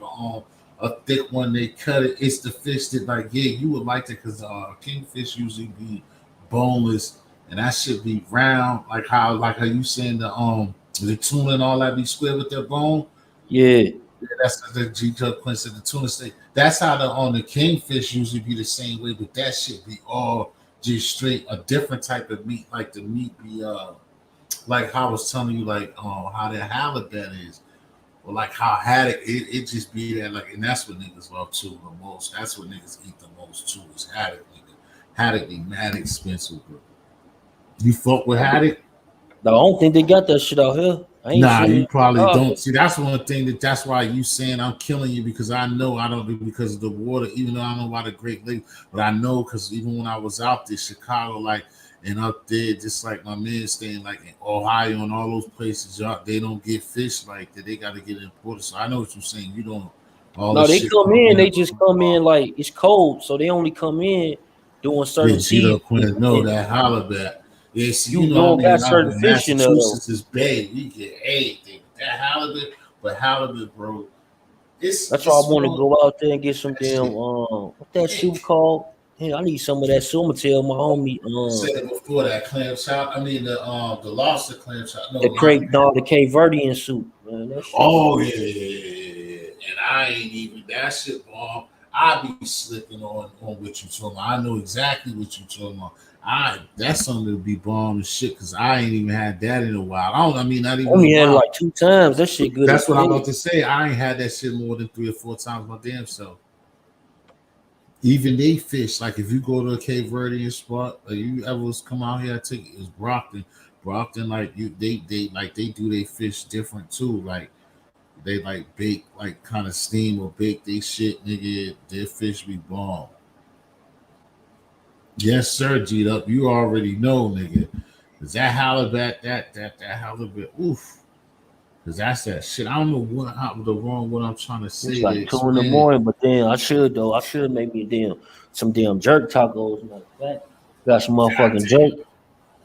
a thick one. They cut it. It's the fish that, like, yeah, you would like it because kingfish usually be boneless and that should be round, like how you saying the tuna and all that be square with their bone. yeah. Yeah, that's the G Cup Quince and the tuna steak. That's how the kingfish usually be the same way, but that shit be all just straight a different type of meat. Like the meat be like how I was telling you, like how the halibut is, or like how haddock it just be that like, and that's what niggas love too the most. That's what niggas eat the most too is haddock. Nigga. Haddock be mad expensive, bro. You fuck with haddock? No, I don't think they got that shit out here. I ain't Nah, seen it you in probably Chicago. don't. See, that's one thing that's why you saying I'm killing you because I know I don't do because of the water, even though I don't know about the Great Lakes, but I know because even when I was out there, Chicago, like and up there, just like my man staying like in Ohio and all those places, y'all they don't get fish like that. They gotta get imported. So I know what you're saying. You don't all No, this they shit come come in. in. They just come in like it's cold, so they only come in during certain Yeah, Gito seasons. Quinn, no, And that halibut. Yeah, see, you I don't got mean, out certain here in fish in there though. Massachusetts is bad. We get anything. That halibut, but halibut, bro, That's why I it's want to more go out there and get some that damn shit. what that soup called? Hey, I need some of that soup. I'ma tell my homie Said it before that clam chowder. I mean the lobster clam chowder. the No, not crate no the Cape Verdean soup, man. That shit. oh yeah. And I ain't even that shit bomb. I be slipping on what you talking about. I know exactly what you talking about. That's something to be bomb and shit because I ain't even had that in a while. I mean not I even a only had it while. like 2 times. That shit good as That's what I'm hell. about to say. I ain't had that shit more than 3 or 4 times my damn self. Even they fish, like if you go to a Cape Verdean spot, or you ever come out here, I take it, it's Brockton. Brockton, like they like they do they fish different too. Like they like bake, like kind of steam or bake they shit, nigga. Their fish be bomb. Yes, sir, G'd up. You already know, nigga. Cause that halibut, that halibut, oof. Cause that's that shit. I don't know the wrong what I'm trying to It's say to like 2 in the explain it. morning, but then I should though. I should make me some damn jerk tacos. Matter of fact, got some God motherfucking damn. jerk.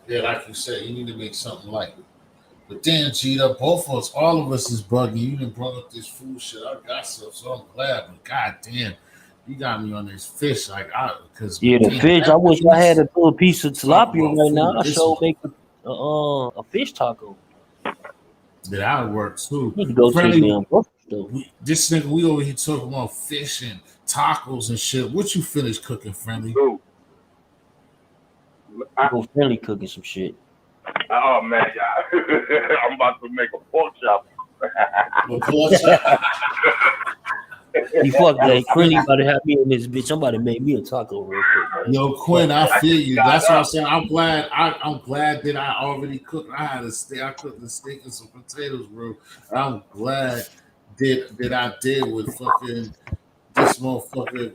Yeah, like you said, you need to make something like it. But then, G'd up, both of us, all of us is bugging. You done brought up this food shit. I got some, so I'm glad. But god damn, you got me on this fish. Cause Yeah, the damn, fish. I that wish I had piece. a little piece of Talk tilapia about right now. food. I This sure one. make a fish taco. That would work too. Need to go to the Friendly, damn grocery store. this nigga, we over here talking about fish and tacos and shit. What you finished cooking, Friendly? Ooh. Go friendly cooking some shit. Oh man, y'all. I'm about to make a pork chop. You fuck that. Friendly about to have me in this bitch. Somebody made me a taco real quick, man. Yo, Quinn, I I feel just you. got That's what I'm up. saying. I'm glad. I'm glad that I already cooked. I had a steak. I cooked a steak and some potatoes, bro. I'm glad that I did with fucking this motherfucker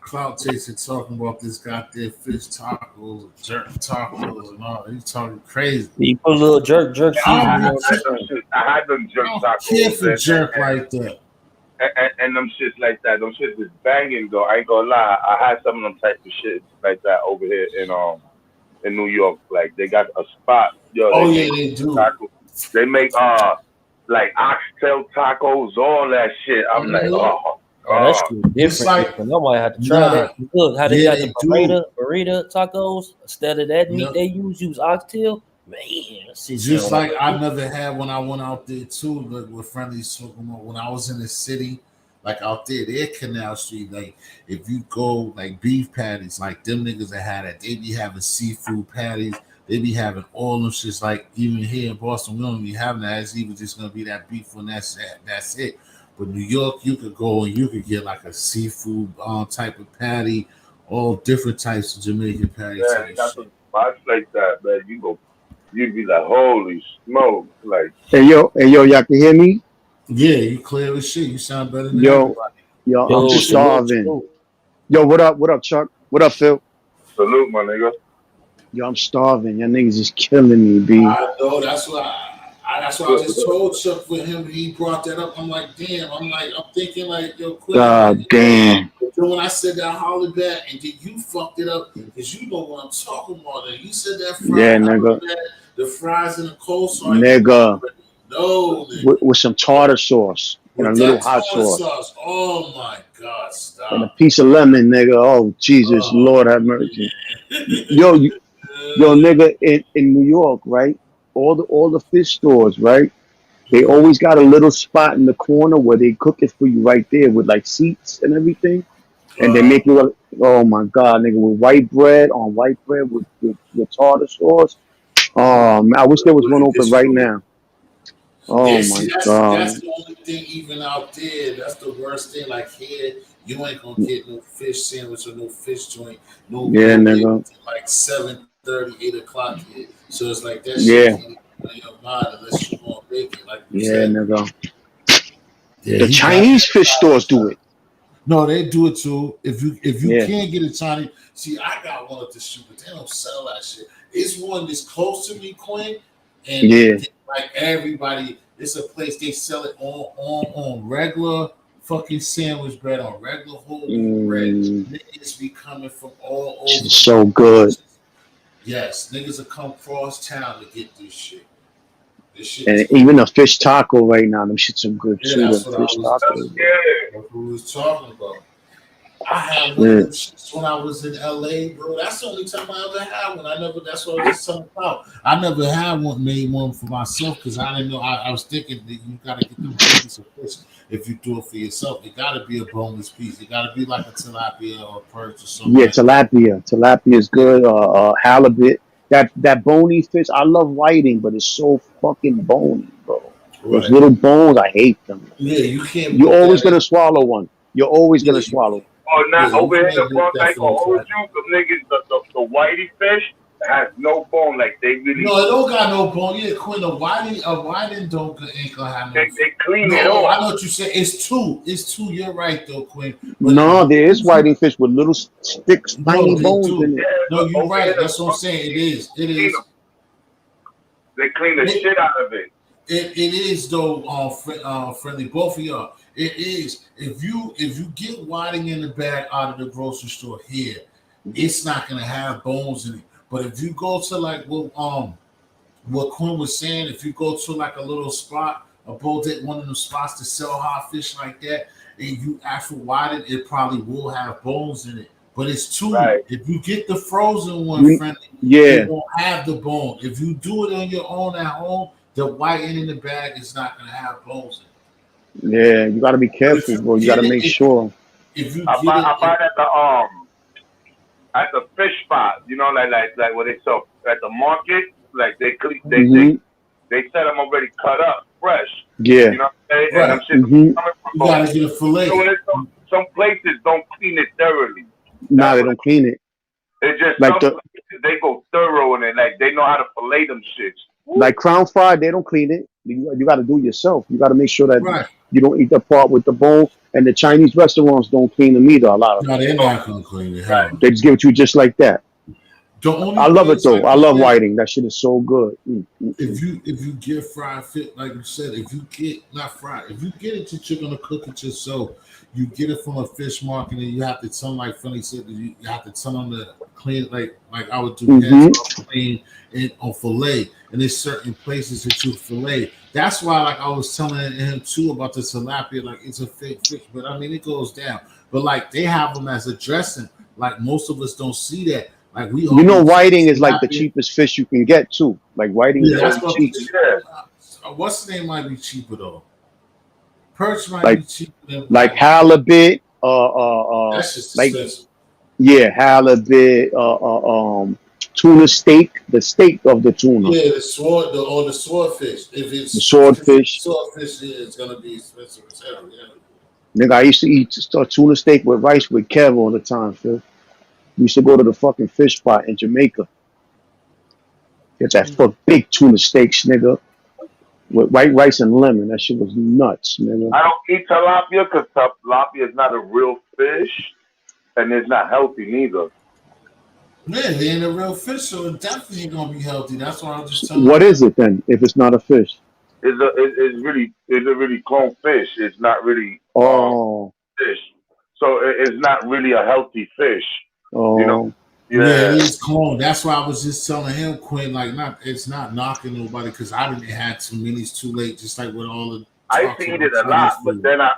clout chasing talking about this goddamn fish tacos, jerk tacos, and all. He's talking crazy. You put a little jerk I seasoning don't, on I that had them thing. shit. I had them jerk care tacos for jerk like that. and them shits like that. Them shits is banging though. I ain't gonna lie. I had some of them type of shit like that over here in New York. Like they got a spot. Yo, they Oh make yeah, they do. tacos. They make like oxtail tacos, all that shit. I'm like, Mhm. oh Oh, that god. shit It's different. like Different. I might have to try nah, that. Look how they yeah, got the they do. burrito tacos instead of that meat Yep. they use oxtail. Man, that shit Just sound like like I never had when I went out there too, like with friendlies talking about when I was in the city, like out there Canal Street, like if you go like beef patties, like them niggas that had it, they be having seafood patties, they be having all them shits. Like even here in Boston, we don't be having that. It's even just gonna be that beef and that's it. But New York, you could go and you could get like a seafood type of patty, all different types of Jamaican patties Yeah, type they of got shit. some spots like that, man. You be like, holy smoke, like Hey yo, y'all can hear me? Yeah, you clear as shit. You sound better than Yo, everybody. yo, I'm yo, starving. salute. Yo, what up, Chuck? What up, Phil? salute, my nigga. Yo, I'm starving. Y'all niggas is killing me, B. I know. That's why I just told Chuck with him. He brought that up. I'm like, damn. I'm thinking like, yo, quit. I'm like, God damn. but then when I said that holly back, and then you fucked it up because you know what I'm talking about. And you said that Yeah, fried nigga. holly the fries and the coleslaw. You Nigga. already know, nigga. With some tartar sauce and a With little that hot tartar sauce sauce. Oh my God, and a stop. piece of lemon, nigga. Oh Jesus, Oh Lord have mercy. Yo, man. yo, nigga, in New York, right? All the fish stores, right? They always got a little spot in the corner where they cook it for you right there with like seats and everything. And they make you, oh my God, nigga, with white bread with tartar sauce. I wish there was one open right now. Yeah, Oh see, my that's God. the only thing. Even out there, that's the worst thing. Like here, you ain't gonna get no fish sandwich or no fish joint Yeah, nowhere nigga. until like 7:30, 8 o'clock here. So it's like that shit Yeah, can't even be in your mind unless you gonna make it. Like you yeah, said, nigga. yeah, The he got Chinese fish stores do it. no, they do it too. If you Yeah, can't get a Chinese, see, I got one at the street, but they don't sell that shit. It's one that's close to me, Quinn, and yeah. like everybody, it's a place they sell it on regular fucking sandwich bread, on regular whole wheat bread. Niggas be coming from all Shit's over. so good. Yes, niggas will come cross town to get this shit. This shit is And good. even a fish taco right now, them shits are good Yeah, too. The that's what I fish was. tacos. That's what we was talking about. I had one of Yeah. them shits when I was in LA, bro. That's the only time I ever had one. That's what I was just talking about. I never had one, made one for myself because I didn't know. I was thinking that you got to get the whole piece of fish if you do it for yourself. It got to be a boneless piece. It got to be like a tilapia or a perch or something Yeah, like that. tilapia. Tilapia is good. Halibut. That bony fish. I love whiting, but it's so fucking bony, bro. Those Right. little bones, I hate them. Yeah, you can't You're whip always that gonna in. swallow one. You're always Yeah, gonna swallow. Oh, yeah, not you over here in the can't whip Bronx. I that ain't for gonna the hold fact. you. The niggas, the whitey fish. has no bone. Like they really. No, it don't got no bone. Yeah, Quinn, a whiting don't ain't gonna have no. They clean it No, off. I know what you said. It's two. It's two. You're right though, Quinn. But No, there is whiting fish with little sticks, tiny they bones do. in it. No, you're right. That's what I'm saying. It is. It is. They clean the shit out of it. It is though, friendly. Both of y'all. It is. If you get whiting in the bag out of the grocery store here, it's not gonna have bones in it. But if you go to like what Quinn was saying, if you go to like a little spot, a bodega, one of them spots to sell hot fish like that, and you ask for whiting, it probably will have bones in it. But it's two. Right. If you get the frozen one, friendly, it won't have the bone. If you do it on your own at home, the whiting in the bag is not gonna have bones in it. Yeah, you gotta be careful, bro. You gotta make sure. If you I buy it at the fish spot, you know, like what they sell at the market, like they set them already cut up fresh. Yeah. You know what I'm saying? Right. And them shit coming from you gotta get a fillet. So some places don't clean it thoroughly. Nah, they don't clean it. It's just like some places, they go thorough in it, like they know how to fillet them shits. Like Crown Fried, they don't clean it. You got to do it yourself. You got to make sure that you don't eat the part with the bone. And the Chinese restaurants don't clean them either. A lot of them. No, they're not gonna clean it. Hell. They just give it to you just like that. I love it though. I love whiting. That shit is so good. If you get fried fish, like you said, if you get not fried, if you get it that you're gonna cook it yourself, you get it from a fish market, and you have to tell them, like Philly said, you have to tell them to clean, like I would do, clean it on fillet. And there's certain places that you fillet. That's why, like I was telling him too about the tilapia, like it's a fake fish, but I mean it goes down. But like they have them as a dressing. Like most of us don't see that. Like we, you know, whiting is like the cheapest fish you can get too. Like whiting is really cheap. What's the name might be cheaper though? Perch might be cheaper than like halibut. That's just like expensive. Yeah, halibut. Tuna steak, the steak of the tuna. Yeah, the swordfish. If it's the swordfish, it's gonna be expensive as hell. Yeah. Nigga, I used to eat tuna steak with rice with Kev all the time, Phil. We used to go to the fucking fish spot in Jamaica. Get that big tuna steaks, nigga, with white rice and lemon. That shit was nuts, nigga. I don't eat tilapia because tilapia is not a real fish, and it's not healthy neither. Man, they ain't a real fish, so it definitely ain't gonna be healthy. That's why I'm just telling you. What is it then? If it's not a fish, it's a really clone fish. It's not really fish, so it's not really a healthy fish. You know? Yeah, it is clone. That's why I was just telling him, Quinn, like it's not knocking nobody because I didn't had too many. It's too late. Just like with all the. I used to eat it a lot, but then I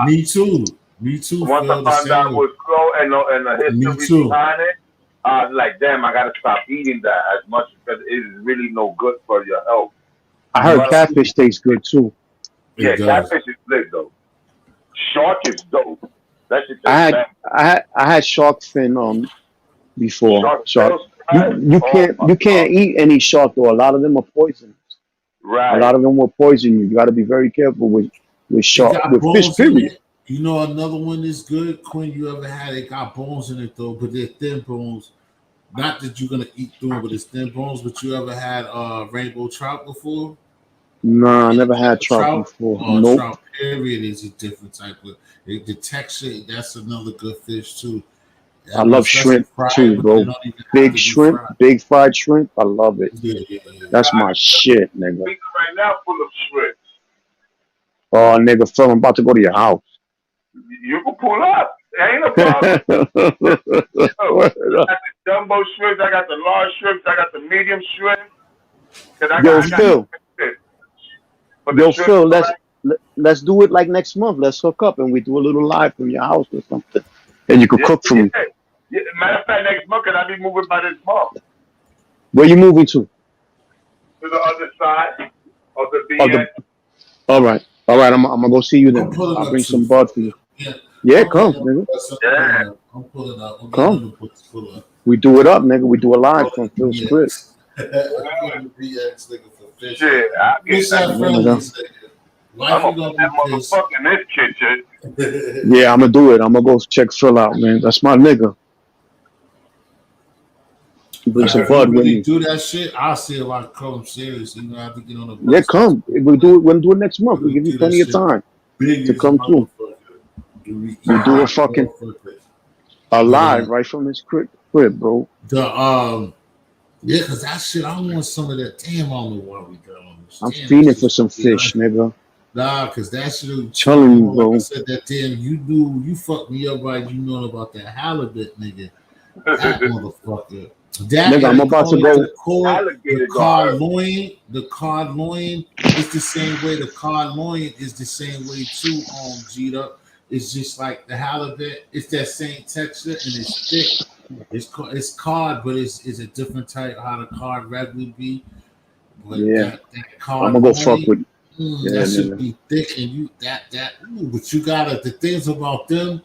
Me too. Once I found out it was clone and the history behind it. I was like, damn, I gotta stop eating that as much because it is really no good for your health. I heard catfish tastes good too. Yeah, catfish is good though. Shark is dope. That shit I had shark fin before. Shark. You can't eat any shark though. A lot of them are poisonous. Right. A lot of them will poison you. You got to be very careful with shark, with fish. Period. You know another one is good, Quinn. You ever had it? Got bones in it though, but they're thin bones. Not that you're gonna eat through it, but it's thin bones. But you ever had rainbow trout before? Nah, I never had trout before. Nope. Trout period is a different type of the texture. That's another good fish too. I love shrimp too, bro. Big shrimp, big fried shrimp. I love it. Yeah. That's my shit, nigga. Right now, full of shrimp. Oh, nigga, Phil, I'm about to go to your house. You can pull up. Ain't a problem. I got the jumbo shrimps. I got the large shrimps. I got the medium shrimp. Phil, let's do it like next month. Let's hook up and we do a little live from your house or something, and you can cook for me. Yeah. Matter of fact, next month, cause I'll be moving by this month. Where you moving to? To the other side of the BX. All right. I'm gonna go see you then. I'll bring some bud for you. Yeah, come, nigga. Yeah. I'm pulling up. Come. We do it up, nigga. We do a live from Phil's crib. Shit, I'll get that. I'm gonna put that motherfucker in this kitchen. Yeah, I'm gonna do it. I'm gonna go check Phil out, man. That's my nigga. Bring Like some if you bud with really me. do that shit, I'll see if I come serious. You know, I have to get on the Yeah, bus. come. We'll do it next month. We'll Really give you do that plenty of shit time big to as a come through. motherfucker. We We eat do a like fucking motherfuckers. a But live right from his crib, bro. Yeah, cause that shit, I want some of that. Damn, I don't know why we got on this. I'm Damn, that feeding for shit's some weird. fish, nigga. Nah, cause that shit will chew Telling you you, more. Like I bro. said, that damn, you fucked me up right. You know about that halibut, nigga. That motherfucker. That Nigga, and I'm the about to going to go. the cord, Alligator gonna hurt. the cod loin is the same way. The cod loin is the same way too. G'd it's just like the halibut. It's that same texture and it's thick. It's cod, but it's a different type how the cod red would be. But Yeah, that I'm cod gonna go fuck loin, with. Yeah, that should nigga. be thick, and you that. Ooh, but you gotta the things about them.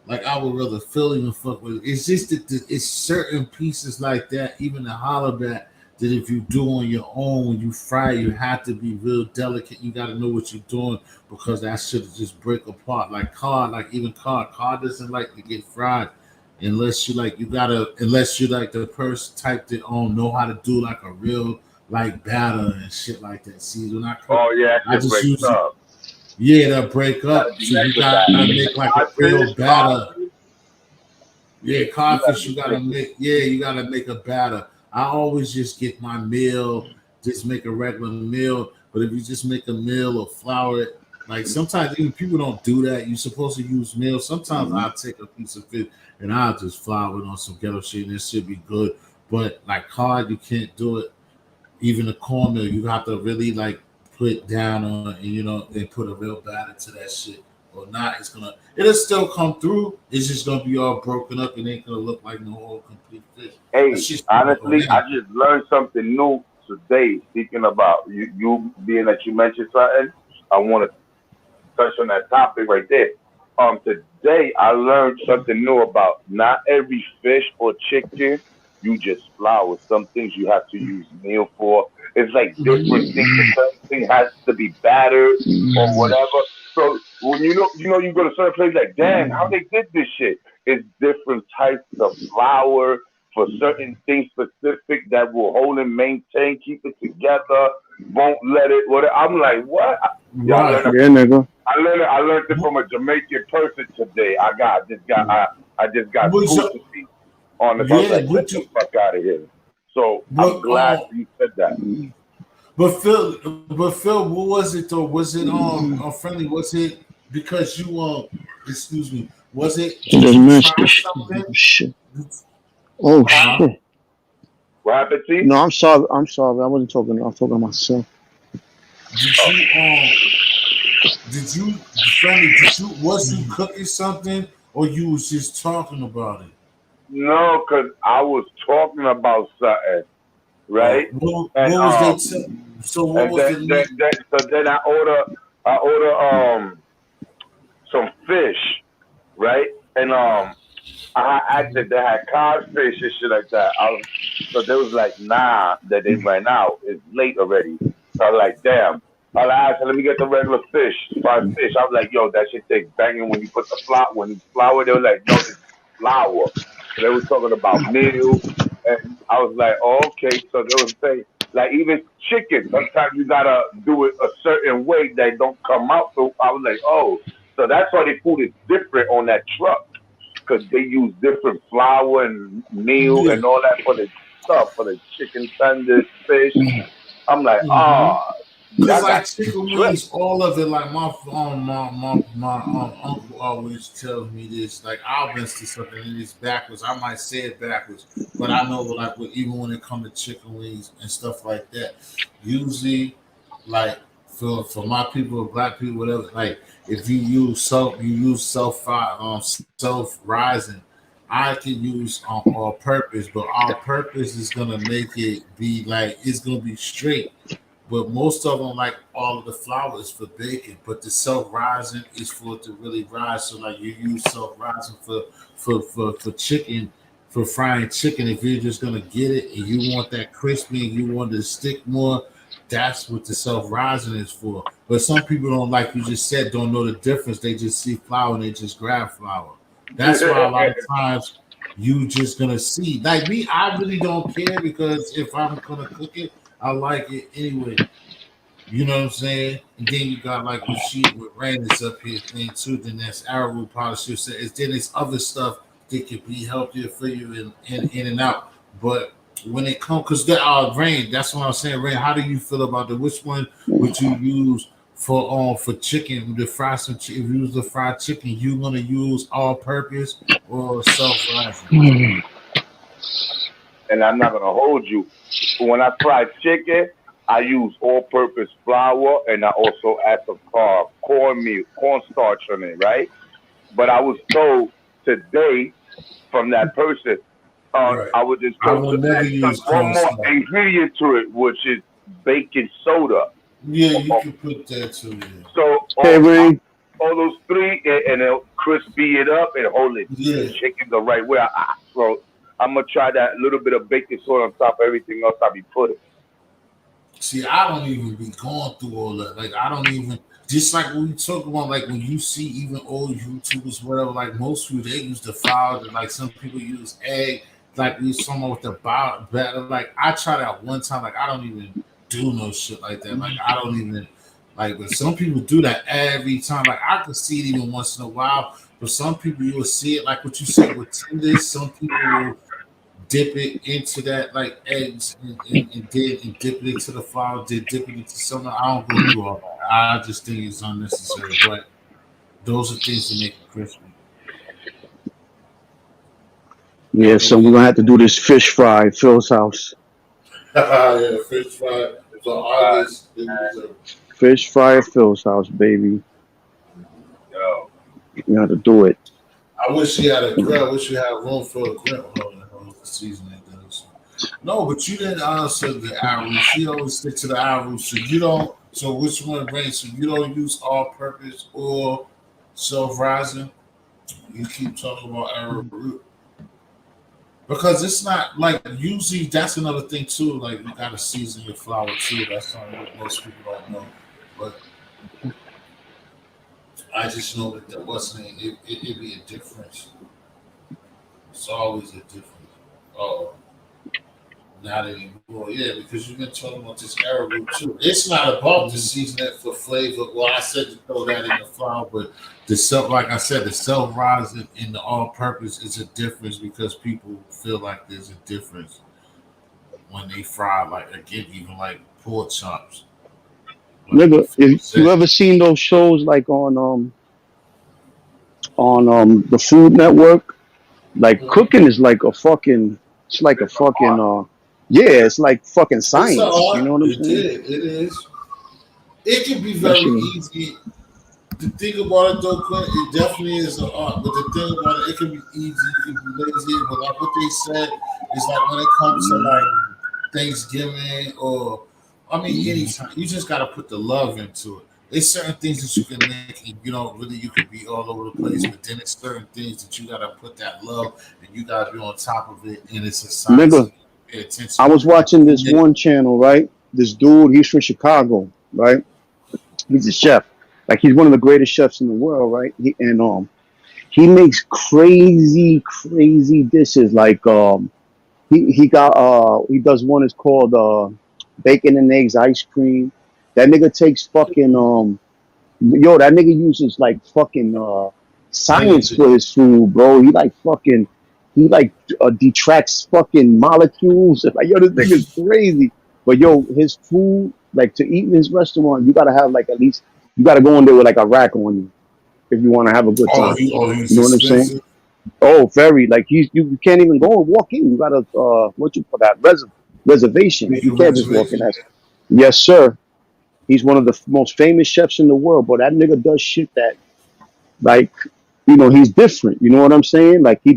Like I would rather Philly than fuck with it. It's just that it's certain pieces like that, even the halibut, that if you do on your own when you fry, you have to be real delicate. You got to know what you're doing because that shit just break apart. Like cod, like even cod doesn't like to get fried unless you like unless you like the person type that know how to do like a real like batter and shit like that. See, when I cook, Oh yeah, that I shit just breaks use it. up. Yeah, that break Gotta up. be So you nice with gotta that. make like a real Codfish, batter. codfish, Yeah, you gotta codfish be you gotta careful. make. Yeah, you gotta make a batter. I always just get my meal, just make a regular meal. But if you just make a meal or flour it, like sometimes even people don't do that. You're supposed to use meal. Sometimes Mhm. I'll take a piece of fish and I'll just flour it on some ghetto shit and it should be good. But like cod, you can't do it. Even the cornmeal, you have to really like put down on and and put a real batter to that shit. Or not, it'll still come through. It's just gonna be all broken up and ain't gonna look like no whole complete fish. That Hey, shit's gonna go honestly, I in. just learned something new today. Speaking about you being that you mentioned something, I want to touch on that topic right there. Today I learned something new about not every fish or chicken you just flour. Some things you have to use meal for. It's like different things. A certain thing has to be battered or whatever. So when you go to certain places like, damn, how they did this shit? It's different types of flour for certain things specific that will hold and maintain, keep it together, won't let it. Whatever. I'm like, what? Yeah, Right. Yeah, nigga. I learned it from a Jamaican person today. I just got But food so, to eat on this. I was yeah, like, get the fuck out of here. So I'm but glad you said that. Phil, what was it though? Was it friendly? Was it because you excuse me? Was it? It Did doesn't you match try this shit. something? Shit. Oh Huh? shit. What happened, T? No, I'm sorry. I'm sorry. I wasn't talking. I was talking to myself. Did you friendly? Was you cooking something or you was just talking about it? No, cause I was talking about something, right? And What was they? So what and was the meat? then I order some fish, right? And I asked if they had codfish and shit like that. So they was like, nah, that they ran out. It's late already. So I was like, damn. I asked, let me get the regular fish, fried fish. I was like, yo, that shit tastes banging when you put the flour. They were like, no, it's flour. So they were talking about meal, and I was like, oh, okay. So they was saying, like even chicken, sometimes you gotta do it a certain way that don't come out. So I was like, oh, so that's why the food is different on that truck because they use different flour and meal Yeah. and all that for the stuff for the chicken tenders, fish. I'm like, Mm-hmm. Cause y'all like got chicken tricked. wings, all of it. Like my uncle always tells me this. Like I'll best to something and it's backwards. I might say it backwards, but I know like even when it comes to chicken wings and stuff like that, usually like for my people, black people, whatever. Like if you use self rising. I can use on all purpose, but all purpose is gonna make it be like it's gonna be straight. But most of them, like all of the flour, is for baking. But the self rising is for it to really rise. So like you use self rising for chicken, for frying chicken. If you're just gonna get it and you want that crispy and you want it to stick more, that's what the self rising is for. But some people don't, like you just said, don't know the difference. They just see flour and they just grab flour. That's why a lot of times you just gonna see. Like me, I really don't care because if I'm gonna cook it, I like it anyway. You know what I'm saying? And then you got like what Randall's up here thing too. Then that's arrowroot powder. She said, then there's other stuff that could be healthier for you in and out. But when it comes, because that Rain, that's what I'm saying. Rain, how do you feel about that? Which one would you use for chicken? To fry some if you use the fried chicken, you gonna use all purpose or self-rising? And I'm not gonna hold you. When I fry chicken, I use all-purpose flour, and I also add some cornstarch on it, right? But I was told today from that person, Right. I was just I told will to never add use one more cornstarch. ingredient to it, which is baking soda. Yeah, you can put that too. Yeah. So Hey, Ray. all those three, and it'll crispy it up and hold it Yeah. the chicken the right way. So I'm gonna try that little bit of baking soda on top of everything else I be putting. See, I don't even be going through all that. Like, I don't even just like when we talk about like when you see even old YouTubers, whatever. Like most people, they use the flour. Like some people use egg. Like we someone with the batter. Like I tried that one time. Like I don't even do no shit like that. Like I don't even like. But some people do that every time. Like I can see it even once in a while. But some people you will see it like what you said with tenders. Some people will dip it into that like eggs and dip it into the flour, dip it into something. I don't go through all that. I just think it's unnecessary. But those are things that make it crispy. Yeah, so we're gonna have to do this fish fry at Phil's house. Yeah, fish fry for August. Fish fry at Phil's house, baby. Yo. You have to do it. I wish she had a grill. I wish you had room for a grill. The seasoning does. No, but you didn't answer the arrow. She always stick to the arrow. So you don't. So which one, Ray? So you don't use all-purpose or self-rising. You keep talking about arrowroot because it's not like usually. That's another thing too. Like you gotta season your flour too. That's something that most people don't know. But I just know that there wasn't. It'd be a difference. It's always a difference. Oh, not anymore. Yeah, because you've been talking about this arrowroot too. It's not about the seasoning for flavor. Well, I said to throw that in the flour, but the self, like I said, the self-rising and the all-purpose is a difference because people feel like there's a difference when they fry, like again, even like pork chops. Nigga, if you ever seen those shows like on the Food Network, like cooking is like a fucking it's like a fucking yeah, it's like fucking It's an science. You know art. what I'm It saying? did. It is. It can be That very shit. easy. The thing about it though, Clint, it definitely is an art. But the thing about it, it can be easy, it can be lazy. But like what they said is like when it comes to like Thanksgiving or I mean anytime, you just gotta put the love into it. There's certain things that you can make and you don't really you can be all over the place, but then it's certain things that you gotta put that love and you gotta be on top of it and it's a science Nigga, and pay attention. I was watching And this then, one channel, right? This dude, he's from Chicago, right? He's a chef. Like he's one of the greatest chefs in the world, right? He makes crazy dishes. Like he does one is called bacon and eggs ice cream. That nigga takes fucking that nigga uses like fucking science for his food, bro. He detracts fucking molecules. Like yo, this nigga's crazy. But yo, his food, like to eat in his restaurant, you gotta have like at least you gotta go in there with like a rack on you if you want to have a good time. he's You know what I'm saying? expensive. Oh, very. Like you can't even go and walk in. You gotta what you call that reservation. Make You a can't just walk in. reservation. That's yes, sir. He's one of the most famous chefs in the world. But that nigga does shit that like he's different. You know what I'm saying? Like he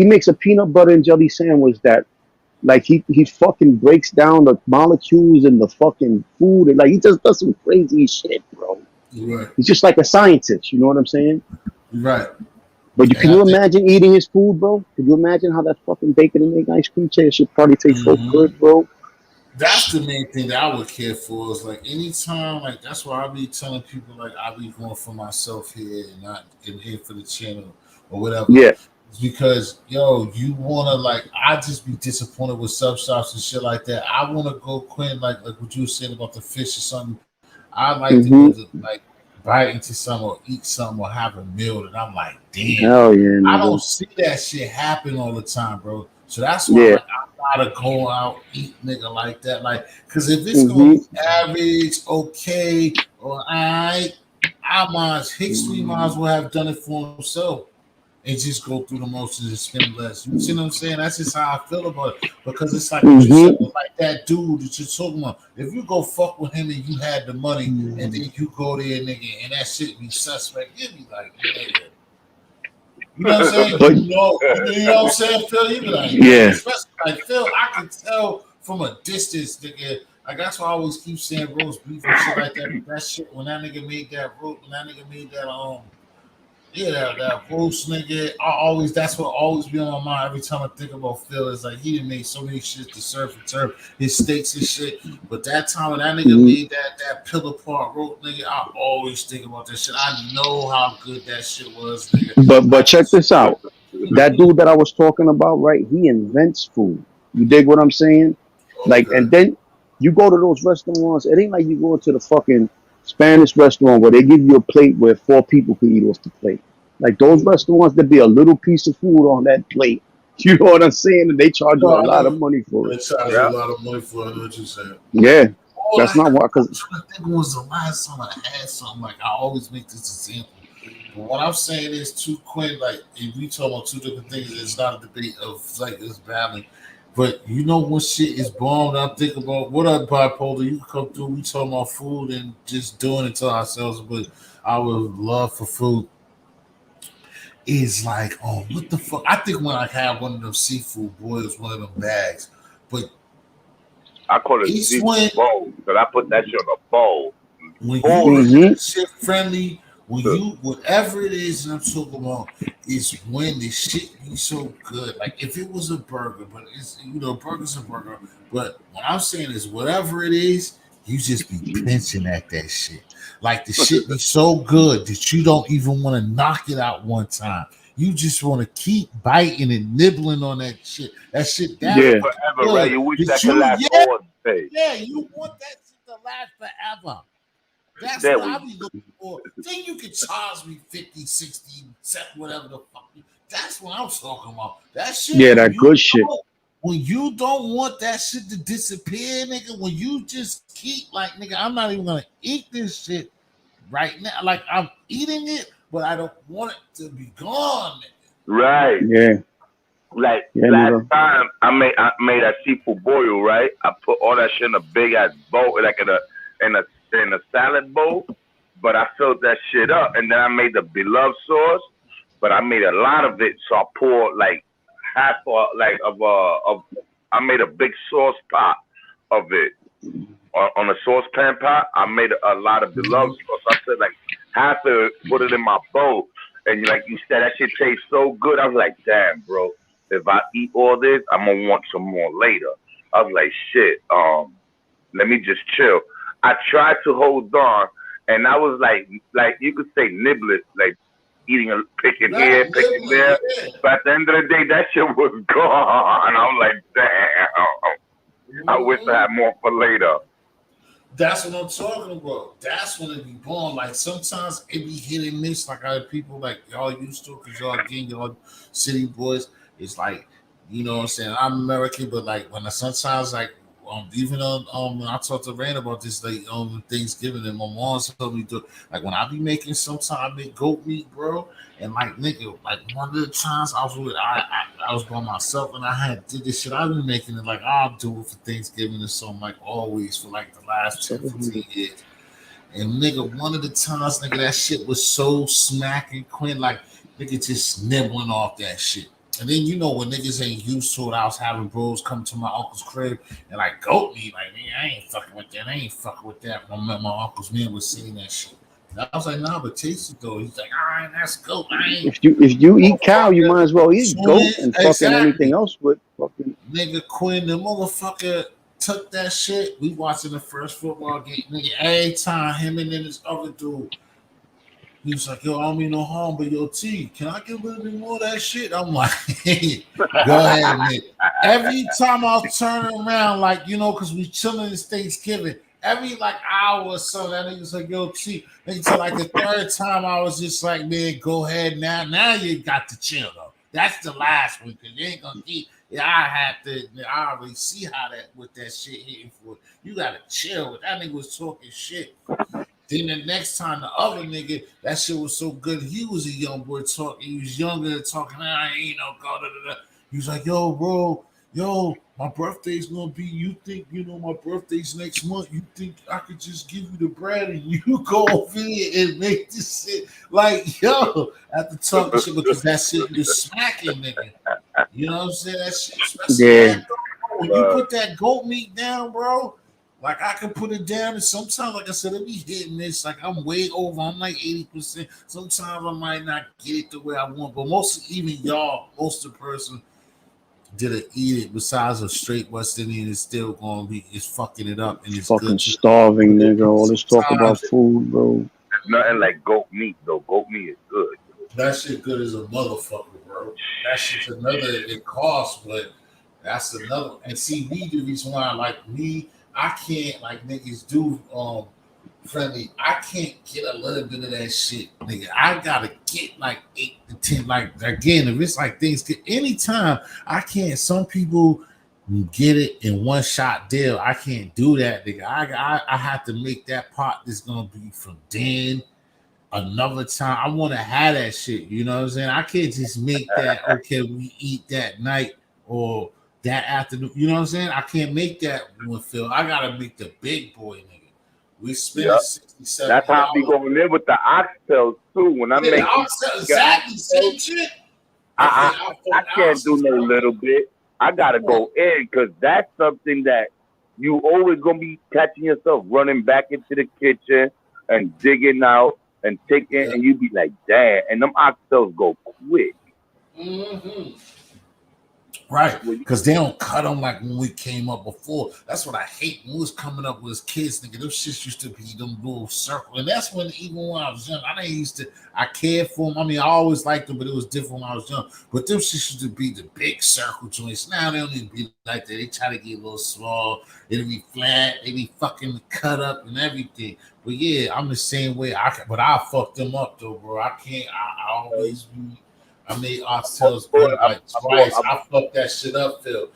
makes a peanut butter and jelly sandwich that like he fucking breaks down the molecules in the fucking food and like he just does some crazy shit, bro. Right. He's just like a scientist. You know what I'm saying? Right. But can And I you think imagine eating his food, bro? Can you imagine how that fucking bacon and egg ice cream taste? Should probably taste so good, bro. that's the main thing that I would care for is like anytime, like that's why I be telling people like I be going for myself here and not in here for the channel or whatever. Yeah. because yo, you wanna like I just be disappointed with sub shops and shit like that. I wanna go Quinn like what you were saying about the fish or something. I like to go Mm-hmm. to like bite into some or eat some or have a meal and I'm like, damn, Hell yeah, I nigga. don't see that shit happen all the time, bro. So that's why Yeah. like I gotta go out eat nigga like that. Like, cause if it's gonna Mm-hmm. be average, okay, or I might History might as well have done it for himself and just go through the motions and spend less. You see what I'm saying? That's just how I feel about it. Because it's like what you said, Mm-hmm. like that dude that you're talking about. If you go fuck with him and you had the money and then you go there, nigga, and that shit be suspect, you'd be like, nigga. You know what I'm saying? But You know what I'm saying, Phil? You be like, nigga, yeah. especially like Phil, I can tell from a distance, nigga. Like that's why I always keep saying roast beef and shit like that. But that shit when that nigga made that roast, when that nigga made that yeah, that roast nigga. I always that's what always be on my mind every time I think about Phil. Is like he done made so many shit to serve and turf his steaks and shit. But that time when that nigga Mm-hmm. made that pillar part roast nigga, I always think about that shit. I know how good that shit was, nigga. But I check just this out. That dude that I was talking about, right? He invents food. You dig what I'm saying? Like, okay. and then you go to those restaurants. It ain't like you go to the fucking Spanish restaurant where they give you a plate where 4 people can eat off the plate. Like those restaurants, there'd be a little piece of food on that plate. You know what I'm saying? And they charge you No, a I lot of know. money for it. They charge you a Yeah. lot of money for it. I know what you're saying. Yeah, Or that's like not why. I'm Cause trying to think when was the last time I had something like I always make this example. But what I'm saying is too Quinn, like if we talk about two different things, it's not a debate of like it's battling. But you know when shit is bombed, I'm thinking about what up bipolar, you come through, we talking about food and just doing it to ourselves, but our love for food is like, oh, what the fuck? I think when I have one of them seafood boils, one of them bags, but I call it it's seafood when bowl because I put that shit on a bowl. when you Bowl of make hmm that shit friendly, when shit. you whatever it is that I'm talking about is when the shit be so good. Like if it was a burger, but it's burger's a burger. But what I'm saying is whatever it is, you just be pinching at that shit. Like the shit be so good that you don't even want to knock it out one time. You just want to keep biting and nibbling on that shit. That shit that Live yeah, fucking forever, right? good. You wish that That could you last all day. yeah, you want that shit to last forever. That's There what I we be looking for. Then you can charge me 50, 60, whatever the fuck. That's what I'm talking about. That shit yeah, that good shit. when you don't want that shit to disappear, nigga, when you just keep like nigga, I'm not even gonna eat this shit right now. Like I'm eating it, but I don't want it to be gone, nigga. right. Yeah, Like yeah, last nigga. time I made a seafood boil, right? I put all that shit in a big ass bowl, like in a salad bowl. But I filled that shit up, and then I made the beloved sauce. But I made a lot of it, so I poured like half of I made a big sauce pot of it on a saucepan pot. I made a lot of beloved sauce. I said like half of it, put it in my bowl, and like you said, that shit tastes so good. I was like, damn, bro, if I eat all this, I'm gonna want some more later. I was like, shit, let me just chill. I tried to hold on, and I was like you could say niblet, like eating picking Right, here, picking nibbling, there. yeah. But at the end of the day, that shit was gone. I'm like, damn. I wish I Mhm. had more for later. That's what I'm talking about. That's when it be born. Like sometimes it be hit and miss. Like I people like y'all used to, cause y'all again y'all city boys. It's like you know what I'm saying. I'm American, but like when I sometimes like even on when I talked to Rand about this like Thanksgiving and my mom told me to like when I be making sometimes I make goat meat, bro. And like nigga, like one of the times I was by myself and I had did this shit. I've been making it like I'll do it for Thanksgiving or something like always for like the last 10, 15 years. And nigga, one of the times, nigga, that shit was so smacking Quinn, like nigga just nibbling off that shit. And then you know when niggas ain't used to it, I was having bros come to my uncle's crib and like goat meat, like man, I ain't fucking with that. I ain't fucking with that. My uncle's man was saying that shit. And I was like, nah, but taste it though. He's like, all right, that's goat. I ain't If you eat cow, you motherfucker. might as well eat Tune goat and fucking anything exactly. else with fucking. Nigga Quinn, the motherfucker took that shit. We watching the first football game. Nigga, every time him and then this other dude He was like, yo, I don't mean no harm, but yo, T, can I get a little bit more of that shit? I'm like, go ahead, Nick. Every time I was turning around, like, you know, because we chilling this Thanksgiving, every like hour or so, that nigga's like, yo, T. Until like the third time, I was just like, man, go ahead now. Now you got to chill, though. That's the last one, because you ain't going to keep. Yeah, I have to. I already see how that with that shit hitting for. You got to chill. That nigga was talking shit. Then the next time, the other nigga, that shit was so good. He was a young boy talking. He was younger talking. I ain't no go. Da, da, da. He was like, yo, bro, yo, my birthday's gonna be. You think, you know, my birthday's next month. You think I could just give you the bread and you go over here and make this shit like, yo, after talking shit because that shit was smacking, nigga. You know what I'm saying? That shit, especially Yeah. that, when you put that goat meat down, bro. Like I can put it down, and sometimes, like I said, it be hit and miss. Like I'm way over. I'm like 80%. Sometimes I might not get it the way I want, but most even y'all, most of the person didn't eat it. Besides a straight West Indian, is still gonna be is fucking it up, and it's Fucking good. starving, nigga. All this talk about Sometimes food, bro. It's nothing like goat meat though. Goat meat is good. that shit good as a motherfucker, bro. That shit's another. It costs, but that's another. And see, me the reason why, like me, I can't like niggas do friendly. I can't get a little bit of that shit, nigga. I gotta get like 8 to 10. Like again, if it's like things get anytime, I can't. Some people get it in one shot deal. I can't do that, nigga. I have to make that part that's gonna be from then. Another time, I want to have that shit. You know what I'm saying? I can't just make that. Okay, we eat that night or that afternoon. You know what I'm saying? I can't make that one, Phil. I gotta make the big boy, nigga. We spending Yep. $67. That's how we going in with the oxtails too. When I Yeah, make the oxtail, exactly same shit. I can't do no little bit. I gotta go in because that's something that you always gonna be catching yourself running back into the kitchen and digging out and taking, and you be like, damn, and them oxtails go quick. Mm-hmm. Right, because they don't cut them like when we came up before. That's what I hate. When we was coming up with kids, nigga, them shits used to be them little circle. And that's when, even when I was young, I didn't used to, I cared for them. I mean, I always liked them, but it was different when I was young. But them shits used to be the big circle joints. Now they don't even be like that. They try to get a little small. It'll be flat. They be fucking cut up and everything. But yeah, I'm the same way. But I fucked them up though, bro. I can't, I always be. I made oxtails good like twice. I fucked that shit up, Phil.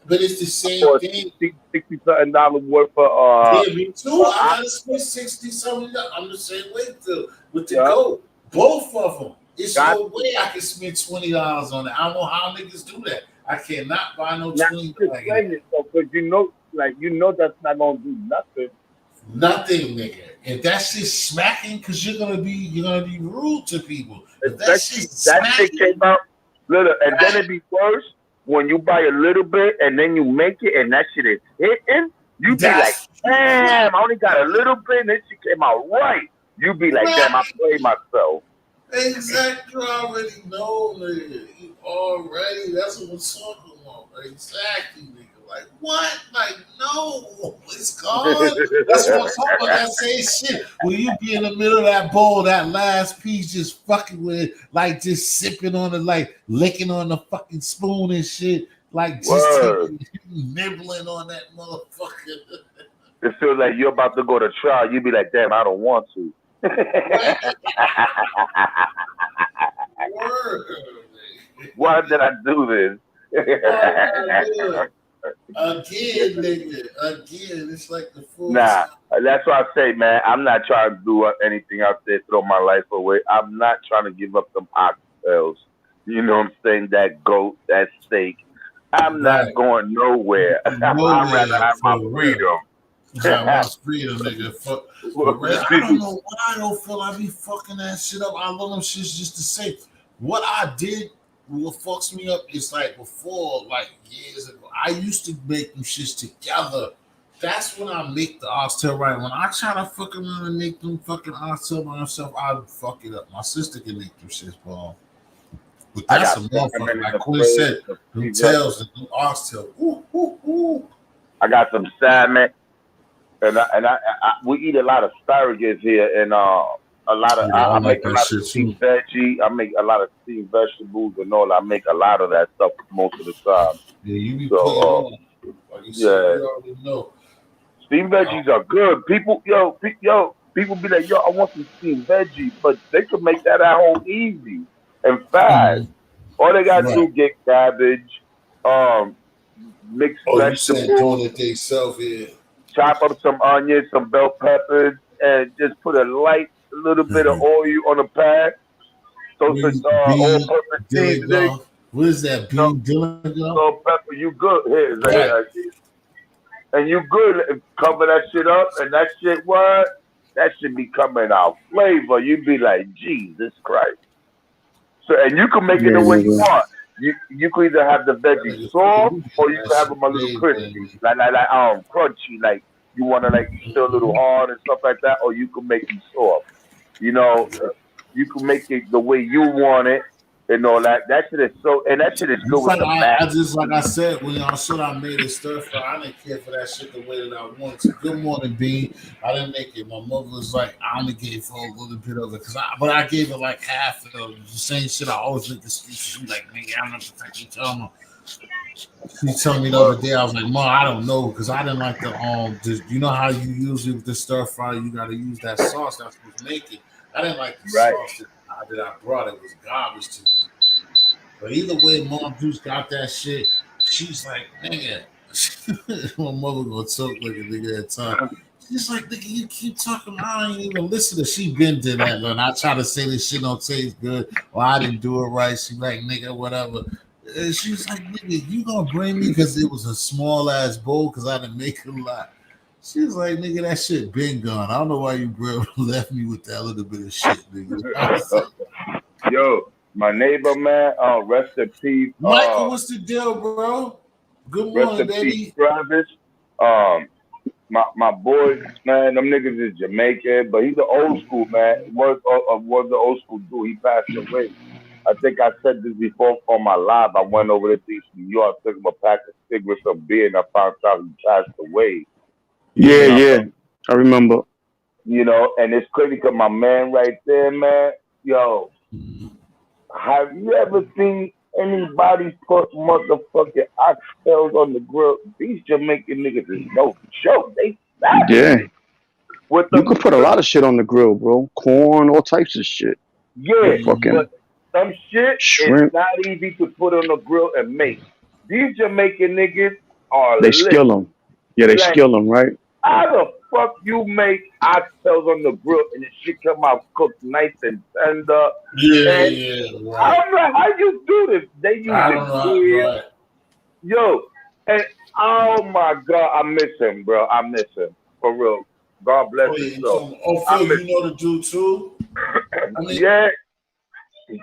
But it's the same thing. $60-something worth of yeah, me too. I gotta spend 60 something. I'm the same way, Phil. With the goat, both of them. It's no way I can spend $20 on it. I don't know how niggas do that. I cannot buy no $20. Because you know that's not gonna do nothing. Nothing, nigga. If that shit's smacking, because you're gonna be rude to people. If that shit came out little, and then it'd be worse when you buy a little bit and then you make it and that shit is hitting. You be like, damn, I only got a little bit and this shit came out right. You be like, damn, I played myself. Exactly. You already know, nigga. You already. That's what we're talking about. Exactly, nigga. Like what? Like no, it's gone. That's what I'm talking about. That same shit. When you be in the middle of that bowl, that last piece, just fucking with it, like just sipping on it, like licking on the fucking spoon and shit, like just nibbling on that motherfucker. It feels like you're about to go to trial. You be like, damn, I don't want to. Why did I do this? Again, nigga. Again, it's like the food. Nah, that's what I say, man. I'm not trying to do anything out there, throw my life away. I'm not trying to give up them oxtails. You know what I'm saying? That goat, that steak. I'm not going nowhere. I'd rather have my freedom. My freedom, nigga. I don't know why I don't feel I be fucking that shit up. I love them shits just to say what I did. What fucks me up is like before, like years ago, I used to make them shits together. That's when I make the oxtail right. When I try to fuck around and make them fucking oxtail by myself, I fuck it up. My sister can make them shits, bro. But that's a motherfucker. Like Quinn said, them tails and them oxtail. Ooh, ooh, ooh. I got some salmon, and I we eat a lot of asparagus here, and a lot of. Yeah, I I like make a that lot of shit too. steamed veggie. I make a lot of steamed vegetables and all. I make a lot of that stuff most of the time. Yeah, you be So putting on. Like you said, yeah, you already know. steamed veggies are good. People, people be like, yo, I want some steamed veggie, but they could make that at home easy and fast. Mhm. All they gotta Right. do get cabbage, um, mixed Oh, you said doing vegetables, it themselves, yeah. chop up some onions, some bell peppers, and just put a little bit of oil on the pan. Toast the Bean all-purpose seasoning, Dillinger. What is that? some Bean Dillinger? salt, pepper. You good here, Right. and you good. Cover that shit up, and that shit what? That should be coming out flavor. You be like, Jesus Christ. So, and you can make it Yeah, the way you nigga. want. You can either have the That veggie nigga's cooking. soft You or getting you that can have shit them a little made, crispy, baby. like crunchy, like you want to like still a little hard and stuff like that, or you can make them soft. You know, you can make it the way you want it and all that. That shit is so, and that shit is good It's with like the mac. I just like I said when y'all said I made it stir fry, I didn't care for that shit the way that I wanted to. Good morning, B. I didn't make it. My mother was like, I only gave her a little bit of it but I gave her like half of the same shit. I always make excuses. She like, nigga, I don't know what the fuck you telling me. She told me the other day, I was like, Mom, I don't know, because I didn't like you know how you usually with the stir fry, you gotta use that sauce that's supposed to make it. I didn't like the Right. sauce that I brought. It was garbage to me. But either way, Mom Juice got that shit. She's like, nigga, my mother gonna talk like a nigga at time. She's like, nigga, you keep talking. I ain't even listen to. She been to that, and I try to say this shit don't taste good, or I didn't do it right. She like, nigga, whatever. And she was like, nigga, you gonna bring me because it was a small ass bowl because I didn't make a lot. She was like, nigga, that shit been gone. I don't know why you bro left me with that little bit of shit, nigga. I was like, Yo, my neighbor, man, rest in peace. Michael, what's the deal, bro? Good Rest morning, in peace, baby. Travis. My boy, man, them niggas is Jamaican, but he's an old school man. Was the old school dude. He passed away. I think I said this before on my live. I went over to New York, took him a pack of cigarettes, some beer, and I found out he passed away. Yeah, You know, yeah. I remember. and it's crazy because my man right there, man, yo, have you ever seen anybody put motherfucking oxtails on the grill? These Jamaican niggas is no joke. They Yeah. savage with You them. could put a lot of shit on the grill, bro. Corn, all types of shit. Yeah, Fucking but some shit is shrimp. not easy to put on the grill and make. These Jamaican niggas are They lit. skill them. Yeah, they Like, skill them, right? how the fuck you make oxtails on the grill and the shit come out cooked nice and tender? Yeah, And yeah, right. I'm like, how you do this? They use I the don't know, gear. right. Yo, and oh my god, I miss him, bro. I miss him. For real. God bless Oh, his yeah, you soul. talking, oh, I Phil, miss you know the dude too? I mean, Yeah,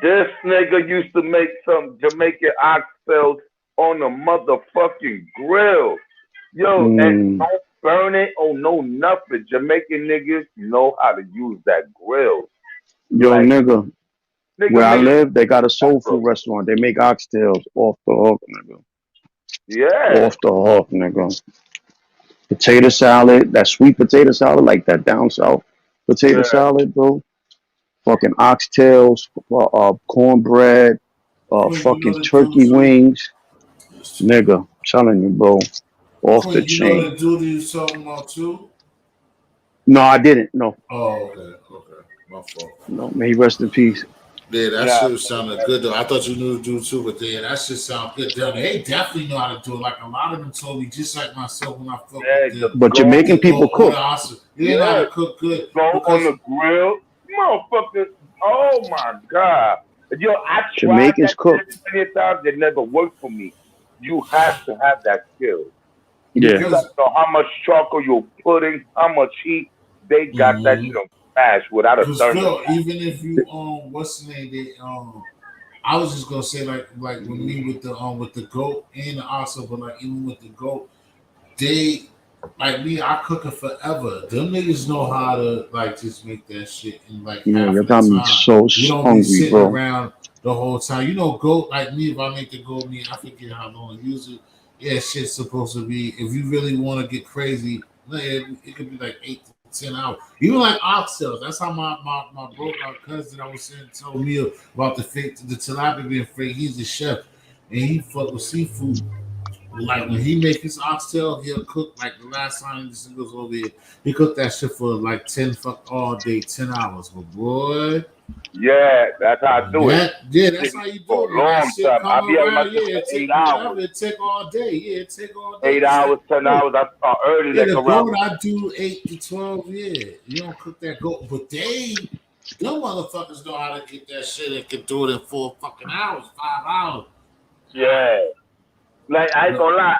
this nigga used to make some Jamaican oxtails on the motherfucking grill. Yo, and Mm. don't burn it or no nothing. Jamaican niggas know how to use that grill. Yo, Like, nigga, where nigga I make live, they got a soul food restaurant. They make oxtails off the hook, nigga. yeah, Off the hook, nigga. Potato salad, that sweet potato salad, like that down south potato yeah, salad, bro. Fucking oxtails, cornbread, Quinn, you fucking know the dude turkey too? wings, nigga. I'm telling you, bro, off the Quinn, you know chain. the dude you was talking about too? No, I didn't. No, Oh, okay, my fault. no. May he rest in peace. Yeah, that nah, shit was sounding good though. I thought you knew the dude too, but yeah, that shit sound good. They definitely know how to do it. Like a lot of them told me, just like myself when I fuck yeah, with the the But go, Jamaican people or the cook. awesome. They know how yeah, to cook good go on because the grill. Motherfucker, oh my god. Yo, I tried Jamaicans that cook. shit many times. It never worked for me. You have to have that skill. Yeah. You got to because know how much charcoal you're putting, how much heat. They got that shit on smash without a because thermos. Phil, even if you what's the name? I was just gonna say like with me with the goat and the oxen, but like even with the goat, they like me, I cook it forever. Them niggas know how to like just make that shit in like Yeah, half you of the got me time. so You don't be hungry, sitting bro. around the whole time. You know, goat like me, if I make the goat meat, I forget how long I use it. Yeah, shit's supposed to be if you really want to get crazy, it could be like 8 to 10 hours. Even like oxtails. That's how my cousin I was saying told me about the tilapia being fake. He's a chef and he fuck with seafood. Like when he make his oxtail, he'll cook like the last time this goes over here. He cooked that shit for like 10 all day, 10 hours. But boy. Yeah, that's how I do it. Yeah, that's how you do For it. a When that long shit time. come I'll be having my around, shit yeah, for it take 8 whatever. hours. It take all day. Yeah, it take all day. 8 hours, 10 hours. I start early, Yeah, like the around. goat I do 8 to 12. Yeah, you don't cook that goat, but them motherfuckers know how to get that shit and can do it in 4 fucking hours, 5 hours. Yeah. Like I ain't gonna lie,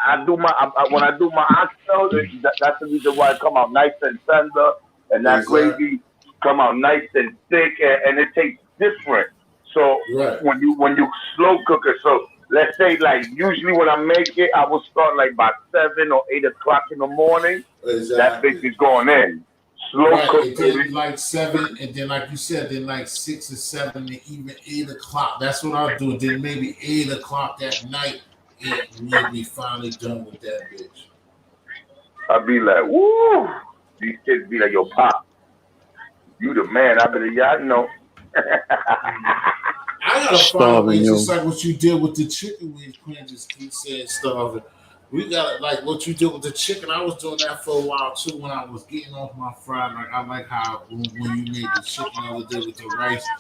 when I do my oxtail, that's the reason why it come out nice and tender, and that Exactly. gravy come out nice and thick, and it tastes different. So Right. when you slow cook it, so let's say like usually when I make it, I will start like by 7 or 8 o'clock in the morning. That bitch Exactly. is going in. Slow Right, cook, and baby. then like 7, and then like you said, then like 6 or 7, and even 8 o'clock. That's what I'll do. Then maybe 8 o'clock that night, we'll be finally done with that bitch. I'll be like, woo! These kids be like, yo, Pop, you the man. I be like, yeah, I know. I gotta find a way, Starving just you. like what you did with the chicken wings. Queen just keep saying starving. We got like what you did with the chicken. I was doing that for a while too when I was getting off my fried. Like I like how when you made the chicken the other day with the rice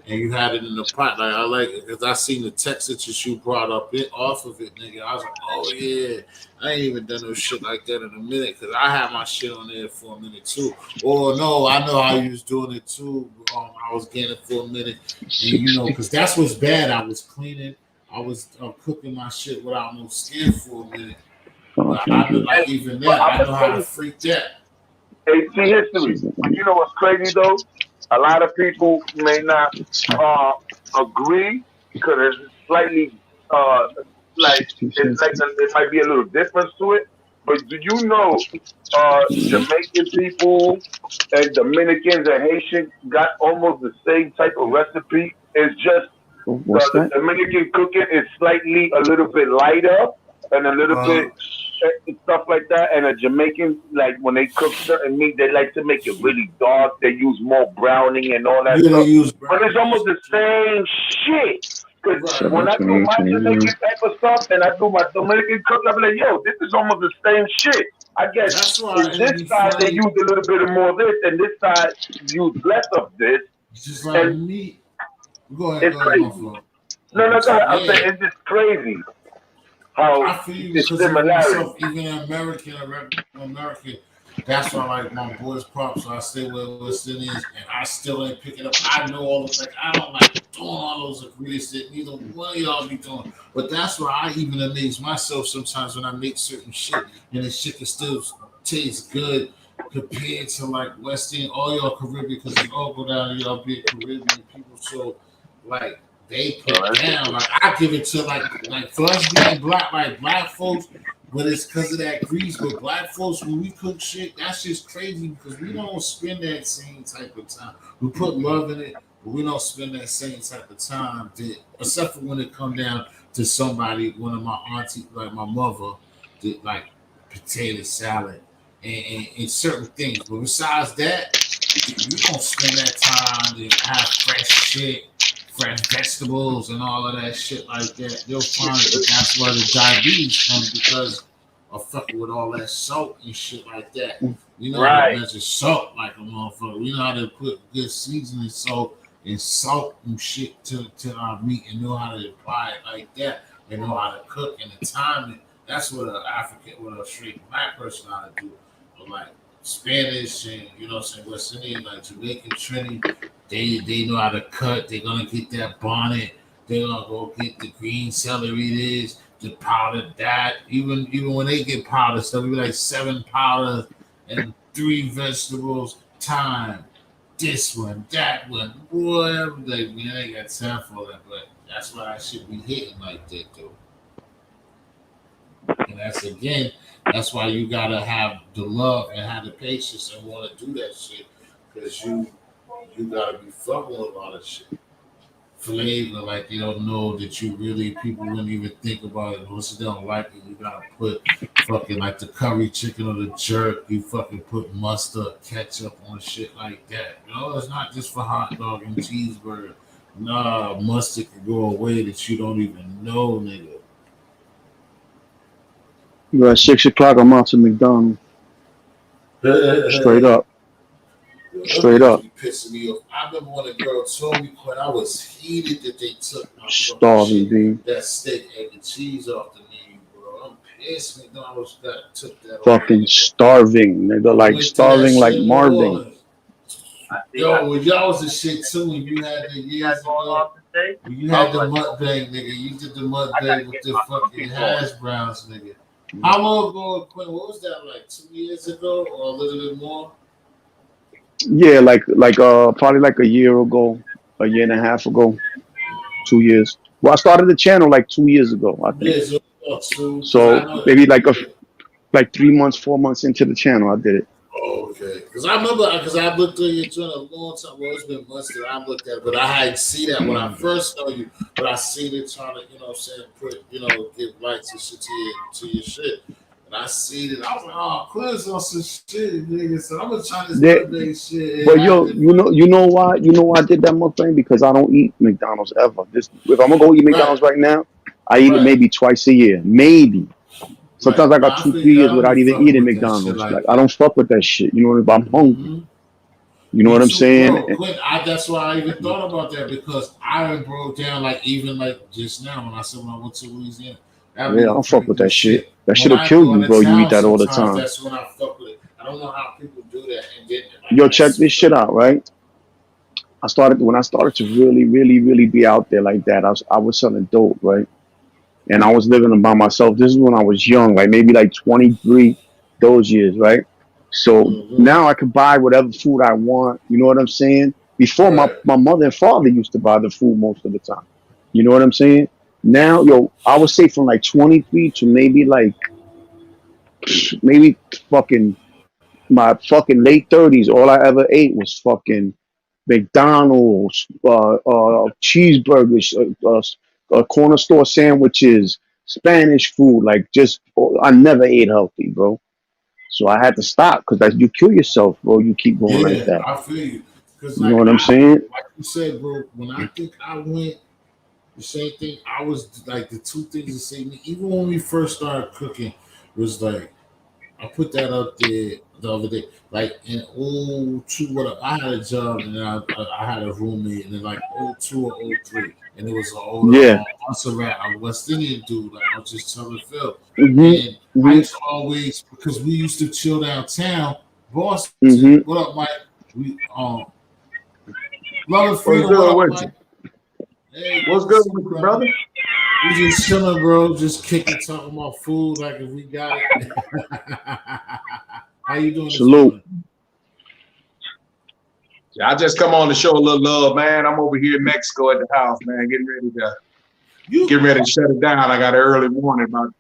and you had it in the pot. Like I like it because I seen the text that you brought up it off of it, nigga. I was like, oh yeah, I ain't even done no shit like that in a minute because I had my shit on there for a minute too. Or no, I know how you was doing it too. I was getting it for a minute, and you know, because that's what's bad. I was cleaning. I was cooking my shit without no skin for a minute. Oh, But thank I know, you. like even But that, I'm I gonna know how tell to you, freak that. hey, see history. You know what's crazy though? A lot of people may not uh, agree because it's slightly uh, like it's like it might be a little difference to it. But do you know Jamaican people and Dominicans and Haitians got almost the same type of recipe? It's just What's the that? Dominican cooking is slightly a little bit lighter and a little bit Uh, stuff like that. And a Jamaican, like when they cook certain meat, they like to make it really dark. They use more browning and all that yeah, they stuff. use But it's brown almost rice. the same shit. Because Right. when 7, I do 28, my 29. Jamaican type of stuff and I do my Dominican cook, I'm like, yo, this is almost the same shit. I guess That's why in it'll this be side they funny. use a little bit more of this, and this side use less of this. Just like And me. Go it's ahead, my crazy. fault. No, no, go ahead. I'm saying Yeah, it's just crazy how I feel you the because even similarity. myself, even American, a regular American, that's why like my boys pop, so I stay with West Indians, and I still ain't picking up. I know all the like I don't like doing all those ingredients that neither one of y'all be doing. But that's why I even amaze myself sometimes when I make certain shit, and the shit can still taste good compared to like West Indian, all y'all Caribbean, because we all go down to y'all big Caribbean people. So like they Oh, put that's down. it. Like I give it to like for us being black, like black folks, but it's because of that grease. But black folks, when we cook shit, that's just crazy because we don't spend that same type of time. We put love in it, but we don't spend that same type of time. Except for when it come down to somebody, one of my auntie, like my mother, did like potato salad and certain things. But besides that, we don't spend that time to have fresh shit, fresh vegetables, and all of that shit like that. They'll find it, but that's where the diabetes comes because of fucking with all that salt and shit like that. We know how to Right. measure salt like a motherfucker. We know how to put good seasoning salt and shit to our meat and know how to apply it like that and know how to cook and the timing. That's what an African, what a straight black person ought to do. But like Spanish and you know what I'm saying, West Indian, like Jamaican, Trinity, they know how to cut. They're gonna get that bonnet. They're gonna go get the green celery. This, the powder that. Even when they get powder stuff, we be like 7 powders and 3 vegetables. Time. This one, that one, whatever. Like man, I ain't got time for that. But that's why I should be hitting like that though. And that's again, that's why you gotta have the love and have the patience and want to do that shit. Because you gotta be fucking with a lot of shit. flavor. Like they don't know that you really people wouldn't even think about it. Once they don't like it, you gotta put fucking like the curry chicken or the jerk. You fucking put mustard, ketchup on shit like that. You know, it's not just for hot dog and cheeseburger. Nah, mustard can go away that you don't even know, nigga. At 6 o'clock, I'm out to McDonald's. Straight up. Yo, them Straight niggas up. be pissing me off. I remember when a girl told me when I was heated that they took my fucking Starving, shit, B. that steak and the cheese off the menu, bro. I'm pissed. McDonald's took that away, Fucking nigga. starving, nigga. I Like went to that starving like shit in New Marvin. Orleans. Yo, when y'all was the shit too, when you had the years ago, when you had the mukbang, nigga, you did the mukbang with the fucking hash browns, nigga. How long ago, Quinn? What was that, like 2 years ago or a little bit more? Yeah, probably like a year ago, a year and a half ago, 2 years. Well, I started the channel like 2 years ago, I think. Yeah, so because I So know. maybe like 3 months, 4 months into the channel, I did it. Oh, okay. Because I remember, because I looked at your channel a long time. Well, it's been months that I looked at it, but I hadn't seen that when I first saw you. But I seen it trying to, you know what I'm saying, put, give likes and shit to your shit. And I seen it. I was like, oh, Quinn's on some shit, nigga. So I'm gonna try this birthday shit. But yo, you know why? You know why I did that mukbang? Because I don't eat McDonald's ever. If I'm gonna go eat McDonald's right now, I eat it maybe twice a year, maybe. Sometimes I got I 2, feel 3 you. I years don't be without even fucking eating with that shit McDonald's. like Like that. I don't fuck with that shit. You know what I'm hungry. You know what I'm too, saying? bro. Quinn, that's why I even thought about that because I broke down like even like just now when I went to Louisiana. That Yeah, I be don't fuck pretty with good that shit. shit. That When shit'll I kill go you, out bro. of You eat town, that all the sometimes time. that's when I fuck with it. I don't know how people do that and then Yo, check this shit out, right? When I started to really, really, really be out there like that, I was selling dope, right? And I was living by myself. This is when I was young, like maybe like 23, those years, right? So now I can buy whatever food I want. You know what I'm saying? Before my mother and father used to buy the food most of the time. You know what I'm saying? Now, yo, I would say from like 23 to maybe fucking my fucking late 30s, all I ever ate was fucking McDonald's, cheeseburgers, corner store sandwiches, Spanish food. Like I never ate healthy, bro. So I had to stop because you kill yourself, bro. You keep going like yeah, that. I feel you. Because You know like what I'm saying? you said, bro, when I think I went the same thing, I was like the two things that saved me. Even when we first started cooking, was like I put that up there the other day. Like in 02, I had a job and then I had a roommate, and then like 02 or 03, and it was an older Yeah. a West Indian dude. Like I was just telling Phil, Mhm. and I Mhm. used to always because we used to chill downtown, Boston. Mhm. What up, Mike? We Love and What's freedom. What good up, with Mike? you? Hey, What's good to good see with you, you, brother. brother? We just chilling, bro. Just kicking, talking about food. Like if we got it. How you doing this Salute. morning? Yeah, I just come on to show a little love, man. I'm over here in Mexico at the house, man, getting ready to shut it down. I got an early morning, about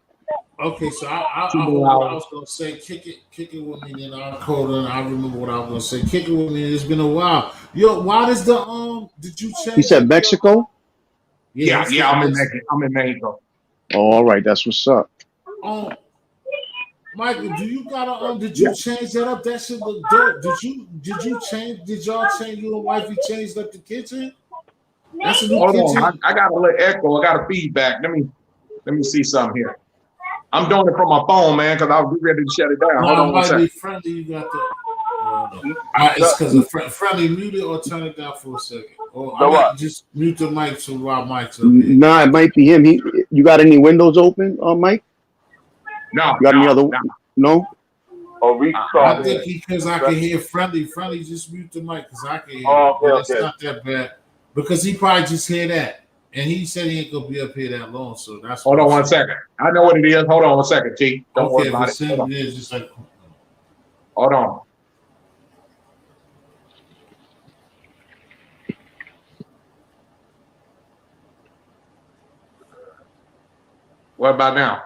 Okay, so 2 I more hold what I hours. was gonna say. Kick it with me, then I'll call and I remember what I was gonna say. Kick it with me. It's been a while. Yo, why does did you He change said up your Mexico. Yeah, he Yeah, said I'm in this. Mexico. I'm in Mexico. Oh, all right, that's what's up. Michael, do you gotta did Yeah. you change that up? That shit look dope. Did y'all change you and wifey changed up the kitchen? That's a new Hold on, kitchen. I got a little echo. I got a feedback. Let me see something here. I'm doing it from my phone, man, because I was ready to shut it down. Hold No, on it one might be second. friendly. You got the. It's because of friendly. Mute it or turn it down for a second. Or I mean, just mute the mic so while Mike's up here. Nah, it might be him. You got any windows open, Mike? No, You got any other? No. I think because I can hear friendly. Friendly, just mute the mic because I can hear. But it's not that bad because he probably just hear that, and he said he ain't gonna be up here that long, so that's Hold why. on one second. I know what it is. Hold on one second, T. Don't worry Okay, if about it. it's him, it is just like. Hold on. What about now?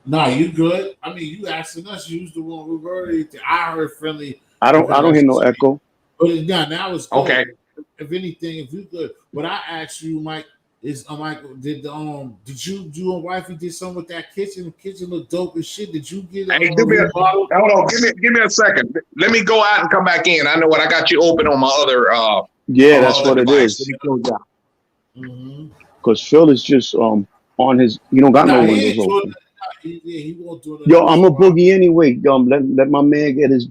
Nah, you good. I mean, you asking us. You was the one who heard it. I heard friendly. I don't hear no echo. But now it's good. Okay. if anything, if you could, what I asked you, Mike, is Mike, did you and wifey did something with that kitchen? The kitchen look dope as shit. Did you get Hey, give me a remodel? hold on. Give me a second. Let me go out and come back in. I know what I got you open on my other Yeah, that's what it device. Let is. me close out. Because Phil is just on his. You don't got no Nah, he windows ain't doing open. that. He won't do Yo, that. I'm a boogie anyway. Let my man get his,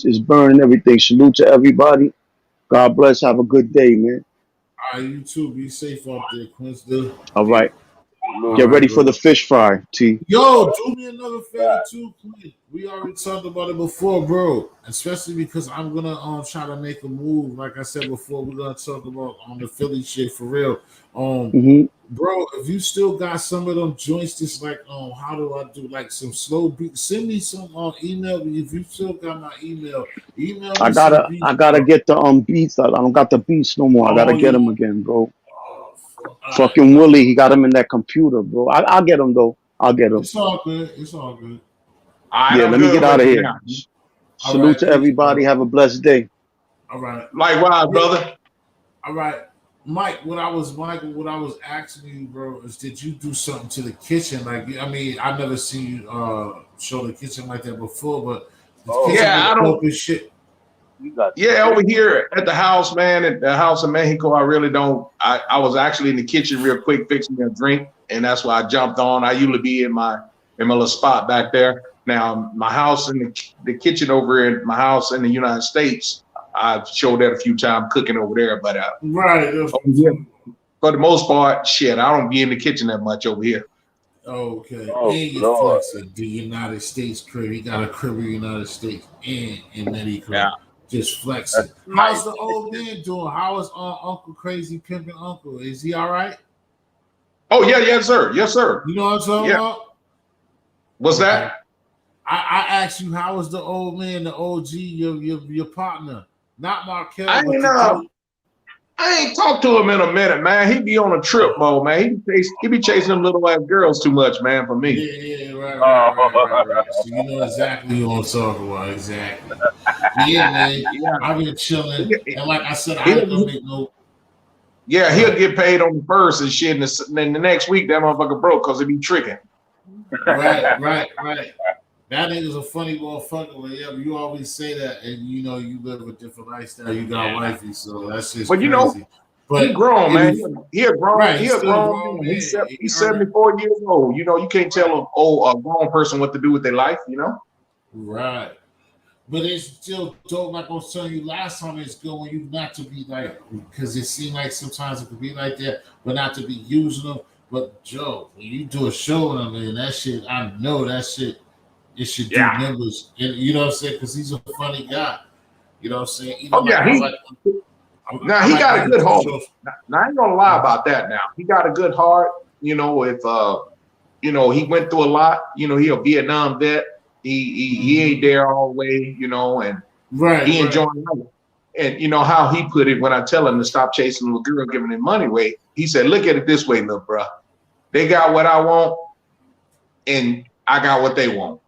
his burn and everything. Salute to everybody. God bless. Have a good day, man. All right, you too. Be safe out there, Quincy. All right. All Get ready right, for bro. the fish fry, T. Yo, do me another favor too, Quinn. We already talked about it before, bro. Especially because I'm gonna try to make a move. Like I said before, we're gonna talk about on the Philly shit for real. Bro, if you still got some of them joints, just like how do I do like some slow beat? Send me some email. If you still got my email, email I me some gotta beats, I gotta bro. get the beats. I don't got the beats no more. I gotta Oh, get you them again, bro. all right, Fucking Willie, he got him in that computer, bro. I'll get him though. I'll get him. it's all good. It's all good. All right, Yeah, I'm let me good get out with of you here. now. All Salute right, to peace, everybody. bro. Have a blessed day. All right. Likewise, brother. All right. Mike, what I was asking you, bro, is did you do something to the kitchen? Like, I mean, I've never seen you show the kitchen like that before, but the kitchen Yeah, I look don't. dope as shit. Yeah, over here at the house, man, at the house in Mexico, I really don't. I was actually in the kitchen real quick fixing me a drink, and that's why I jumped on. I usually be in my little spot back there. Now, my house in the kitchen over in my house in the United States, I've showed that a few times cooking over there, but Right. over here, for the most part, shit, I don't be in the kitchen that much over here. Okay. And you're flexing the United States crib. You got a crib in the United States and in Mexico. Yeah. Just flexing. How's the old man doing? How is Uncle Crazy Pimpin' Uncle? Is he all right? Oh, yeah, yes, sir. Yes, sir. You know what I'm talking about? What's that? I asked you, how is the old man, the OG, your partner? Not Markel, I but ain't the dude. I ain't talked to him in a minute, man. He be on a trip mode, man. He be chasing them little ass girls too much, man, for me. Yeah, right. So you know exactly what I'm talking about. Exactly. Yeah, man. Yeah. I've been chilling. And like I said, I He'll- ain't gonna make no. Yeah, he'll get paid on the first and shit, and then the next week that motherfucker broke because he be tricking. Right. That nigga's a funny motherfucker. But yeah, you always say that, and you know you live a different lifestyle. You got wifey, so that's just But you crazy. know, But he grown, man. He a grown, right, he he's a still grown grown, man. man. He's 74 years old. You know, you can't tell a grown person what to do with their life, you know? Right. But it's still dope, like I was telling you last time, it's good when you not to be like, because it seemed like sometimes it could be like that, but not to be using them. But Joe, when you do a show on him, man, that shit, I know that shit, it should do numbers. And you know what I'm saying? Because he's a funny guy. You know what I'm saying? Even Oh, yeah, I he like got a good heart. shows. Now, I ain't gonna lie about that now. He got a good heart. You know, if you know, he went through a lot, you know, he a Vietnam vet. He ain't there all the way, you know, and he enjoying life. And you know how he put it when I tell him to stop chasing little girl, giving him money away. He said, "Look at it this way, little bro. They got what I want, and I got what they want."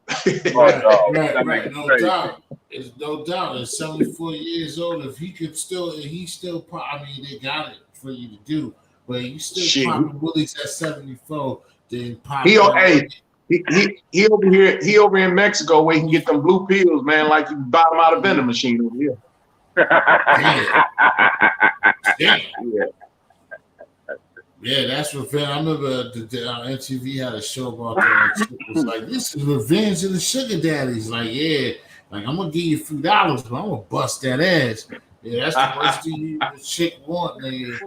Right. No doubt. There's no doubt. At 74 years old, if he could still, I mean, they got it for you to do, but you still popping willies at 74, then pop. He over here. He over in Mexico where he can get them blue pills, man. Like you buy them out of vending machine over here. Damn. Yeah, that's revenge. I remember the MTV had a show about that. It was like, this is revenge of the sugar daddies. Like, yeah, like I'm gonna give you a few dollars, but I'm gonna bust that ass. Yeah, that's the worst thing the chick want, nigga.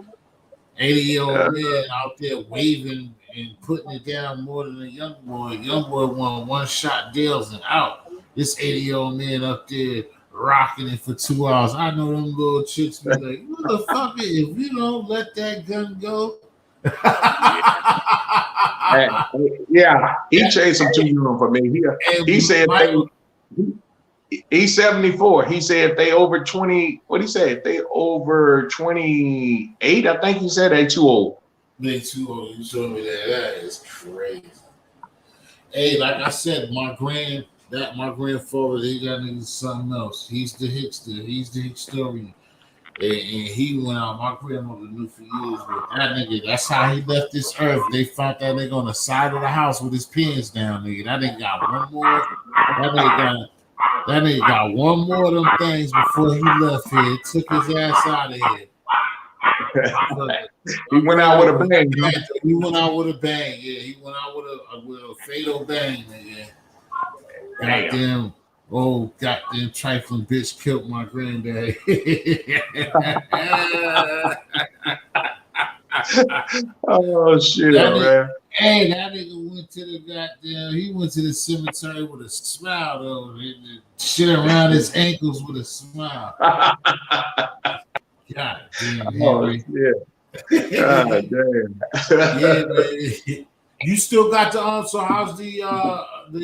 80-year-old man out there waving and putting it down more than a young boy. Young boy won one shot deals and out. This 80-year-old man up there rocking it for 2 hours. I know them little chicks be like, motherfucker, if you don't let that gun go. Yeah, he chased them too young for me. He said he's 74. He said if they over 20, what he said? If they over 28, I think he said they too old. They too old. You told me that. That is crazy. Hey, like I said, my grandfather, they got niggas something else. He's the Hickster. He's the historian. And he went out. My grandmother knew for years, but that nigga, that's how he left this earth. They found that nigga on the side of the house with his pants down, nigga. That nigga got one more. That nigga got one more of them things before he left here. Took his ass out of here. He went out with a bang. Huh? He went out with a bang. Yeah, he went out with a fatal bang, nigga. Goddamn. Oh, goddamn trifling bitch killed my granddad. Oh shit, that nigga, man. Hey, that nigga went to the goddamn. He went to the cemetery with a smile though. Shit around his ankles with a smile. God damn, Henry. Oh shit. God damn. Yeah, man. You still got the so how's the what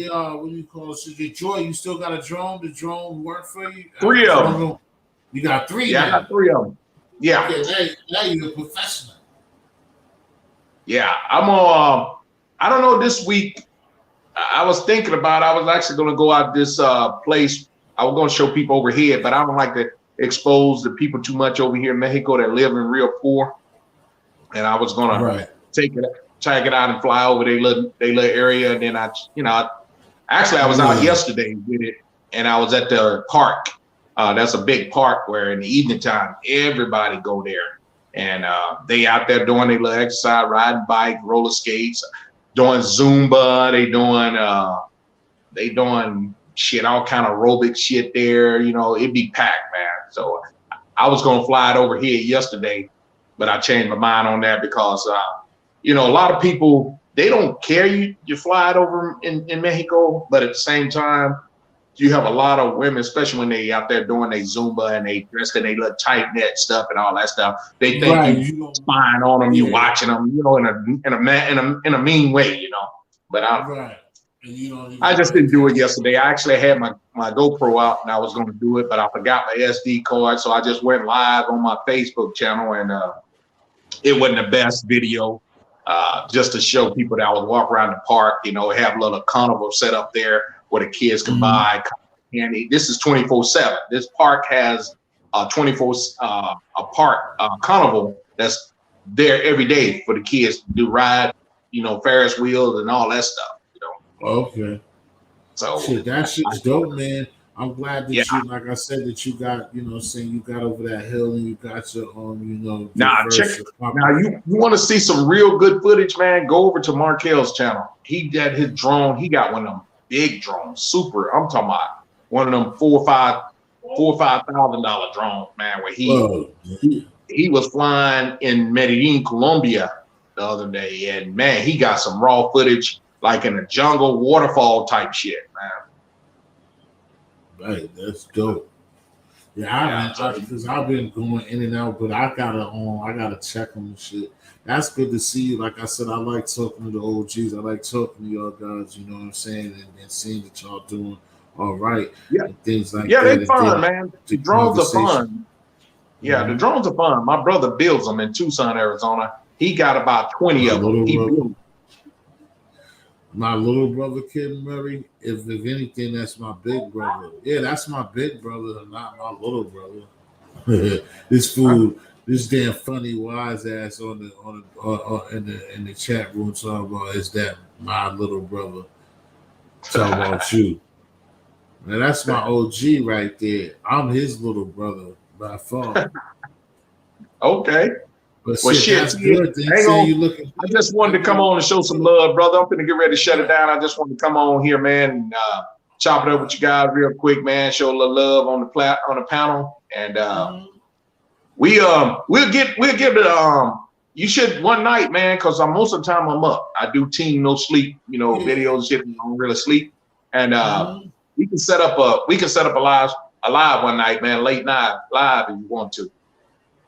do you call it? So the Joy, you still got a drone? The drone work for you? 3 of them. You got 3 Yeah, now. I got 3 of them. Yeah. Okay, now you're a professional. Yeah, I'm I don't know, this week I was thinking about I was actually gonna go out this place. I was gonna show people over here, but I don't like to expose the people too much over here in Mexico that live in real poor. And I was gonna check it out and fly over their little area. And then I was out yesterday with it, and I was at the park. That's a big park where in the evening time everybody go there, and they out there doing their little exercise, riding bike, roller skates, doing Zumba. They doing shit, all kind of aerobic shit there. You know, it'd be packed, man. So I was gonna fly it over here yesterday, but I changed my mind on that because a lot of people, they don't care you fly it over in Mexico, but at the same time, you have a lot of women, especially when they out there doing their Zumba and they dressed in their little tight net stuff and all that stuff. They think you spying on them, you watching them, in a mean way, But I just didn't do it yesterday. I actually had my GoPro out and I was going to do it, but I forgot my SD card, so I just went live on my Facebook channel, and it wasn't the best video. Just to show people that I would walk around the park, have a little carnival set up there where the kids can buy candy. This is 24/7. This park has a park carnival that's there every day for the kids to do ride, Ferris wheels and all that stuff. Okay. So shit, that shit's dope, man. I'm glad that you, like I said, that you got, saying you got over that hill and you got your Now you want to see some real good footage, man? Go over to Markel's channel. He got his drone. He got one of them big drones, super. I'm talking about one of them $4,000 or $5,000 drones, man. Where he was flying in Medellin, Colombia, the other day, and man, he got some raw footage, like in a jungle waterfall type shit, man. Right, that's dope. Yeah, because I've been going in and out, but I gotta check them and shit. That's good to see you. Like I said, I like talking to the OGs. I like talking to y'all guys. You know what I'm saying, and seeing that y'all doing all right. Yeah, and things like yeah, that. they fun, man. The drones are fun. Yeah, the drones are fun. My brother builds them in Tucson, Arizona. He got about 20 of them. He built. My little brother, Kid Murray, if anything, that's my big brother. Yeah, that's my big brother, not my little brother. This fool, this damn funny wise ass in the chat room talking about is that my little brother. Talking about you. Now that's my OG right there. I'm his little brother by far. Okay. But well, shit, I just wanted to come on and show some love, brother. I'm gonna get ready to shut it down. I just wanted to come on here, man, and chop it up with you guys real quick, man. Show a little love on the panel, and we'll get the you should one night, man, because most of the time I'm up. I do team no sleep, videos, shit. I don't really sleep, and we can set up a live one night, man, late night live if you want to.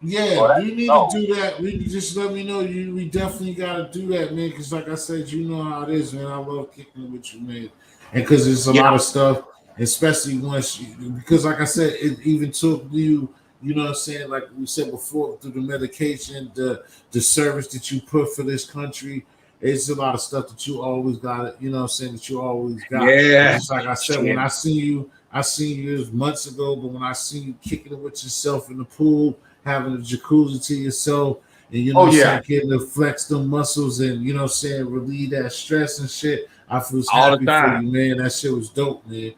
Yeah, you need to do that. We just let me know. We definitely got to do that, man. Because like I said, you know how it is, man. I love kicking it with you, man. And because there's a lot of stuff, especially because like I said, it even took you. You know what I'm saying? Like we said before, through the medication, the service that you put for this country. It's a lot of stuff that you always got. You know what I'm saying? That you always got. Yeah. Just like I said, when I seen you months ago, but when I seen you kicking it with yourself in the pool, having a jacuzzi to yourself, and you know Oh what I'm yeah, saying, getting to flex them muscles and you know what I'm saying, relieve that stress and shit. I feel all the happy for time. you, man. That shit was dope, man.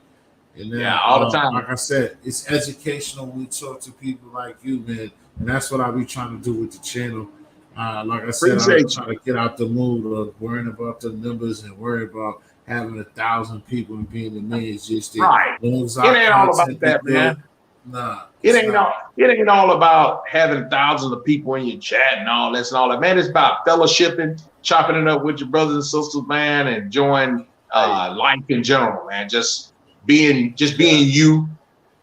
And Yeah, now, all the time. like I said, it's educational when we talk to people like you, man. And that's what I be trying to do with the channel. Like I said, I Appreciate try you. to get out the mood of worrying about the numbers and worry about having 1,000 people and being the man. It's just that Right. long as It our ain't all about content be that, good, man. nah, It it's ain't all. not. It ain't all about having thousands of people in your chat and all this and all that. Man, it's about fellowshipping, chopping it up with your brothers and sisters, man, and enjoying life in general, man. Just being you,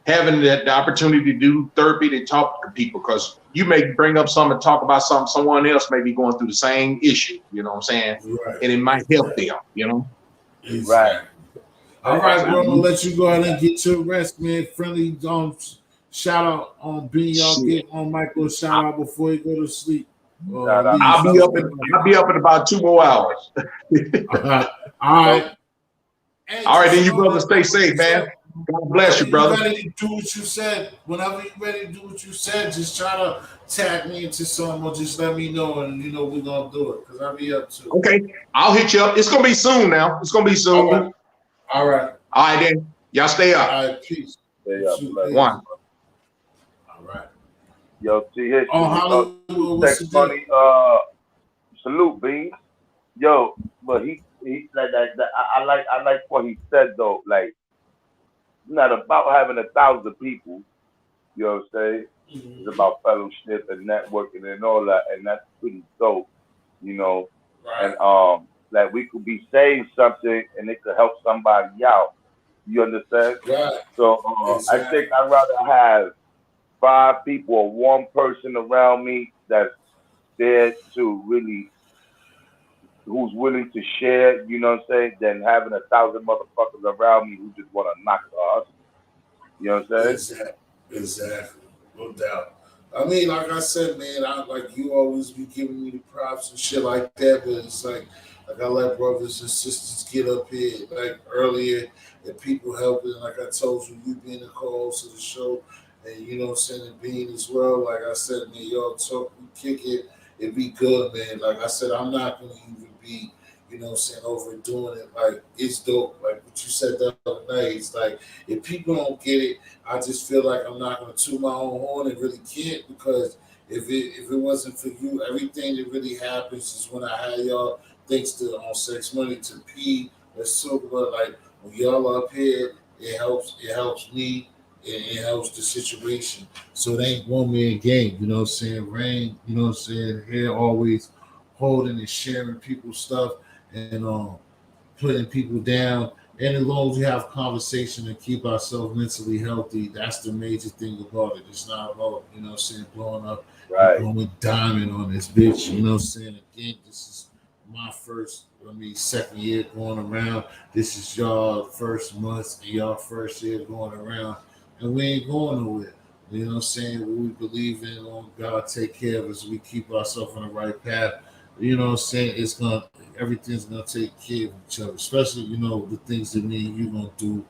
having the opportunity to do therapy, to talk to people, because you may bring up something and talk about something someone else may be going through the same issue. You know what I'm saying? Right. And it might help them. You know. Exactly. All right, bro. I'm gonna Mhm. let you go ahead and get your rest, man. Friendly shout out on being y'all Shit. give on Michael a shout out before you go to sleep. I'll be up in about 2 more hours. All right. Hey, All right, just then you know brothers that stay safe, man. God bless whenever you, you brother. ready to do what you said, whenever you ready to do what you said, just try to tag me into something or just let me know, and you know we're gonna do it because I'll be up too. Okay, I'll hit you up. It's gonna be soon now. It's gonna be soon. All right. All right. All right, then. Y'all stay up. All right. Peace. Stay up, bless. One. All right. Yo, see his Oh, Hollywood, what's the text deal? money. Salute, Beans. Yo, but he like I like what he said though. Like, it's not about having 1,000 people. You know what I'm saying? It's about fellowship and networking and all that, and that's pretty dope. You know, and like we could be saying something and it could help somebody out. You understand? Right. So I Exactly. think I'd rather have 5 people or 1 person around me that's there to really, who's willing to share, you know what I'm saying, than having 1,000 motherfuckers around me who just want to knock us. You know what I'm saying? Exactly. No doubt. I mean, like I said, man, I like you always be giving me the props and shit like that, but it's like I let brothers and sisters get up here like earlier and people helping. Like I told you, you being the co-host of the show, and you know what I'm saying, and being as well. Like I said, man, y'all talk, we kick it, it be good, man. Like I said, I'm not gonna even be, you know what I'm saying, overdoing it. Like it's dope. Like what you said the other night, it's like if people don't get it, I just feel like I'm not gonna toot my own horn and really can't, because if it wasn't for you, everything that really happens is when I had y'all, thanks to on Sex Money, to P, let's talk about, like when y'all up here, it helps me, it helps the situation. So it ain't one man game, you know what I'm saying? Rain, you know what I'm saying, here always holding and sharing people's stuff and putting people down. And as long as we have conversation and keep ourselves mentally healthy, that's the major thing about it. It's not about, you know what I'm saying, blowing up and Right. going diamond on this bitch. You know what I'm saying? Again, this is my second year going around. This is y'all first month and y'all first year going around. And we ain't going nowhere. You know what I'm saying? What we believe in, on God take care of us. We keep ourselves on the right path. You know what I'm saying? Everything's gonna take care of each other, especially, you know, the things that me and you gonna do,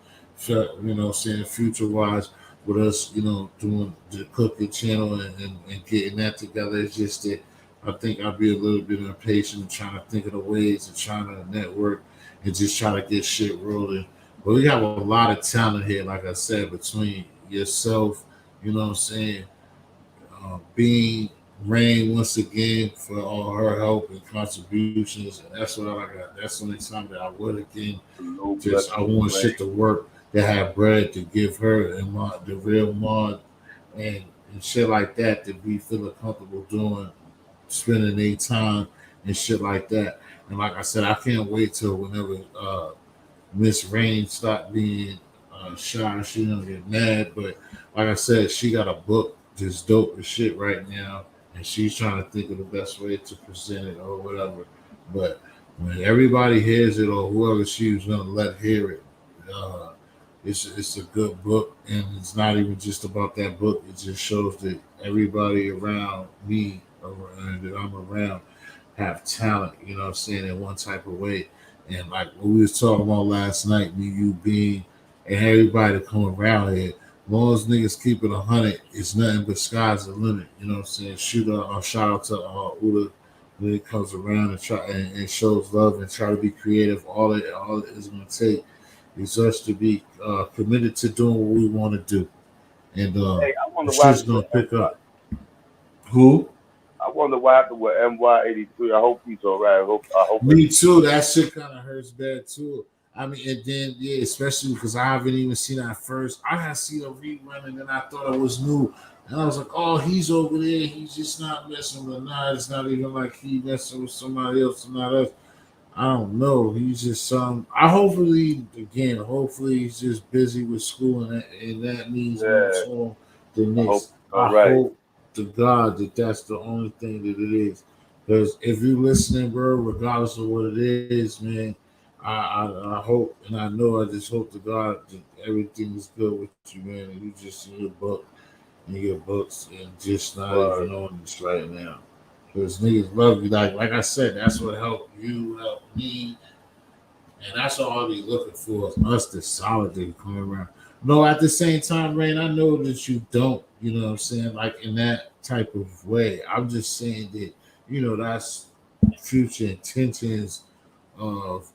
you know what I'm saying, future wise with us, you know, doing the cooking channel and getting that together. It's just that I think I'll be a little bit impatient and trying to think of the ways and trying to network and just try to get shit rolling. But we have a lot of talent here, like I said, between yourself, you know what I'm saying, being Rain once again for all her help and contributions, and that's what I got. That's the only time that I would again. Salute, Just I blessings, want Ray. shit to work, to have bread to give her and the real mod and shit like that, to be feeling comfortable doing, spending their time and shit like that. And like I said, I can't wait till whenever Miss Rain stop being shy. She don't get mad, but like I said, she got a book just dope as shit right now, and she's trying to think of the best way to present it or whatever. But when everybody hears it or whoever she was gonna let hear it, uh, it's a good book, and it's not even just about that book. It just shows that everybody around me and that I'm around have talent, you know what I'm saying, in one type of way. And like what we was talking about last night, me, you being, and everybody that come around here, long as niggas keep it 100, it's nothing but sky's the limit. You know what I'm saying? Shout out to Uda when it comes around and try and shows love and try to be creative. All it is going to take is us to be committed to doing what we want to do, and Hey, I the wonder what shit's happened going with to pick MY. up. Who? I wonder what happened with MY83. I hope he's all right. I hope Me too. That shit kind of hurts bad too. I mean, and then yeah, especially because I haven't even seen that first. I had seen a rerun and then I thought it was new, and I was like, "Oh, he's over there. He's just not messing with." Nah, it's not even like he messing with somebody else or not us. I don't know. He's just hopefully he's just busy with school and that means more yeah. to him than I hope this. he's all I right. hope to God that that's the only thing that it is. Because if you're listening, bro, regardless of what it is, man, I hope and I know I just hope to God that everything is good with you, man, and you just in your book and your books and just not even on this right now. Because niggas love you. Like I said, that's what helped you, helped me. And that's all I be looking for is us to solidly come around. No, at the same time, Rain, I know that you don't, you know what I'm saying? Like in that type of way. I'm just saying that, that's future intentions of,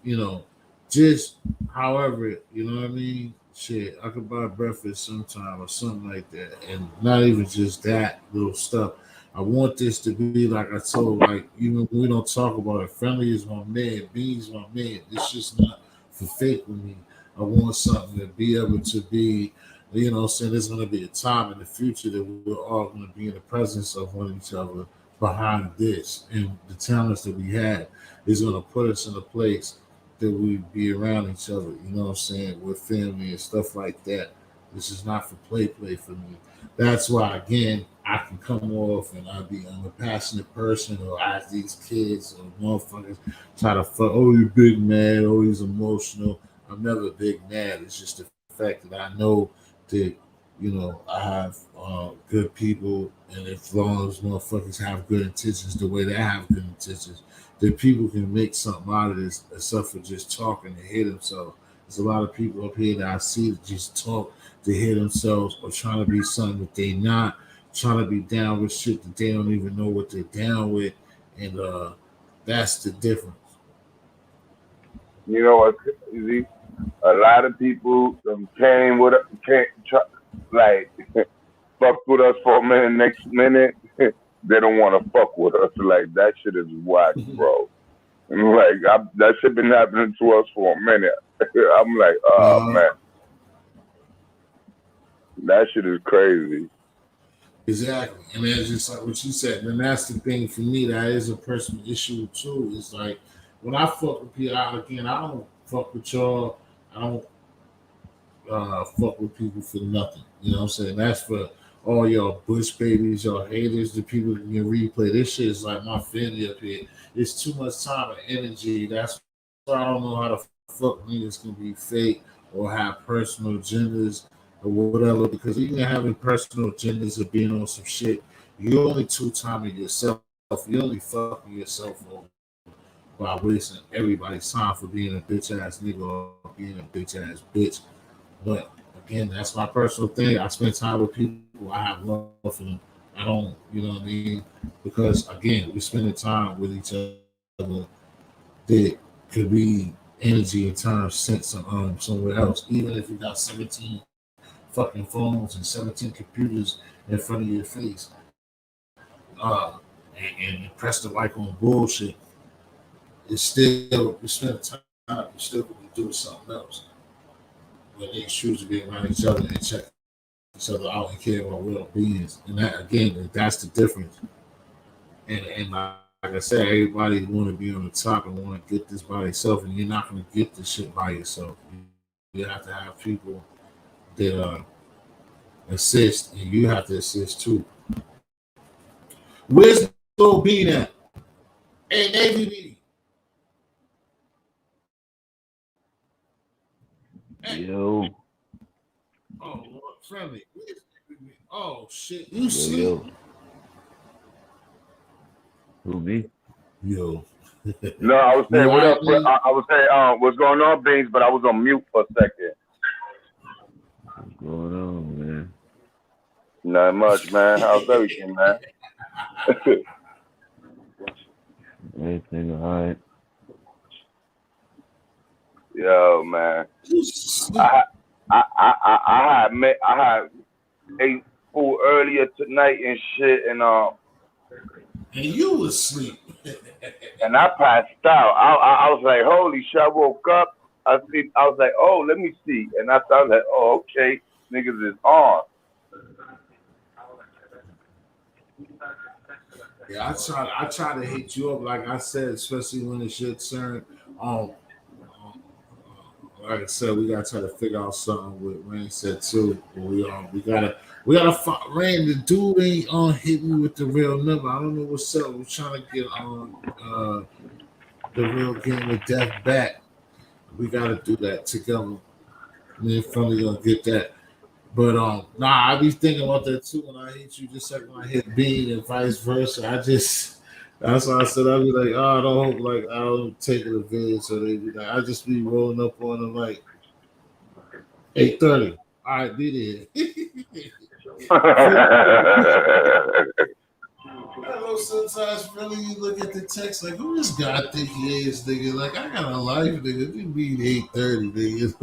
just however, you know what I mean? Shit, I could buy breakfast sometime or something like that. And not even just that little stuff. I want this to be like I told, like, even when we don't talk about it, friendly is my man, beans my man. It's just not for fake with me. I want something to be able to be, saying there's going to be a time in the future that we're all going to be in the presence of one each other behind this. And the talents that we had is going to put us in a place that we be around each other, you know what I'm saying, with family and stuff like that. This is not for play for me. That's why again I can come off and I'm a passionate person or as these kids or motherfuckers try to fuck, oh you big mad, oh he's emotional. I'm never big mad. It's just the fact that I know that I have good people, and as long as motherfuckers have good intentions the way they have good intentions, that people can make something out of this except for just talking to hear themselves. There's a lot of people up here that I see that just talk to hear themselves or trying to be something that they not, trying to be down with shit that they don't even know what they're down with. And that's the difference. You know what's crazy? A lot of people came with can't try, like fucked with us for a minute. Next minute, they don't want to fuck with us. Like that shit is whack, bro. And like that shit been happening to us for a minute. I'm like, oh man, that shit is crazy. Exactly. And that's just like what you said. And that's the thing for me, that is a personal issue too. It's like when I fuck with people, I don't fuck with y'all. I don't fuck with people for nothing. You know what I'm saying? That's for all y'all bush babies, y'all haters, the people that can replay. This shit is like my family up here. It's too much time and energy. That's why I don't know how the fuck niggas can be fake or have personal agendas or whatever. Because even having personal agendas or being on some shit, you're only two-timing yourself. You're only fucking yourself over by wasting everybody's time for being a bitch ass nigga or being a bitch ass bitch. But again, that's my personal thing. I spend time with people. I have love for them. I don't, you know what I mean? Because again, we're spending time with each other that could be energy and time spent somewhere else. Even if you got 17 fucking phones and 17 computers in front of your face, uh, and press the like on bullshit, it's still we spend time. We still could be doing something else. When they choose to be around each other and check each other out and care about well-beings. And that again, that's the difference. And like I said, everybody want to be on the top and want to get this by yourself, and you're not going to get this shit by yourself. You have to have people that assist, and you have to assist too. Where's Lil B at? Hey, Navy Hey. Yo. Oh, friendly. Oh shit, you sleep? Yo. Who, me? Yo. No, I was saying what up. I was saying what's going on, Beans, but I was on mute for a second. What's going on, man? Not much, man. How's everything, man? Everything all right. Yo, man. I had ate food earlier tonight and shit, and And you was asleep. and I passed out. I was like, holy shit! I woke up. I was like, oh, let me see, and I was like, oh, okay, niggas is on. Yeah, I try to hit you up, like I said, especially when it's your turn. Like I said, we gotta try to figure out something with Rain said too. We gotta find Rain. The dude ain't hit me with the real number. I don't know what's up. We're trying to get on the real game of death back. We gotta do that together. Me and Friendly gonna get that. But I be thinking about that too when I hit you, just like when I hit Bean and vice versa. That's why I said I'd be like, oh, I don't take it advantage. So they be like, I just be rolling up on them like 8:30. All right, be there. I know sometimes really you look at the text like, who this guy think he is, nigga? Like, I got a life, nigga. You mean 8:30, nigga.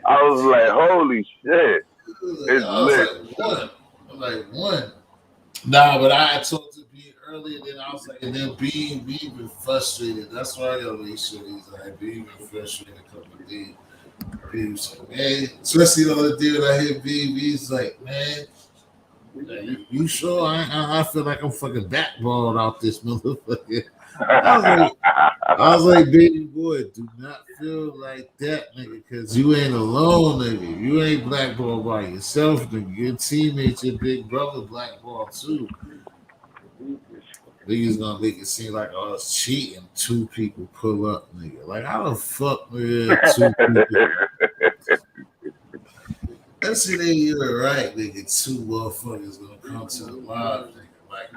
I was like, holy shit. It's lit. I'm like, one. Nah, but I talked to B earlier, then I was like, and then B been frustrated. That's why I gotta make sure he's like, B been frustrated a couple of days. B was like, man, especially the other day when I hit B's like, man, you sure? I feel like I'm fucking backballed out this motherfucker. I was like, baby boy, do not feel like that, nigga, because you ain't alone, nigga. You ain't blackballed by yourself, nigga. Your teammates, your big brother blackballed too. Niggas gonna make it seem like I was cheating. Two people pull up, nigga. Like, how the fuck, nigga, two people? That shit ain't even right, nigga. Two motherfuckers gonna come to the live, nigga. Like,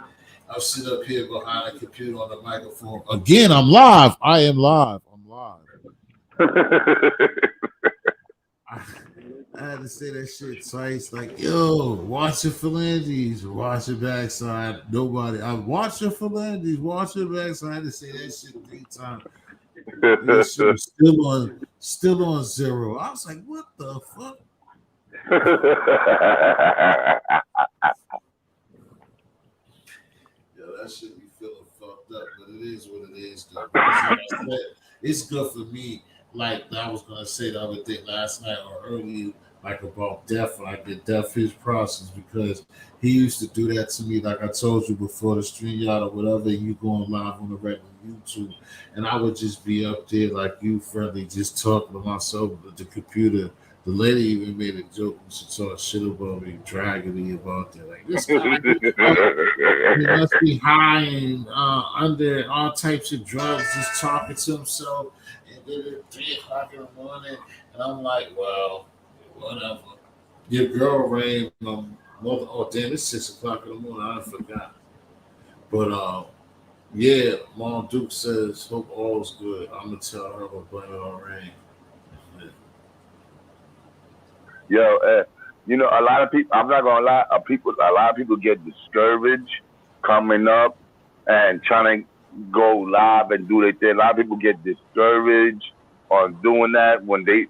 I'll sit up here behind a computer on the microphone. Again, I'm live. I am live. I'm live. I had to say that shit twice. Like, yo, watch your phalanges, watch your backside. Nobody. I watch your phalanges, watch your backside. I had to say that shit 3 times. This shit was still on 0. I was like, what the fuck? Yo, that shit be feeling fucked up, but it is what it is, though. Like I said, it's good for me. Like I was gonna say the other day last night or earlier, like about Def, when I did Def his process, because he used to do that to me, like I told you before the StreamYard or whatever, and you going live on the regular YouTube, and I would just be up there like you, Friendly, just talking to myself with the computer. The lady even made a joke when she talked shit about me, dragging me about that. Like, this guy, he must be high and under all types of drugs, just talking to himself. And then at 3 o'clock in the morning, and I'm like, well, whatever. Your girl rang mother. Oh, damn, it's 6 o'clock in the morning. I forgot. But yeah, Mom Duke says, hope all's good. I'm gonna tell her about blame it on Rain. Yo, you know, a lot of people, I'm not gonna lie, a lot of people get discouraged coming up and trying to go live and do their thing. A lot of people get discouraged on doing that when they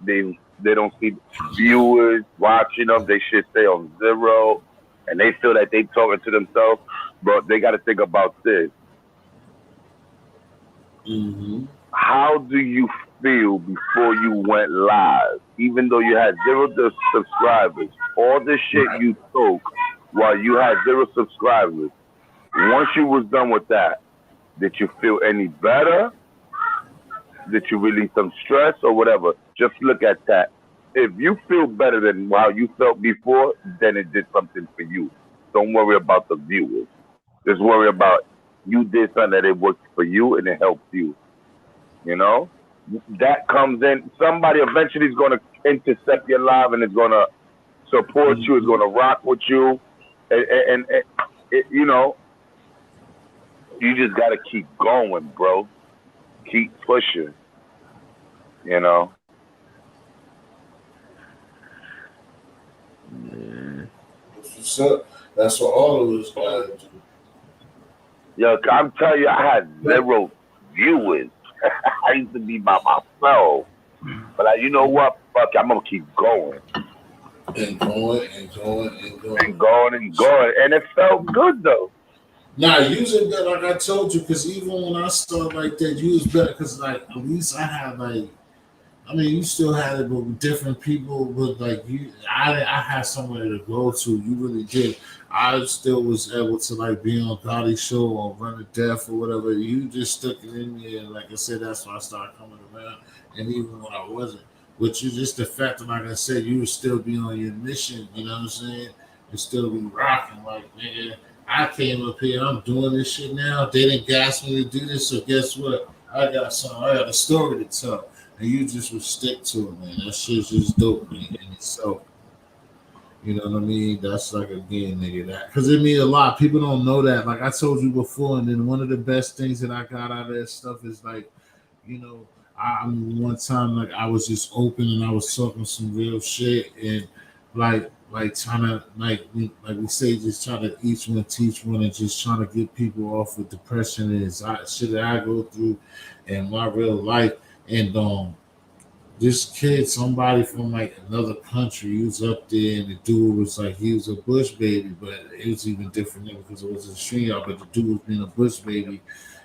don't see viewers watching them. They should stay on 0, and they feel that they talking to themselves. But they got to think about this. Mm-hmm. How do you feel before you went live? Even though you had 0 subscribers, all the shit you spoke while you had 0 subscribers. Once you was done with that, did you feel any better? Did you release some stress or whatever? Just look at that. If you feel better than how you felt before, then it did something for you. Don't worry about the viewers. Just worry about you did something that it worked for you and it helped you. You know? That comes in. Somebody eventually is going to intercept your live and is going to support you, is going to rock with you. And you know, you just got to keep going, bro. Keep pushing, you know. what's up. That's what all of us gotta do. Yo, I'm telling you, I had 0 viewers. I used to be by myself. But you know what? Fuck it, I'm gonna keep going. And going and going and going. And going and going. And it felt good though. Nah, using that like I told you, because even when I started like that, you was better because like at least I had like, I mean, you still had it, but with different people. But like I had somewhere to go to. You really did. I still was able to like be on Gotti show or Run to Death or whatever. You just stuck it in me, and like I said, that's why I started coming around. And even when I wasn't, which is just the fact that, like I said, you would still be on your mission. You know what I'm saying? And still be rocking. Like, man, I came up here. I'm doing this shit now. They didn't gas me to do this, so guess what? I got a story to tell. And you just would stick to it, man. That shit's just dope, man, in itself. You know what I mean? That's like, again, nigga, that because it means a lot. People don't know that. Like I told you before, and then one of the best things that I got out of that stuff is like, you know, I mean, one time like I was just open and I was talking some real shit and like trying to like we say, just try to each one teach one and just trying to get people off with depression and shit that I go through in my real life. And this kid, somebody from like another country, he was up there, and the dude was like, he was a Bush baby, but it was even different because it was a street out. But the dude was being a Bush baby,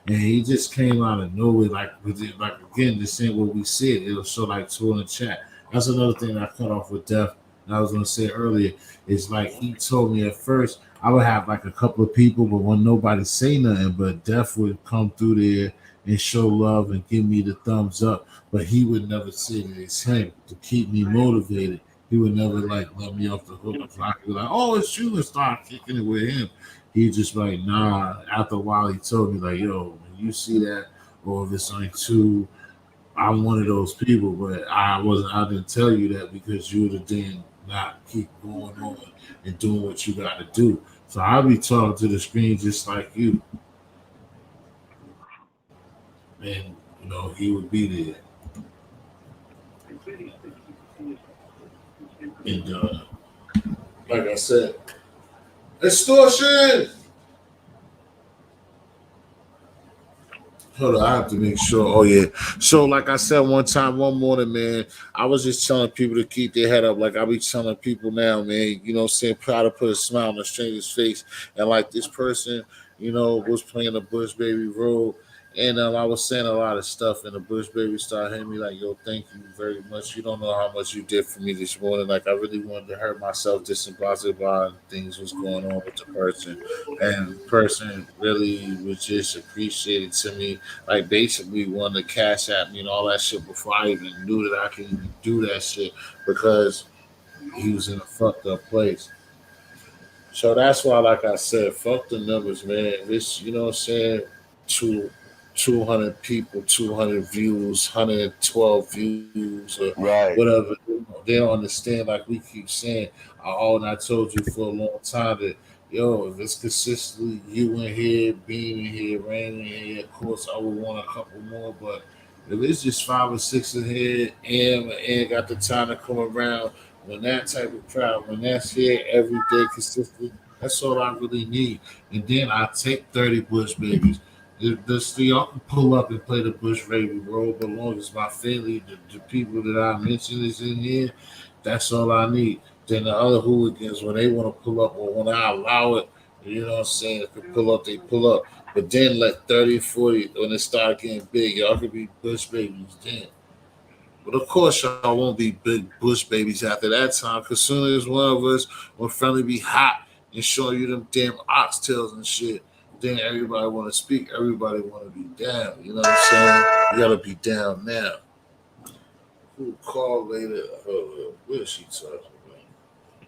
and he just came out of nowhere, like with it, like again, the same what we said. It was so like two in the chat. That's another thing that I cut off with Def. And I was gonna say earlier is like he told me at first I would have like a couple of people, but when nobody say nothing, but Def would come through there and show love and give me the thumbs up. But he would never say that it's him to keep me motivated. He would never like let me off the hook. So I could be like, oh, it's you, and start kicking it with him. He just like, nah. After a while, he told me like, yo, when you see that, or if it's like two, I'm one of those people. But I didn't tell you that because you would have then not keep going on and doing what you got to do. So I'll be talking to the screen just like you. And you know, he would be there. And like I said, extortion. Hold on, I have to make sure. Oh yeah. So like I said one time, one morning, man, I was just telling people to keep their head up. Like I be telling people now, man, you know what I'm saying, try to put a smile on a stranger's face. And like this person, you know, was playing the Bush Baby role. And I was saying a lot of stuff, and the Bush Baby started hitting me like, yo, thank you very much. You don't know how much you did for me this morning. Like, I really wanted to hurt myself, just and blah, blah, blah, and things was going on with the person. And the person really was just appreciated to me, like, basically wanted to cash at me and all that shit before I even knew that I could even do that shit because he was in a fucked up place. So that's why, like I said, fuck the numbers, man. This, you know what I'm saying? Two, 200 people, 200 views, 112 views, or Right. whatever. They don't understand, like we keep saying. And I told you for a long time that, yo, if it's consistently you in here, Bean in here, Rain in here, of course I would want a couple more, but if it's just 5 or 6 in here, and got the time to come around, when that type of crowd, when that's here every day consistently, that's all I really need. And then I take 30 Bush babies. Y'all can pull up and play the Bush baby role, but as long as my family, the people that I mentioned is in here, that's all I need. Then the other hooligans, when they want to pull up or when I allow it, you know what I'm saying, if they pull up, they pull up. But then let 30, 40, when it start getting big, y'all could be Bush babies then. But of course, y'all won't be big Bush babies after that time, because soon as one of us will finally be hot and show you them damn oxtails and shit, then everybody want to speak. Everybody want to be down. You know what I'm saying? You got to be down now. Who call later? What is she talking about?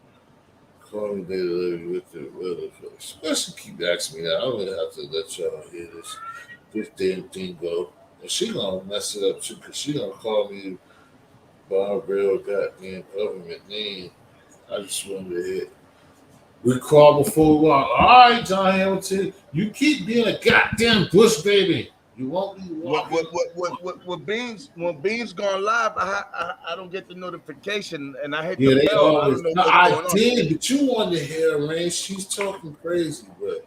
Call me later with the weather. Especially keep asking me that. I'm going to have to let y'all hear this damn thing go. And she going to mess it up too, because she going to call me by a real goddamn government name. I just wanted to hit. We call before we walk. All right, John Hamilton, you keep being a goddamn Bush baby. You won't be walking. When Beans gone live, I don't get the notification, and I hit the Yeah, they bell. I always. don't know No, what's I going on. did, but you wanted to hear her, man. She's talking crazy, but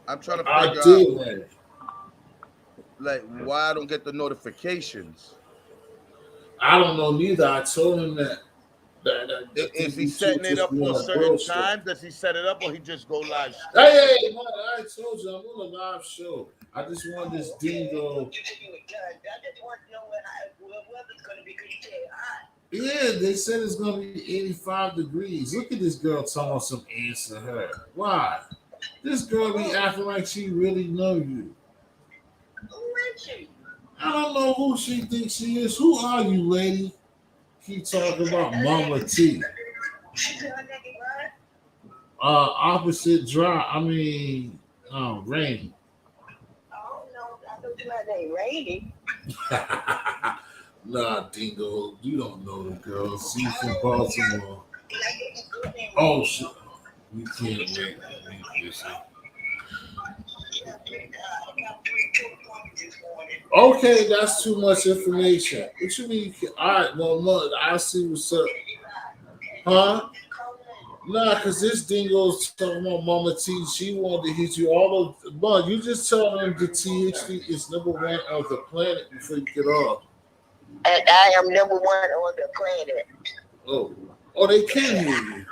I'm trying to I figure out did, man. like why I don't get the notifications. I don't know neither. I told him that I Is think he you two setting it just up be for a on certain bullshit. time? Does he set it up, or he just go live straight? Hey, man, I told you I'm on a live show. I just want this dingo. Yeah, they said it's gonna be 85 degrees. Look at this girl talking some answer her. Why? This girl be acting like she really know you. I don't know who she thinks she is. Who are you, lady? Keep talking about Mama T. Opposite dry. I mean, Rainy. Nah, Dingo, you don't know the girl. She's from Baltimore. Oh shit, we can't wait. Okay, that's too much information. What you mean? All right, well, look, I see what's up. Huh? Nah, because this dingo's talking about Mama T. She wanted to hit you all of. But you just tell them the THD is number one of the planet before you get off. And I am number one on the planet. Oh, they can hear you.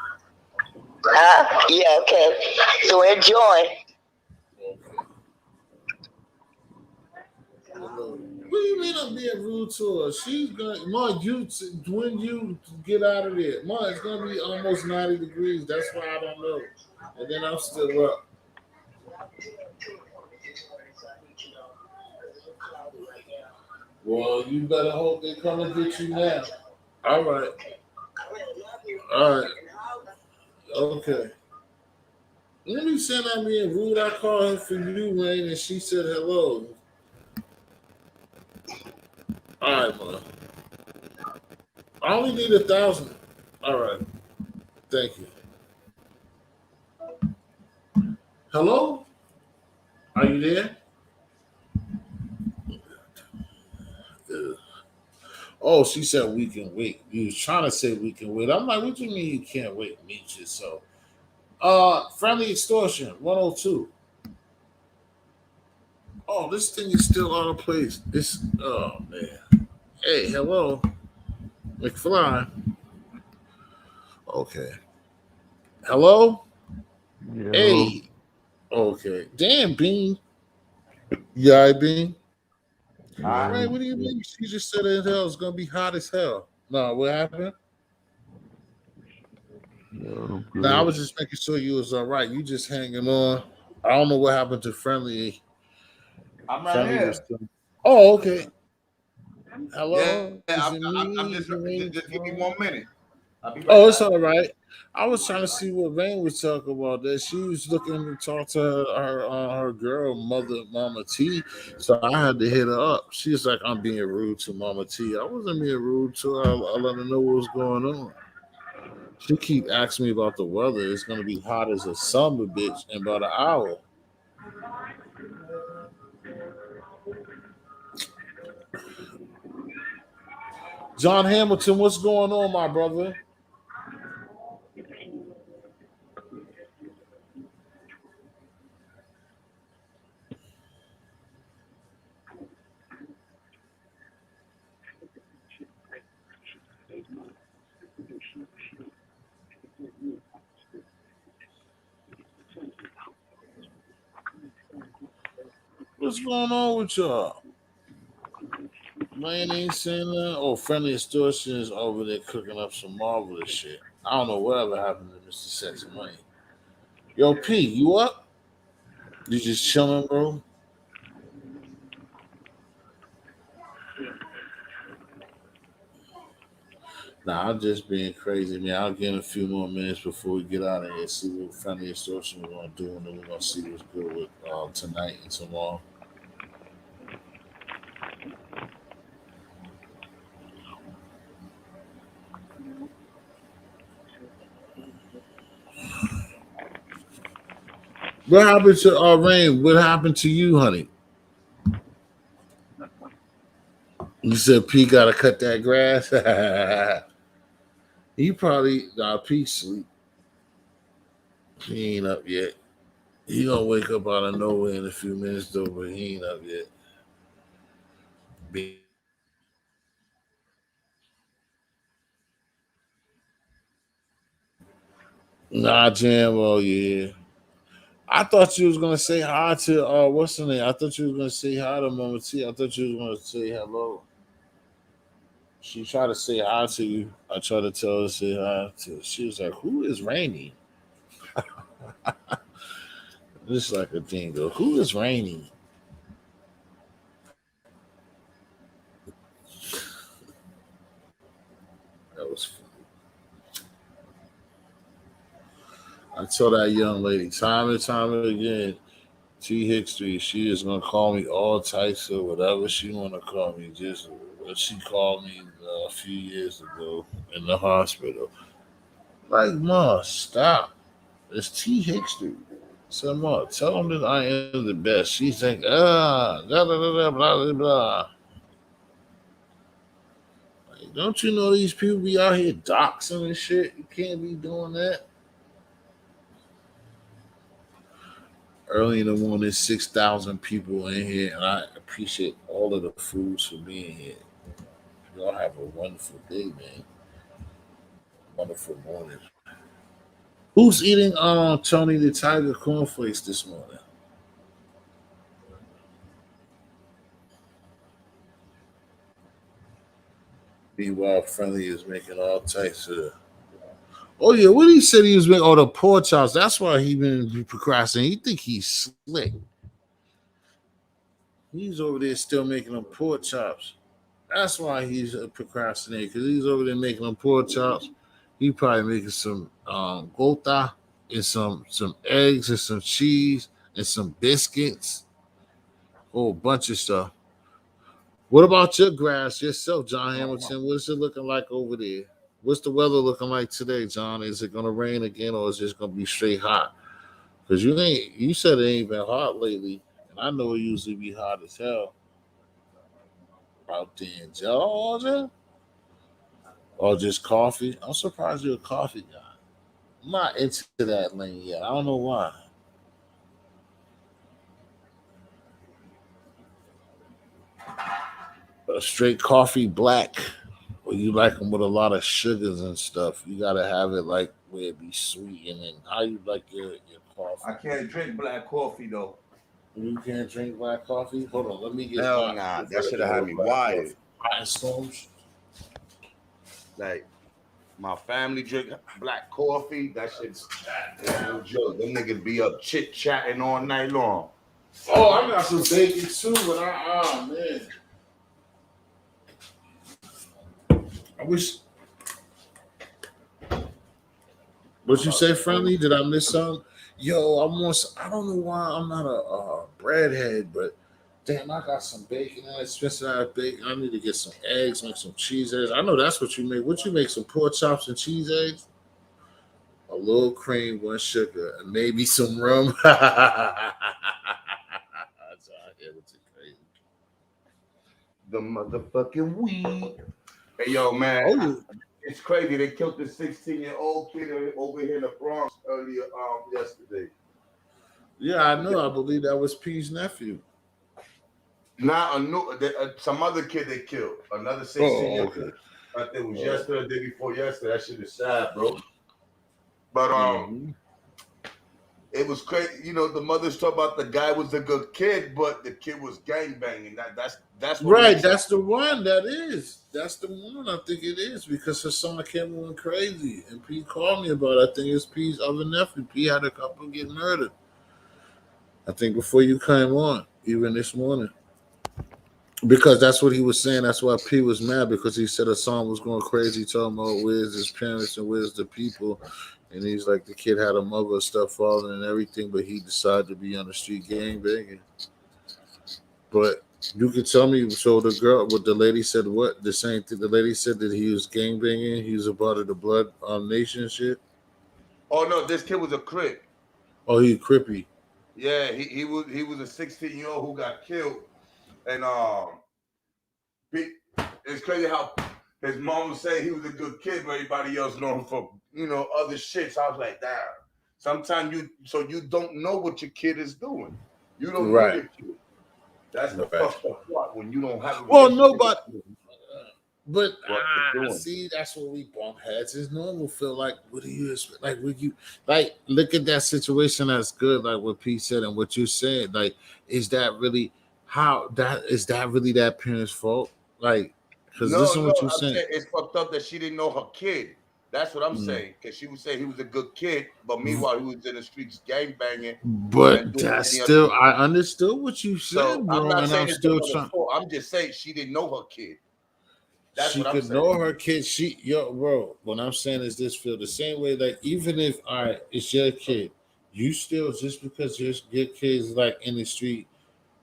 Yeah, okay. So enjoy. What do you mean I'm being rude to her? She's going, Mark, when you get out of there, Mark, it's going to be almost 90 degrees. That's why I don't know. And then I'm still up. Well, you better hope they come and get you now. All right. All right. Okay. Let me send out me and rude. I called her for you, Rain, and she said hello. All right, man. I only need 1,000. All right. Thank you. Hello? Are you there? Oh, she said we can wait. You was trying to say we can wait. I'm like, what do you mean you can't wait? Meet yourself. Friendly extortion, 102. Oh, this thing is still out of place. Oh man. Hey, hello. McFly. Okay. Hello? Yo. Hey. Okay. Damn, Bean. Yeah, Bean. Right, what do you mean? She just said it was gonna be hot as hell. No, what happened? Yo, No, I good. was just making sure you was all right. You just hanging on. I don't know what happened to Friendly. I'm right Friendly was here. still. Oh, okay. Yeah, Hello, is it I'm me? just give me 1 minute. I'll be right Oh, it's back. all right. I was trying to see what Rain was talking about. That she was looking to talk to her girl, Mama T. So I had to hit her up. She was like, "I'm being rude to Mama T." I wasn't being rude to her. I let her know what was going on. She keep asking me about the weather. It's gonna be hot as a summer, bitch, in about an hour. John Hamilton, what's going on, my brother? What's going on with y'all? Man ain't saying that. Oh, Friendly Extortion is over there cooking up some marvelous shit. I don't know whatever happened to Mr. Sex Money. Yo, P, you up? You just chilling, bro? Nah, I'm just being crazy, man. I'll get in a few more minutes before we get out of here. See what Friendly Extortion we're gonna do, and then we're gonna see what's good with tonight and tomorrow. What happened to Rain? What happened to you, honey? You said P gotta cut that grass. He probably P sleep. He ain't up yet. He gonna wake up out of nowhere in a few minutes though, but he ain't up yet. Nah, Jam. Oh yeah. I thought you was gonna say hi to what's her name? I thought you was gonna say hi to Mama T. I thought you was gonna say hello. She tried to say hi to you. I tried to tell her to say hi to. She was like, "Who is Rainy?" Just like a dingo. Who is Rainy? That was funny. I told that young lady time and time again, T Hickstry, she is gonna call me all types of whatever she wanna call me. Just what she called me a few years ago in the hospital. Like, Ma, stop. It's T Hickstry. So, Ma, tell them that I am the best. She think, da da da da, blah blah blah. Like, don't you know these people be out here doxing and shit? You can't be doing that. Early in the morning, 6,000 people in here, and I appreciate all of the foods for being here. Y'all have a wonderful day, man. Wonderful morning. Who's eating Tony the Tiger cornflakes this morning? Be Wild Friendly is making all types of. Oh yeah, what he said he was making? Oh, the pork chops. That's why he been procrastinating. He think he's slick. He's over there still making them pork chops. That's why he's procrastinating because he's over there making them pork chops. He probably making some gota and some eggs and some cheese and some biscuits. Whole bunch of stuff. What about your grass yourself, John Hamilton? What's it looking like over there? What's the weather looking like today, John? Is it gonna rain again or is it just gonna be straight hot? Because you said it ain't been hot lately, and I know it usually be hot as hell out there in Georgia. Or just coffee. I'm surprised you're a coffee guy. I'm not into that lane yet. I don't know why. A straight coffee black, or you like them with a lot of sugars and stuff. You gotta have it like where it be sweet. And then how you like your coffee? I can't drink black coffee though. You can't drink black coffee? Hold on, let me get Hell my nah, that should have had me wired. Hot storms. Like my family drink black coffee. That shit's no joke. Them niggas be up chit chatting all night long. Oh, I got some bacon too, but man. I wish. What you say, friendly? Did I miss something? Yo, I don't know why I'm not a breadhead, but damn, I got some bacon. Especially out bacon. I need to get some eggs, make some cheese eggs. I know that's what you make. What you make? Some pork chops and cheese eggs? A little cream, one sugar, and maybe some rum. The motherfucking weed. Hey yo, man, it's crazy. They killed the 16-year-old kid over here in the Bronx earlier yesterday. Yeah, I know. I believe that was P's nephew. Not some other kid they killed. Another 16-year-old. Okay. I think it was yesterday, the day before yesterday. That shit is sad, bro. But it was crazy. You know, the mother's talking about the guy was a good kid, but the kid was gangbanging. That's what Right. That's the one. That's the one. I think it is because Hassan Campbell went crazy, and P called me about it. I think it's P's other nephew. P had a couple get murdered. I think before you came on, even this morning. Because that's what he was saying. That's why P was mad because he said Hassan was going crazy, talking about where's his parents and where's the people. And he's like, the kid had a mother, stepfather, and everything, but he decided to be on the street gang banging. But you could tell me, so the girl, what the lady said, what? The same thing. The lady said that he was gang banging. He was a part of the Blood Nation shit. Oh, no, this kid was a Crip. Oh, he Crippy. Yeah, he was a 16-year-old who got killed, and it's crazy how his mom was saying he was a good kid, but everybody else know him for other shit. So I was like, damn. Sometimes you don't know what your kid is doing. You don't know Right. your kid. That's the Right. fucked up part when you don't have a Well, relationship nobody. with But what they're doing. see, that's what we bump heads. It's normal. Feel like, what do you expect? Like, would you like look at that situation as good? Like what Pete said and what you said. Like, is that really that really that parent's fault? Like, because No, listen no, what you're I'm saying. saying it's fucked up that she didn't know her kid. That's what I'm Mm. saying. Because she was saying he was a good kid, but meanwhile he was in the streets gang banging and But doing that's any other still, shit. I understood what you So said, I'm bro, not and saying I'm it's the still mother's trying. fault. I'm just saying she didn't know her kid. That's She what I'm could saying. know her kid. Bro. What I'm saying is this: feel the same way. Like even if all right, it's your kid, you still just because your kid's like in the street,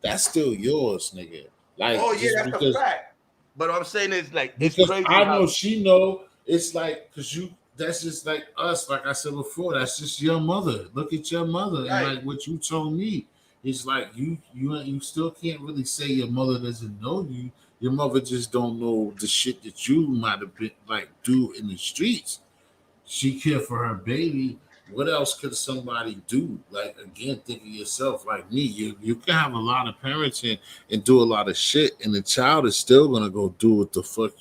that's still yours, nigga. Oh Like yeah, just that's a because fact. But what I'm saying is like it's because crazy I how know she know it's like because you that's just like us, like I said before, that's just your mother. Look at your mother and right. like what you told me. It's like you still can't really say your mother doesn't know you. Your mother just don't know the shit that you might have been like do in the streets. She cared for her baby. What else could somebody do? Like again, think of yourself. Like me, you can have a lot of parenting and do a lot of shit, and the child is still gonna go do what the fuck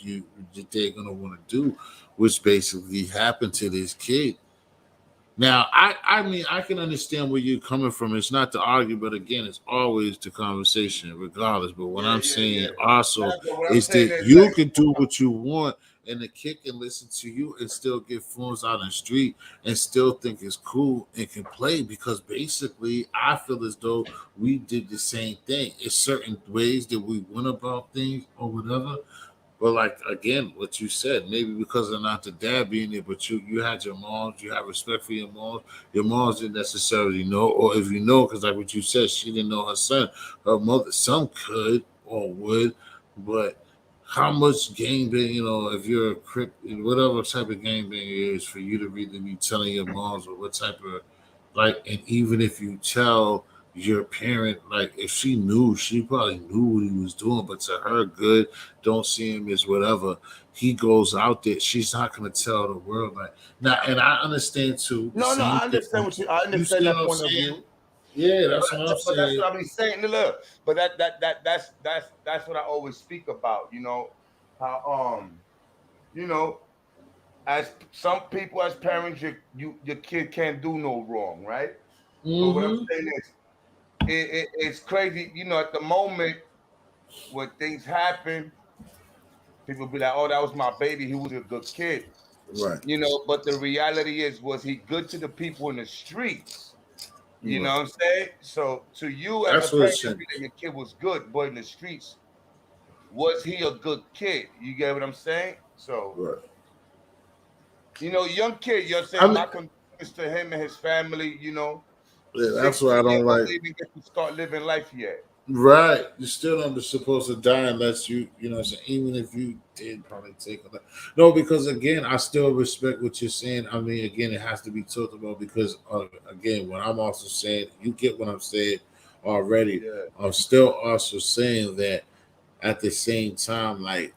they're gonna want to do, which basically happened to this kid. Now, I mean, I can understand where you're coming from. It's not to argue, but again, it's always the conversation, regardless. But what I'm saying also That's what I'm is saying that is you like can do what you want, and the kid can listen to you and still get phones out in the street and still think it's cool and can play because basically, I feel as though we did the same thing. It's certain ways that we went about things or whatever, but like again, what you said, maybe because of not the dad being there, but you had your moms, you had respect for your moms. Your moms didn't necessarily know, or if you know, because like what you said, she didn't know her son. Her mother, some could or would, but how much game being, if you're a crip, whatever type of game being it is, for you to really be telling your moms or what type of like, and even if you tell your parent, like if she knew, she probably knew what he was doing, but to her good, don't see him as whatever. He goes out there, she's not gonna tell the world like now, and I understand too the no, same I thing. understand I You understand see what that I'm point of saying? view. Yeah, that's what I'm But that's saying. what I'm saying. Look, but that's what I always speak about. How you know as some people as parents, your kid can't do no wrong, right? But what I'm Mm-hmm. saying is, it's crazy. At the moment when things happen, people be like, "Oh, that was my baby. He was a good kid." Right. But the reality is, was he good to the people in the streets? You know Right. what I'm saying? So to you as a That's what parent, it's you saying. feel that your kid was good, but in the streets, was he a good kid? You get what I'm saying? So, Right. young kid, you're I saying mean, my condolences to him and his family, yeah, that's why I 16 year don't old like. didn't even get to start living life yet. Right. You still don't be supposed to die unless you know what I'm saying, even if you did probably take a no, because again, I still respect what you're saying. I mean, again, it has to be talked about because again, what I'm also saying, you get what I'm saying already. Yeah. I'm still also saying that at the same time, like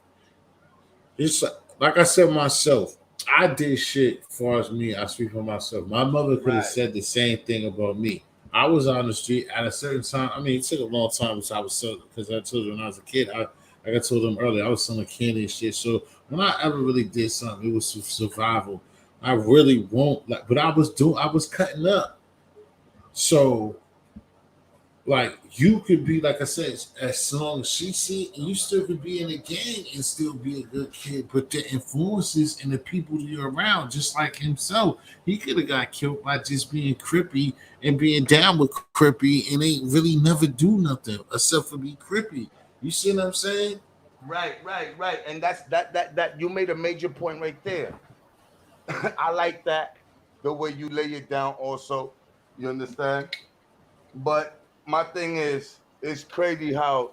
it's like I said myself, I did shit far as me. I speak for myself. My mother could have Right. said the same thing about me. I was on the street at a certain time. I mean, it took a long time because I was so because I told you when I was a kid. Like I told them earlier, I was selling candy and shit. So when I ever really did something, it was survival. I really won't like, but I was cutting up. So like you could be like I said, as long as she see, you still could be in a gang and still be a good kid. But the influences and the people you're around, just like himself, he could have got killed by just being crippy and being down with crippy and ain't really never do nothing except for be crippy. You see what I'm saying? Right. And that you made a major point right there. I like that the way you lay it down also. You understand? But my thing is, it's crazy how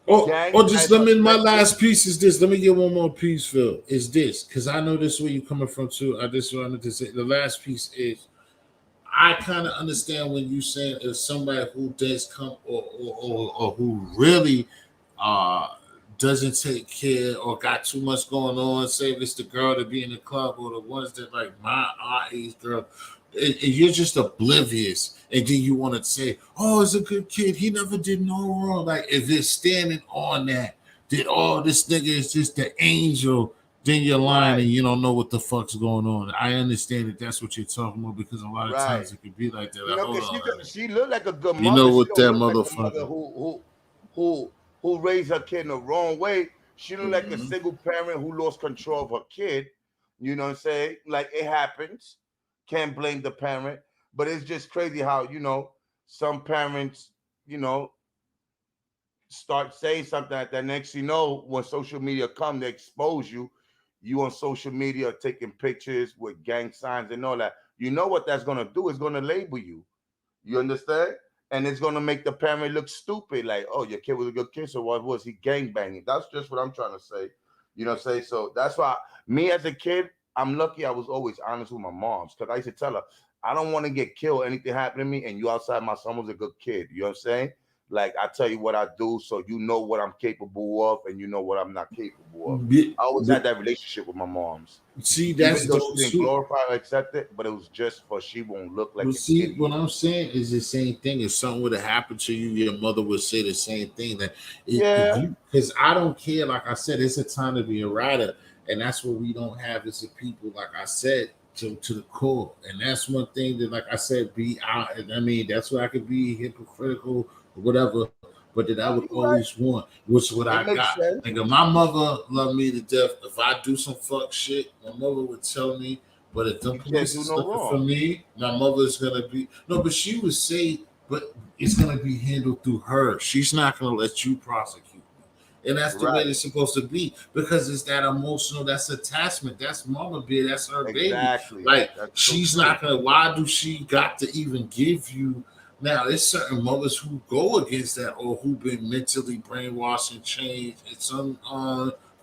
gang Or just type let me. My affected. last piece is this. Let me get one more piece, Phil. Is this because I know this is where you coming from too. I just wanted to say the last piece is I kind of understand when you saying if somebody who does come or who really uh doesn't take care or got too much going on. Say if it's the girl to be in the club or the ones that like my our age girl, and you're just oblivious, and then you want to say, "Oh, it's a good kid. He never did no wrong." Like if it's standing on that, that this nigga is just the angel. Then you're lying and you don't know what the fuck's going on. I understand that that's what you're talking about because a lot of Right. times it could be like that. You Like, know, hold because on, she looked like a good you mother. know She what don't that look like a mother motherfucker. who raised her kid in the wrong way. She looked like a Mhm. single parent who lost control of her kid. You know what I'm saying? Like it happens. Can't blame the parent, but it's just crazy how some parents you know start saying something like that. Next, when social media come to expose you, you on social media taking pictures with gang signs and all that. You know what that's gonna do? It's gonna label you. You understand? And it's gonna make the parent look stupid. Like, oh, your kid was a good kid, so what was he gang banging? That's just what I'm trying to say. You know what I'm saying? So that's why me as a kid, I'm lucky I was always honest with my moms. Cause I used to tell her, I don't want to get killed, anything happen to me, and you outside my son was a good kid. You know what I'm saying? Like I tell you what I do, so you know what I'm capable of, and you know what I'm not capable of. Bi- I always bi- had that relationship with my moms. See, Even that's though dope she didn't too. glorify or accept it, but it was just for she won't look like But an see, what idiot. I'm saying is the same thing. If something would have happened to you, your mother would say the same thing. That if Yeah. you, because I don't care. Like I said, it's a time to be a writer, and that's what we don't have as a people. Like I said, to the core, and that's one thing that, like I said, be out. I mean, that's where I could be hypocritical or whatever, but that I would No, you're right. always want, which is what I It makes got. sense. Like if my mother loved me to death, if I do some fuck shit, my mother would tell me. But if the You can't police do is no looking for wrong. me, my mother's gonna be no. But she would say, but it's gonna be handled through her. She's not gonna let you prosecute me, and that's the way Right. it's supposed to be because it's that emotional. That's attachment. That's mama baby. That's her baby. Exactly. Like That's so she's true. not gonna. Why do she got to even give you? Now, there's certain mothers who go against that or who've been mentally brainwashed and changed. And some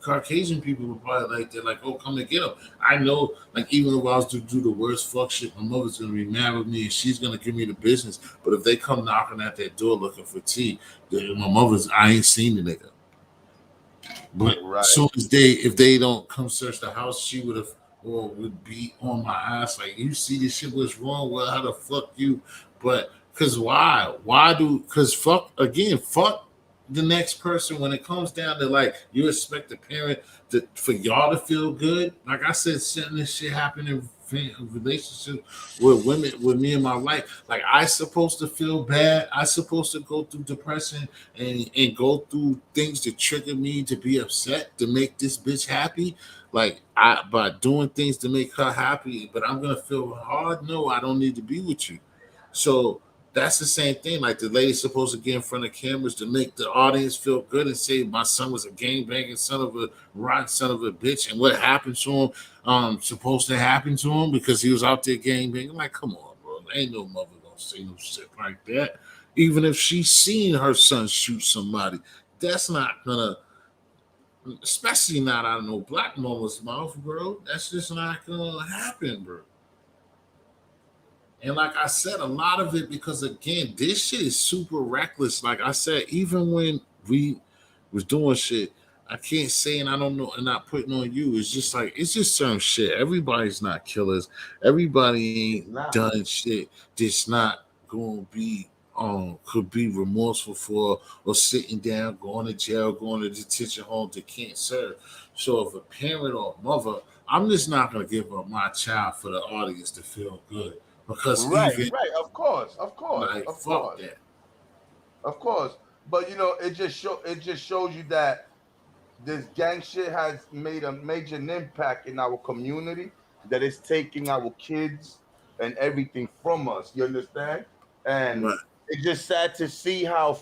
Caucasian people are probably like they're like, oh, come and get them. I know, like even if I was to do the worst fuck shit, my mother's gonna be mad with me and she's gonna give me the business. But if they come knocking at that door looking for tea, my mother's I ain't seen the nigga. But Right. soon as if they don't come search the house, she would have or would be on my ass like you see this shit was wrong. Well, how the fuck you? But cause why? Why do? Cause fuck again. Fuck the next person when it comes down to like you expect the parent for y'all to feel good. Like I said, certain this shit happen in relationships with women with me and my wife. Like I supposed to feel bad. I supposed to go through depression and go through things that trigger me to be upset to make this bitch happy. Like I by doing things to make her happy, but I'm gonna feel hard. No, I don't need to be with you. So that's the same thing. Like the lady's supposed to get in front of cameras to make the audience feel good and say my son was a gang banging son of a rotten son of a bitch, and what happened to him supposed to happen to him because he was out there gang banging. Like, come on, bro. Ain't no mother gonna say no shit like that. Even if she's seen her son shoot somebody, that's not gonna, especially not out of no black mama's mouth, bro. That's just not gonna happen, bro. And like I said, a lot of it because again, this shit is super reckless. Like I said, even when we was doing shit, I can't say, and I don't know, and not putting on you. It's just like it's just certain shit. Everybody's not killers. Everybody It's ain't not. done shit that's not gonna be could be remorseful for or sitting down, going to jail, going to detention home that can't serve. So if a parent or a mother, I'm just not gonna give up my child for the audience to feel good because Right. even Right. Of course. Of course. like Of fuck course. that. Of course. But it just shows you that this gang shit has made a major impact in our community that is taking our kids and everything from us. You understand? And Right. it's just sad to see how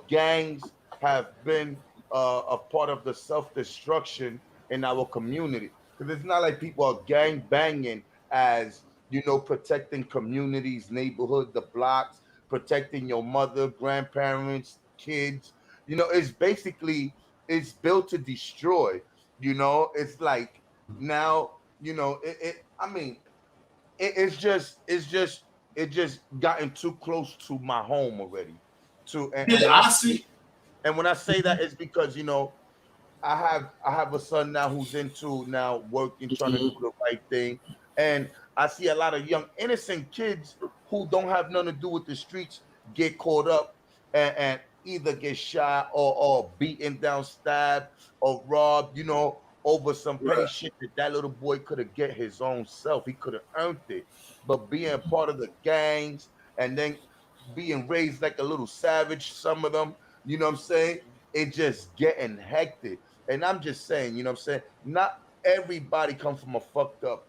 gangs have been a part of the self destruction in our community. Because it's not like people are gang banging as protecting communities, neighborhood, the blocks, protecting your mother, grandparents, kids. It's basically it's built to destroy. It's like now, I mean, it just gotten too close to my home already. And Yeah, when I see. and when I say that, it's because I have a son now who's into now working, trying to do the right thing, and I see a lot of young innocent kids who don't have nothing to do with the streets get caught up and either get shot or beaten down, stabbed or robbed, over some petty shit that little boy could have get his own self. He could have earned it, but being part of the gangs and then being raised like a little savage, some of them, you know what I'm saying? It just getting hectic. And I'm just saying, not everybody comes from a fucked up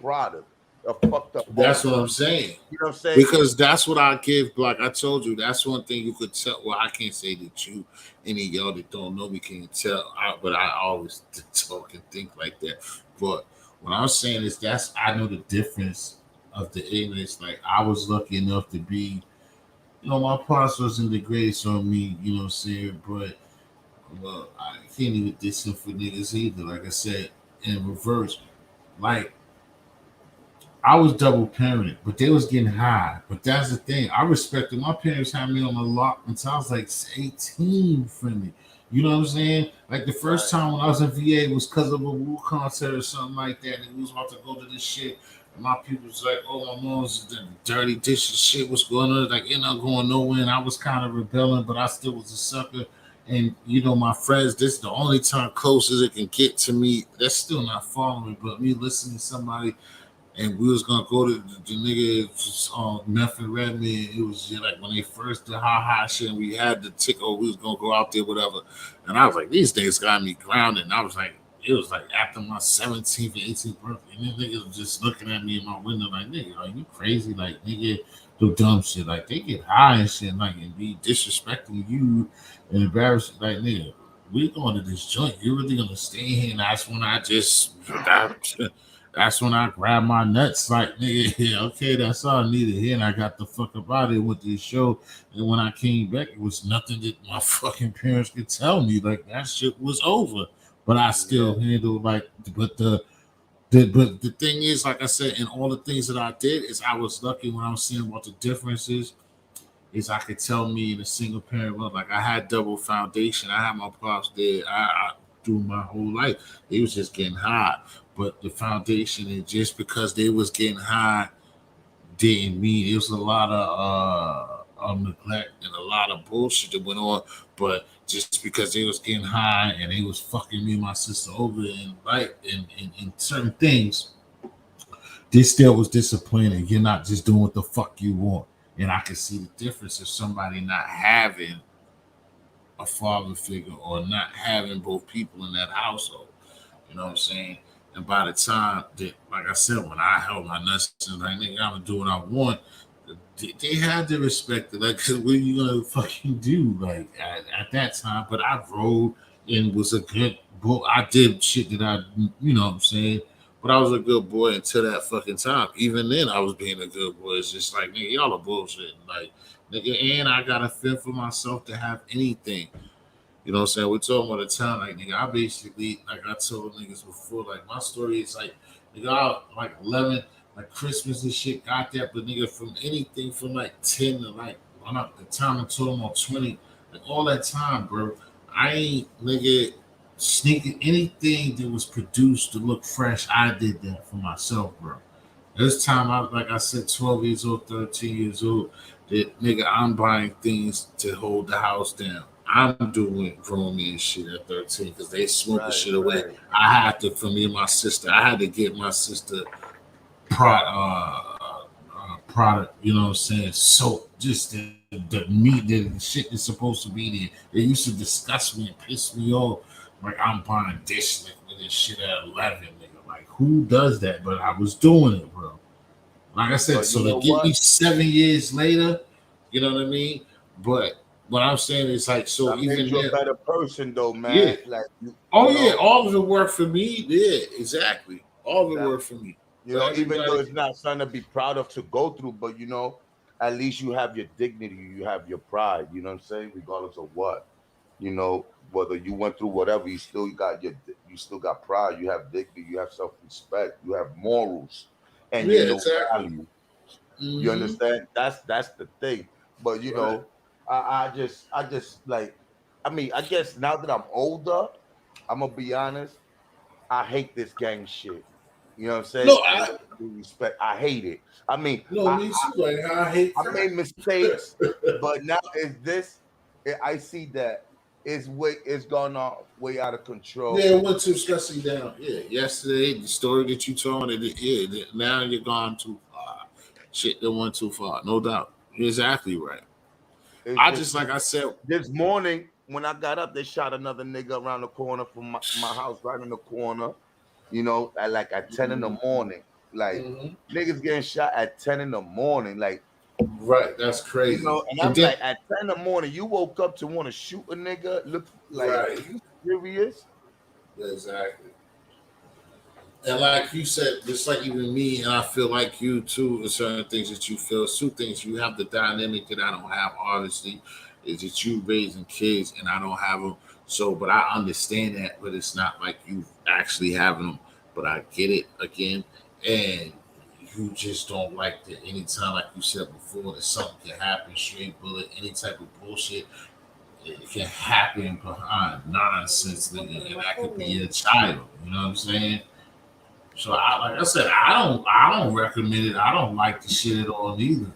product, a fucked up That's home. what I'm saying. You know what I'm saying? Because that's what I give. Like I told you, that's one thing you could tell. Well, I can't say that you, any of y'all that don't know me, can tell. But I always talk and think like that. But what I'm saying is I know the difference of the ignorance. Like I was lucky enough to be, my pops wasn't the greatest on me. You know what I'm saying? But well, I can't even diss him for niggas either. Like I said, in reverse, like I was double parented, but they was getting high. But that's the thing. I respected my parents had me on the lock until I was like 18 from me. You know what I'm saying? Like the first time when I was in VA was because of a Wu concert or something like that. And we was about to go to this shit. And my people was like, oh, my mom's the dirty dishes shit. What's going on? Like, you're not going nowhere. And I was kind of rebelling, but I still was a sucker. And my friends, this is the only time close as it can get to me. That's still not following, but me listening to somebody and we was gonna go to the nigga Meth and Redman. It was just like when they first did ha shit, and we had the ticket. We was gonna go out there, whatever. And I was like, these things got me grounded. And I was like, it was like after my 17th and 18th birthday, and then niggas was just looking at me in my window like, nigga, are you crazy? Like, nigga, do dumb shit. Like they get high and shit, like and be disrespecting you and embarrassing. Like, nigga, we going to this joint. You really gonna stay here? And that's when that's when I grabbed my nuts, like, nigga, yeah, okay, that's all I needed here. And I got the fuck up out of there with this show. And when I came back, it was nothing that my fucking parents could tell me. Like, that shit was over. But I still handled, like, but the thing is, like I said, in all the things that I did, is I was lucky when I was seeing what the differences is. I could tell me in a single parent world, like, I had double foundation. I had my pops there. I through my whole life. They was just getting high. But the foundation, and just because they was getting high didn't mean it was a lot of neglect and a lot of bullshit that went on. But just because they was getting high and they was fucking me and my sister over and right in certain things, they still was disappointing. You're not just doing what the fuck you want. And I can see the difference of somebody not having a father figure or not having both people in that household. You know what I'm saying? And by the time that, like I said, when I held my nuts and like, nigga, I'm gonna do what I want, they had to respect it. Like, cause what are you gonna fucking do? Like at that time, but I rode and was a good boy. I did shit that you know what I'm saying? But I was a good boy until that fucking time. Even then, I was being a good boy. It's just like, nigga, y'all are bullshit. Like, nigga, and I gotta feel for myself to have anything. You know what I'm saying? We're talking about a time, like, nigga, I basically, like I told niggas before, like, my story is like, nigga, I like 11, like Christmas and shit, got that, but nigga, from anything from like 10 to like, when the time I told them on 20, like all that time, bro, I ain't, nigga, sneaking anything that was produced to look fresh. I did that for myself, bro. This time, like I said, 12 years old, 13 years old, that nigga, I'm buying things to hold the house down. I'm doing grown man shit at 13 because they smoking shit away. I had to, for me and my sister, I had to get my sister product, you know what I'm saying? So just the meat, the shit that's supposed to be there. They used to disgust me and piss me off. Like, I'm buying dish liquid and shit at 11, nigga. Like, who does that? But I was doing it, bro. Like I said, But so you to know get what? me 7 years later, you know what I mean? But what I'm saying is like, so That made even you a there, better person, though, yeah. man. Like, Oh yeah, all of it worked for me. Yeah, exactly. All of it that, worked for me. you But know, even though everybody, it's not something to be proud of to go through, but at least you have your dignity, you have your pride. You know what I'm saying? Regardless of what, whether you went through whatever, you still got pride, you have dignity, you have self respect, you have morals. and Yeah, you know exactly. value. You Mm-hmm. understand? That's the thing. But you Right. know, I just like, I mean, I guess now that I'm older, I'm gonna be honest. I hate this gang shit. You know what I'm saying? No, With due respect, I hate it. I mean, no, me too. Like I hate I crack. made mistakes, but now is this? I see that it's gone off way out of control. Yeah, it went too stressing down. Yeah, yesterday the story that you told, now you're gone too far. Shit, that went too far, no doubt. You're exactly right. It's I just just like I said, this morning when I got up, they shot another nigga around the corner from my house, right in the corner. You know, at 10 in the morning. Like mhm. niggas getting shot at 10 in the morning. Like, Right, that's you crazy. know, and And I'm then like, at 10 in the morning, you woke up to want to shoot a nigga. Look like, right, are you serious? exactly. And like you said, just like even me, and I feel like you too, in certain things that you feel, two things you have the dynamic that I don't have, obviously, is that you raising kids and I don't have them. So, but I understand that, but it's not like you actually having them. But I get it again, and you just don't like that anytime, like you said before, that something can happen, straight bullet, any type of bullshit, it can happen behind nonsense, and that could be a child. You know what I'm saying? So like I said, I don't recommend it. I don't like the shit at all either.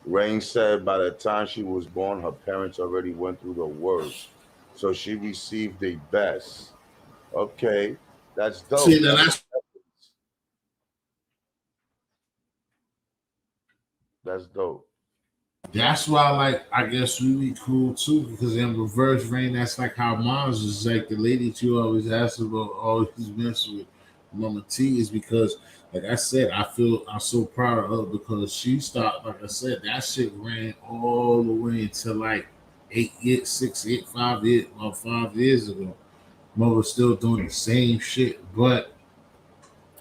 Rain said by the time she was born, her parents already went through the worst. So she received the best. Okay, that's See, dope. then That's dope. that's why like I guess we be cool too, because in reverse rain, that's like how mom's is like the lady that you always ask about, always mess with Mama T, is because like I said, I feel I'm so proud of her because she stopped, like I said, that shit ran all the way until like 8 years, 6, 8, 5 years, about 5 years ago. Mother still doing the same shit, but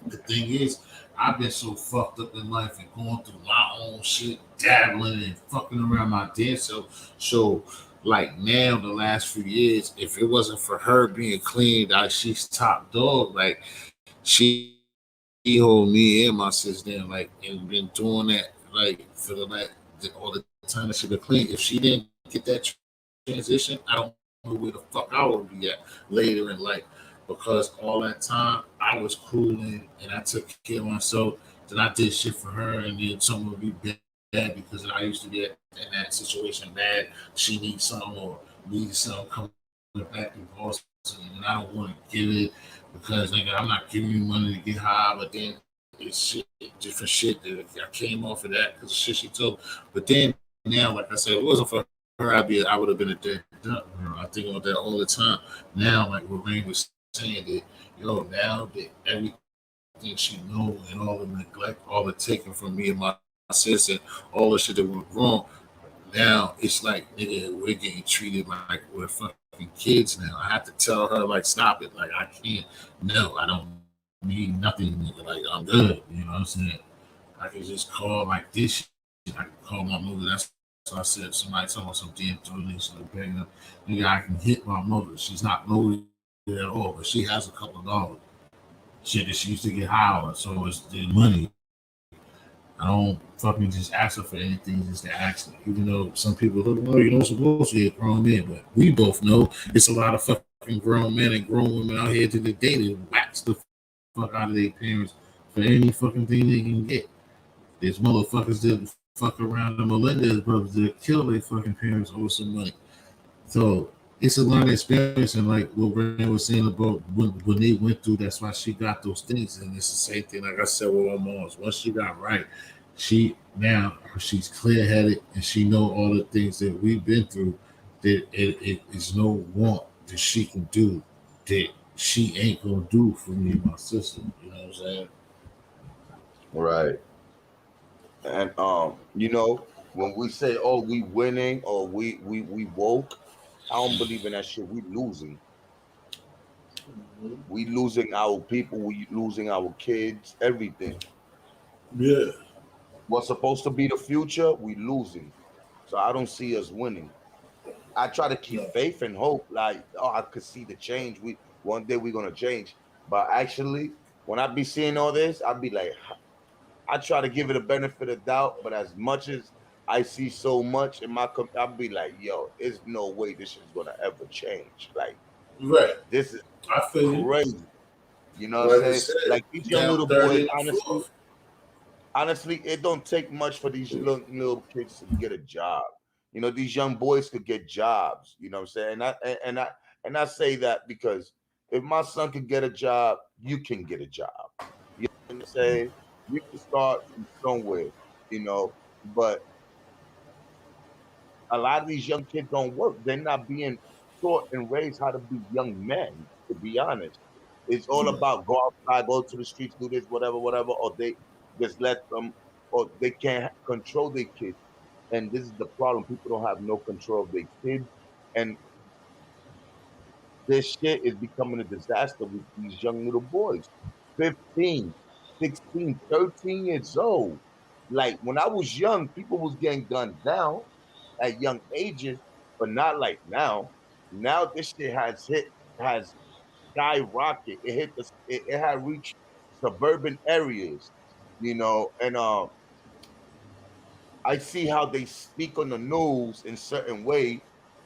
the thing is, I've been so fucked up in life and going through my own shit, dabbling and fucking around my damn self. So, like now, the last few years, if it wasn't for her being clean, like she's top dog. Like she hold me and my sister down, like and been doing that like for all the time that she been clean. If she didn't get that transition, I don't know where the fuck I would be at later in life because all that time I was cooling and I took care of myself. Then I did shit for her, and then someone would be bad because I used to be in that situation bad. She needs something or needs something coming back and Boston, and I don't want to give it because nigga, I'm not giving you money to get high, but then it's shit, different shit that I came off of that because of shit she told. But then now, like I said, it wasn't for her, I would have been a dead duck. You know, I think about that all the time. Now, like what Rain was saying, that now that everything she know and all the neglect, all the taking from me and my sister, all the shit that went wrong, now it's like nigga, we're getting treated like we're fucking kids now. I have to tell her like stop it. Like I can't. No, I don't need nothing, nigga. Like I'm good. You know what I'm saying? I can just call like this shit. I can call my mother. That's what I said. Somebody talking about some damn donation to paying up. Nigga, I can hit my mother. She's not loaded at all, but she has a couple of dollars. Shit that she used to get high on, so it's the money. I don't fucking just ask her for anything just to ask her. Even though some people look, well, you're not supposed to be a grown man, but we both know it's a lot of fucking grown men and grown women out here to the day that wax the fuck out of their parents for any fucking thing they can get. There's motherfuckers that fuck around the Melendez brothers that kill their fucking parents over some money. So it's a learning experience, and like what Brandon was saying about when they went through, that's why she got those things. And it's the same thing, like I said with my moms. Once she got right, she's clear headed and she know all the things that we've been through. That it is no want that she can do that she ain't gonna do for me and my sister. You know what I'm saying? Right. And when we say, "Oh, we winning," or we woke, I don't believe in that shit. We losing. We losing our people. We losing our kids. Everything. Yeah. What's supposed to be the future, we losing. So I don't see us winning. I try to keep No. faith and hope. Like, oh, I could see the change. We one day we're gonna change. But actually, when I be seeing all this, I'd be like, I try to give it a benefit of doubt, but as much as I see so much in my, I'll be like, yo, there's no way this shit's gonna ever change. Like, right. this is I feel you. crazy. You know what I'm Like I saying? said, Like these young down little 30 boys, in the honestly, fourth. it don't take much for these little kids to get a job. You know, these young boys could get jobs. You know what I'm saying? And I say that because if my son could get a job, you can get a job. You know what I'm saying? You can start from somewhere, you know, but a lot of these young kids don't work. They're not being taught and raised how to be young men, to be honest. It's all about go outside, go to the streets, do this, whatever, whatever, or they just let them, or they can't control their kids. And this is the problem. People don't have no control of their kids. And this shit is becoming a disaster with these young little boys. 15, 16, 13 years old. Like when I was young, people was getting gunned down at young ages, but not like now. Now this shit has skyrocket. It hit it had reached suburban areas, you know, and I see how they speak on the news in certain way,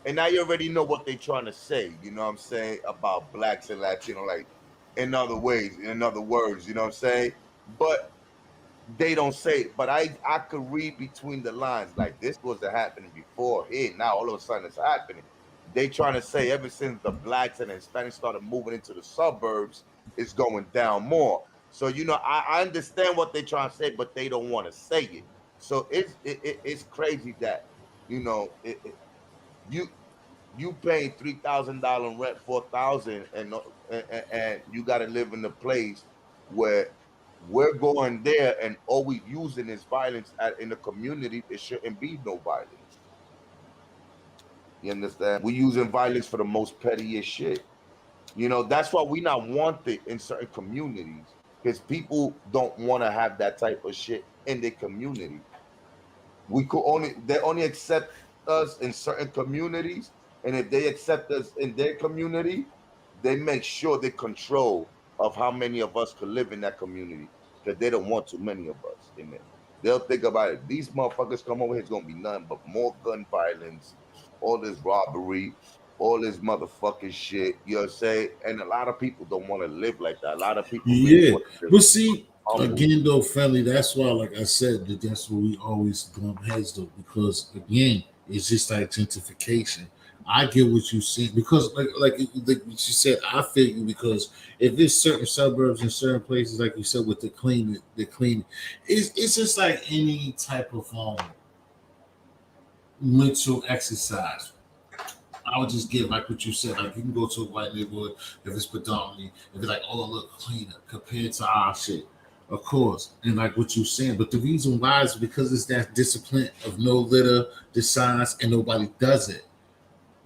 and I already know what they're trying to say, you know what I'm saying, about blacks and Latino, like in other ways, in other words, you know what I'm saying? But they don't say it, but I could read between the lines. Like this wasn't happening before. Here now, all of a sudden it's happening. They trying to say ever since the blacks and the Hispanics started moving into the suburbs, it's going down more. So you know, I understand what they're trying to say, but they don't want to say it. So it's crazy that you know you you paying $3,000 rent, 4,000, and you got to live in a place where we're going there, and all we using is violence in the community. It shouldn't be no violence. You understand? We using violence for the most pettiest shit. You know, that's why we not wanted in certain communities because people don't want to have that type of shit in their community. They only accept us in certain communities, and if they accept us in their community, they make sure they control of how many of us could live in that community because they don't want too many of us in there. They'll think about it. These motherfuckers come over here, it's gonna be nothing but more gun violence, all this robbery, all this motherfucking shit. You know what I'm saying? And a lot of people don't want to live like that. A lot of people really Yeah, want to live but see, humble. again though, friendly. That's why, like I said, that's where we always bump heads though, because again, it's just like gentrification. I get what you saying because, like you said, I feel you because if there's certain suburbs and certain places, like you said, with the clean, it's just like any type of mental exercise. I would just give like what you said. Like you can go to a white neighborhood if it's predominantly, if it's like, oh look, cleaner compared to our shit. Of course. And like what you're saying. But the reason why is because it's that discipline of no litter, the signs, and nobody does it.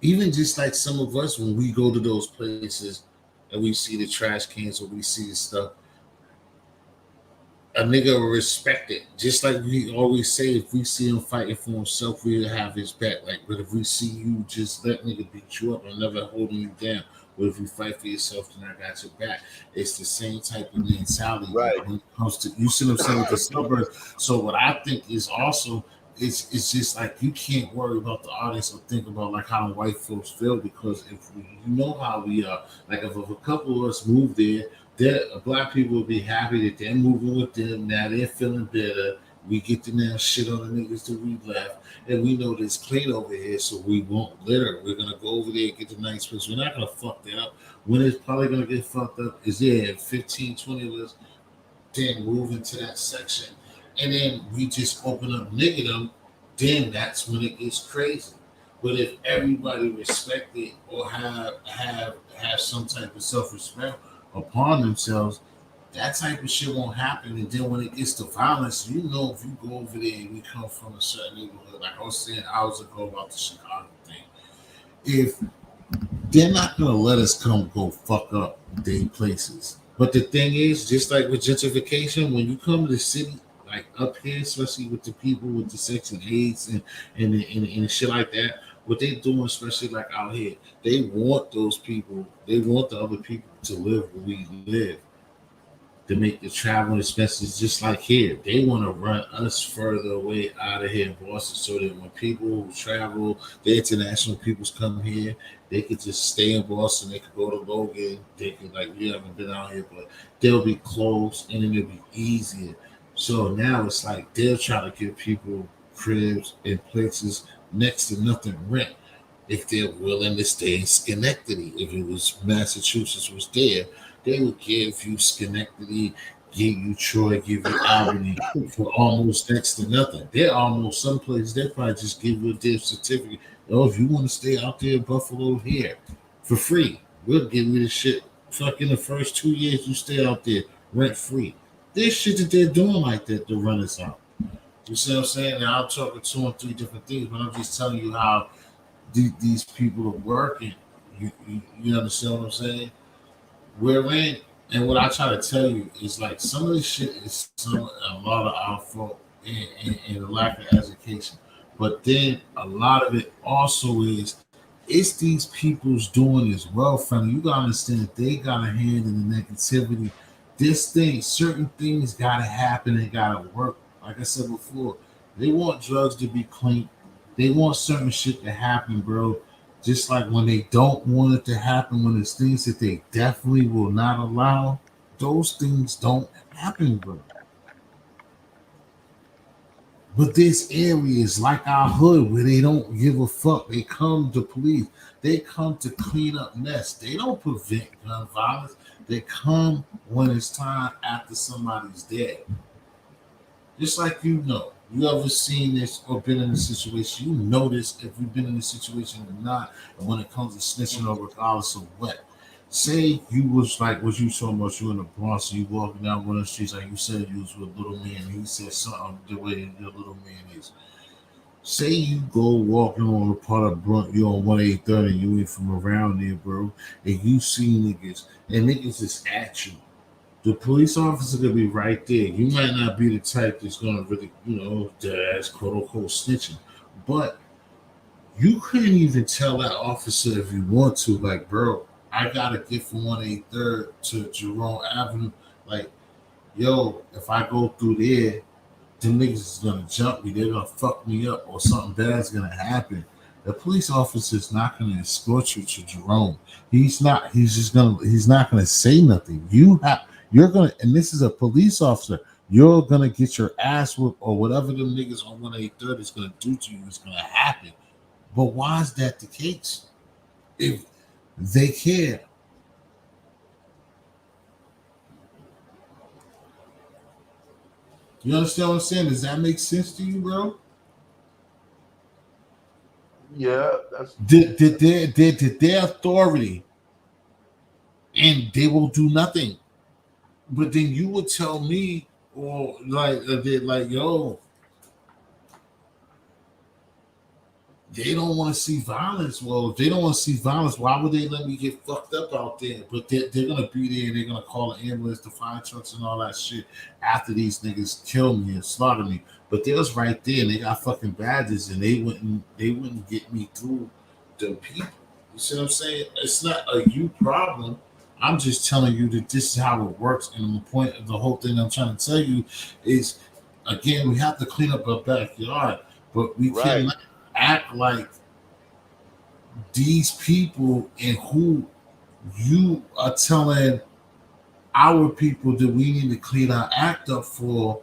Even just like some of us when we go to those places and we see the trash cans or we see the stuff, a nigga will respect it. Just like we always say, if we see him fighting for himself, we'll have his back. Like, but if we see you just let nigga beat you up and never holding you down, but if you fight for yourself, then I got your back. It's the same type of mentality Right. when it comes to, you see what I'm saying, with the suburbs. So what I think is also, it's just like you can't worry about the audience or think about like how white folks feel because if you know how we are, like if a couple of us move there, black people will be happy that they're moving with them. Now they're feeling better. We get to now shit on the niggas that we left, and we know that it's clean over here, so we won't litter. We're gonna go over there and get the nice place. We're not gonna fuck that up. When it's probably gonna get fucked up is 15, 20 of us then move into that section, and then we just open up niggerdom. Then that's when it gets crazy. But if everybody respect it or have some type of self respect upon themselves, that type of shit won't happen. And then when it gets to violence, you know, if you go over there and we come from a certain neighborhood, like I was saying hours ago about the Chicago thing, if they're not gonna let us come go fuck up their places. But the thing is, just like with gentrification, when you come to the city, like up here, especially with the people with the Section 8s and shit like that, what they doing, especially like out here, they want those people, they want the other people to live where we live. to make the travel expenses just like here. They want to run us further away out of here in Boston so that when people who travel, the international peoples come here, they could just stay in Boston. They could go to Logan. They could, like, we haven't been out here, but they'll be close and then it'll be easier. So now it's like they're trying to give people cribs and places next to nothing rent if they're willing to stay in Schenectady. If it was Massachusetts was there, they would give you Schenectady, give you Troy, give you Albany for almost next to nothing. They're almost some places they probably just give you a gift certificate. Oh, if you want to stay out there in Buffalo here for free, we'll give you the shit. Fucking the first 2 years you stay out there rent free. There's shit that they're doing like that to run us out. You see what I'm saying? Now I'm talking 2 and 3 different things, but I'm just telling you how these people are working. You understand what I'm saying? We're in, and what I try to tell you is like some of this shit is a lot of our fault and a lack of education. But then a lot of it also is it's these people's doing as well, family. You gotta understand that they got a hand in the negativity. This thing, certain things gotta happen and gotta work. Like I said before, they want drugs to be clean. They want certain shit to happen, bro. Just like when they don't want it to happen, when there's things that they definitely will not allow, those things don't happen, bro. But there's areas like our hood where they don't give a fuck. They come to police. They come to clean up mess. They don't prevent gun violence. They come when it's time after somebody's dead. Just like you ever seen this or been in a situation, you know this if you've been in a situation or not, and when it comes to snitching or regardless of what. Say you was like what you talking about, you in the Bronx, and you walking down one of the streets, like you said you was with little man, and he said something the way your little man is. Say you go walking on a part of Bronx, you on 183rd, and you ain't from around there, bro, and you see niggas, and niggas is at you. The police officer could be right there. You might not be the type that's gonna really, that's quote unquote snitching. But you couldn't even tell that officer if you want to, like, bro, I gotta get from 183rd to Jerome Avenue. Like, yo, if I go through there, them niggas is gonna jump me, they're gonna fuck me up, or something bad's gonna happen. The police officer is not gonna escort you to Jerome. He's not gonna say nothing. You're gonna, and this is a police officer, you're gonna get your ass whooped, or whatever them niggas on 183rd is gonna do to you is gonna happen. But why is that the case? If they care. You understand what I'm saying? Does that make sense to you, bro? Yeah, that's Did their authority, and they will do nothing. But then you would tell me, or yo, they don't want to see violence. Well, if they don't want to see violence, why would they let me get fucked up out there? But they're gonna be there and they're gonna call an ambulance, the fire trucks, and all that shit after these niggas kill me and slaughter me. But they was right there and they got fucking badges and they wouldn't get me through the people. You see what I'm saying? It's not a you problem. I'm just telling you that this is how it works. And the point of the whole thing I'm trying to tell you is, again, we have to clean up our backyard, but we can't act like these people and who you are telling our people that we need to clean our act up for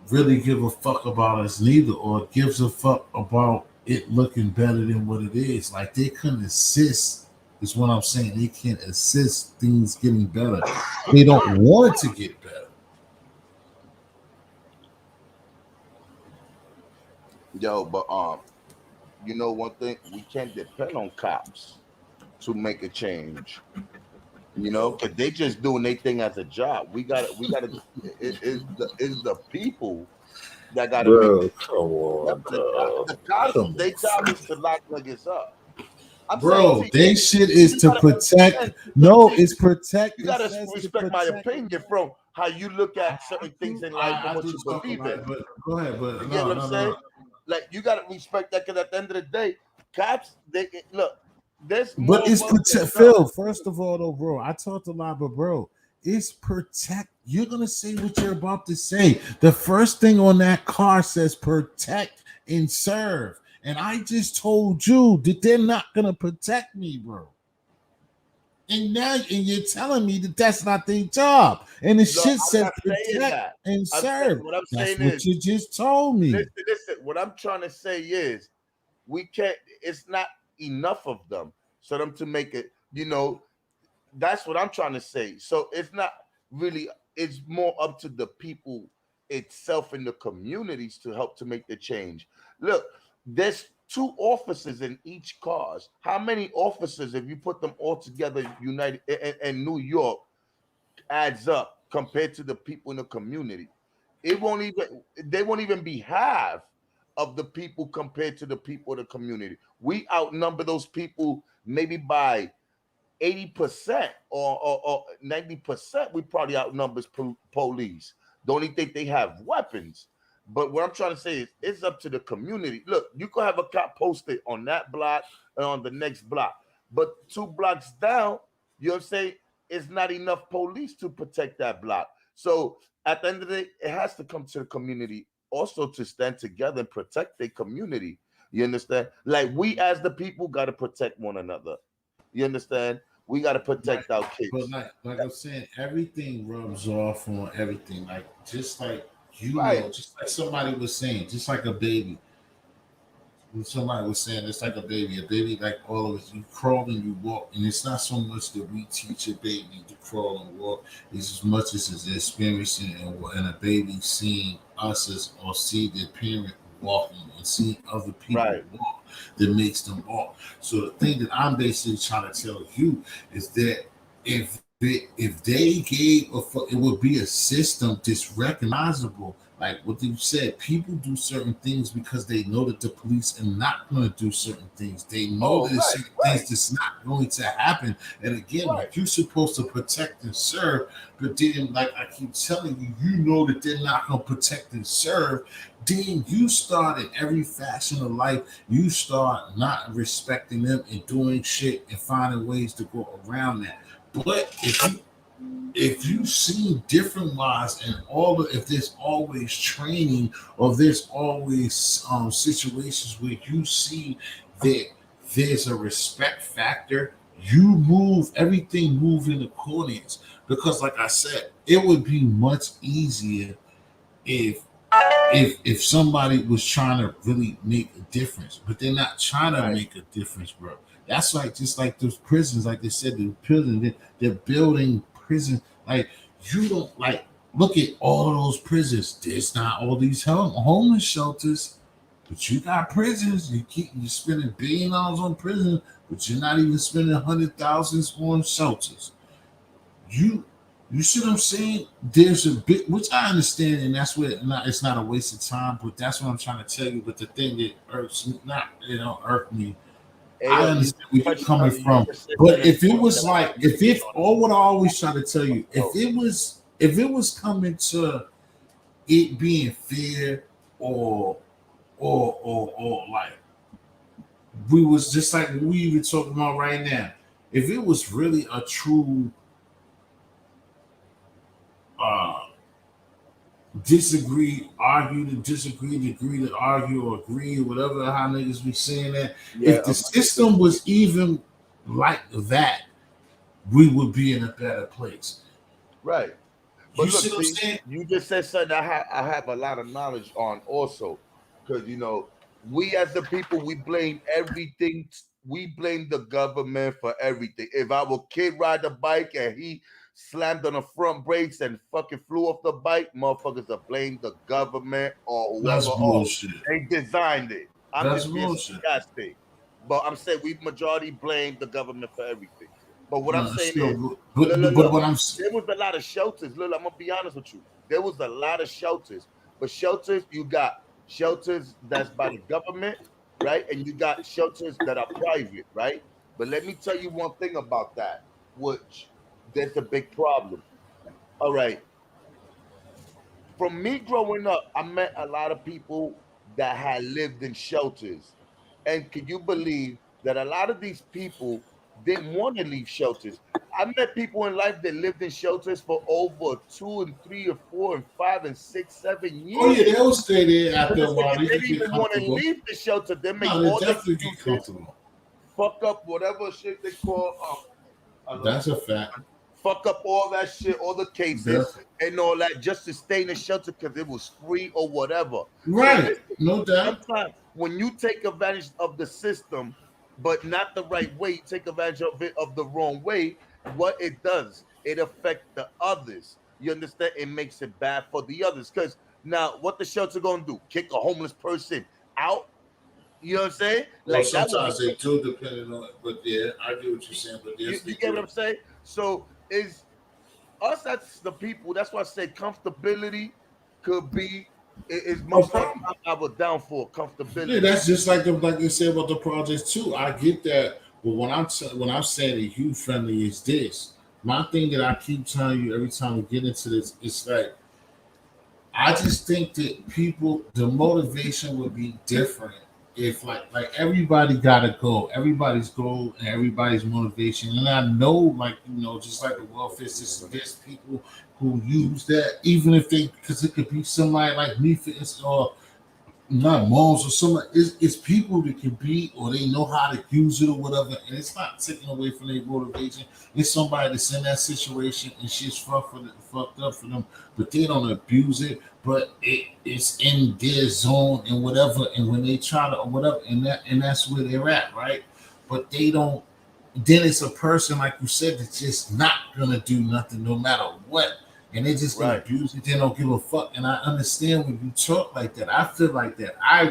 really give a fuck about us neither, or gives a fuck about it looking better than what it is. Like, they couldn't assist, is what I'm saying. They can't assist things getting better. They don't want it to get better. Yo, but you know one thing, we can't depend on cops to make a change. Because they just doing their thing as a job. We gotta. It's the people that gotta make. Bro, come on, The cops, their job is to lock niggas up. Bro, they shit is to protect. No, it's protect. You gotta respect my opinion from how you look at certain things in life and what you believe in. But go ahead, but You get what I'm saying? Like, you gotta respect that, because at the end of the day, cops, they look. But it's protect. Phil, first of all, though, bro, I talked a lot, but bro, is protect. You're gonna say what you're about to say. The first thing on that car says protect and serve. And I just told you that they're not gonna protect me, bro. And now you're telling me that that's not their job. And the No, shit I'm says not saying protect that. and I'm saying serve. what I'm That's saying what is, you just told me. listen. What I'm trying to say is, we can't. It's not enough of them, so them to make it. That's what I'm trying to say. So it's not really. It's more up to the people itself in the communities to help to make the change. Look, there's two officers in each cars. How many officers, if you put them all together, United in New York, adds up compared to the people in the community? It won't even. They won't even be half of the people compared to the people in the community. We outnumber those people maybe by 80% or 90%. We probably outnumbers police. The only thing they have weapons. But what I'm trying to say is it's up to the community. Look, you could have a cop posted on that block and on the next block, but 2 blocks down, you know what I'm saying, it's not enough police to protect that block. So at the end of the day, it has to come to the community also to stand together and protect their community. You understand? Like, we as the people got to protect one another. You understand? We got to protect our But kids. like I'm saying, everything rubs off on everything. Like just like Right. just like somebody was saying, just like a baby. Somebody was saying it's like a baby. A baby, like all of us, you crawl and you walk, and it's not so much that we teach a baby to crawl and walk. It's as much as it's experiencing and a baby seeing us as or see their parent walking and seeing other people Right. walk that makes them walk. So the thing that I'm basically trying to tell you is that if they gave it would be a system that's recognizable. Like what you said, people do certain things because they know that the police are not going to do certain things. They know Oh, that there's right, certain right, things that's not going to happen. And again, right. like you're supposed to protect and serve, but then, like I keep telling you, you know that they're not going to protect and serve. Then you start in every fashion of life, you start not respecting them and doing shit and finding ways to go around that. But if you see different wise and if there's always training or there's always situations where you see that there's a respect factor, you move everything move in accordance. Because like I said, it would be much easier if if somebody was trying to really make a difference, but they're not trying to Right. make a difference, bro. That's like just like those prisons, like they said, the prison, they're building prison. Like you don't like look at all of those prisons. There's not all these homeless shelters, but you got prisons. You spending $1 billion on prisons, but you're not even spending 100,000 on shelters. You you see what I'm saying? There's a bit which I understand, and that's where it's not a waste of time, but that's what I'm trying to tell you. But the thing that irks me, not it don't irk me. Hey, I yo, you understand where you're touched coming you from. just said But something if it important was that I like want to speak if on or too. what I always try to tell you, So, if it was coming to it being fair or or like we was just like we even talking about right now, if it was really a true uh argue to disagree, agree to argue or agree, whatever how niggas be saying that. yeah, If the agree. system was even like that, we would be in a better place. Right. You But see look, what I'm see, saying? you just said something I have a lot of knowledge on also, because we as the people, we blame everything. We blame the government for everything. If our kid ride a bike and he slammed on the front brakes and fucking flew off the bike, motherfuckers are blame the government or whoever. That's Oh, bullshit. they designed it. I'm That's just being bullshit. sarcastic, but I'm saying we majority blame the government for everything. But what I'm No, it's saying still is, good. But look, what I'm there was a lot of shelters. Look, I'm gonna be honest with you. There was a lot of shelters, but shelters, you got shelters that's by the government, right? And you got shelters that are private, right? But let me tell you one thing about that, which there's a big problem. All right, from me growing up, I met a lot of people that had lived in shelters. And can you believe that a lot of these people didn't want to leave shelters? I met people in life that lived in shelters for over 2 and 3 or 4 and 5 and 6, 7 years. Oh yeah, they'll stay there But after a while. They they can didn't get even want to comfortable. leave the shelter. They make No, they all the definitely get excuses, comfortable. fuck up whatever shit they call That's a fact. fuck up all that shit, all the cases That's- and all that, just to stay in the shelter because it was free or whatever. Right. So listen, No doubt. sometimes when you take advantage of the system, but not the right way, you take advantage of it of the wrong way, what it does, it affects the others. You understand? It makes it bad for the others. Because now what the shelter gonna do? Kick a homeless person out? You know what I'm saying? Well, Like that would sometimes they do, depending on. But yeah, I get what you're saying. But yes, they you get what do. I'm saying? So is us, that's the people. That's why I say comfortability could be is most of the time our downfall. Comfortability. Yeah, that's just like they say about the projects too. I get that, but when I'm saying that youth friendly is this. My thing that I keep telling you every time we get into this, it's like I just think that people, the motivation would be different if like everybody gotta go, everybody's goal and everybody's motivation. And I know, like just like the welfare system, there's people who use that, even if they, because it could be somebody like me, for instance, or not moms or somebody. It's people that can be, or they know how to use it or whatever, and it's not taking away from their motivation. It's somebody that's in that situation and shit's fucked up for them, but they don't abuse it. But it's in their zone and whatever. And when they try to or whatever, and that's where they're at, right? But they don't. Then it's a person like you said that's just not gonna do nothing no matter what. And they just gonna abuse it. They don't give a fuck. And I understand when you talk like that. I feel like that. I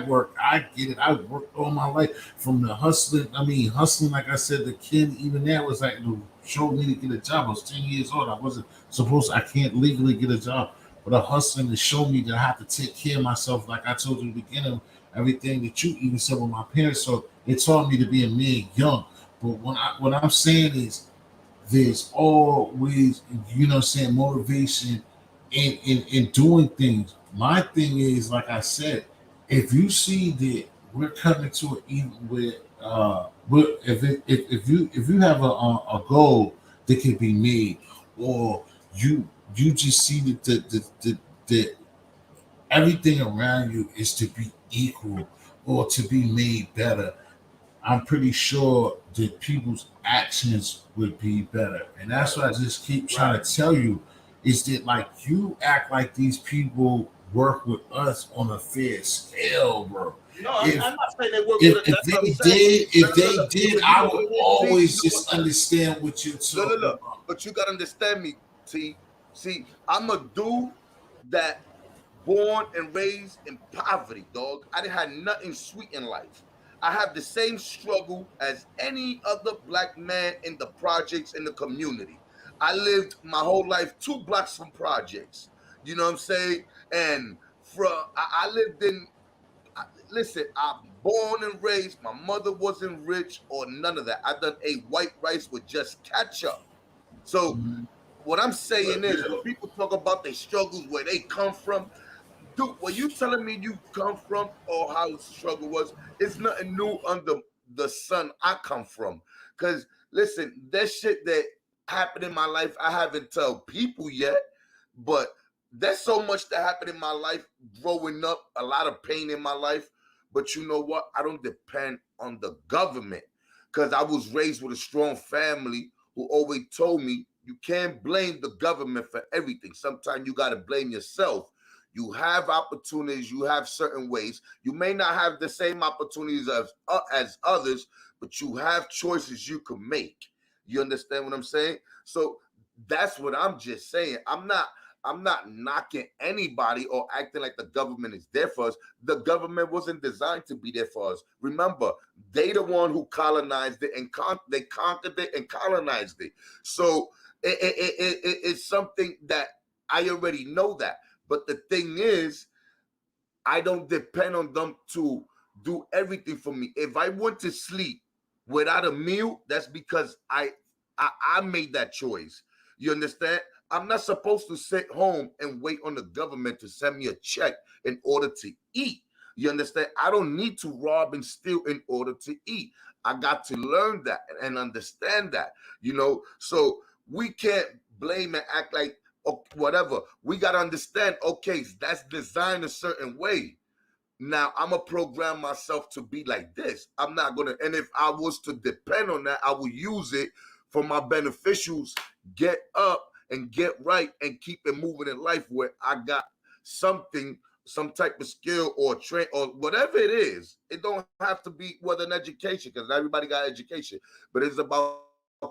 get it. I worked all my life from the hustling. I mean, hustling, like I said, the kid, even that was like to show me to get a job. I was 10 years old. I wasn't supposed I can't legally get a job. But a hustling to show me that I have to take care of myself, like I told you in the beginning, everything that you even said with my parents. So it taught me to be a man young. But what I'm saying is there's always, motivation in doing things. My thing is, like I said, if you see that we're coming to an even where if you have a goal that can be made, or you just see that the everything around you is to be equal or to be made better, I'm pretty sure that people's actions would be better. And that's what I just keep trying to tell you is that, like, you act like these people work with us on a fair scale, bro. No, I'm not saying they work If, with it. if That's what I'm they saying. did, No, if no, they no. did, But I you would know, always see, just understand what you're talking about. But you gotta understand me, T. See, I'm a dude that born and raised in poverty, dog. I didn't have nothing sweet in life. I have the same struggle as any other black man in the projects in the community. I lived my whole life 2 blocks from projects. You know what I'm saying? And I lived in. Listen, I'm born and raised. My mother wasn't rich or none of that. I done ate white rice with just ketchup. So what I'm saying is, when people talk about their struggles, where they come from, dude, what you telling me you come from or how the struggle was, it's nothing new under the sun I come from. Cause listen, that shit that happened in my life, I haven't told people yet, but there's so much that happened in my life growing up, a lot of pain in my life. But you know what? I don't depend on the government because I was raised with a strong family who always told me you can't blame the government for everything. Sometimes you got to blame yourself. You have opportunities, you have certain ways. You may not have the same opportunities as others, but you have choices you can make. You understand what I'm saying? So that's what I'm just saying. I'm not knocking anybody or acting like the government is there for us. The government wasn't designed to be there for us. Remember, they the one who colonized it and they conquered it and colonized it. So it's something that I already know that. But the thing is, I don't depend on them to do everything for me. If I went to sleep without a meal, that's because I made that choice. You understand? I'm not supposed to sit home and wait on the government to send me a check in order to eat. You understand? I don't need to rob and steal in order to eat. I got to learn that and understand that, So We can't blame and act like whatever. We got to understand, okay, that's designed a certain way. Now, I'm going to program myself to be like this. I'm not going to, and if I was to depend on that, I would use it for my beneficials, get up and get right and keep it moving in life where I got something, some type of skill or train or whatever it is. It don't have to be whether an education, because everybody got education, but it's about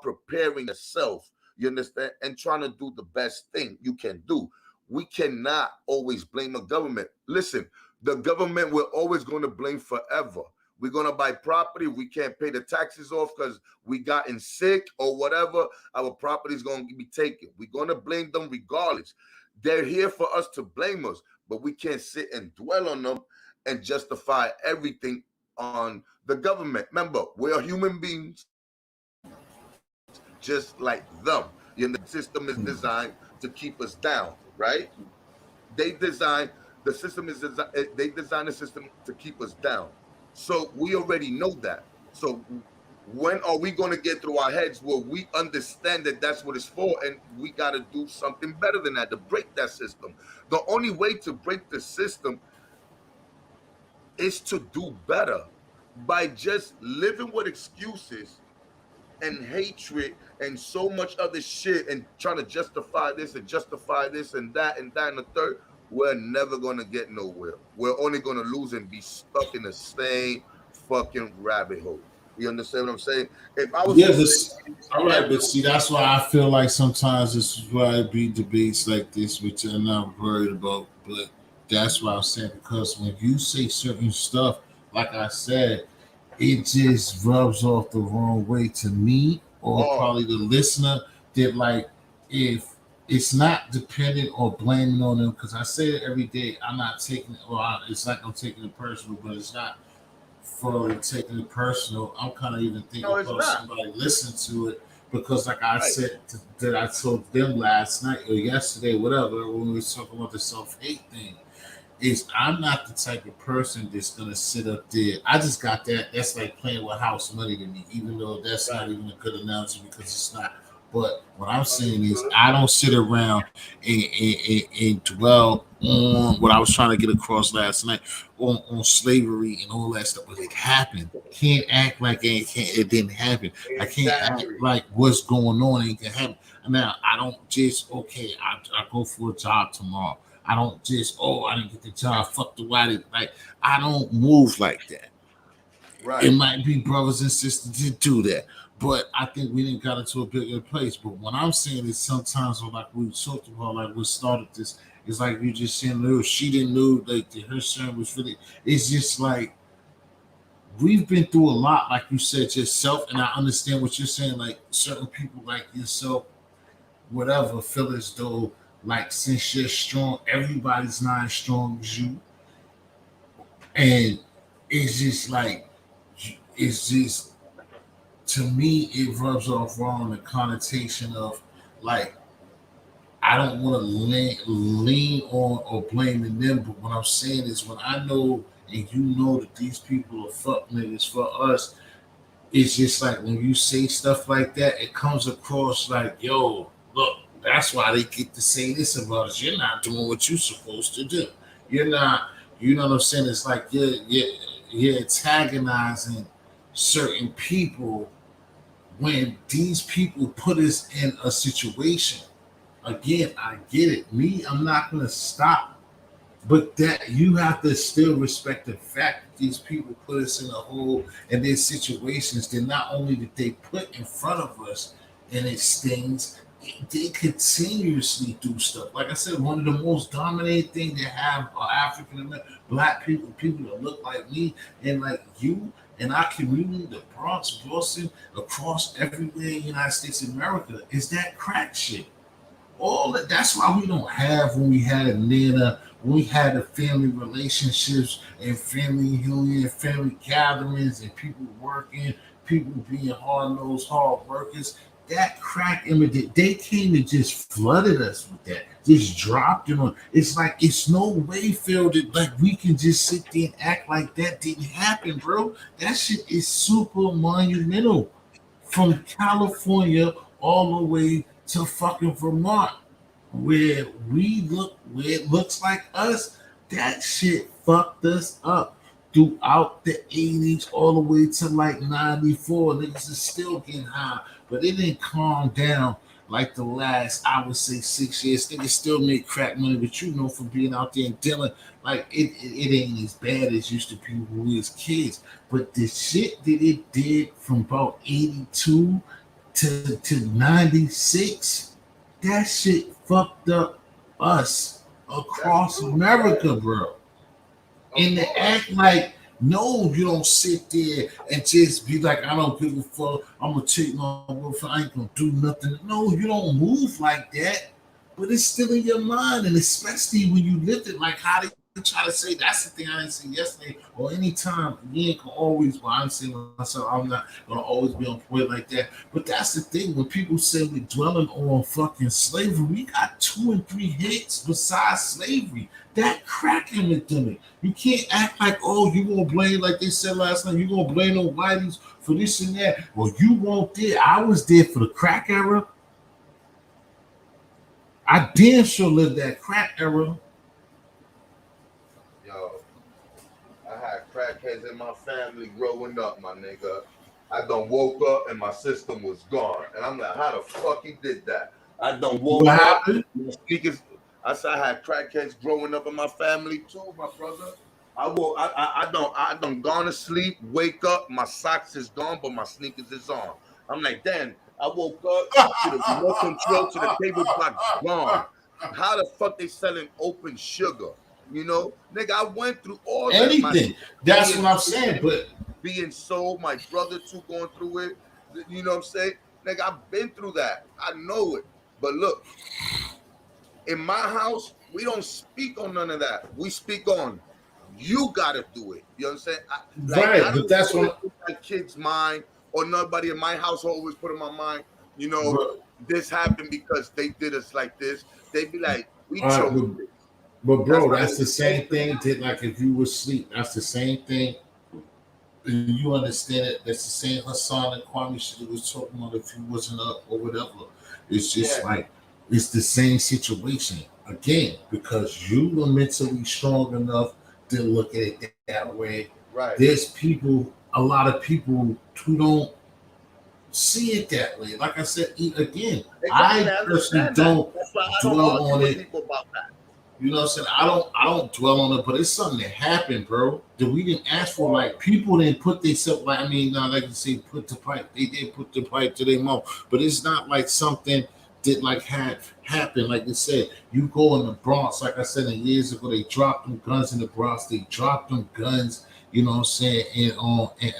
preparing yourself, you understand, and trying to do the best thing you can do. We cannot always blame the government. Listen, the government we're always going to blame forever. We're going to buy property. We can't pay the taxes off because we gotten sick or whatever. Our property is going to be taken. We're going to blame them regardless. They're here for us to blame us, but we can't sit and dwell on them and justify everything on the government. Remember, we're human beings just like them. You know, the system is designed to keep us down, right? They design the system is designed. They design the system to keep us down. So we already know that. So when are we going to get through our heads where we understand that that's what it's for, and we got to do something better than that to break that system? The only way to break the system is to do better. By just living with excuses and hatred and so much other shit and trying to justify this and that and the third, we're never gonna get nowhere. We're only gonna lose and be stuck in the same fucking rabbit hole. You understand what I'm saying? If I was all right, but see, that's why I feel like sometimes this is why it be debates like this, which I'm not worried about. But that's why I'm saying, because when you say certain stuff, like I said, it just rubs off the wrong way to me or probably the listener, that like, if it's not dependent or blaming on them, because I say it every day, I'm not taking it, it's like I'm taking it personal, but it's not for taking it personal. I'm kind of even thinking about somebody listen to it, because like I said that I told them last night or yesterday, whatever, when we were talking about the self-hate thing, is I'm not the type of person that's gonna sit up there. I just got that. That's like playing with house money to me, even though that's not even a good analogy because it's not. But what I'm saying is, I don't sit around and dwell on what I was trying to get across last night on slavery and all that stuff. But it happened. Can't act like it didn't happen. I can't act like what's going on ain't gonna happen. Now I don't just I go for a job tomorrow. I don't just I didn't get the job. Fuck the white. Like, I don't move like that. Right. It might be brothers and sisters that do that, but I think we didn't got into a bigger place. But what I'm saying is sometimes, like we talked about, like what started this, is like you just saying, "No, she didn't know like that her son was really." It's just like we've been through a lot, like you said yourself, and I understand what you're saying. Like certain people, like yourself, whatever, feel as though, like, since you're strong, everybody's not as strong as you. And it's just like, it's just, to me, it rubs off wrong the connotation of, like, I don't want to lean on or blame them, but what I'm saying is, when I know and you know that these people are fuck niggas for us, it's just like when you say stuff like that, it comes across like, yo, look, that's why they get to say this about us. You're not doing what you're supposed to do. You're not, you know what I'm saying? It's like you're antagonizing certain people when these people put us in a situation. Again, I get it. Me, I'm not going to stop. But that you have to still respect the fact that these people put us in a hole and there's situations that not only did they put in front of us and it stings, they continuously do stuff. Like I said, one of the most dominating things they have are African American, black people, people that look like me and like you and our community, the Bronx, Boston, across everywhere in the United States of America, is that crack shit. All that's why we don't have, when we had Nana, when we had the family relationships and family union, family gatherings, and people working, people being hard-nosed, hard workers. That crack image, they came and just flooded us with that, just dropped it on. It's like, it's no way, Phil, that like we can just sit there and act like that didn't happen, bro. That shit is super monumental. From California all the way to fucking Vermont, where it looks like us. That shit fucked us up throughout the 80s all the way to like 94. Niggas is still getting high, but it didn't calm down like the last, I would say, 6 years. Niggas still make crack money, but you know, from being out there and dealing, like it ain't as bad as used to be when we was kids. But the shit that it did from about 82 to 96, that shit fucked up us across America, bro. And to act like, no, you don't sit there and just be like, I don't give a fuck, I'm gonna take my wolf, I ain't gonna do nothing. No, you don't move like that, but it's still in your mind, and especially when you live it, like how they try to say, that's the thing I didn't say yesterday, or anytime, you ain't gonna always, well, I'm saying myself, I'm not gonna always be on point like that, but that's the thing, when people say we're dwelling on fucking slavery, we got 2 and 3 hits besides slavery. That crack epidemic. You can't act like, oh, you gonna blame, like they said last night, you gonna blame the whiteys for this and that. Well, you won't there. I was there for the crack era. I damn sure lived that crack era. Yo, I had crackheads in my family growing up, my nigga. I done woke up and my system was gone. And I'm like, how the fuck he did that? I done woke What up, happened? my sneakers. I said I had crackheads growing up in my family too, my brother. I done gone to sleep, wake up, my socks is gone, but my sneakers is on. I'm like, damn, I woke up to the remote control to the cable box gone. How the fuck they selling open sugar? You know, nigga, I went through all that. Anything. That's what I'm saying, but being sold, my brother too going through it. You know what I'm saying? Nigga, I've been through that. I know it. But look, in my house, we don't speak on none of that. We speak on you gotta do it. You know what I'm saying? Right, but that's what my kid's mind, or nobody in my household always put in my mind, you know, Bro. this happened because they did us like this. They'd be like, we All right, chose this. but bro, why that's they the same thing that, like, if you were asleep, that's the same thing. You understand it? That's the same Hassan and Kwame shit that was talking about if you wasn't up or whatever. It's just like it's the same situation again because you were mentally strong enough to look at it that way. Right. There's people, a lot of people who don't see it that way. Like I said, again, I personally don't dwell on it. About that. You know what I'm saying? I don't dwell on it, but it's something that happened, bro. That we didn't ask for. Like people didn't put themselves, like, I mean, not like you say put the pipe. They did put the pipe to their mouth, but it's not like something that like had happened. Like you said, you go in the Bronx, like I said, years ago, they dropped them guns in the Bronx. They dropped them guns, you know what I'm saying, in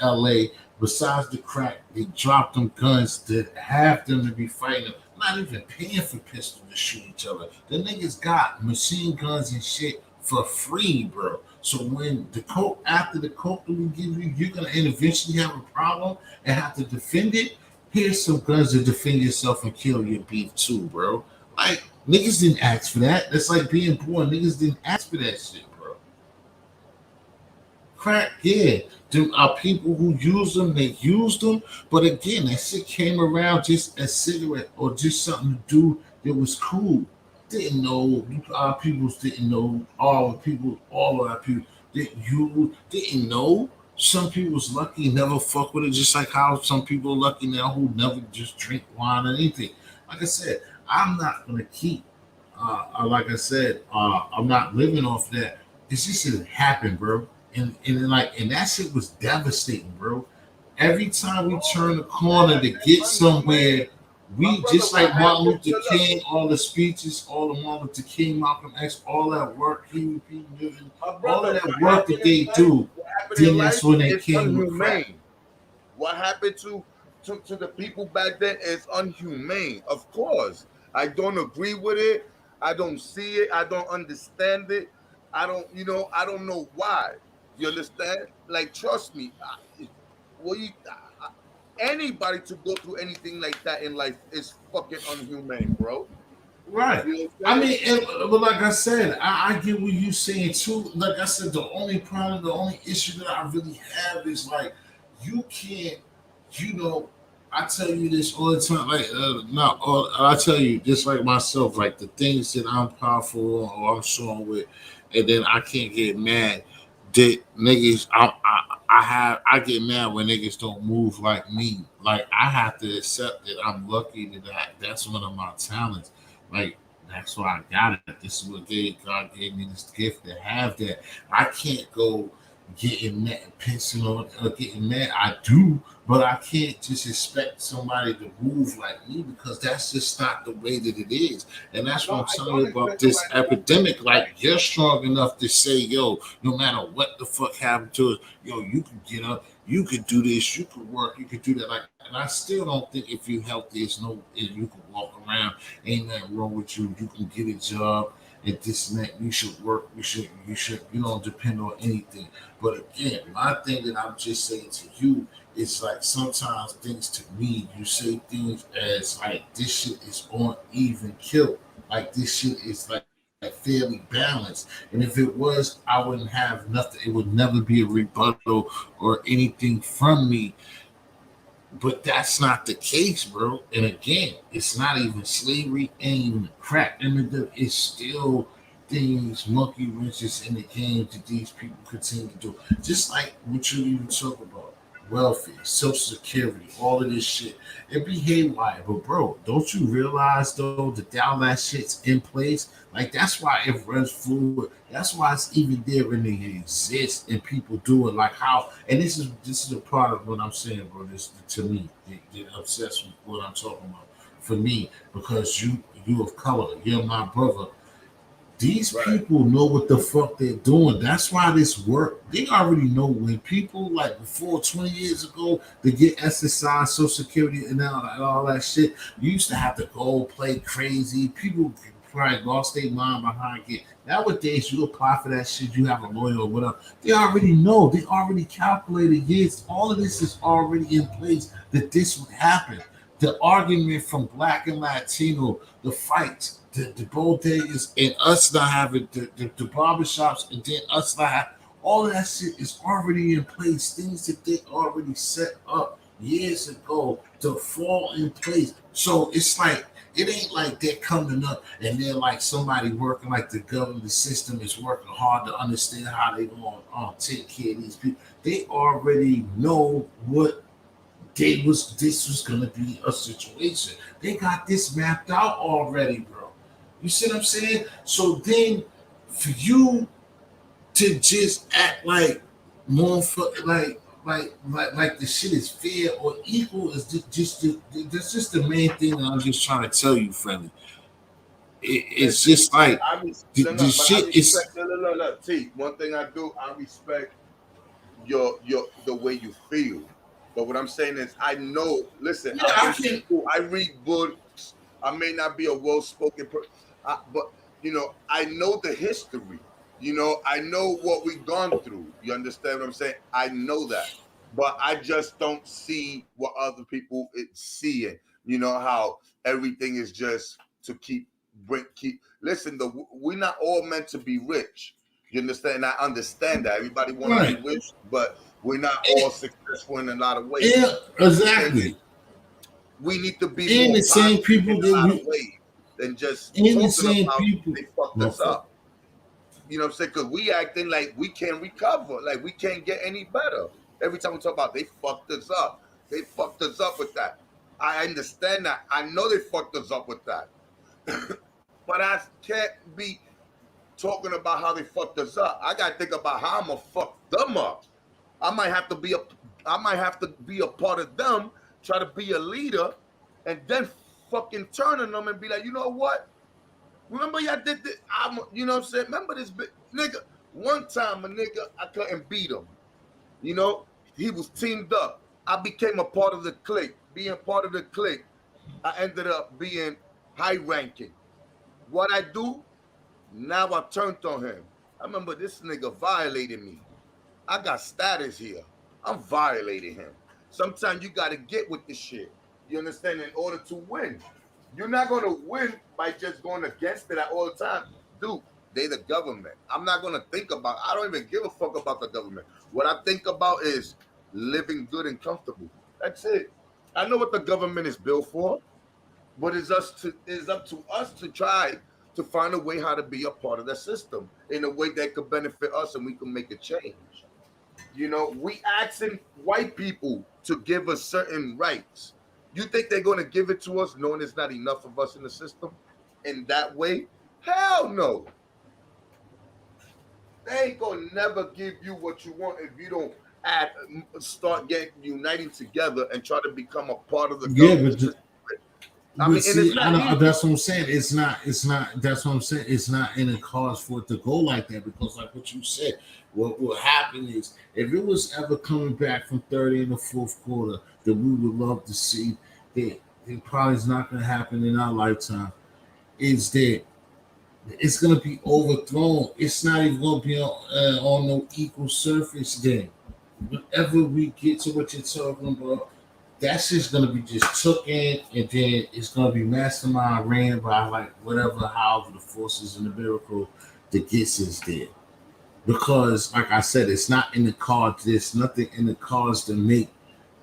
LA. Besides the crack, they dropped them guns that have them to be fighting. Not even paying for pistols to shoot each other. The niggas got machine guns and shit for free, bro. So when the coke, after the coke that we give you, you're gonna eventually have a problem and have to defend it. Here's some guns to defend yourself and kill your beef too, bro. Like niggas didn't ask for that. That's like being poor. Niggas didn't ask for that shit, bro. Crack, yeah. There are people who use them, they used them, but again, that shit came around just a cigarette or just something to do that was cool. Didn't know, our people didn't know, all of our people that you didn't know. Some people's lucky, never fuck with it, just like how some people are lucky now who never just drink wine or anything. Like I said, I'm not gonna keep, like I said, I'm not living off that. It's just it happened, bro. And that shit was devastating, bro. Every time we turn the corner to get somewhere, we just like Martin Luther King, all the speeches, all the Martin Luther King, Malcolm X, all that work, all of that work that they do. Then that's when they came with crack. What happened to the people back then is unhumane. Of course, I don't agree with it. I don't see it. I don't understand it. I don't know why. You understand? Like, trust me. Anybody to go through anything like that in life is fucking unhumane, bro. Right. You know I mean, but like I said, I get what you're saying too. Like I said, the only problem, the only issue that I really have is like, you can't, you know, I tell you this all the time. Like, I tell you just like myself. Like the things that I'm powerful on or I'm strong with, and then I can't get mad. That niggas, I get mad when niggas don't move like me. Like I have to accept that I'm lucky that that's one of my talents. Like that's why I got it. This is what God gave me this gift to have that. I can't go getting mad, pissing on, or getting mad. I do, but I can't just expect somebody to move like me because that's just not the way that it is. And that's what I'm telling you about this epidemic. Like you're strong enough to say, yo, no matter what the fuck happened to us, yo, you can get up, you could do this, you could work, you could do that. Like, and I still don't think if you healthy, you can walk around, ain't nothing wrong with you. You can get a job and this and that. You should work. You don't depend on anything. But again, my thing that I'm just saying to you is like sometimes things to me, you say things as like this shit is on even kill. Like this shit is like fairly balanced. And if it was, I wouldn't have nothing. It would never be a rebuttal or anything from me, but that's not the case, bro. And again, it's not even slavery, ain't even crack. It's still things, monkey wrenches in the game that these people continue to do. Just like what you even talk about, welfare, social security, all of this shit. It be haywire. But bro, don't you realize though that all that shit's in place? Like that's why it runs fluid. That's why it's even there and it exists and people do it. Like how, and this is a part of what I'm saying, bro. This to me, get obsessed with what I'm talking about. For me, because you of color, you're my brother. These people know what the fuck they're doing. That's why this work. They already know when people like before 20 years ago to get SSI, Social Security, and all that shit. You used to have to go play crazy. People probably lost their mind behind it. Nowadays, you apply for that shit. You have a lawyer or whatever. They already know. They already calculated. Yes, all of this is already in place that this would happen. The argument from Black and Latino, the fights, the bodegas, and us not having the barbershops, and then us not having, all of that shit is already in place. Things that they already set up years ago to fall in place. So it's like, it ain't like they're coming up and they're like somebody working like the government system is working hard to understand how they going to take care of these people. They already know what this was gonna be a situation. They got this mapped out already, bro. You see what I'm saying? So then for you to just act like more for like the shit is fair or equal is that's just the main thing that I'm just trying to tell you, friendly. It's just like the shit is. Look, T. One thing I do, I respect your the way you feel. But what I'm saying is, I know. Listen, Yeah, I'm in school. I read books. I may not be a well-spoken person, but I know the history. I know what we've gone through. You understand what I'm saying? I know that, but I just don't see what other people see it. You know how everything is just to keep. Listen, we're not all meant to be rich. You understand? I understand that everybody want to be rich, but we're not all successful in a lot of ways. Yeah, exactly. We need to be And more the same positive people in a lot of that ways than just and the talking same about people. they fucked us up. You know what I'm saying? Because we acting like we can't recover, like we can't get any better. Every time we talk about they fucked us up, they fucked us up with that. I understand that. I know they fucked us up with that. But I can't be talking about how they fucked us up. I gotta think about how I'm gonna fuck them up. I might have to be a part of them, try to be a leader, and then fucking turn on them and be like, you know what? Remember y'all did this? You know what I'm saying? Remember this nigga? One time a nigga, I couldn't beat him. He was teamed up. I became a part of the clique. Being part of the clique, I ended up being high ranking. What I do? Now I turned on him. I remember this nigga violated me. I got status here. I'm violating him. Sometimes you got to get with the shit. You understand? In order to win. You're not going to win by just going against it all the time. Dude, they the government. I'm not going to think about, I don't even give a fuck about the government. What I think about is living good and comfortable. That's it. I know what the government is built for, but it's up to us to try to find a way how to be a part of that system in a way that could benefit us and we can make a change. We asking white people to give us certain rights. You think they're going to give it to us knowing there's not enough of us in the system in that way? Hell no. They ain't gonna never give you what you want if you don't start getting uniting together and try to become a part of the Yeah, government but system. I But mean, and see, it's not easy. that's what I'm saying. It's not. That's what I'm saying. It's not in the cards for it to go like that because, like what you said, what will happen is if it was ever coming back from 30 in the fourth quarter, that we would love to see. That it probably is not going to happen in our lifetime. Is that it's going to be overthrown? It's not even going to be on no equal surface. Then, whenever we get to what you're talking about, that's just gonna be just took in, and then it's gonna be mastermind ran by like whatever, however the forces in the miracle that gets us there. Because, like I said, it's not in the cards. There's nothing in the cards to make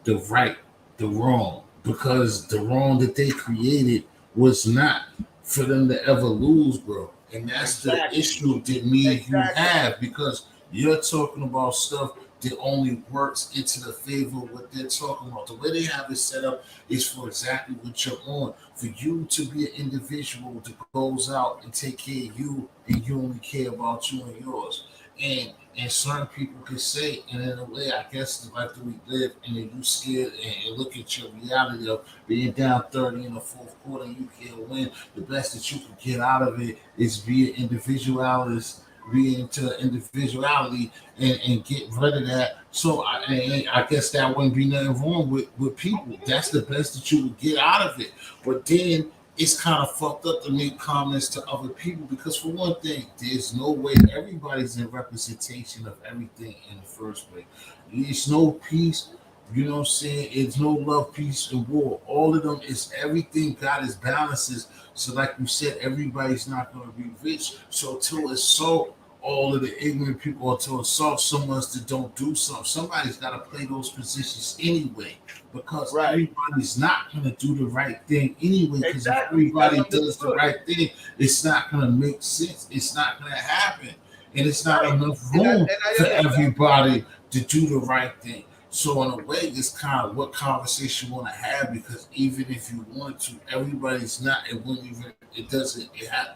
the right the wrong. Because the wrong that they created was not for them to ever lose, bro. And that's the issue that me and you have because you're talking about stuff that only works into the favor of what they're talking about. The way they have it set up is for exactly what you're on. For you to be an individual that goes out and take care of you and you only care about you and yours. And certain people can say, and in a way, I guess the life that we live, and then you scared and look at your reality of being down 30 in the fourth quarter and you can't win. The best that you can get out of it is be an individualist, be into individuality and get rid of that. So I guess that wouldn't be nothing wrong with people. That's the best that you would get out of it. But then it's kind of fucked up to make comments to other people because for one thing, there's no way everybody's in representation of everything in the first place. There's no peace, you know what I'm saying? It's no love, peace, and war. All of them is everything got its balances. So like you said, everybody's not gonna be rich. So to assault all of the ignorant people or to assault someone else that don't do something, somebody's gotta play those positions anyway. Because everybody's not gonna do the right thing anyway. Because if everybody does the right thing, it's not gonna make sense. It's not gonna happen, and it's not enough room for everybody to do the right thing. So in a way, it's kind of what conversation you want to have because even if you want to, everybody's not. It wouldn't even. It doesn't.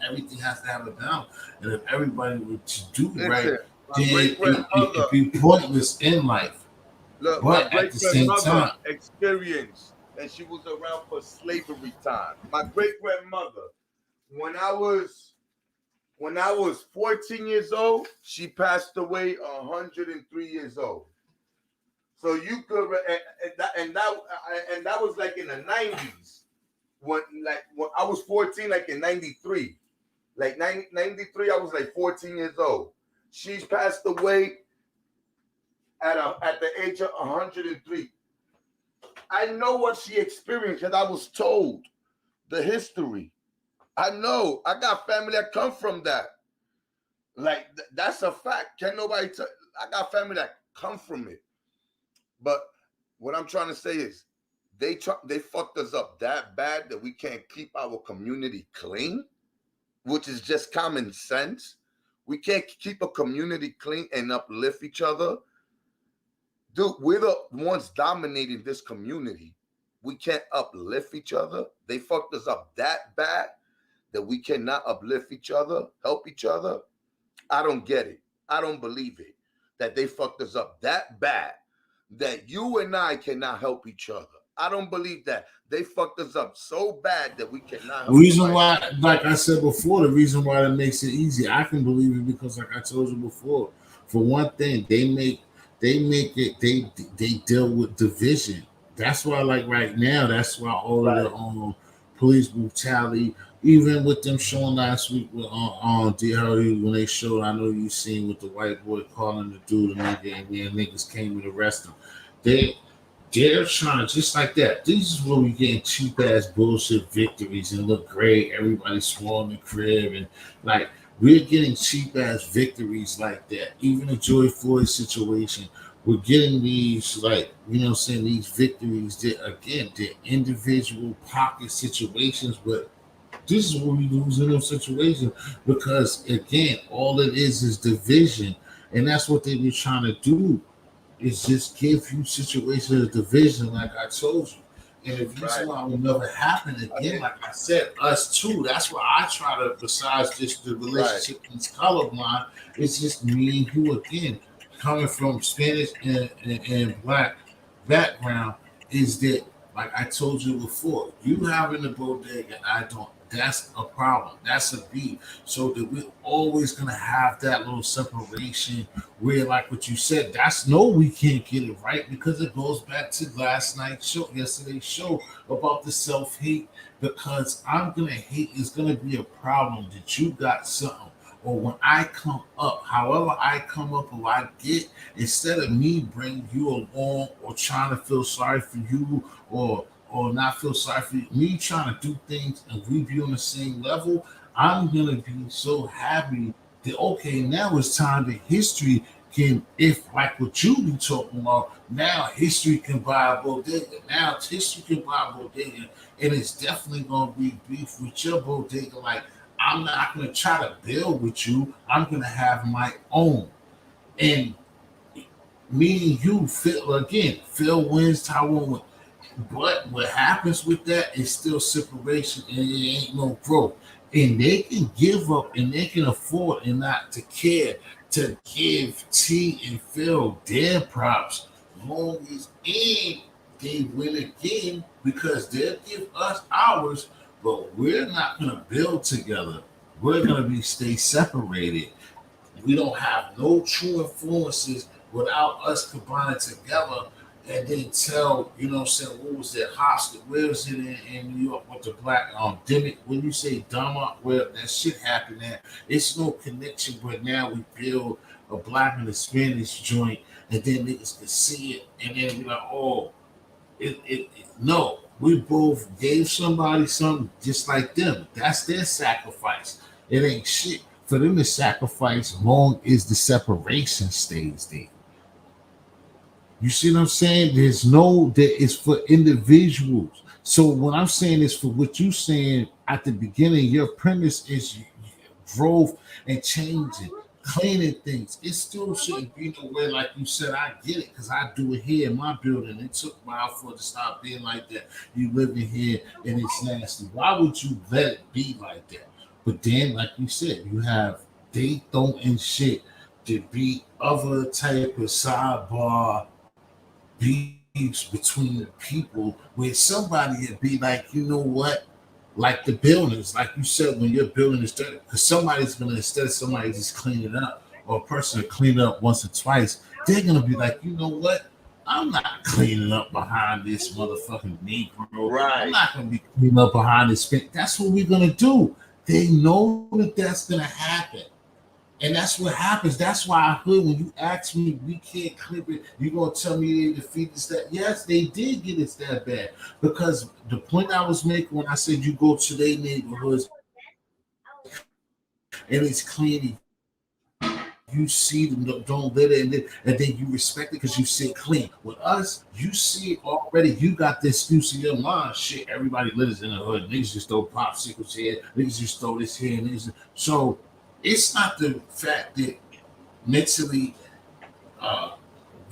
Everything has to have a balance. And if everybody were to do right, then it be pointless in life. Look, but my great at the same grandmother time, experienced, and she was around for slavery time. My great grandmother, when I was 14 years old, she passed away 103 years old. So you could, and that was like in the 90s. When I was 14, like in 93, like 93, I was like 14 years old. She's passed away at the age of 103. I know what she experienced because I was told the history. I know. I got family that come from that. Like that's a fact. Can't nobody tell. I got family that come from it. But what I'm trying to say is they fucked us up that bad that we can't keep our community clean, which is just common sense. We can't keep a community clean and uplift each other. Dude, we're the ones dominating this community. We can't uplift each other. They fucked us up that bad that we cannot uplift each other, help each other. I don't get it. I don't believe it. That they fucked us up that bad that you and I cannot help each other. I don't believe that. They fucked us up so bad that we cannot help the reason somebody. why, like I said before, the reason why that makes it easy, I can believe it because, like I told you before, for one thing, they make it. They deal with division. That's why, like right now, that's why all of the police brutality, even with them showing last week with on DHR when they showed, I know you seen with the white boy calling the dude a nigga, and then niggas came and arrested him. They're trying just like that. This is where we getting cheap ass bullshit victories and look great. Everybody swarming the crib and like we're getting cheap ass victories like that. Even the Joy Floyd situation we're getting these, like, you know what I'm saying, these victories that, again, they're individual pocket situations, but this is what we lose in those situations because, again, all it is division. And that's what they be trying to do, is just give you situations of division, like I told you. And the reason why it will never happen again, like I said, us too. That's why I try to, besides just the relationship is colorblind, it's just me and you again, coming from Spanish and black background, is that, like I told you before, you having a bodega, I don't. That's a problem. That's a beef. So that we're always gonna have that little separation where, like what you said, that's no, we can't get it right because it goes back to last night's show, yesterday's show about the self hate. Because I'm gonna hate is gonna be a problem that you got something, or when I come up, however I come up or I get, instead of me bringing you along or trying to feel sorry for you or not feel sorry for you, me trying to do things and we be on the same level, I'm gonna be so happy that, okay, now it's time that history can, if like what you be talking about, now history can buy a bodega. Now history can buy a bodega, and it's definitely gonna be beef with your bodega. Like, I'm not gonna try to build with you. I'm gonna have my own. And me and you, Phil, again, Phil wins, Taiwan wins. But what happens with that is still separation, and it ain't no growth. And they can give up and they can afford and not to care to give T and Phil their props, long as and they win again, because they'll give us ours, but we're not gonna build together. We're gonna be stay separated. We don't have no true influences without us combining together and then tell, you know what I'm saying, what was that hostage? Where was it in New York with the black Demic? When you say Dama, where that shit happened at, it's no connection, but now we build a black and a Spanish joint and then niggas can see it and then be like, oh, no. We both gave somebody something just like them. That's their sacrifice. It ain't shit for them to sacrifice long as the separation stays there. You see what I'm saying? There's no, that is for individuals. So what I'm saying is, for what you saying at the beginning, your premise is growth and changing, cleaning things. It still shouldn't be nowhere, like you said. I get it because I do it here in my building. It took a while for it to stop being like that. You living here and it's nasty. Why would you let it be like that? But then, like you said, you have they throwing shit to be other type of sidebar beefs between people, where somebody would be like, you know what? Like the buildings, like you said, when your building is dirty, because somebody's gonna, instead of somebody just cleaning it up, or a person to clean it up once or twice, they're gonna be like, you know what? I'm not cleaning up behind this motherfucking Negro. I'm not gonna be cleaning up behind this. That's what we're gonna do. They know that that's gonna happen. And that's what happens. That's why I heard when you asked me, we can't clip it, you're going to tell me they defeated that. Yes, they did get it that bad. Because the point I was making when I said you go to their neighborhoods and it's clean, you see them, don't let it, and then you respect it because you see it clean. With us, you see it already. You got the excuse in your mind. Shit, everybody lives in the hood. Niggas just throw popsicles here. Niggas just throw this here. So it's not the fact that mentally uh,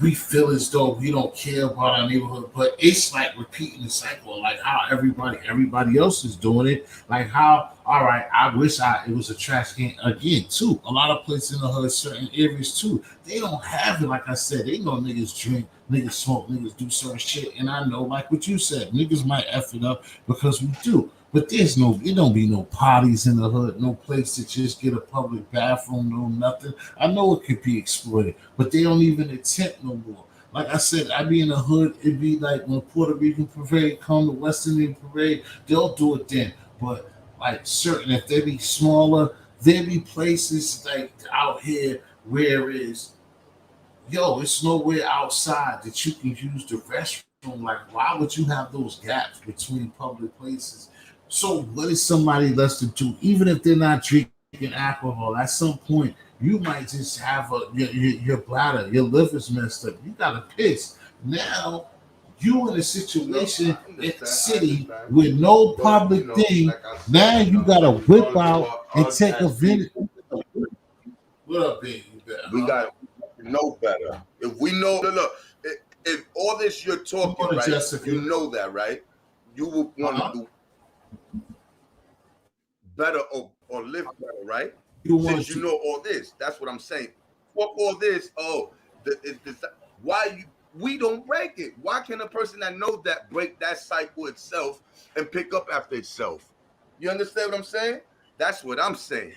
we feel as though we don't care about our neighborhood, but it's like repeating the cycle, like how everybody else is doing it. Like how, all right, I wish it was a trash can again too. A lot of places in the hood, certain areas too, they don't have it. Like I said, they know niggas drink, niggas smoke, niggas do certain shit, and I know, like what you said, niggas might f it up because we do. But it don't be no parties in the hood, no place to just get a public bathroom, no nothing. I know it could be exploited, but they don't even attempt no more. Like I said, I be in the hood, it'd be like when Puerto Rican parade come, the West Indian parade, they'll do it then. But like certain, if they be smaller, there be places like out here where is, yo, it's nowhere outside that you can use the restroom. Like, why would you have those gaps between public places? So, what is somebody less to do, even if they're not drinking drinking alcohol, at some point you might just have your bladder, your liver's messed up. You gotta piss. Now you in a situation in the city with no public thing. Now you gotta whip out and take a minute. What up, baby? We got to know better. If we know, look, if all this you're talking, right, Jessica, you know that, right? You will want to do better or live better, right? Since you know all this, that's what I'm saying. Fuck all this. Why we don't break it? Why can a person that knows that break that cycle itself and pick up after itself? You understand what I'm saying? That's what I'm saying.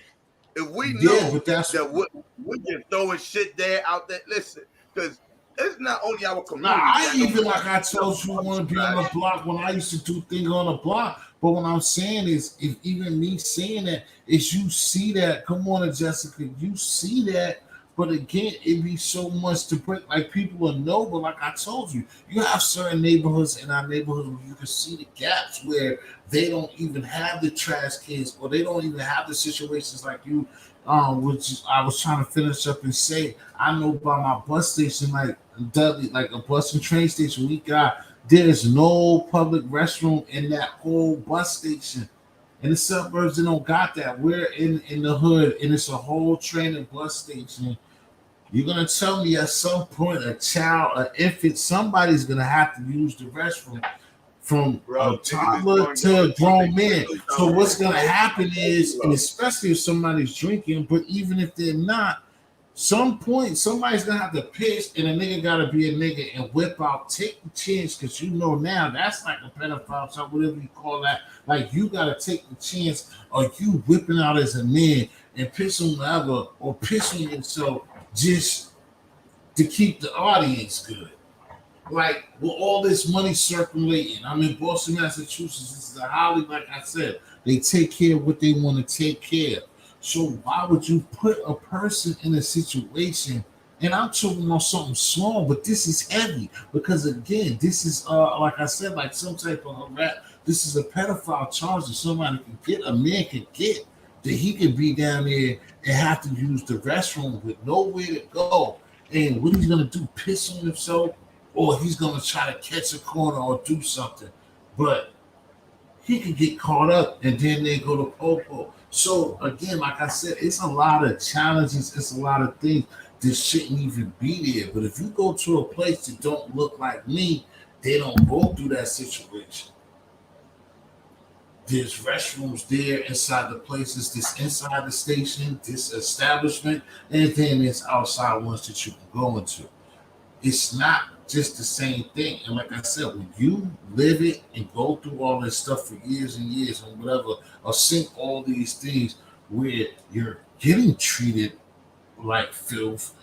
If we know that we're just throwing shit there out there, listen, because it's not only our community. Nah, I even like I told you want to be on the block when I used to do things on the block. But what I'm saying is, if even me saying that is you see that, come on, Jessica, you see that. But again, it be so much to break. Like people will know, but like I told you, you have certain neighborhoods in our neighborhood where you can see the gaps where they don't even have the trash cans, or they don't even have the situations like you. Which I was trying to finish up and say, I know by my bus station, like Dudley, like a bus and train station, there's no public restroom in that whole bus station. In the suburbs, they don't got that. We're in the hood, and it's a whole train and bus station. You're gonna tell me at some point a child, an infant, somebody's gonna have to use the restroom, from a toddler to a grown man. So what's gonna happen is, and especially if somebody's drinking, but even if they're not, some point somebody's gonna have to piss, and a nigga gotta be a nigga and whip out, take the chance, because you know now that's like a pedophile, so whatever you call that. Like you gotta take the chance of you whipping out as a man and piss on whoever or piss on yourself just to keep the audience good. Like with all this money circulating, I'm in Boston, Massachusetts. This is a highly, like I said, they take care of what they want to take care of. So why would you put a person in a situation? And I'm talking about something small, but this is heavy because again, this is like I said, like some type of rap. This is a pedophile charge that somebody can get, a man can get, that he can be down there and have to use the restroom with nowhere to go. And what he's gonna do? Piss on himself? Or he's gonna try to catch a corner or do something, but he could get caught up and then they go to Popo. So again, like I said, it's a lot of challenges, it's a lot of things that shouldn't even be there. But if you go to a place that don't look like me, they don't go through that situation. There's restrooms there inside the places, this inside the station, this establishment, and then there's outside ones that you can go into. It's not just the same thing. And like I said, when you live it and go through all this stuff for years and years and whatever, or see all these things where you're getting treated like filth,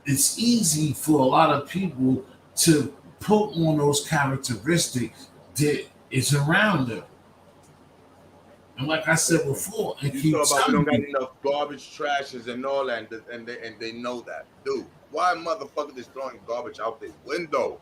it's easy for a lot of people to put on those characteristics that is around them. And like I said before, and you talk about we don't got enough garbage trashes and all that, and they know that, dude. Why motherfucker is throwing garbage out the window?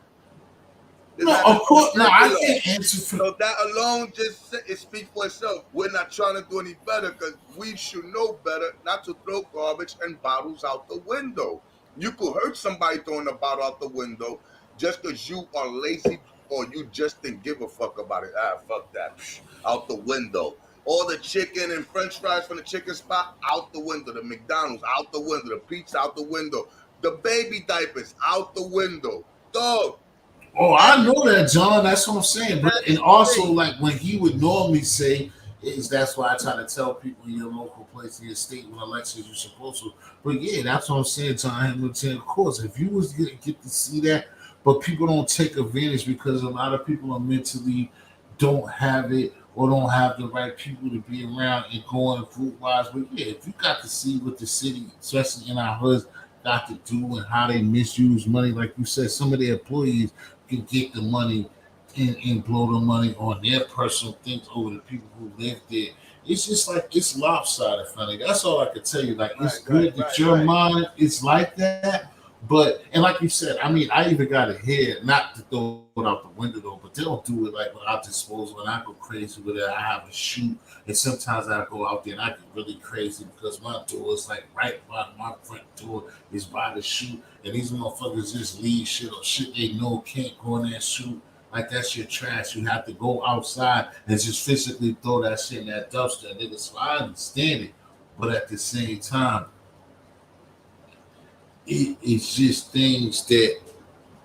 No, of course, no, I can't answer for. So that alone just it speaks for itself. We're not trying to do any better because we should know better not to throw garbage and bottles out the window. You could hurt somebody throwing a bottle out the window just because you are lazy or you just didn't give a fuck about it. Fuck that. Out the window. All the chicken and french fries from the chicken spot out the window. The McDonald's out the window. The pizza out the window. The baby diapers out the window. Dog. Oh, I know that, John. That's what I'm saying. But and also, like when he would normally say, is that's why I try to tell people in your local place, in your state, when elections you're supposed to. But yeah, that's what I'm saying, John Hamilton. Of course, if you was get to see that, but people don't take advantage because a lot of people are mentally don't have it or don't have the right people to be around and going group wise. But yeah, if you got to see what the city, especially in our hoods, got to do and how they misuse money, like you said, some of their employees can get the money and blow the money on their personal things over the people who live there. It's just like it's lopsided, funny. That's all I can tell you. Like it's good that your mind is like that, But and like you said, I mean, I even got it here, not to throw it out the window though, but they'll do it like when I dispose when I go crazy with it. I have a shoot, and sometimes I go out there and I get really crazy because my door is like right by my front door is by the shoot, and these motherfuckers just leave shit or shit they know can't go in there and shoot. Like that's your trash. You have to go outside and just physically throw that shit in that dumpster, nigga. So I understand it, but at the same time, it's just things that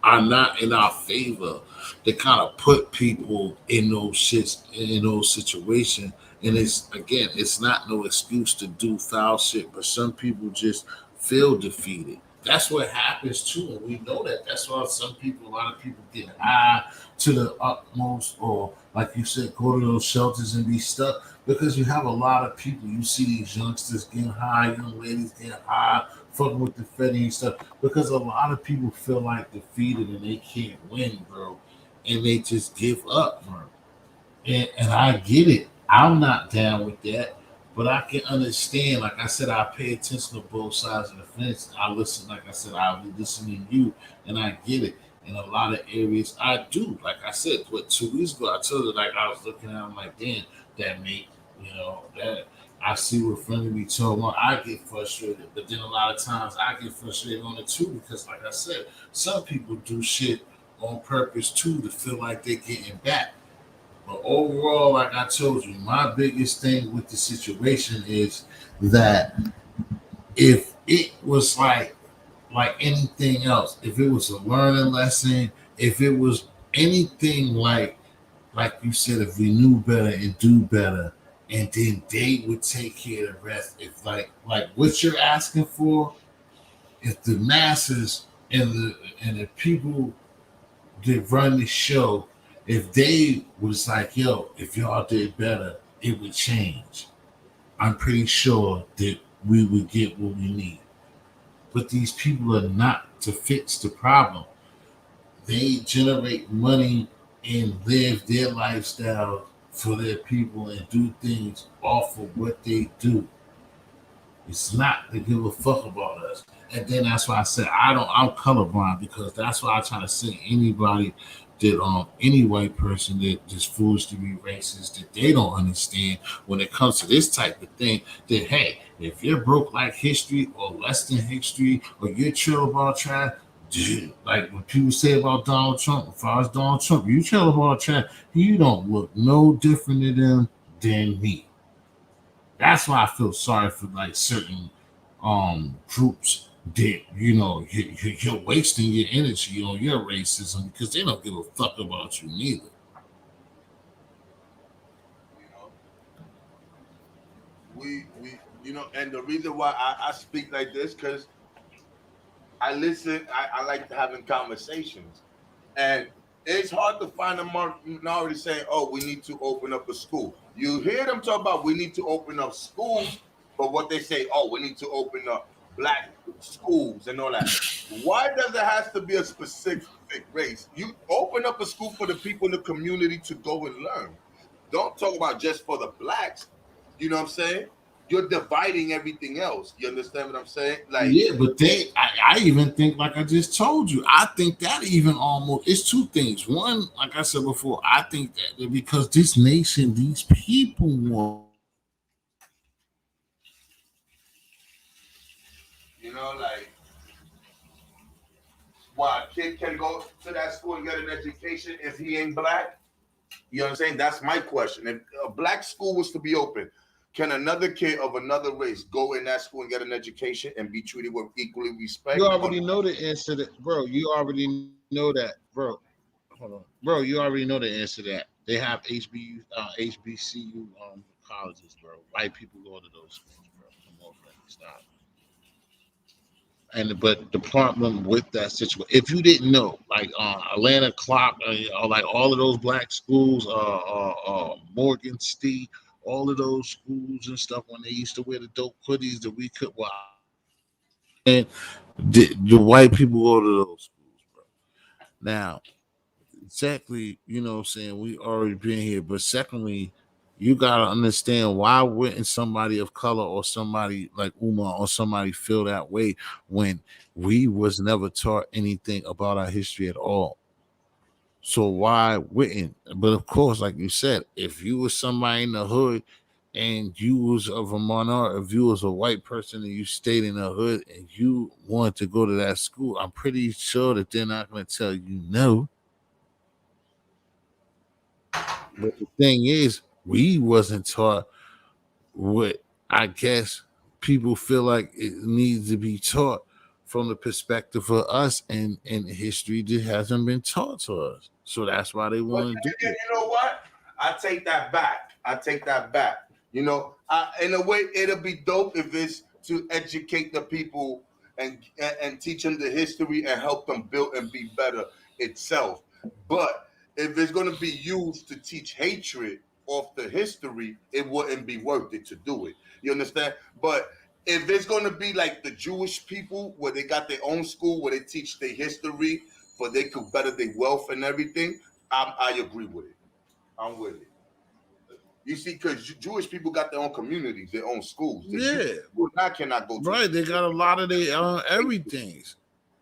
are not in our favor that kind of put people in those shits in those situations. And it's again, it's not no excuse to do foul shit, but some people just feel defeated. That's what happens too, and we know that. That's why a lot of people get high to the utmost, or like you said, go to those shelters and be stuck because you have a lot of people. You see these youngsters getting high, young ladies getting high, fucking with the Fetty and stuff because a lot of people feel like defeated and they can't win, bro, and they just give up, bro. And I get it. I'm not down with that, but I can understand. Like I said, I pay attention to both sides of the fence. I listen, like I said, I'll be listening to you, and I get it. In a lot of areas, I do. Like I said, what 2 weeks ago, I told her like I was looking at him like, damn, that mate, that I see what friendly me told one. I get frustrated, but then a lot of times I get frustrated on it too because, like I said, some people do shit on purpose too to feel like they're getting back. But overall, like I told you, my biggest thing with the situation is that if it was like anything else, if it was a learning lesson, if it was anything like you said, if we knew better and do better, and then they would take care of the rest. If like what you're asking for, if the masses and the people that run the show, if they was like, yo, if y'all did better, it would change. I'm pretty sure that we would get what we need. But these people are not to fix the problem. They generate money and live their lifestyle for their people and do things off of what they do. It's not to give a fuck about us. And then that's why I said I'm colorblind because that's why I try to say anybody that any white person that just foolish to be racist that they don't understand when it comes to this type of thing that hey, if you're broke like history or less than history or you're chill about trash, dude, like when people say about Donald Trump, as far as Donald Trump, you chill about trash, you don't look no different to them than me. That's why I feel sorry for like certain groups that you're wasting your energy on your racism because they don't give a fuck about you neither. And the reason why I speak like this because I listen. I like having conversations, and it's hard to find a minority saying, "Oh, we need to open up a school." You hear them talk about we need to open up schools, but what they say, "Oh, we need to open up black schools and all that." Why does it have to be a specific race? You open up a school for the people in the community to go and learn. Don't talk about just for the blacks. You know what I'm saying? You're dividing everything else. You understand what I'm saying? Like, Yeah, but I even think, like I just told you, I think that even almost, it's two things. One, like I said before, I think that because this nation, these people want, like, why a kid can go to that school and get an education if he ain't black? You know what I'm saying? That's my question. If a black school was to be open, can another kid of another race go in that school and get an education and be treated with equally respect? You already know the answer to bro. You already know that, bro. Hold on, bro. You already know the answer to that. They have HBCU colleges, bro. White people go to those schools, bro. Come on, friend, stop. And but the problem with that situation, if you didn't know, like Atlanta Clock, or like all of those black schools, Morgan State, all of those schools and stuff, when they used to wear the dope hoodies that we could, well, and the white people go to those schools, bro. Now, exactly, you know what I'm saying? We already been here, but secondly, you gotta understand why wouldn't somebody of color or somebody like Umar or somebody feel that way when we was never taught anything about our history at all. So why wouldn't? But of course, like you said, if you was somebody in the hood and you was of a minority, if you was a white person and you stayed in the hood and you wanted to go to that school, I'm pretty sure that they're not going to tell you no. But the thing is, we wasn't taught what I guess people feel like it needs to be taught from the perspective of us, and history just hasn't been taught to us. So that's why they But want to do then it. you know what? I take that back. I take that back. You know, in a way, it'll be dope if it's to educate the people and teach them the history and help them build and be better itself. But if it's going to be used to teach hatred of the history, it wouldn't be worth it to do it. You understand? But if it's going to be like the Jewish people where they got their own school where they teach their history for they could better their wealth and everything, I agree with it. I'm with it. You see, because Jewish people got their own communities, their own schools. The Yeah, Jewish people now cannot go to right. They got a lot of their everything.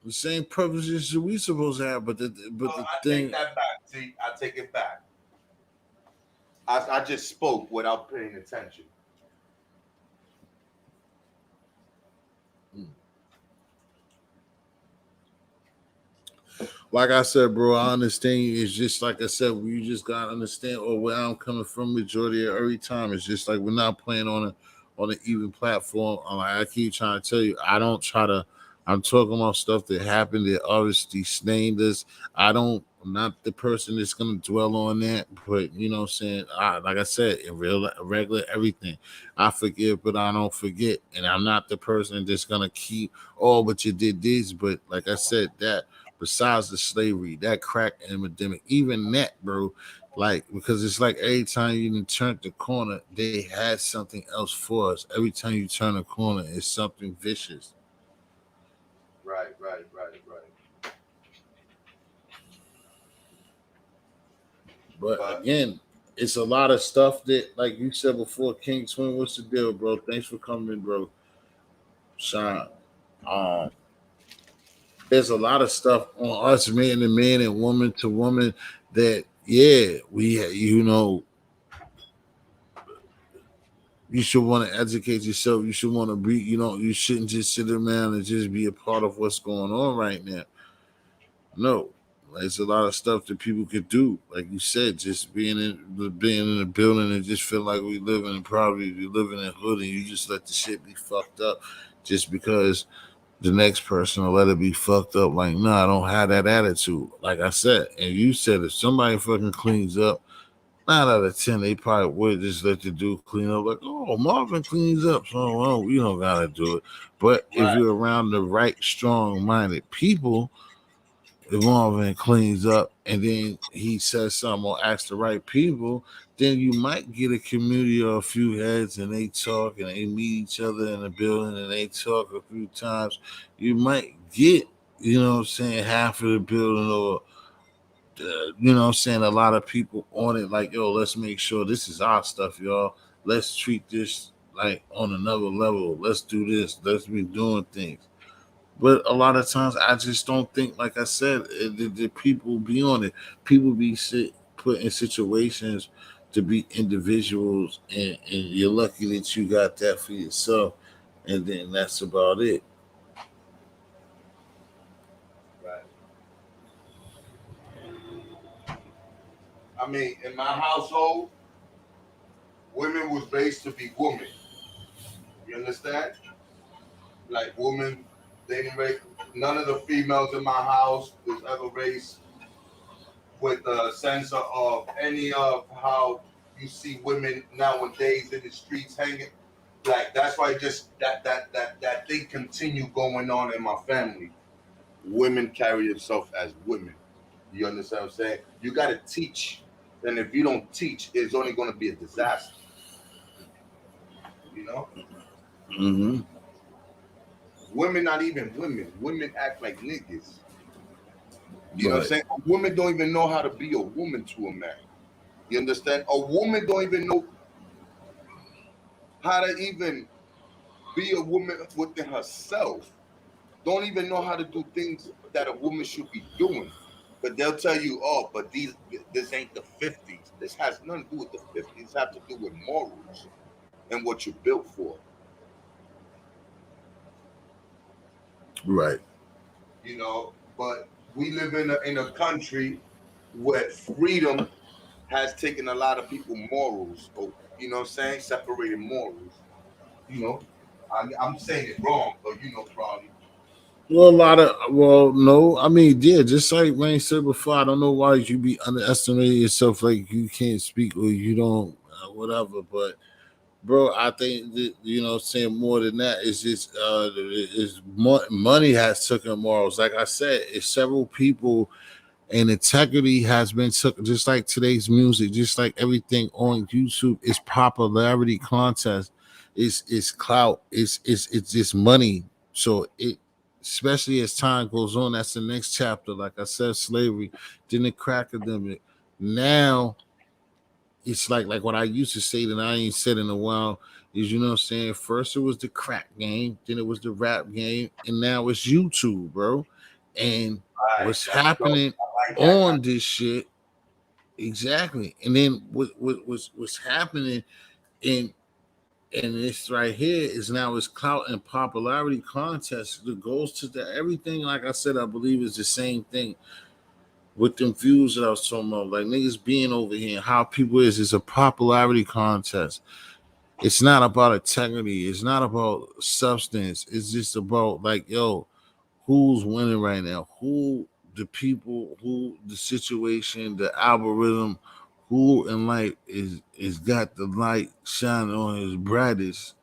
The same privileges that we supposed to have, but the I thing. take that back. See, I take it back. I just spoke without paying attention. Like I said, bro, I understand you. It's just like I said, you just gotta understand or where I'm coming from majority of every time. It's just like we're not playing on an even platform. Like I keep trying to tell you, I don't try to I'm talking about stuff that happened that obviously stained us. I'm not the person that's gonna dwell on that, but you know what I'm saying? Like I said, in real regular everything. I forgive, but I don't forget. And I'm not the person that's gonna keep, oh, but you did this. But like I said, that besides the slavery, that crack epidemic, even that, bro, like because it's like every time you done turned the corner, they had something else for us. Every time you turn a corner, it's something vicious. Right. But again, it's a lot of stuff that, like you said before, King Twin, what's the deal, bro? Thanks for coming, bro. Sean. Um, there's a lot of stuff on us, man to man and woman to woman, that yeah, you should want to educate yourself. You should want to be, you shouldn't just sit around and just be a part of what's going on right now. No, there's a lot of stuff that people could do. Like you said, just being in the building and just feel like we living in probably you live in a hood and you just let the shit be fucked up just because the next person will let it be fucked up. Like, no, I don't have that attitude. Like I said, and you said if somebody fucking cleans up, 9 out of 10, they probably would just let the dude clean up. Like, oh, Marvin cleans up, so well, we don't gotta do it. But if Right. you're around the right, strong-minded people, if Marvin cleans up and then he says something or asks the right people, then you might get a community or a few heads and they talk and they meet each other in the building and they talk a few times. You might get, half of the building or a lot of people on it like, yo, let's make sure this is our stuff, y'all. Let's treat this like on another level. Let's do this. Let's be doing things. But a lot of times, I just don't think, like I said, the people be on it. People be put in situations to be individuals, and you're lucky that you got that for yourself, and then that's about it. Right. I mean, in my household, women was raised to be women. You understand? Like women, they didn't raise. None of the females in my house was ever raised with a sense of any of how you see women nowadays in the streets hanging. Like that's why just that thing continue going on in my family. Women carry themselves as women. You understand what I'm saying? You got to teach, and if you don't teach, it's only going to be a disaster. You know, Mm-hmm. women not even women. Women act like niggas. You know what I'm Right. saying? A woman don't even know how to be a woman to a man. You understand? A woman don't even know how to even be a woman within herself. Don't even know how to do things that a woman should be doing. But they'll tell you, oh, but this ain't the 50s. This has nothing to do with the 50s. It has to do with morals and what you're built for. Right. You know, but we live in a country where freedom has taken a lot of people morals, or you know what I'm saying, separated morals. You know, I'm saying it wrong, but you know probably. Well, no, I mean, yeah, just like Wayne said before, I don't know why you be underestimating yourself, like you can't speak or you don't, whatever. But bro, I think that, you know, saying more than that is just money has taken morals. Like I said, it's several people, and integrity has been took, just like today's music, just like everything on YouTube is popularity contest, it's clout, it's just money. So it, especially as time goes on, that's the next chapter. Like I said, slavery, then the crack epidemic. Now it's like what I used to say that I ain't said in a while is, you know what I'm saying? First it was the crack game, then it was the rap game, and now it's YouTube, bro. And Right, what's that's dope. happening I like that on this shit, exactly. And then what's happening in this right here is now it's clout and popularity contest that goes to the everything. Like I said, I believe is the same thing with them views that I was talking about, like niggas being over here and how people is. It's a popularity contest. It's not about integrity. It's not about substance. It's just about like, yo, who's winning right now? Who the people, who the situation, the algorithm, who in life is got the light shining on his brightest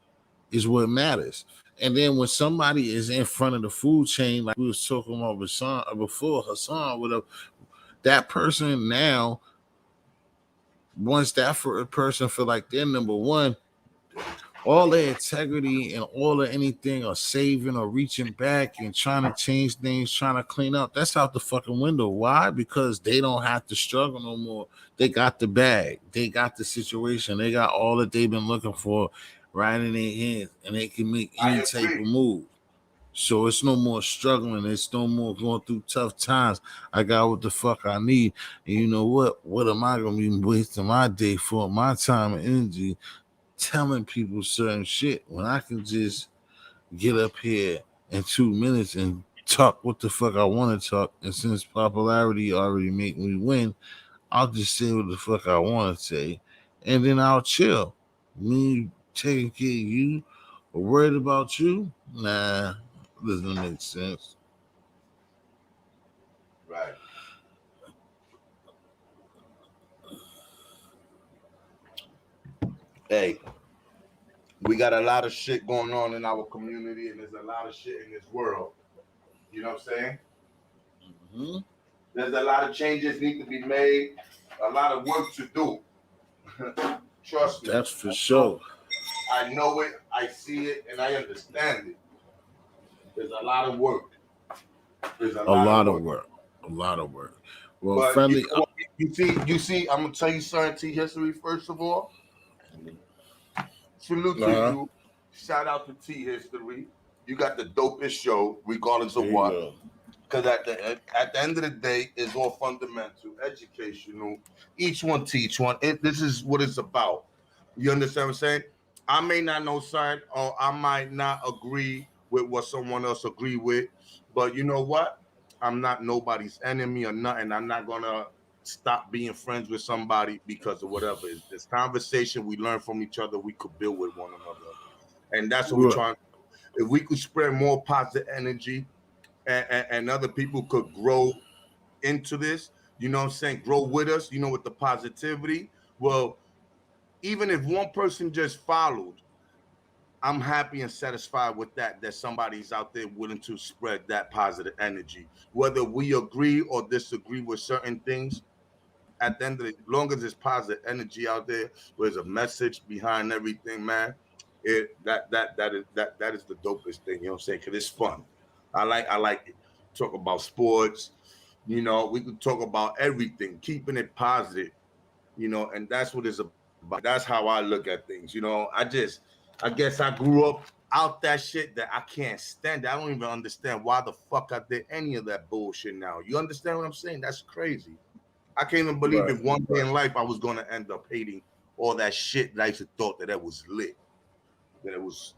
is what matters. And then when somebody is in front of the food chain, like we was talking about Hassan before, Hassan, whatever, that person now, once that person feel like they're number one, all their integrity and all of anything or saving or reaching back and trying to change things, trying to clean up, that's out the fucking window. Why? Because they don't have to struggle no more. They got the bag. They got the situation. They got all that they've been looking for right in their hands, and they can make any type of move. So it's no more struggling. It's no more going through tough times. I got what the fuck I need. And you know what? What am I going to be wasting my day for? My time and energy telling people certain shit when I can just get up here in 2 minutes and talk what the fuck I want to talk. And since popularity already made me win, I'll just say what the fuck I want to say. And then I'll chill. Me taking care of you or worried about you? Nah, doesn't make sense. Right. Hey, we got a lot of shit going on in our community, and there's a lot of shit in this world. You know what I'm saying? Mm-hmm. There's a lot of changes need to be made, a lot of work to do. Trust me. That's for sure. I know it, I see it, and I understand it. There's a lot of work. There's a lot of work. A lot of work. Well, But friendly. you see, I'm gonna tell you something. T history first of all. Salute to you. Shout out to T history. You got the dopest show, regardless of what. Because at the end of the day, it's all fundamental, educational. Each one teach one. This is what it's about. You understand what I'm saying? I may not know something, or I might not agree with what someone else agree with, but you know what? I'm not nobody's enemy or nothing. I'm not gonna stop being friends with somebody because of whatever. It's this conversation we learn from each other. We could build with one another, and that's what we're trying. If we could spread more positive energy, and other people could grow into this, you know what I'm saying, grow with us, you know, with the positivity. Well, even if one person just followed, I'm happy and satisfied with that somebody's out there willing to spread that positive energy. Whether we agree or disagree with certain things, at the end of the long as there's positive energy out there, there's a message behind everything, man. That is the dopest thing, you know what I'm saying? Because it's fun. I like it. Talk about sports, you know, we could talk about everything, keeping it positive, you know, and that's what it's about. That's how I look at things, you know. I guess I grew up out that shit that I can't stand it. I don't even understand why the fuck I did any of that bullshit now. You understand what I'm saying? That's crazy. I can't even believe in one day in life I was gonna end up hating all that shit that I used to thought that it was lit. That it was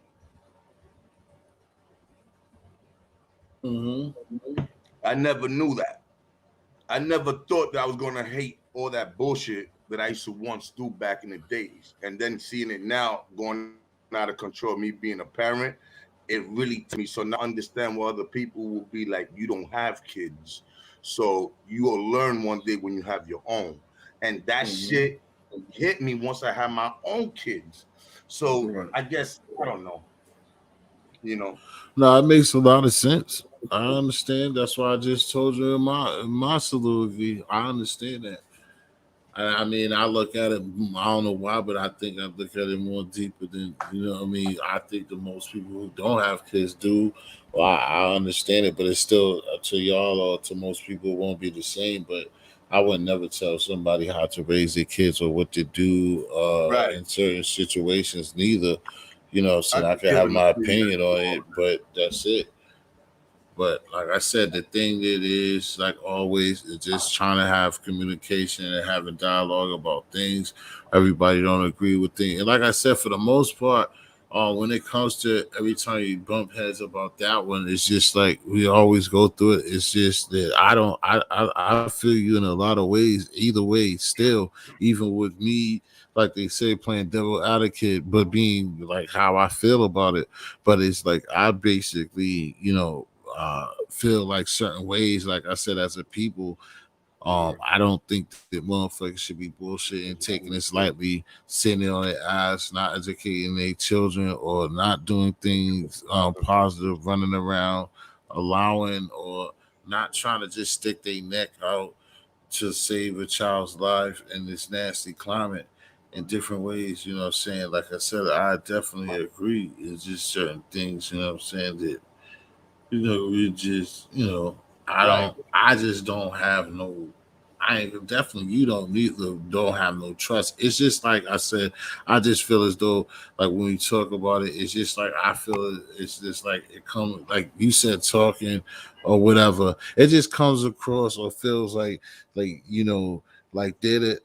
I never knew that. I never thought that I was gonna hate all that bullshit that I used to once do back in the days. And then seeing it now going out of control, me being a parent, it really to me. So now I understand why other people will be like, you don't have kids. So you'll learn one day when you have your own. And that shit hit me once I had my own kids. So I guess I don't know. You know. No, it makes a lot of sense. I understand. That's why I just told you in my soliloquy. I understand that. I mean, I look at it. I don't know why, but I think I look at it more deeper than you know. What I mean, I think that most people who don't have kids do. Well, I understand it, but it's still to y'all or to most people it won't be the same. But I would never tell somebody how to raise their kids or what to do Right. in certain situations. Neither, you know. So I I just can give have them the my freedom opinion to on do all it, but that's it. But like I said, the thing that is like always is just trying to have communication and having dialogue about things. Everybody don't agree with things. And like I said, for the most part, when it comes to every time you bump heads about that one, it's just like we always go through it. It's just that I don't I feel you in a lot of ways, either way, still, even with me, like they say, playing devil advocate, but being like how I feel about it. But it's like I basically, feel like certain ways, like I said, as a people, I don't think that motherfuckers should be bullshitting, taking this lightly, sitting there on their ass, not educating their children or not doing things positive, running around, allowing or not trying to just stick their neck out to save a child's life in this nasty climate in different ways. You know what I'm saying? Like I said, I definitely agree. It's just certain things, you know what I'm saying, that we just, Right. I just don't have no, I ain't definitely, you don't neither, don't have no trust. It's just like I said, I just feel as though, like when we talk about it, it's just like, I feel it's just like it comes, like you said, talking or whatever, it just comes across or feels like they're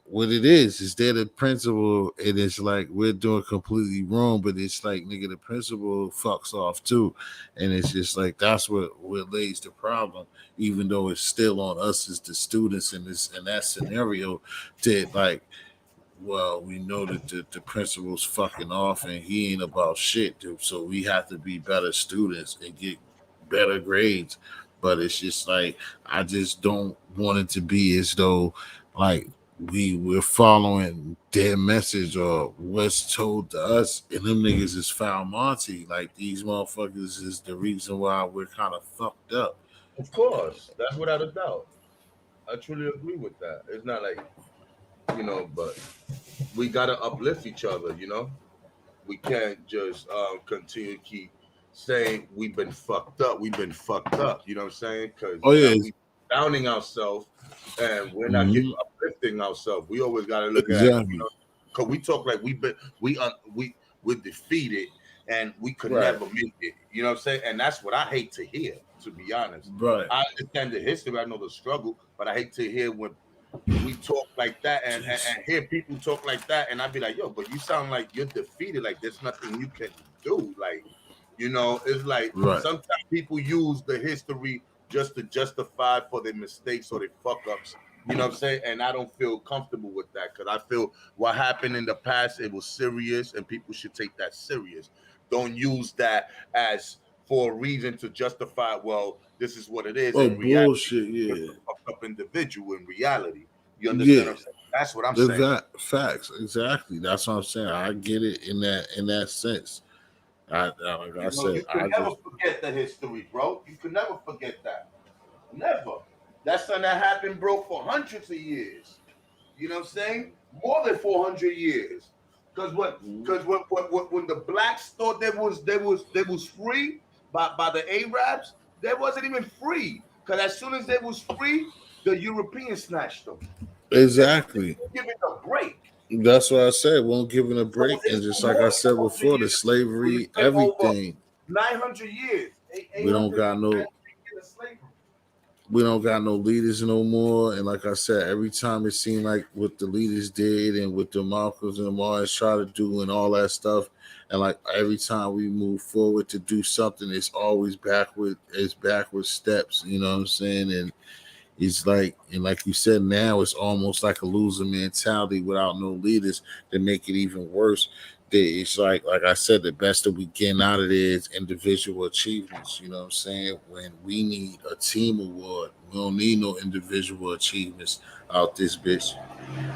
what it is they're the principal, and it's like we're doing completely wrong, but it's like nigga, the principal fucks off too, and it's just like that's what lays the problem, even though it's still on us as the students in that scenario, that like, well, we know that the principal's fucking off and he ain't about shit, dude. So we have to be better students and get better grades. But it's just like I just don't want it to be as though like we're following their message or what's told to us, and them niggas is foul Monty. Like these motherfuckers is the reason why we're kind of fucked up. Of course. That's without a doubt. I truly agree with that. It's not like, but we gotta uplift each other, We can't just continue to keep saying we've been fucked up. We've been fucked up. You know what I'm saying? Because Oh yeah. we downing ourselves and we're not getting Mhm. uplifting ourselves. We always got to look at, Exactly. because we talk like we're defeated and we could Right. never make it. You know what I'm saying? And that's what I hate to hear. To be honest, Right. I understand the history. I know the struggle, but I hate to hear when we talk like that and hear people talk like that, and I'd be like, yo, but you sound like you're defeated, like there's nothing you can do. Like, it's like Right. sometimes people use the history just to justify for their mistakes or their fuck ups. You know what I'm saying? And I don't feel comfortable with that, because I feel what happened in the past, it was serious and people should take that serious. Don't use that as for a reason to justify, well, this is what it is. Oh In reality, bullshit. you're Yeah. a fucked up individual in reality. You understand Yeah. what I'm saying? That's what I'm The saying. facts, exactly. That's what I'm saying. I get it in that sense. Like I said, You I can never just forget the history, bro. You can never forget that. Never. That's something that happened, bro, for hundreds of years. You know what I'm saying? More than 400 years. Because when the blacks thought they was free by the Arabs, they wasn't even free. Because as soon as they was free, the Europeans snatched them. They exactly. were given a break. That's what I said. Won't give it a break, and just like I said before, the slavery, everything. 900 years. We don't got no. We don't got no leaders no more. And like I said, every time it seemed like what the leaders did and what the Malcolms and the Mars try to do and all that stuff, and like every time we move forward to do something, it's always backward. It's backward steps. You know what I'm saying? And it's like, and like you said, now it's almost like a loser mentality without no leaders that make it even worse. It's like I said, the best that we get out of there is individual achievements. You know what I'm saying? When we need a team award, we don't need no individual achievements out this bitch.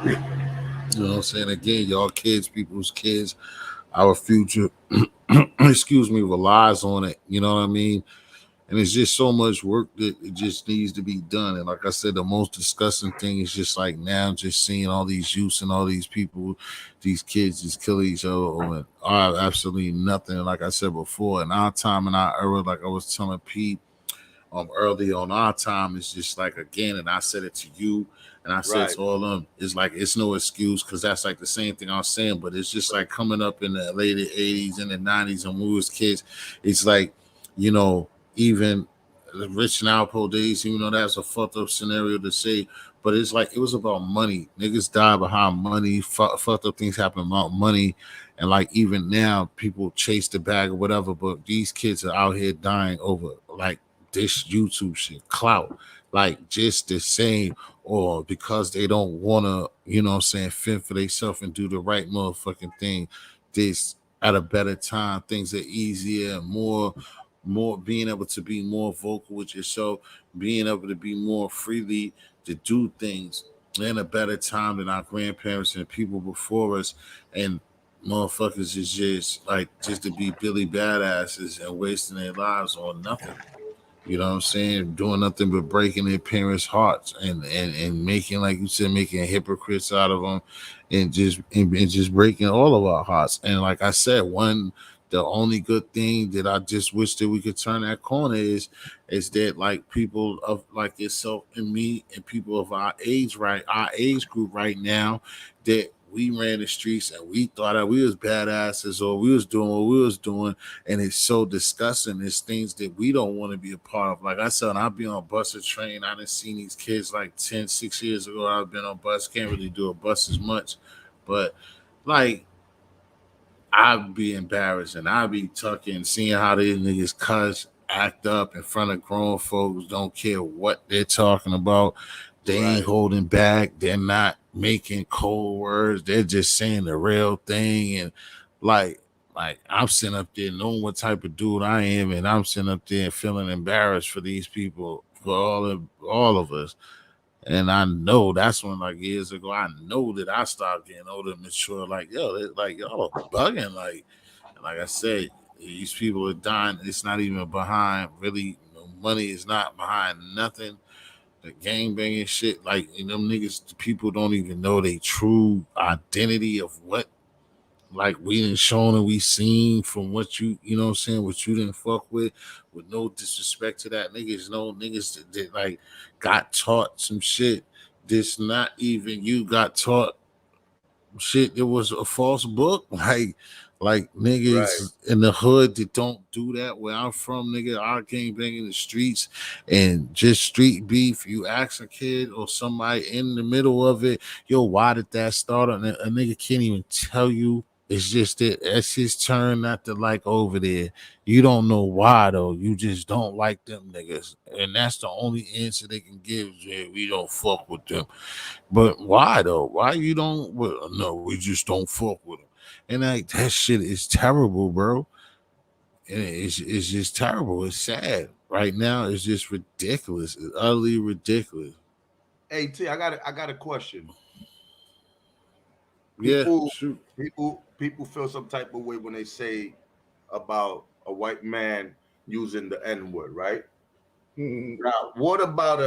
You know what I'm saying? Again, y'all kids, people's kids, our future, excuse me, relies on it. You know what I mean? And it's just so much work that it just needs to be done. And like I said, the most disgusting thing is just like now just seeing all these youths and all these people, these kids just kill each other over absolutely nothing. And like I said before, in our time and our era, like I was telling Pete early on, our time is just like, again, and I said it to you and I said Right. to all of them, it's like it's no excuse, because that's like the same thing I was saying, but it's just like coming up in the late 80s and the 90s and when we was kids, it's like, you know, even the rich and Alpo days, even though that's a fucked up scenario to say, but it's like it was about money. Niggas die behind money. Fucked up things happen about money, and like even now, people chase the bag or whatever. But these kids are out here dying over like this YouTube shit, clout, like just the same, or because they don't want to, you know what I'm saying, fend for themselves and do the right motherfucking thing. This at a better time, things are easier, more being able to be more vocal with yourself, being able to be more freely to do things in a better time than our grandparents and people before us. And motherfuckers is just like just to be Billy badasses and wasting their lives on nothing. You know what I'm saying? Doing nothing but breaking their parents' hearts and making, like you said, making hypocrites out of them, and just breaking all of our hearts. And like I said, the only good thing that I just wish that we could turn that corner is that like people of like yourself and me and people of our age, right, our age group right now, that we ran the streets and we thought that we was badasses or we was doing what we was doing, and it's so disgusting. It's things that we don't want to be a part of. Like I said, I've been on bus or train. I didn't see these kids like 6 years ago. I've been on bus. Can't really do a bus as much, but like I'd be embarrassed and I'd be tucking, seeing how these niggas cuss, act up in front of grown folks, don't care what they're talking about. They ain't holding back. They're not making cold words. They're just saying the real thing. And like, I'm sitting up there knowing what type of dude I am, and I'm sitting up there feeling embarrassed for these people, for all of us. And I know that's when, like years ago, I know that I started getting older and mature. Like, yo, like y'all are bugging. Like I said, these people are dying. It's not even behind really. Money is not behind nothing. The gang banging shit, like them niggas, people don't even know their true identity of what. Like we didn't shown and we seen from what you know what I'm saying, what you didn't fuck with no disrespect to that niggas, no niggas that like got taught some shit. This not even you got taught shit. It was a false book. Like Right. niggas in the hood that don't do that. Where I'm from, nigga, our gang bang in the streets and just street beef. You ask a kid or somebody in the middle of it, yo, why did that start? And a nigga can't even tell you. It's just that it's his turn not to like over there. You don't know why though. You just don't like them niggas, and that's the only answer they can give. Is, yeah, we don't fuck with them. But why though? Why you don't? Well, no, we just don't fuck with them. And like that shit is terrible, bro. And it's just terrible. It's sad. Right now, it's just ridiculous. It's utterly ridiculous. Hey T, I got a question. Yeah, People shoot. people feel some type of way when they say about a white man using the N word, right? Now, what about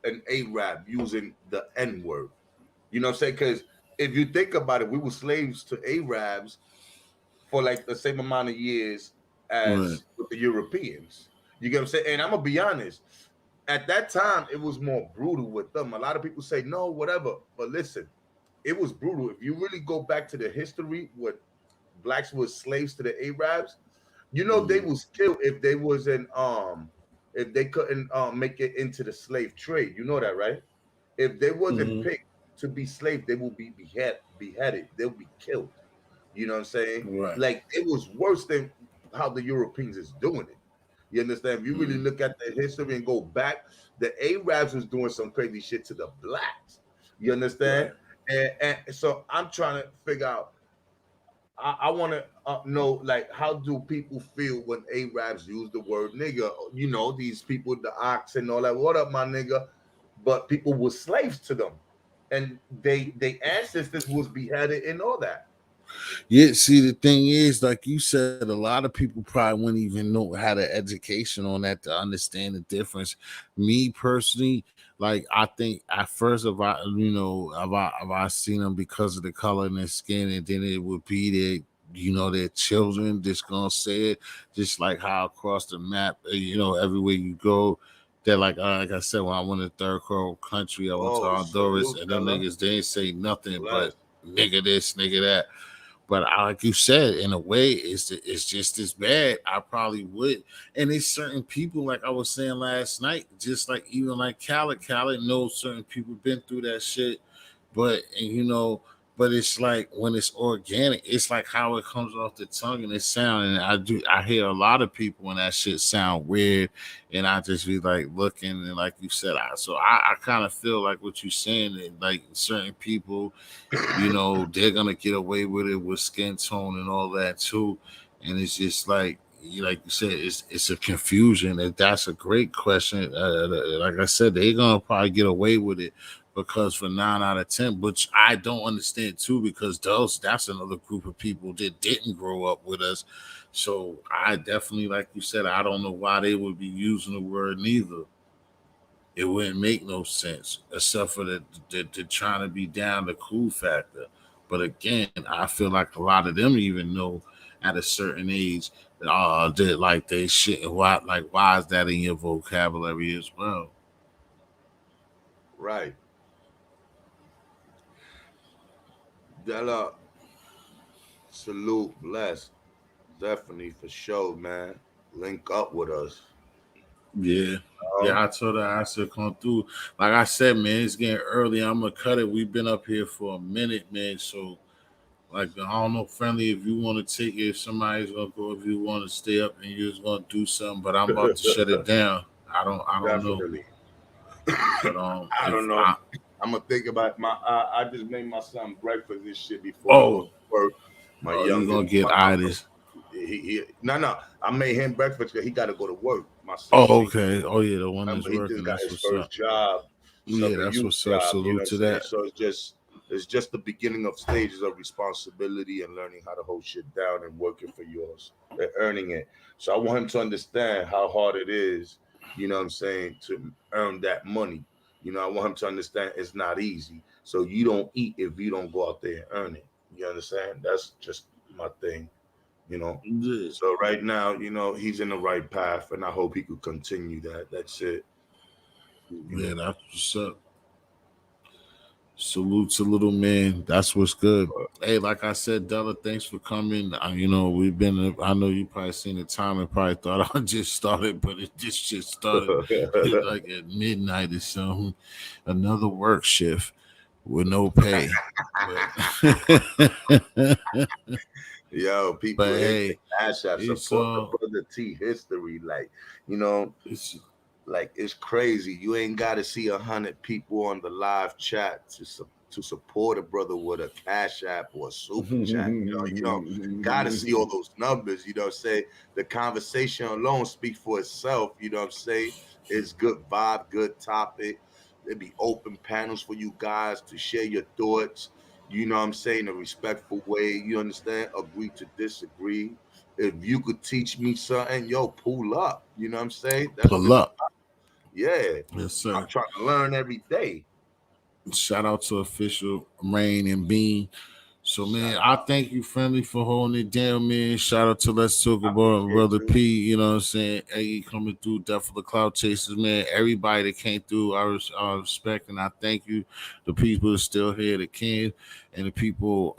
an Arab using the N word? You know what I'm saying? Because if you think about it, we were slaves to Arabs for like the same amount of years Right. as with the Europeans. You get what I'm saying? And I'm gonna be honest. At that time, it was more brutal with them. A lot of people say no, whatever. But listen, it was brutal. If you really go back to the history, what blacks were slaves to the Arabs, you know, they was killed if they couldn't make it into the slave trade. You know that, right? If they wasn't picked to be slaves, they will be beheaded. They'll be killed. You know what I'm saying? Right. Like it was worse than how the Europeans is doing it. You understand? If you really look at the history and go back, the Arabs was doing some crazy shit to the blacks. You understand? And so I'm trying to figure out. I want to know, like, how do people feel when Arabs use the word nigga? You know, these people, the ox and all that. What up, my nigga? But people were slaves to them, and they ancestors was beheaded and all that. Yeah, see, the thing is, like you said, a lot of people probably wouldn't even know had an education on that to understand the difference. Me personally, like I think at first, if I seen them because of the color in their skin, and then it would be their children just gonna say it, just like how across the map, everywhere you go. They're like I said, when I went to third world country, I went to Oh, Honduras, salute, and them fella. niggas they ain't say nothing but Bless. nigga this, nigga that. But like you said, in a way, it's just as bad. I probably would. And there's certain people, like I was saying last night, just like even like Khaled knows certain people been through that shit. But it's like when it's organic, it's like how it comes off the tongue and it sound. And I hear a lot of people when that shit sound weird, and I just be like looking and like you said, I kind of feel like what you're saying, that like certain people they're gonna get away with it with skin tone and all that too. And it's just like you said, it's a confusion. And that's a great question. Like I said, they're gonna probably get away with it because for 9 out of 10, which I don't understand too, because that's another group of people that didn't grow up with us. So I definitely, like you said, I don't know why they would be using the word neither. It wouldn't make no sense except for the trying to be down the cool factor. But again, I feel like a lot of them even know at a certain age that like they shit. Why is that in your vocabulary as well? Right. Della, salute, bless. Definitely for sure, man. Link up with us. Yeah. Uh, Yeah, I told her I should come through. Like I said, man, it's getting early. I'm gonna cut it. We've been up here for a minute, man. So like I don't know, friendly, if you want to take it, if somebody's gonna go, if you want to stay up and you're just gonna do something, but I'm about to shut it down. I don't know. Definitely. But I if don't know. I I'm gonna think about I just made my son breakfast this shit before he goes oh to work. My you youngest, gonna get itis. no. I made him breakfast because he got to go to work. My son, Oh, okay. Oh yeah, the one that's remember, he just working, got that's his what's first up. job, Yeah, sucker that's youth what's up. job. You know Salute what I'm to saying? that. So it's just the beginning of stages of responsibility and learning how to hold shit down and working for yours and earning it. So I want him to understand how hard it is. You know what I'm saying, to earn that money. I want him to understand it's not easy. So you don't eat if you don't go out there and earn it. You understand? That's just my thing. You know. Yeah, So right now, he's in the right path, and I hope he could continue that. That's it. You yeah, know. that's what's up. Salute to little man. That's what's good. Hey, like I said, Della, thanks for coming. We've been. I know you probably seen the time and probably thought I just started, but it just started like at midnight or something. Another work shift with no pay. But Yo, people but hit the hey, cash app, it's support the brother T history. You know, it's it's crazy. You ain't got to see 100 people on the live chat to support a brother with a cash app or a super chat. Got to see all those numbers. Say the conversation alone speaks for itself. What I'm saying? It's good vibe, good topic. There be open panels for you guys to share your thoughts. What I'm saying? A respectful way. You understand? Agree to disagree. If you could teach me something, yo, pull up. You know what I'm saying? That's what pull it's up. about. Yeah. Yes, I'm sir. trying to learn every day. Shout out to official Rain and Bean. So man, I thank you, friendly, for holding it down, man. Shout out to Let's Talk About Brother P. You know what I'm saying? Hey, coming through, Death for the Cloud Chasers, man. Everybody that came through, I respect and I thank you. The people that still here that can, and the people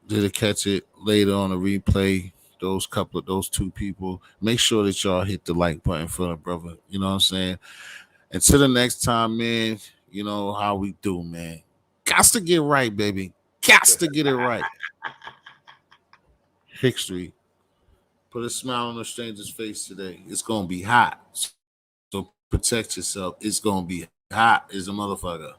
that'll catch it later on a replay. Those two people. Make sure that y'all hit the like button for the brother. You know what I'm saying? Until the next time, man. You know how we do, man. Gots to get right, baby. Gots to get it right. History. Put a smile on a stranger's face today. It's gonna be hot. So protect yourself. It's gonna be hot as a motherfucker.